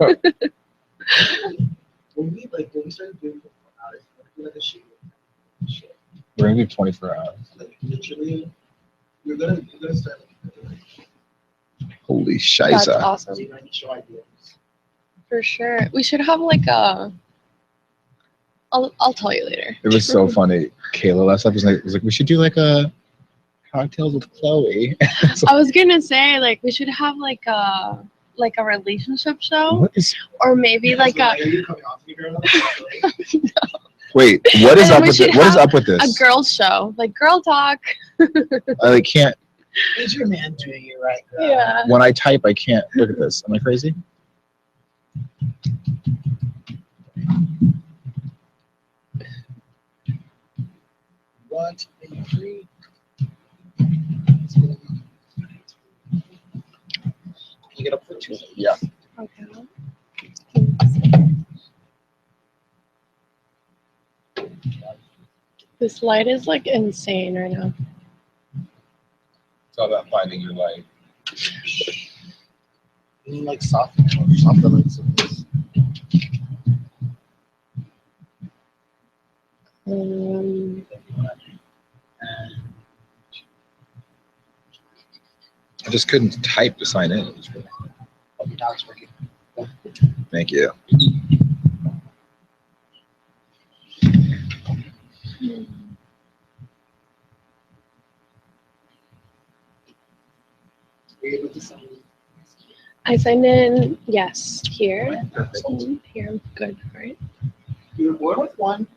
When we started doing 24 hours, we like a shit. We're gonna do 24 hours. Like literally, you're gonna start like. Holy shiza. That's awesome. For sure. We should have like a. I'll tell you later. It was so funny. Kayla last up was like, we should do like a cocktails with Chloe. I was gonna say like we should have like a relationship show, or maybe like a. Wait, what is up with this? What is up with this? A girls show, like girl talk. I can't. Is your man doing it right, girl? Yeah. When I type, I can't look at this. Am I crazy? One, two, three. You get up for two. Yeah. Okay. This light is like insane right now. It's all about finding your light. You like softer lights. I just couldn't type to sign in. Now it's working. Thank you. I signed in, yes, here. Here, I'm good, right? You're born with one.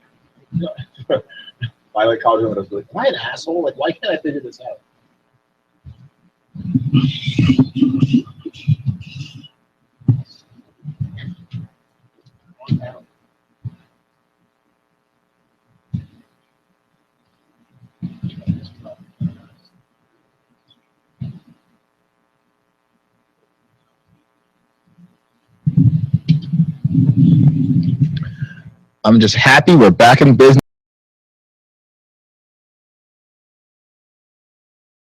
I like college when I was like, Am I an asshole? Like, why can't I figure this out? I'm just happy we're back in business.